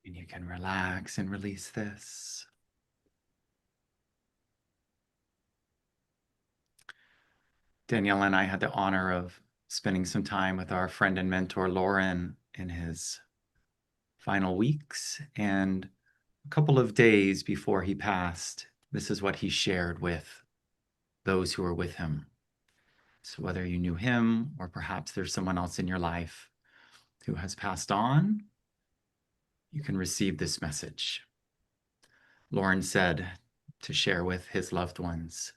And you can relax and release this. Danielle and I had the honor of spending some time with our friend and mentor, Lauren, in his final weeks. And a couple of days before he passed, this is what he shared with those who were with him. So whether you knew him or perhaps there's someone else in your life who has passed on, you can receive this message. Lauren said to share with his loved ones,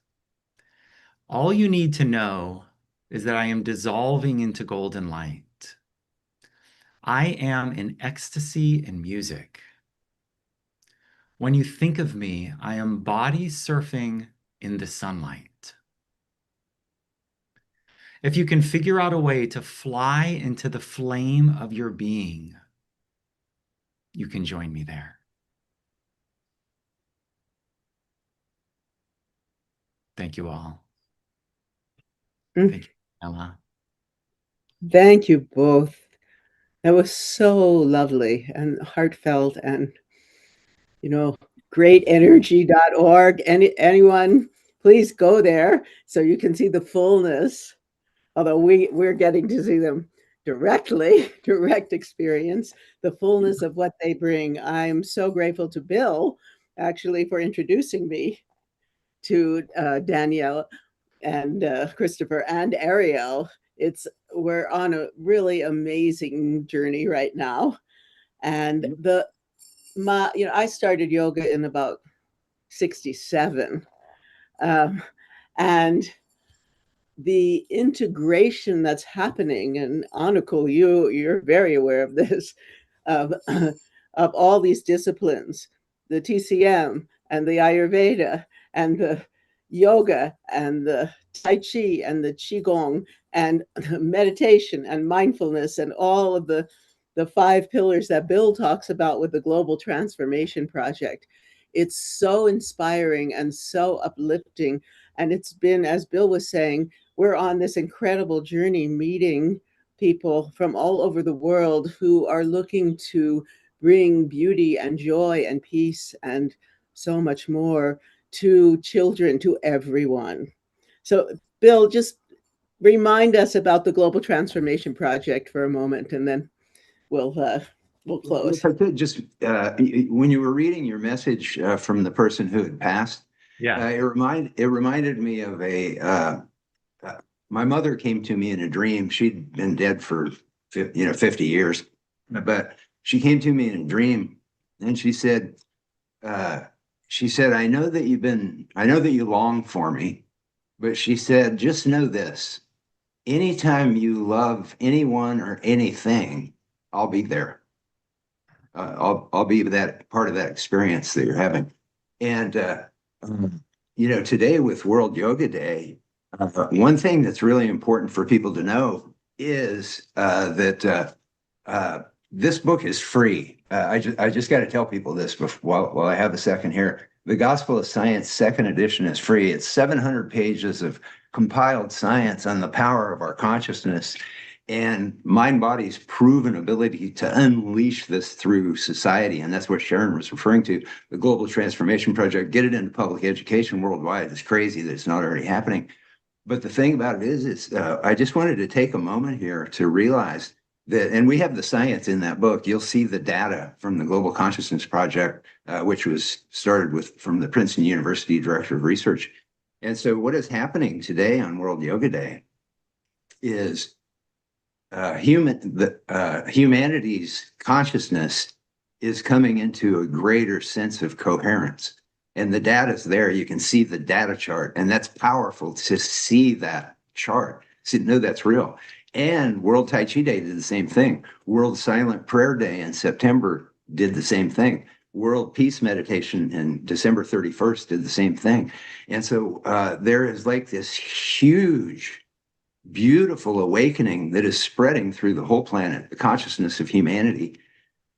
"All you need to know is that I am dissolving into golden light. I am in ecstasy and music. When you think of me, I am body surfing in the sunlight. If you can figure out a way to fly into the flame of your being, you can join me there." Thank you all. Thank you, Ella. Thank you both. That was so lovely and heartfelt, and greatenergy.org. Anyone, please go there so you can see the fullness. Although we're getting to see them directly, direct experience, the fullness of what they bring. I'm so grateful to Bill, actually, for introducing me to Danielle and Christopher and Ariel. We're on a really amazing journey right now. And I started yoga in about 67. And the integration that's happening, and Anukul, you're very aware of this, of all these disciplines, the TCM and the Ayurveda and the yoga and the Tai Chi and the Qigong and meditation and mindfulness and all of the 5 pillars that Bill talks about with the Global Transformation Project. It's so inspiring and so uplifting. And it's been, as Bill was saying, we're on this incredible journey meeting people from all over the world who are looking to bring beauty and joy and peace and so much more to children, to everyone. So, Bill, just remind us about the Global Transformation Project for a moment, and then we'll close. If I could just, when you were reading your message from the person who had passed, it reminded me of my mother came to me in a dream. She'd been dead for 50 years, but she came to me in a dream, and she said, I know that you long for me, but she said, just know this, anytime you love anyone or anything, I'll be there. I'll be that part of that experience that you're having. And today with World Yoga Day, one thing that's really important for people to know is that this book is free. I just got to tell people this while I have a second here. The Gospel of Science, second edition, is free. It's 700 pages of compiled science on the power of our consciousness and mind-body's proven ability to unleash this through society. And that's what Sharon was referring to, the Global Transformation Project. Get it into public education worldwide. It's crazy that it's not already happening. But the thing about it is I just wanted to take a moment here to realize that, and we have the science in that book. You'll see the data from the Global Consciousness Project, which was started from the Princeton University Director of Research. And so what is happening today on World Yoga Day is humanity's consciousness is coming into a greater sense of coherence. And the data's there. You can see the data chart, and that's powerful to see that chart, to know that's real. And World Tai Chi Day did the same thing. World Silent Prayer Day in September did the same thing. World Peace Meditation in December 31st did the same thing. And so there is like this huge, beautiful awakening that is spreading through the whole planet, the consciousness of humanity.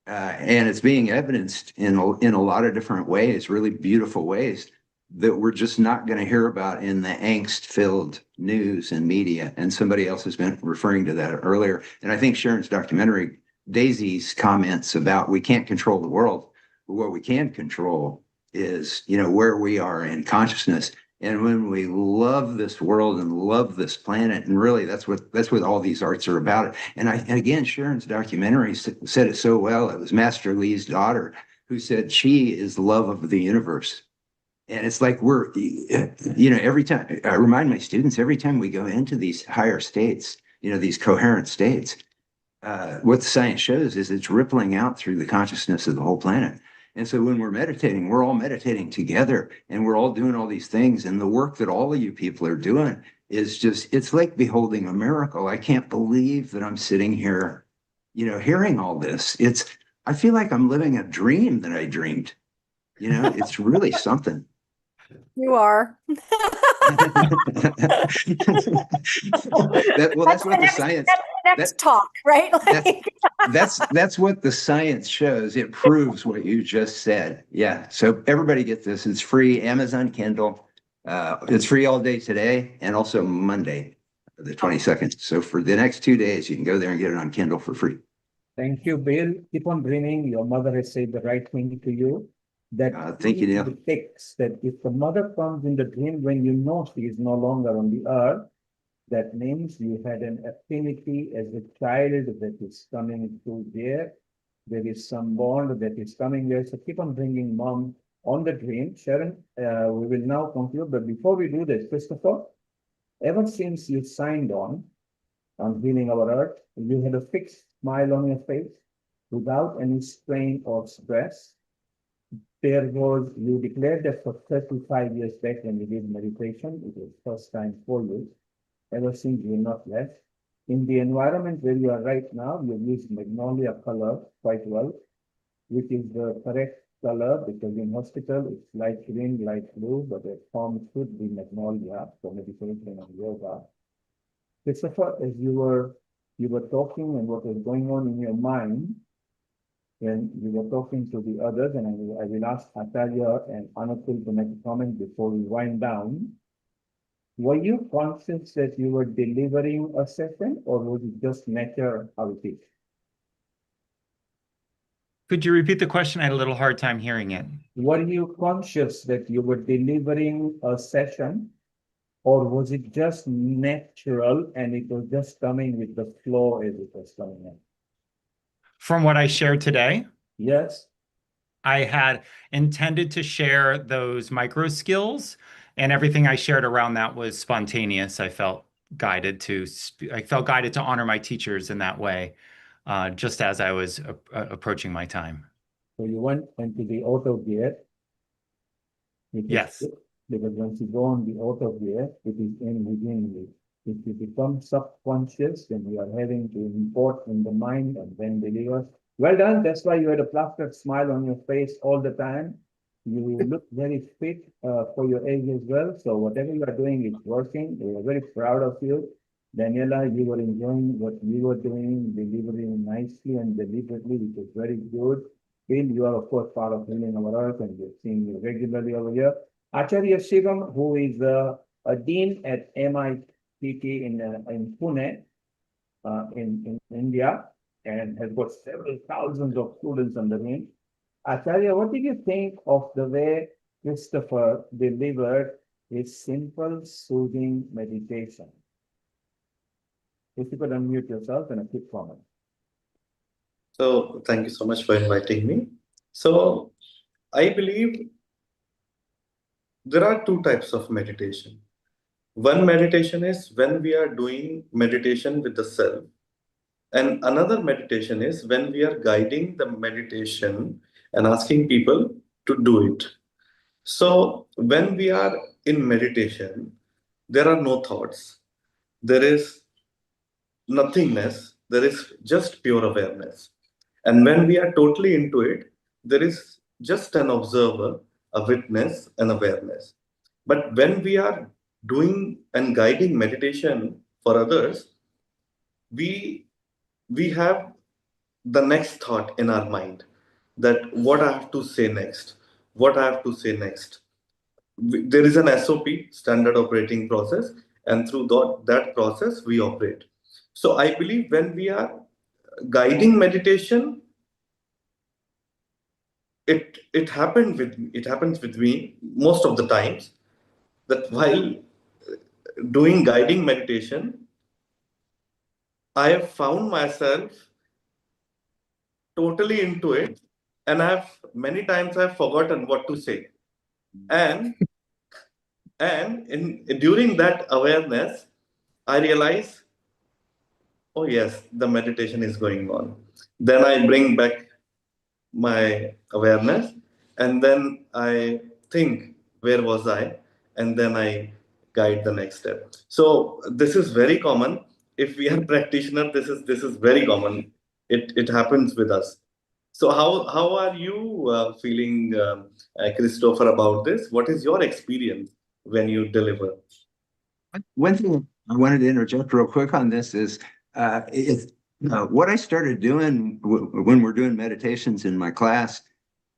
And it's being evidenced in a lot of different ways, really beautiful ways that we're just not going to hear about in the angst-filled news and media. And somebody else has been referring to that earlier. And I think Sharon's documentary, Daisy's comments about we can't control the world, but what we can control is, where we are in consciousness. And when we love this world and love this planet, and really that's what all these arts are about. And again, Sharon's documentary said it so well. It was Master Lee's daughter who said she is the love of the universe. And it's like every time I remind my students, every time we go into these higher states, these coherent states, what the science shows is it's rippling out through the consciousness of the whole planet. And so when we're meditating, we're all meditating together, and we're all doing all these things. And the work that all of you people are doing is it's like beholding a miracle. I can't believe that I'm sitting here, hearing all this. I feel like I'm living a dream that I dreamed. It's really something. You are. That's what the science. That's talk, right? That's what the science shows. It proves what you just said. Yeah. So everybody get this. It's free. Amazon Kindle. It's free all day today and also Monday, the 22nd. So for the next 2 days, you can go there and get it on Kindle for free. Thank you, Bill. Keep on dreaming. Your mother has said the right thing to you. That thank you, Neil. depicts that if the mother comes in the dream when you know she is no longer on the earth, that means you had an affinity as a child that is coming through there. There is some bond that is coming there. So keep on bringing mom on the dream. Sharon, we will now conclude. But before we do this, Christopher, ever since you signed on Healing Our Earth, you had a fixed smile on your face without any strain or stress. You declared that for 35 years back when you did meditation, it was first time for you. Ever since you're not left. In the environment where you are right now, you've used magnolia color quite well, which is the correct color because in hospital it's light green, light blue, but the form should be magnolia for meditation and yoga. Christopher, as you were talking and what was going on in your mind, when you were talking to the others, and I will ask Acharya and Anukul to make a comment before we wind down. Were you conscious that you were delivering a session, or was it just nature how it is? Could you repeat the question? I had a little hard time hearing it. Were you conscious that you were delivering a session, or was it just natural and it was just coming with the flow as it was coming in? From what I shared today? Yes. I had intended to share those micro skills, and everything I shared around that was spontaneous. I felt guided to honor my teachers in that way. just as I was approaching my time. So you went into the auto gear. Yes. Because once you go on the auto gear, it is in within you. If you become subconscious, then you are having to import in the mind and then deliver. Well done. That's why you had a plastered smile on your face all the time. You look very fit for your age as well. So whatever you are doing is working. We are very proud of you. Daniela, you were enjoying what you were doing, delivering nicely and deliberately, which is very good. Bill, you are of course part of Healing Our Earth, and we're seeing you regularly over here. Acharya Shivam, who is a dean at MIT in Pune, in India, and has got several thousands of students under him. Acharya, what did you think of the way Christopher delivered his simple, soothing meditation? If you could unmute yourself and a quick comment. So thank you so much for inviting me. So I believe there are two types of meditation. One meditation is when we are doing meditation with the self. And another meditation is when we are guiding the meditation and asking people to do it. So when we are in meditation, there are no thoughts. There is nothingness. There is just pure awareness. And when we are totally into it, there is just an observer, a witness, and awareness. But when we are doing and guiding meditation for others, we have the next thought in our mind, that what I have to say next, what I have to say next. There is an SOP, standard operating process, and through that process we operate. So I believe when we are guiding meditation, it happens with me most of the times, that while doing guiding meditation, I have found myself totally into it, and many times I've forgotten what to say. And during that awareness, I realize, oh yes, the meditation is going on. Then I bring back my awareness, and then I think, where was I? And then I guide the next step. So this is very common. If we are practitioner, this is very common. It happens with us. So how are you feeling, Christopher, about this? What is your experience when you deliver? One thing I wanted to interject real quick on this is what I started doing when we're doing meditations in my class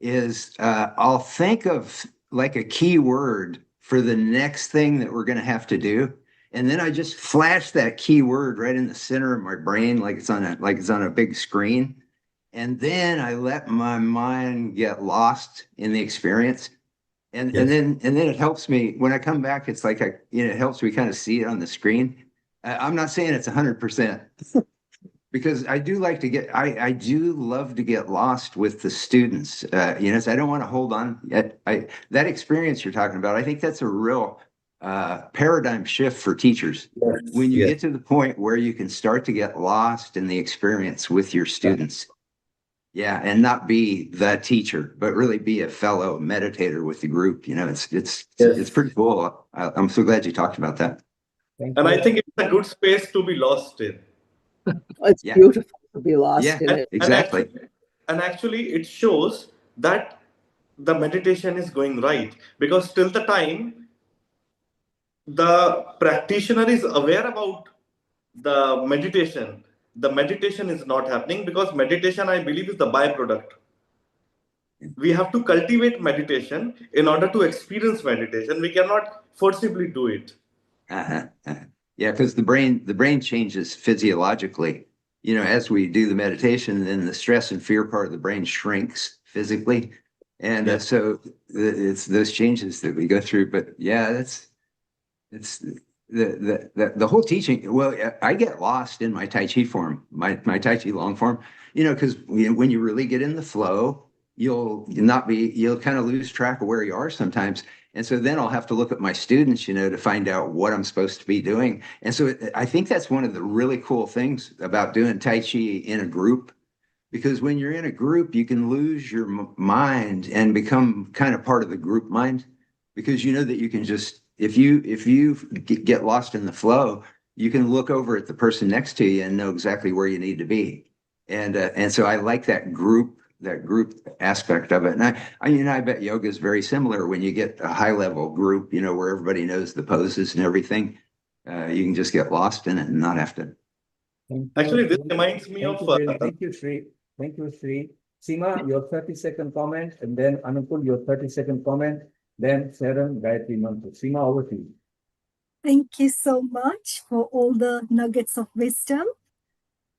is I'll think of like a key word for the next thing that we're going to have to do. And then I just flash that key word right in the center of my brain, like it's on a big screen. And then I let my mind get lost in the experience. And then it helps me when I come back. It's like it helps me kind of see it on the screen. I'm not saying it's 100%, because I do like to get. I do love to get lost with the students. So I don't want to hold on. That experience you're talking about, I think that's a real paradigm shift for teachers. When you get to the point where you can start to get lost in the experience with your students. Yeah, and not be the teacher, but really be a fellow meditator with the group. It's pretty cool. I'm so glad you talked about that. And I think it's a good space to be lost in. It's beautiful to be lost in it. Exactly. And actually, it shows that the meditation is going right, because till the time the practitioner is aware about the meditation is not happening, because meditation, I believe, is the byproduct. We have to cultivate meditation in order to experience meditation. We cannot forcibly do it. Yeah, because the brain changes physiologically. As we do the meditation, then the stress and fear part of the brain shrinks physically, and so it's those changes that we go through. But yeah, it's the whole teaching. Well, I get lost in my Tai Chi form, my Tai Chi long form. Because when you really get in the flow, you'll kind of lose track of where you are sometimes. And so then I'll have to look at my students, to find out what I'm supposed to be doing. And so I think that's one of the really cool things about doing Tai Chi in a group, because when you're in a group, you can lose your mind and become kind of part of the group mind, because you know that you can just, if you get lost in the flow, you can look over at the person next to you and know exactly where you need to be. And so I like that group aspect of it. And I bet yoga is very similar. When you get a high level group, where everybody knows the poses and everything, you can just get lost in it and not have to. Actually, this reminds me of. Thank you, Sri. Thank you, Sri. Seema, your 30-second comment, and then Anupul, your 30-second comment, then Sharon, Gayatri Mantra. Seema, over to you. Thank you so much for all the nuggets of wisdom.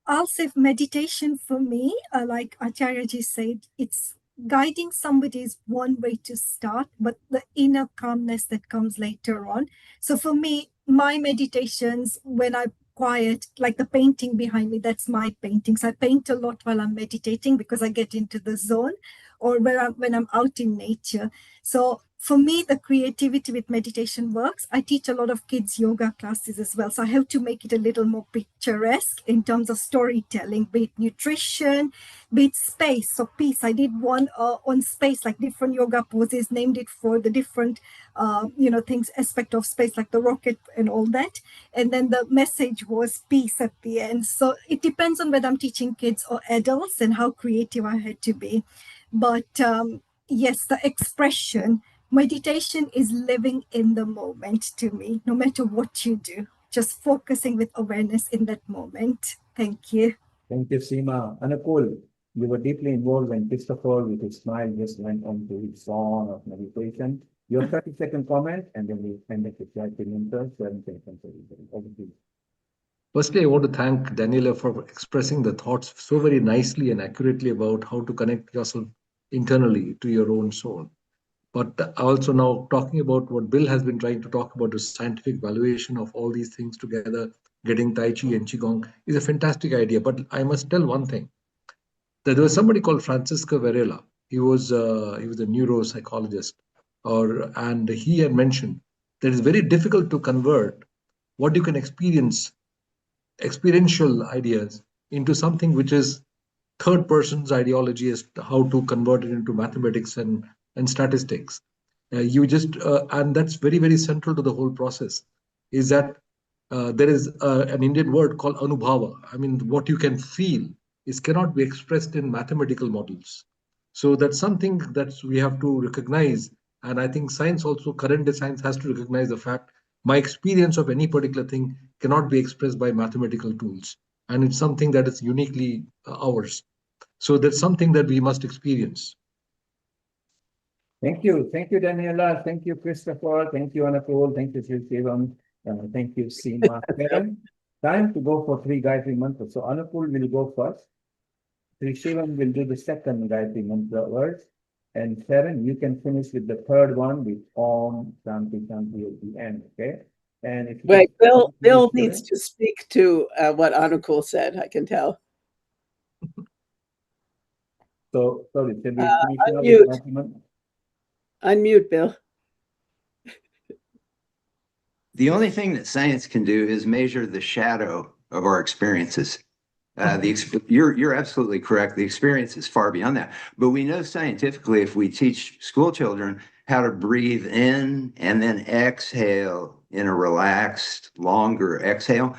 I'll say meditation for me, like Acharyaji said, it's guiding somebody is one way to start, but the inner calmness that comes later on. So for me, my meditations, when I'm quiet, like the painting behind me, that's my paintings. I paint a lot while I'm meditating because I get into the zone, or when I'm out in nature. So for me, the creativity with meditation works. I teach a lot of kids yoga classes as well. So I have to make it a little more picturesque in terms of storytelling, be it nutrition, be it space. So peace. I did one on space, like different yoga poses, named it for the different, things, aspect of space, like the rocket and all that. And then the message was peace at the end. So it depends on whether I'm teaching kids or adults and how creative I had to be. But yes, the expression, meditation is living in the moment to me, no matter what you do, just focusing with awareness in that moment. Thank you. Thank you, Seema. Anupul, you were deeply involved when Christopher, with his smile, just went on to his song of meditation. Your 30-second comment, and then we end it with Gayatri Mantra. Over to you. Firstly, I want to thank Daniela for expressing the thoughts so very nicely and accurately about how to connect yourself internally to your own soul. But also now talking about what Bill has been trying to talk about, the scientific valuation of all these things together, getting Tai Chi and Qigong is a fantastic idea. But I must tell one thing, that there was somebody called Francisco Varela. He was a neuropsychologist, and he had mentioned that it's very difficult to convert what you can experience, experiential ideas, into something which is third person's ideology as to how to convert it into mathematics and statistics. And that's very, very central to the whole process, is that there is an Indian word called anubhava. I mean, what you can feel cannot be expressed in mathematical models. So that's something that we have to recognize. And I think science also, current day science, has to recognize the fact my experience of any particular thing cannot be expressed by mathematical tools. And it's something that is uniquely ours. So that's something that we must experience. Thank you. Thank you, Daniela. Thank you, Christopher. Thank you, Anupul. Thank you, Shivam. Thank you, Seema. Time to go for 3 Gayatri Mantras. So Anupul will go first. Sri Shivam will do the second Gayatri Mantra words. And Sharon, you can finish with the third one with Om Shanti Shanti at the end, okay? And if Wait, Bill needs to speak to what Anupul said, I can tell. So, sorry, can we unmute. Unmute, Bill. The only thing that science can do is measure the shadow of our experiences. You're absolutely correct. The experience is far beyond that. But we know scientifically, if we teach school children how to breathe in and then exhale in a relaxed, longer exhale,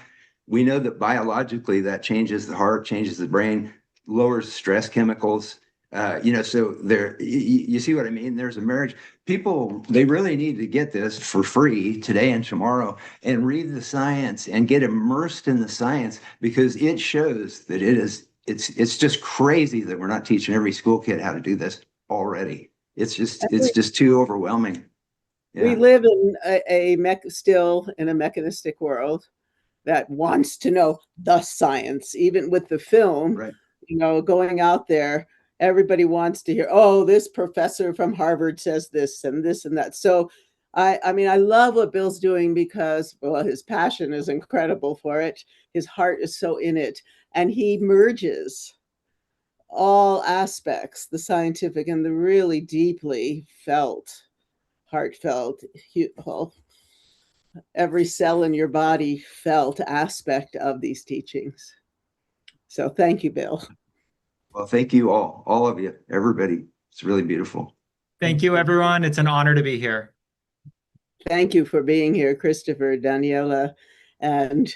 we know that biologically that changes the heart, changes the brain, lowers stress chemicals. So there, you see what I mean? There's a marriage. People, they really need to get this for free today and tomorrow and read the science and get immersed in the science, because it shows that it's just crazy that we're not teaching every school kid how to do this already. It's just too overwhelming. Yeah. We live in still in a mechanistic world that wants to know the science, even with the film, right. Going out there. Everybody wants to hear, oh, this professor from Harvard says this and that. So, I mean, I love what Bill's doing because, well, his passion is incredible for it. His heart is so in it. And he merges all aspects, the scientific and the really deeply felt heartfelt, well, every cell in your body felt aspect of these teachings. So thank you, Bill. Well, thank you all of you, everybody. It's really beautiful. Thank you, everyone. It's an honor to be here. Thank you for being here, Christopher, Daniela, and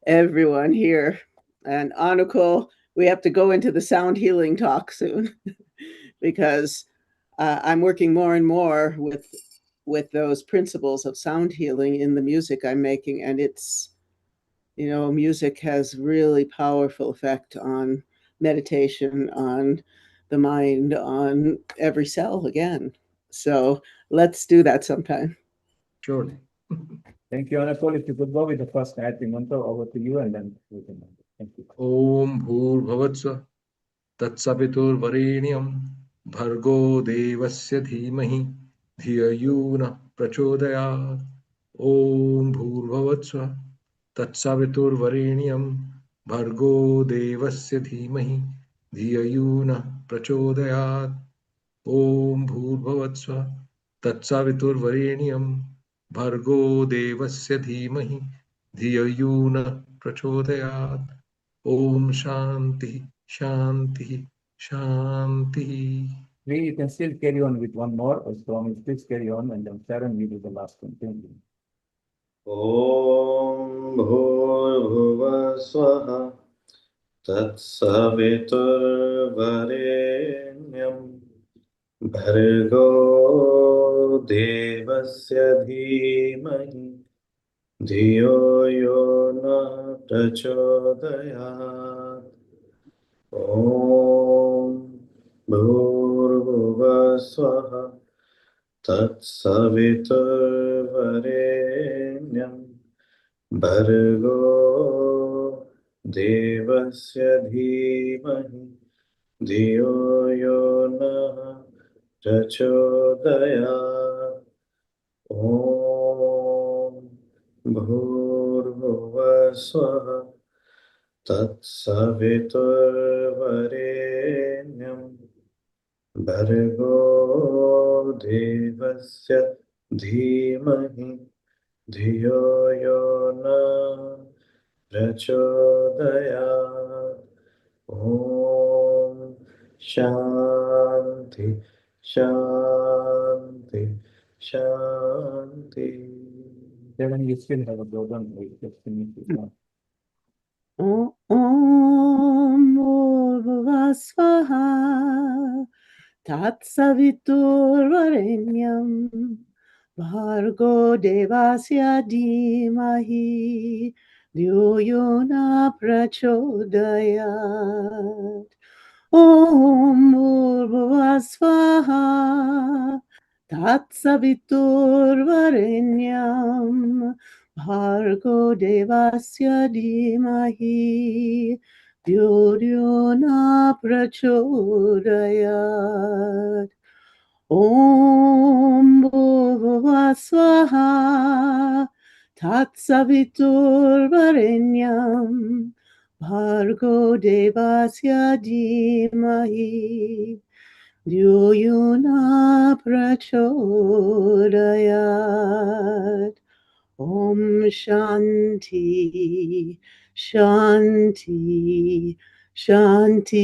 everyone here. And Anukul, we have to go into the sound healing talk soon because I'm working more and more with those principles of sound healing in the music I'm making. And it's, you know, music has really powerful effect on meditation, on the mind, on every cell again. So let's do that sometime. Surely. Thank you, Anatol. If you could go with the first Gayatri mantra, over to you, and then we can. Thank you. Om Bhur Bhavatsva Tatsavitur Varenyam Bhargo Devasya Dhimahi Dhiyayuna Prachodayat. Om Bhur Bhavatsva Tatsavitur Varenyam Bhargo Devasya Dhimahi Dhiyayuna Prachodayat. Om Bhur Bhavatsva Tatsavitur Varenyam Bhargo Devasya Dhimahi Dhiyayuna Prachodayat. Om Shanti, Shanti, Shanti. You can still carry on with one more, or Swami, please carry on, and then Sharon, you do the last one. Thank you. Om Bhurbhuva Swaha Tatsavitur Varenyam Bhargo Devasya Dhimahi Dhiyo Yo Na Prachodayat. Om Bhurbhuva Swaha Tatsavitur Varenyam Bhargo Devasya Dhimahi Dhiyo Yo Na Prachodayat. Om Bhurbhuva Swaha Tatsavitur Varenyam Bhargo Devasya Dhimahi Dhiyo Yo Na Prachodayat. Om Shanti, Shanti, Shanti. Sharon, you still have a program. Just finish this one. Om Bhurbhuva Swaha Tatsavitur Varenyam Bhargo Devasya Dhimahi Dhiyo Yo Na Prachodayat. Om Bhurbhuva Swaha Tatsavitur Varenyam Bhargo Devasya Dhimahi Dhiyo Yo Na Prachodayat. Om Bhurbhuva Swaha Tatsavitur Varenyam Bhargo Devasya Dhimahi Dhiyo Yo Na Prachodayat. Om Shanti, Shanti, Shanti.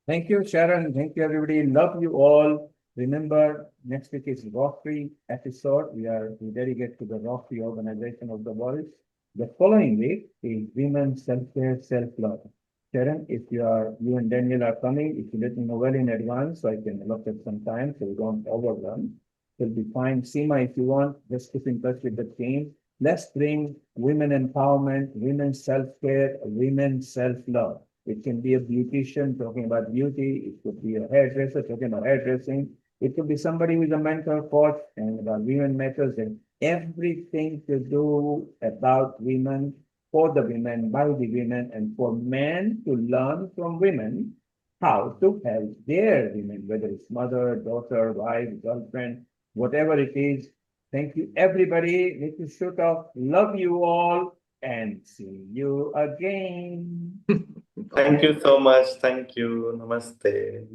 Thank you, Sharon. Thank you, everybody. Love you all. Remember, next week is Rotary episode. We dedicate to the Rotary Organization of the World. The following week is Women Self-Care, Self-Love. Sharon, if you and Daniel are coming, if you let me know well in advance, so I can allocate some time so we don't overrun, it'll be fine. Seema, if you want, just keep in touch with the team. Let's bring women empowerment, women self-care, women self-love. It can be a beautician talking about beauty. It could be a hairdresser talking about hairdressing. It could be somebody with a mentor coach and about women matters and everything to do about women, for the women, by the women, and for men to learn from women how to help their women, whether it's mother, daughter, wife, girlfriend, whatever it is. Thank you, everybody. Need to shoot off. Love you all and see you again. Thank you so much. Thank you. Namaste.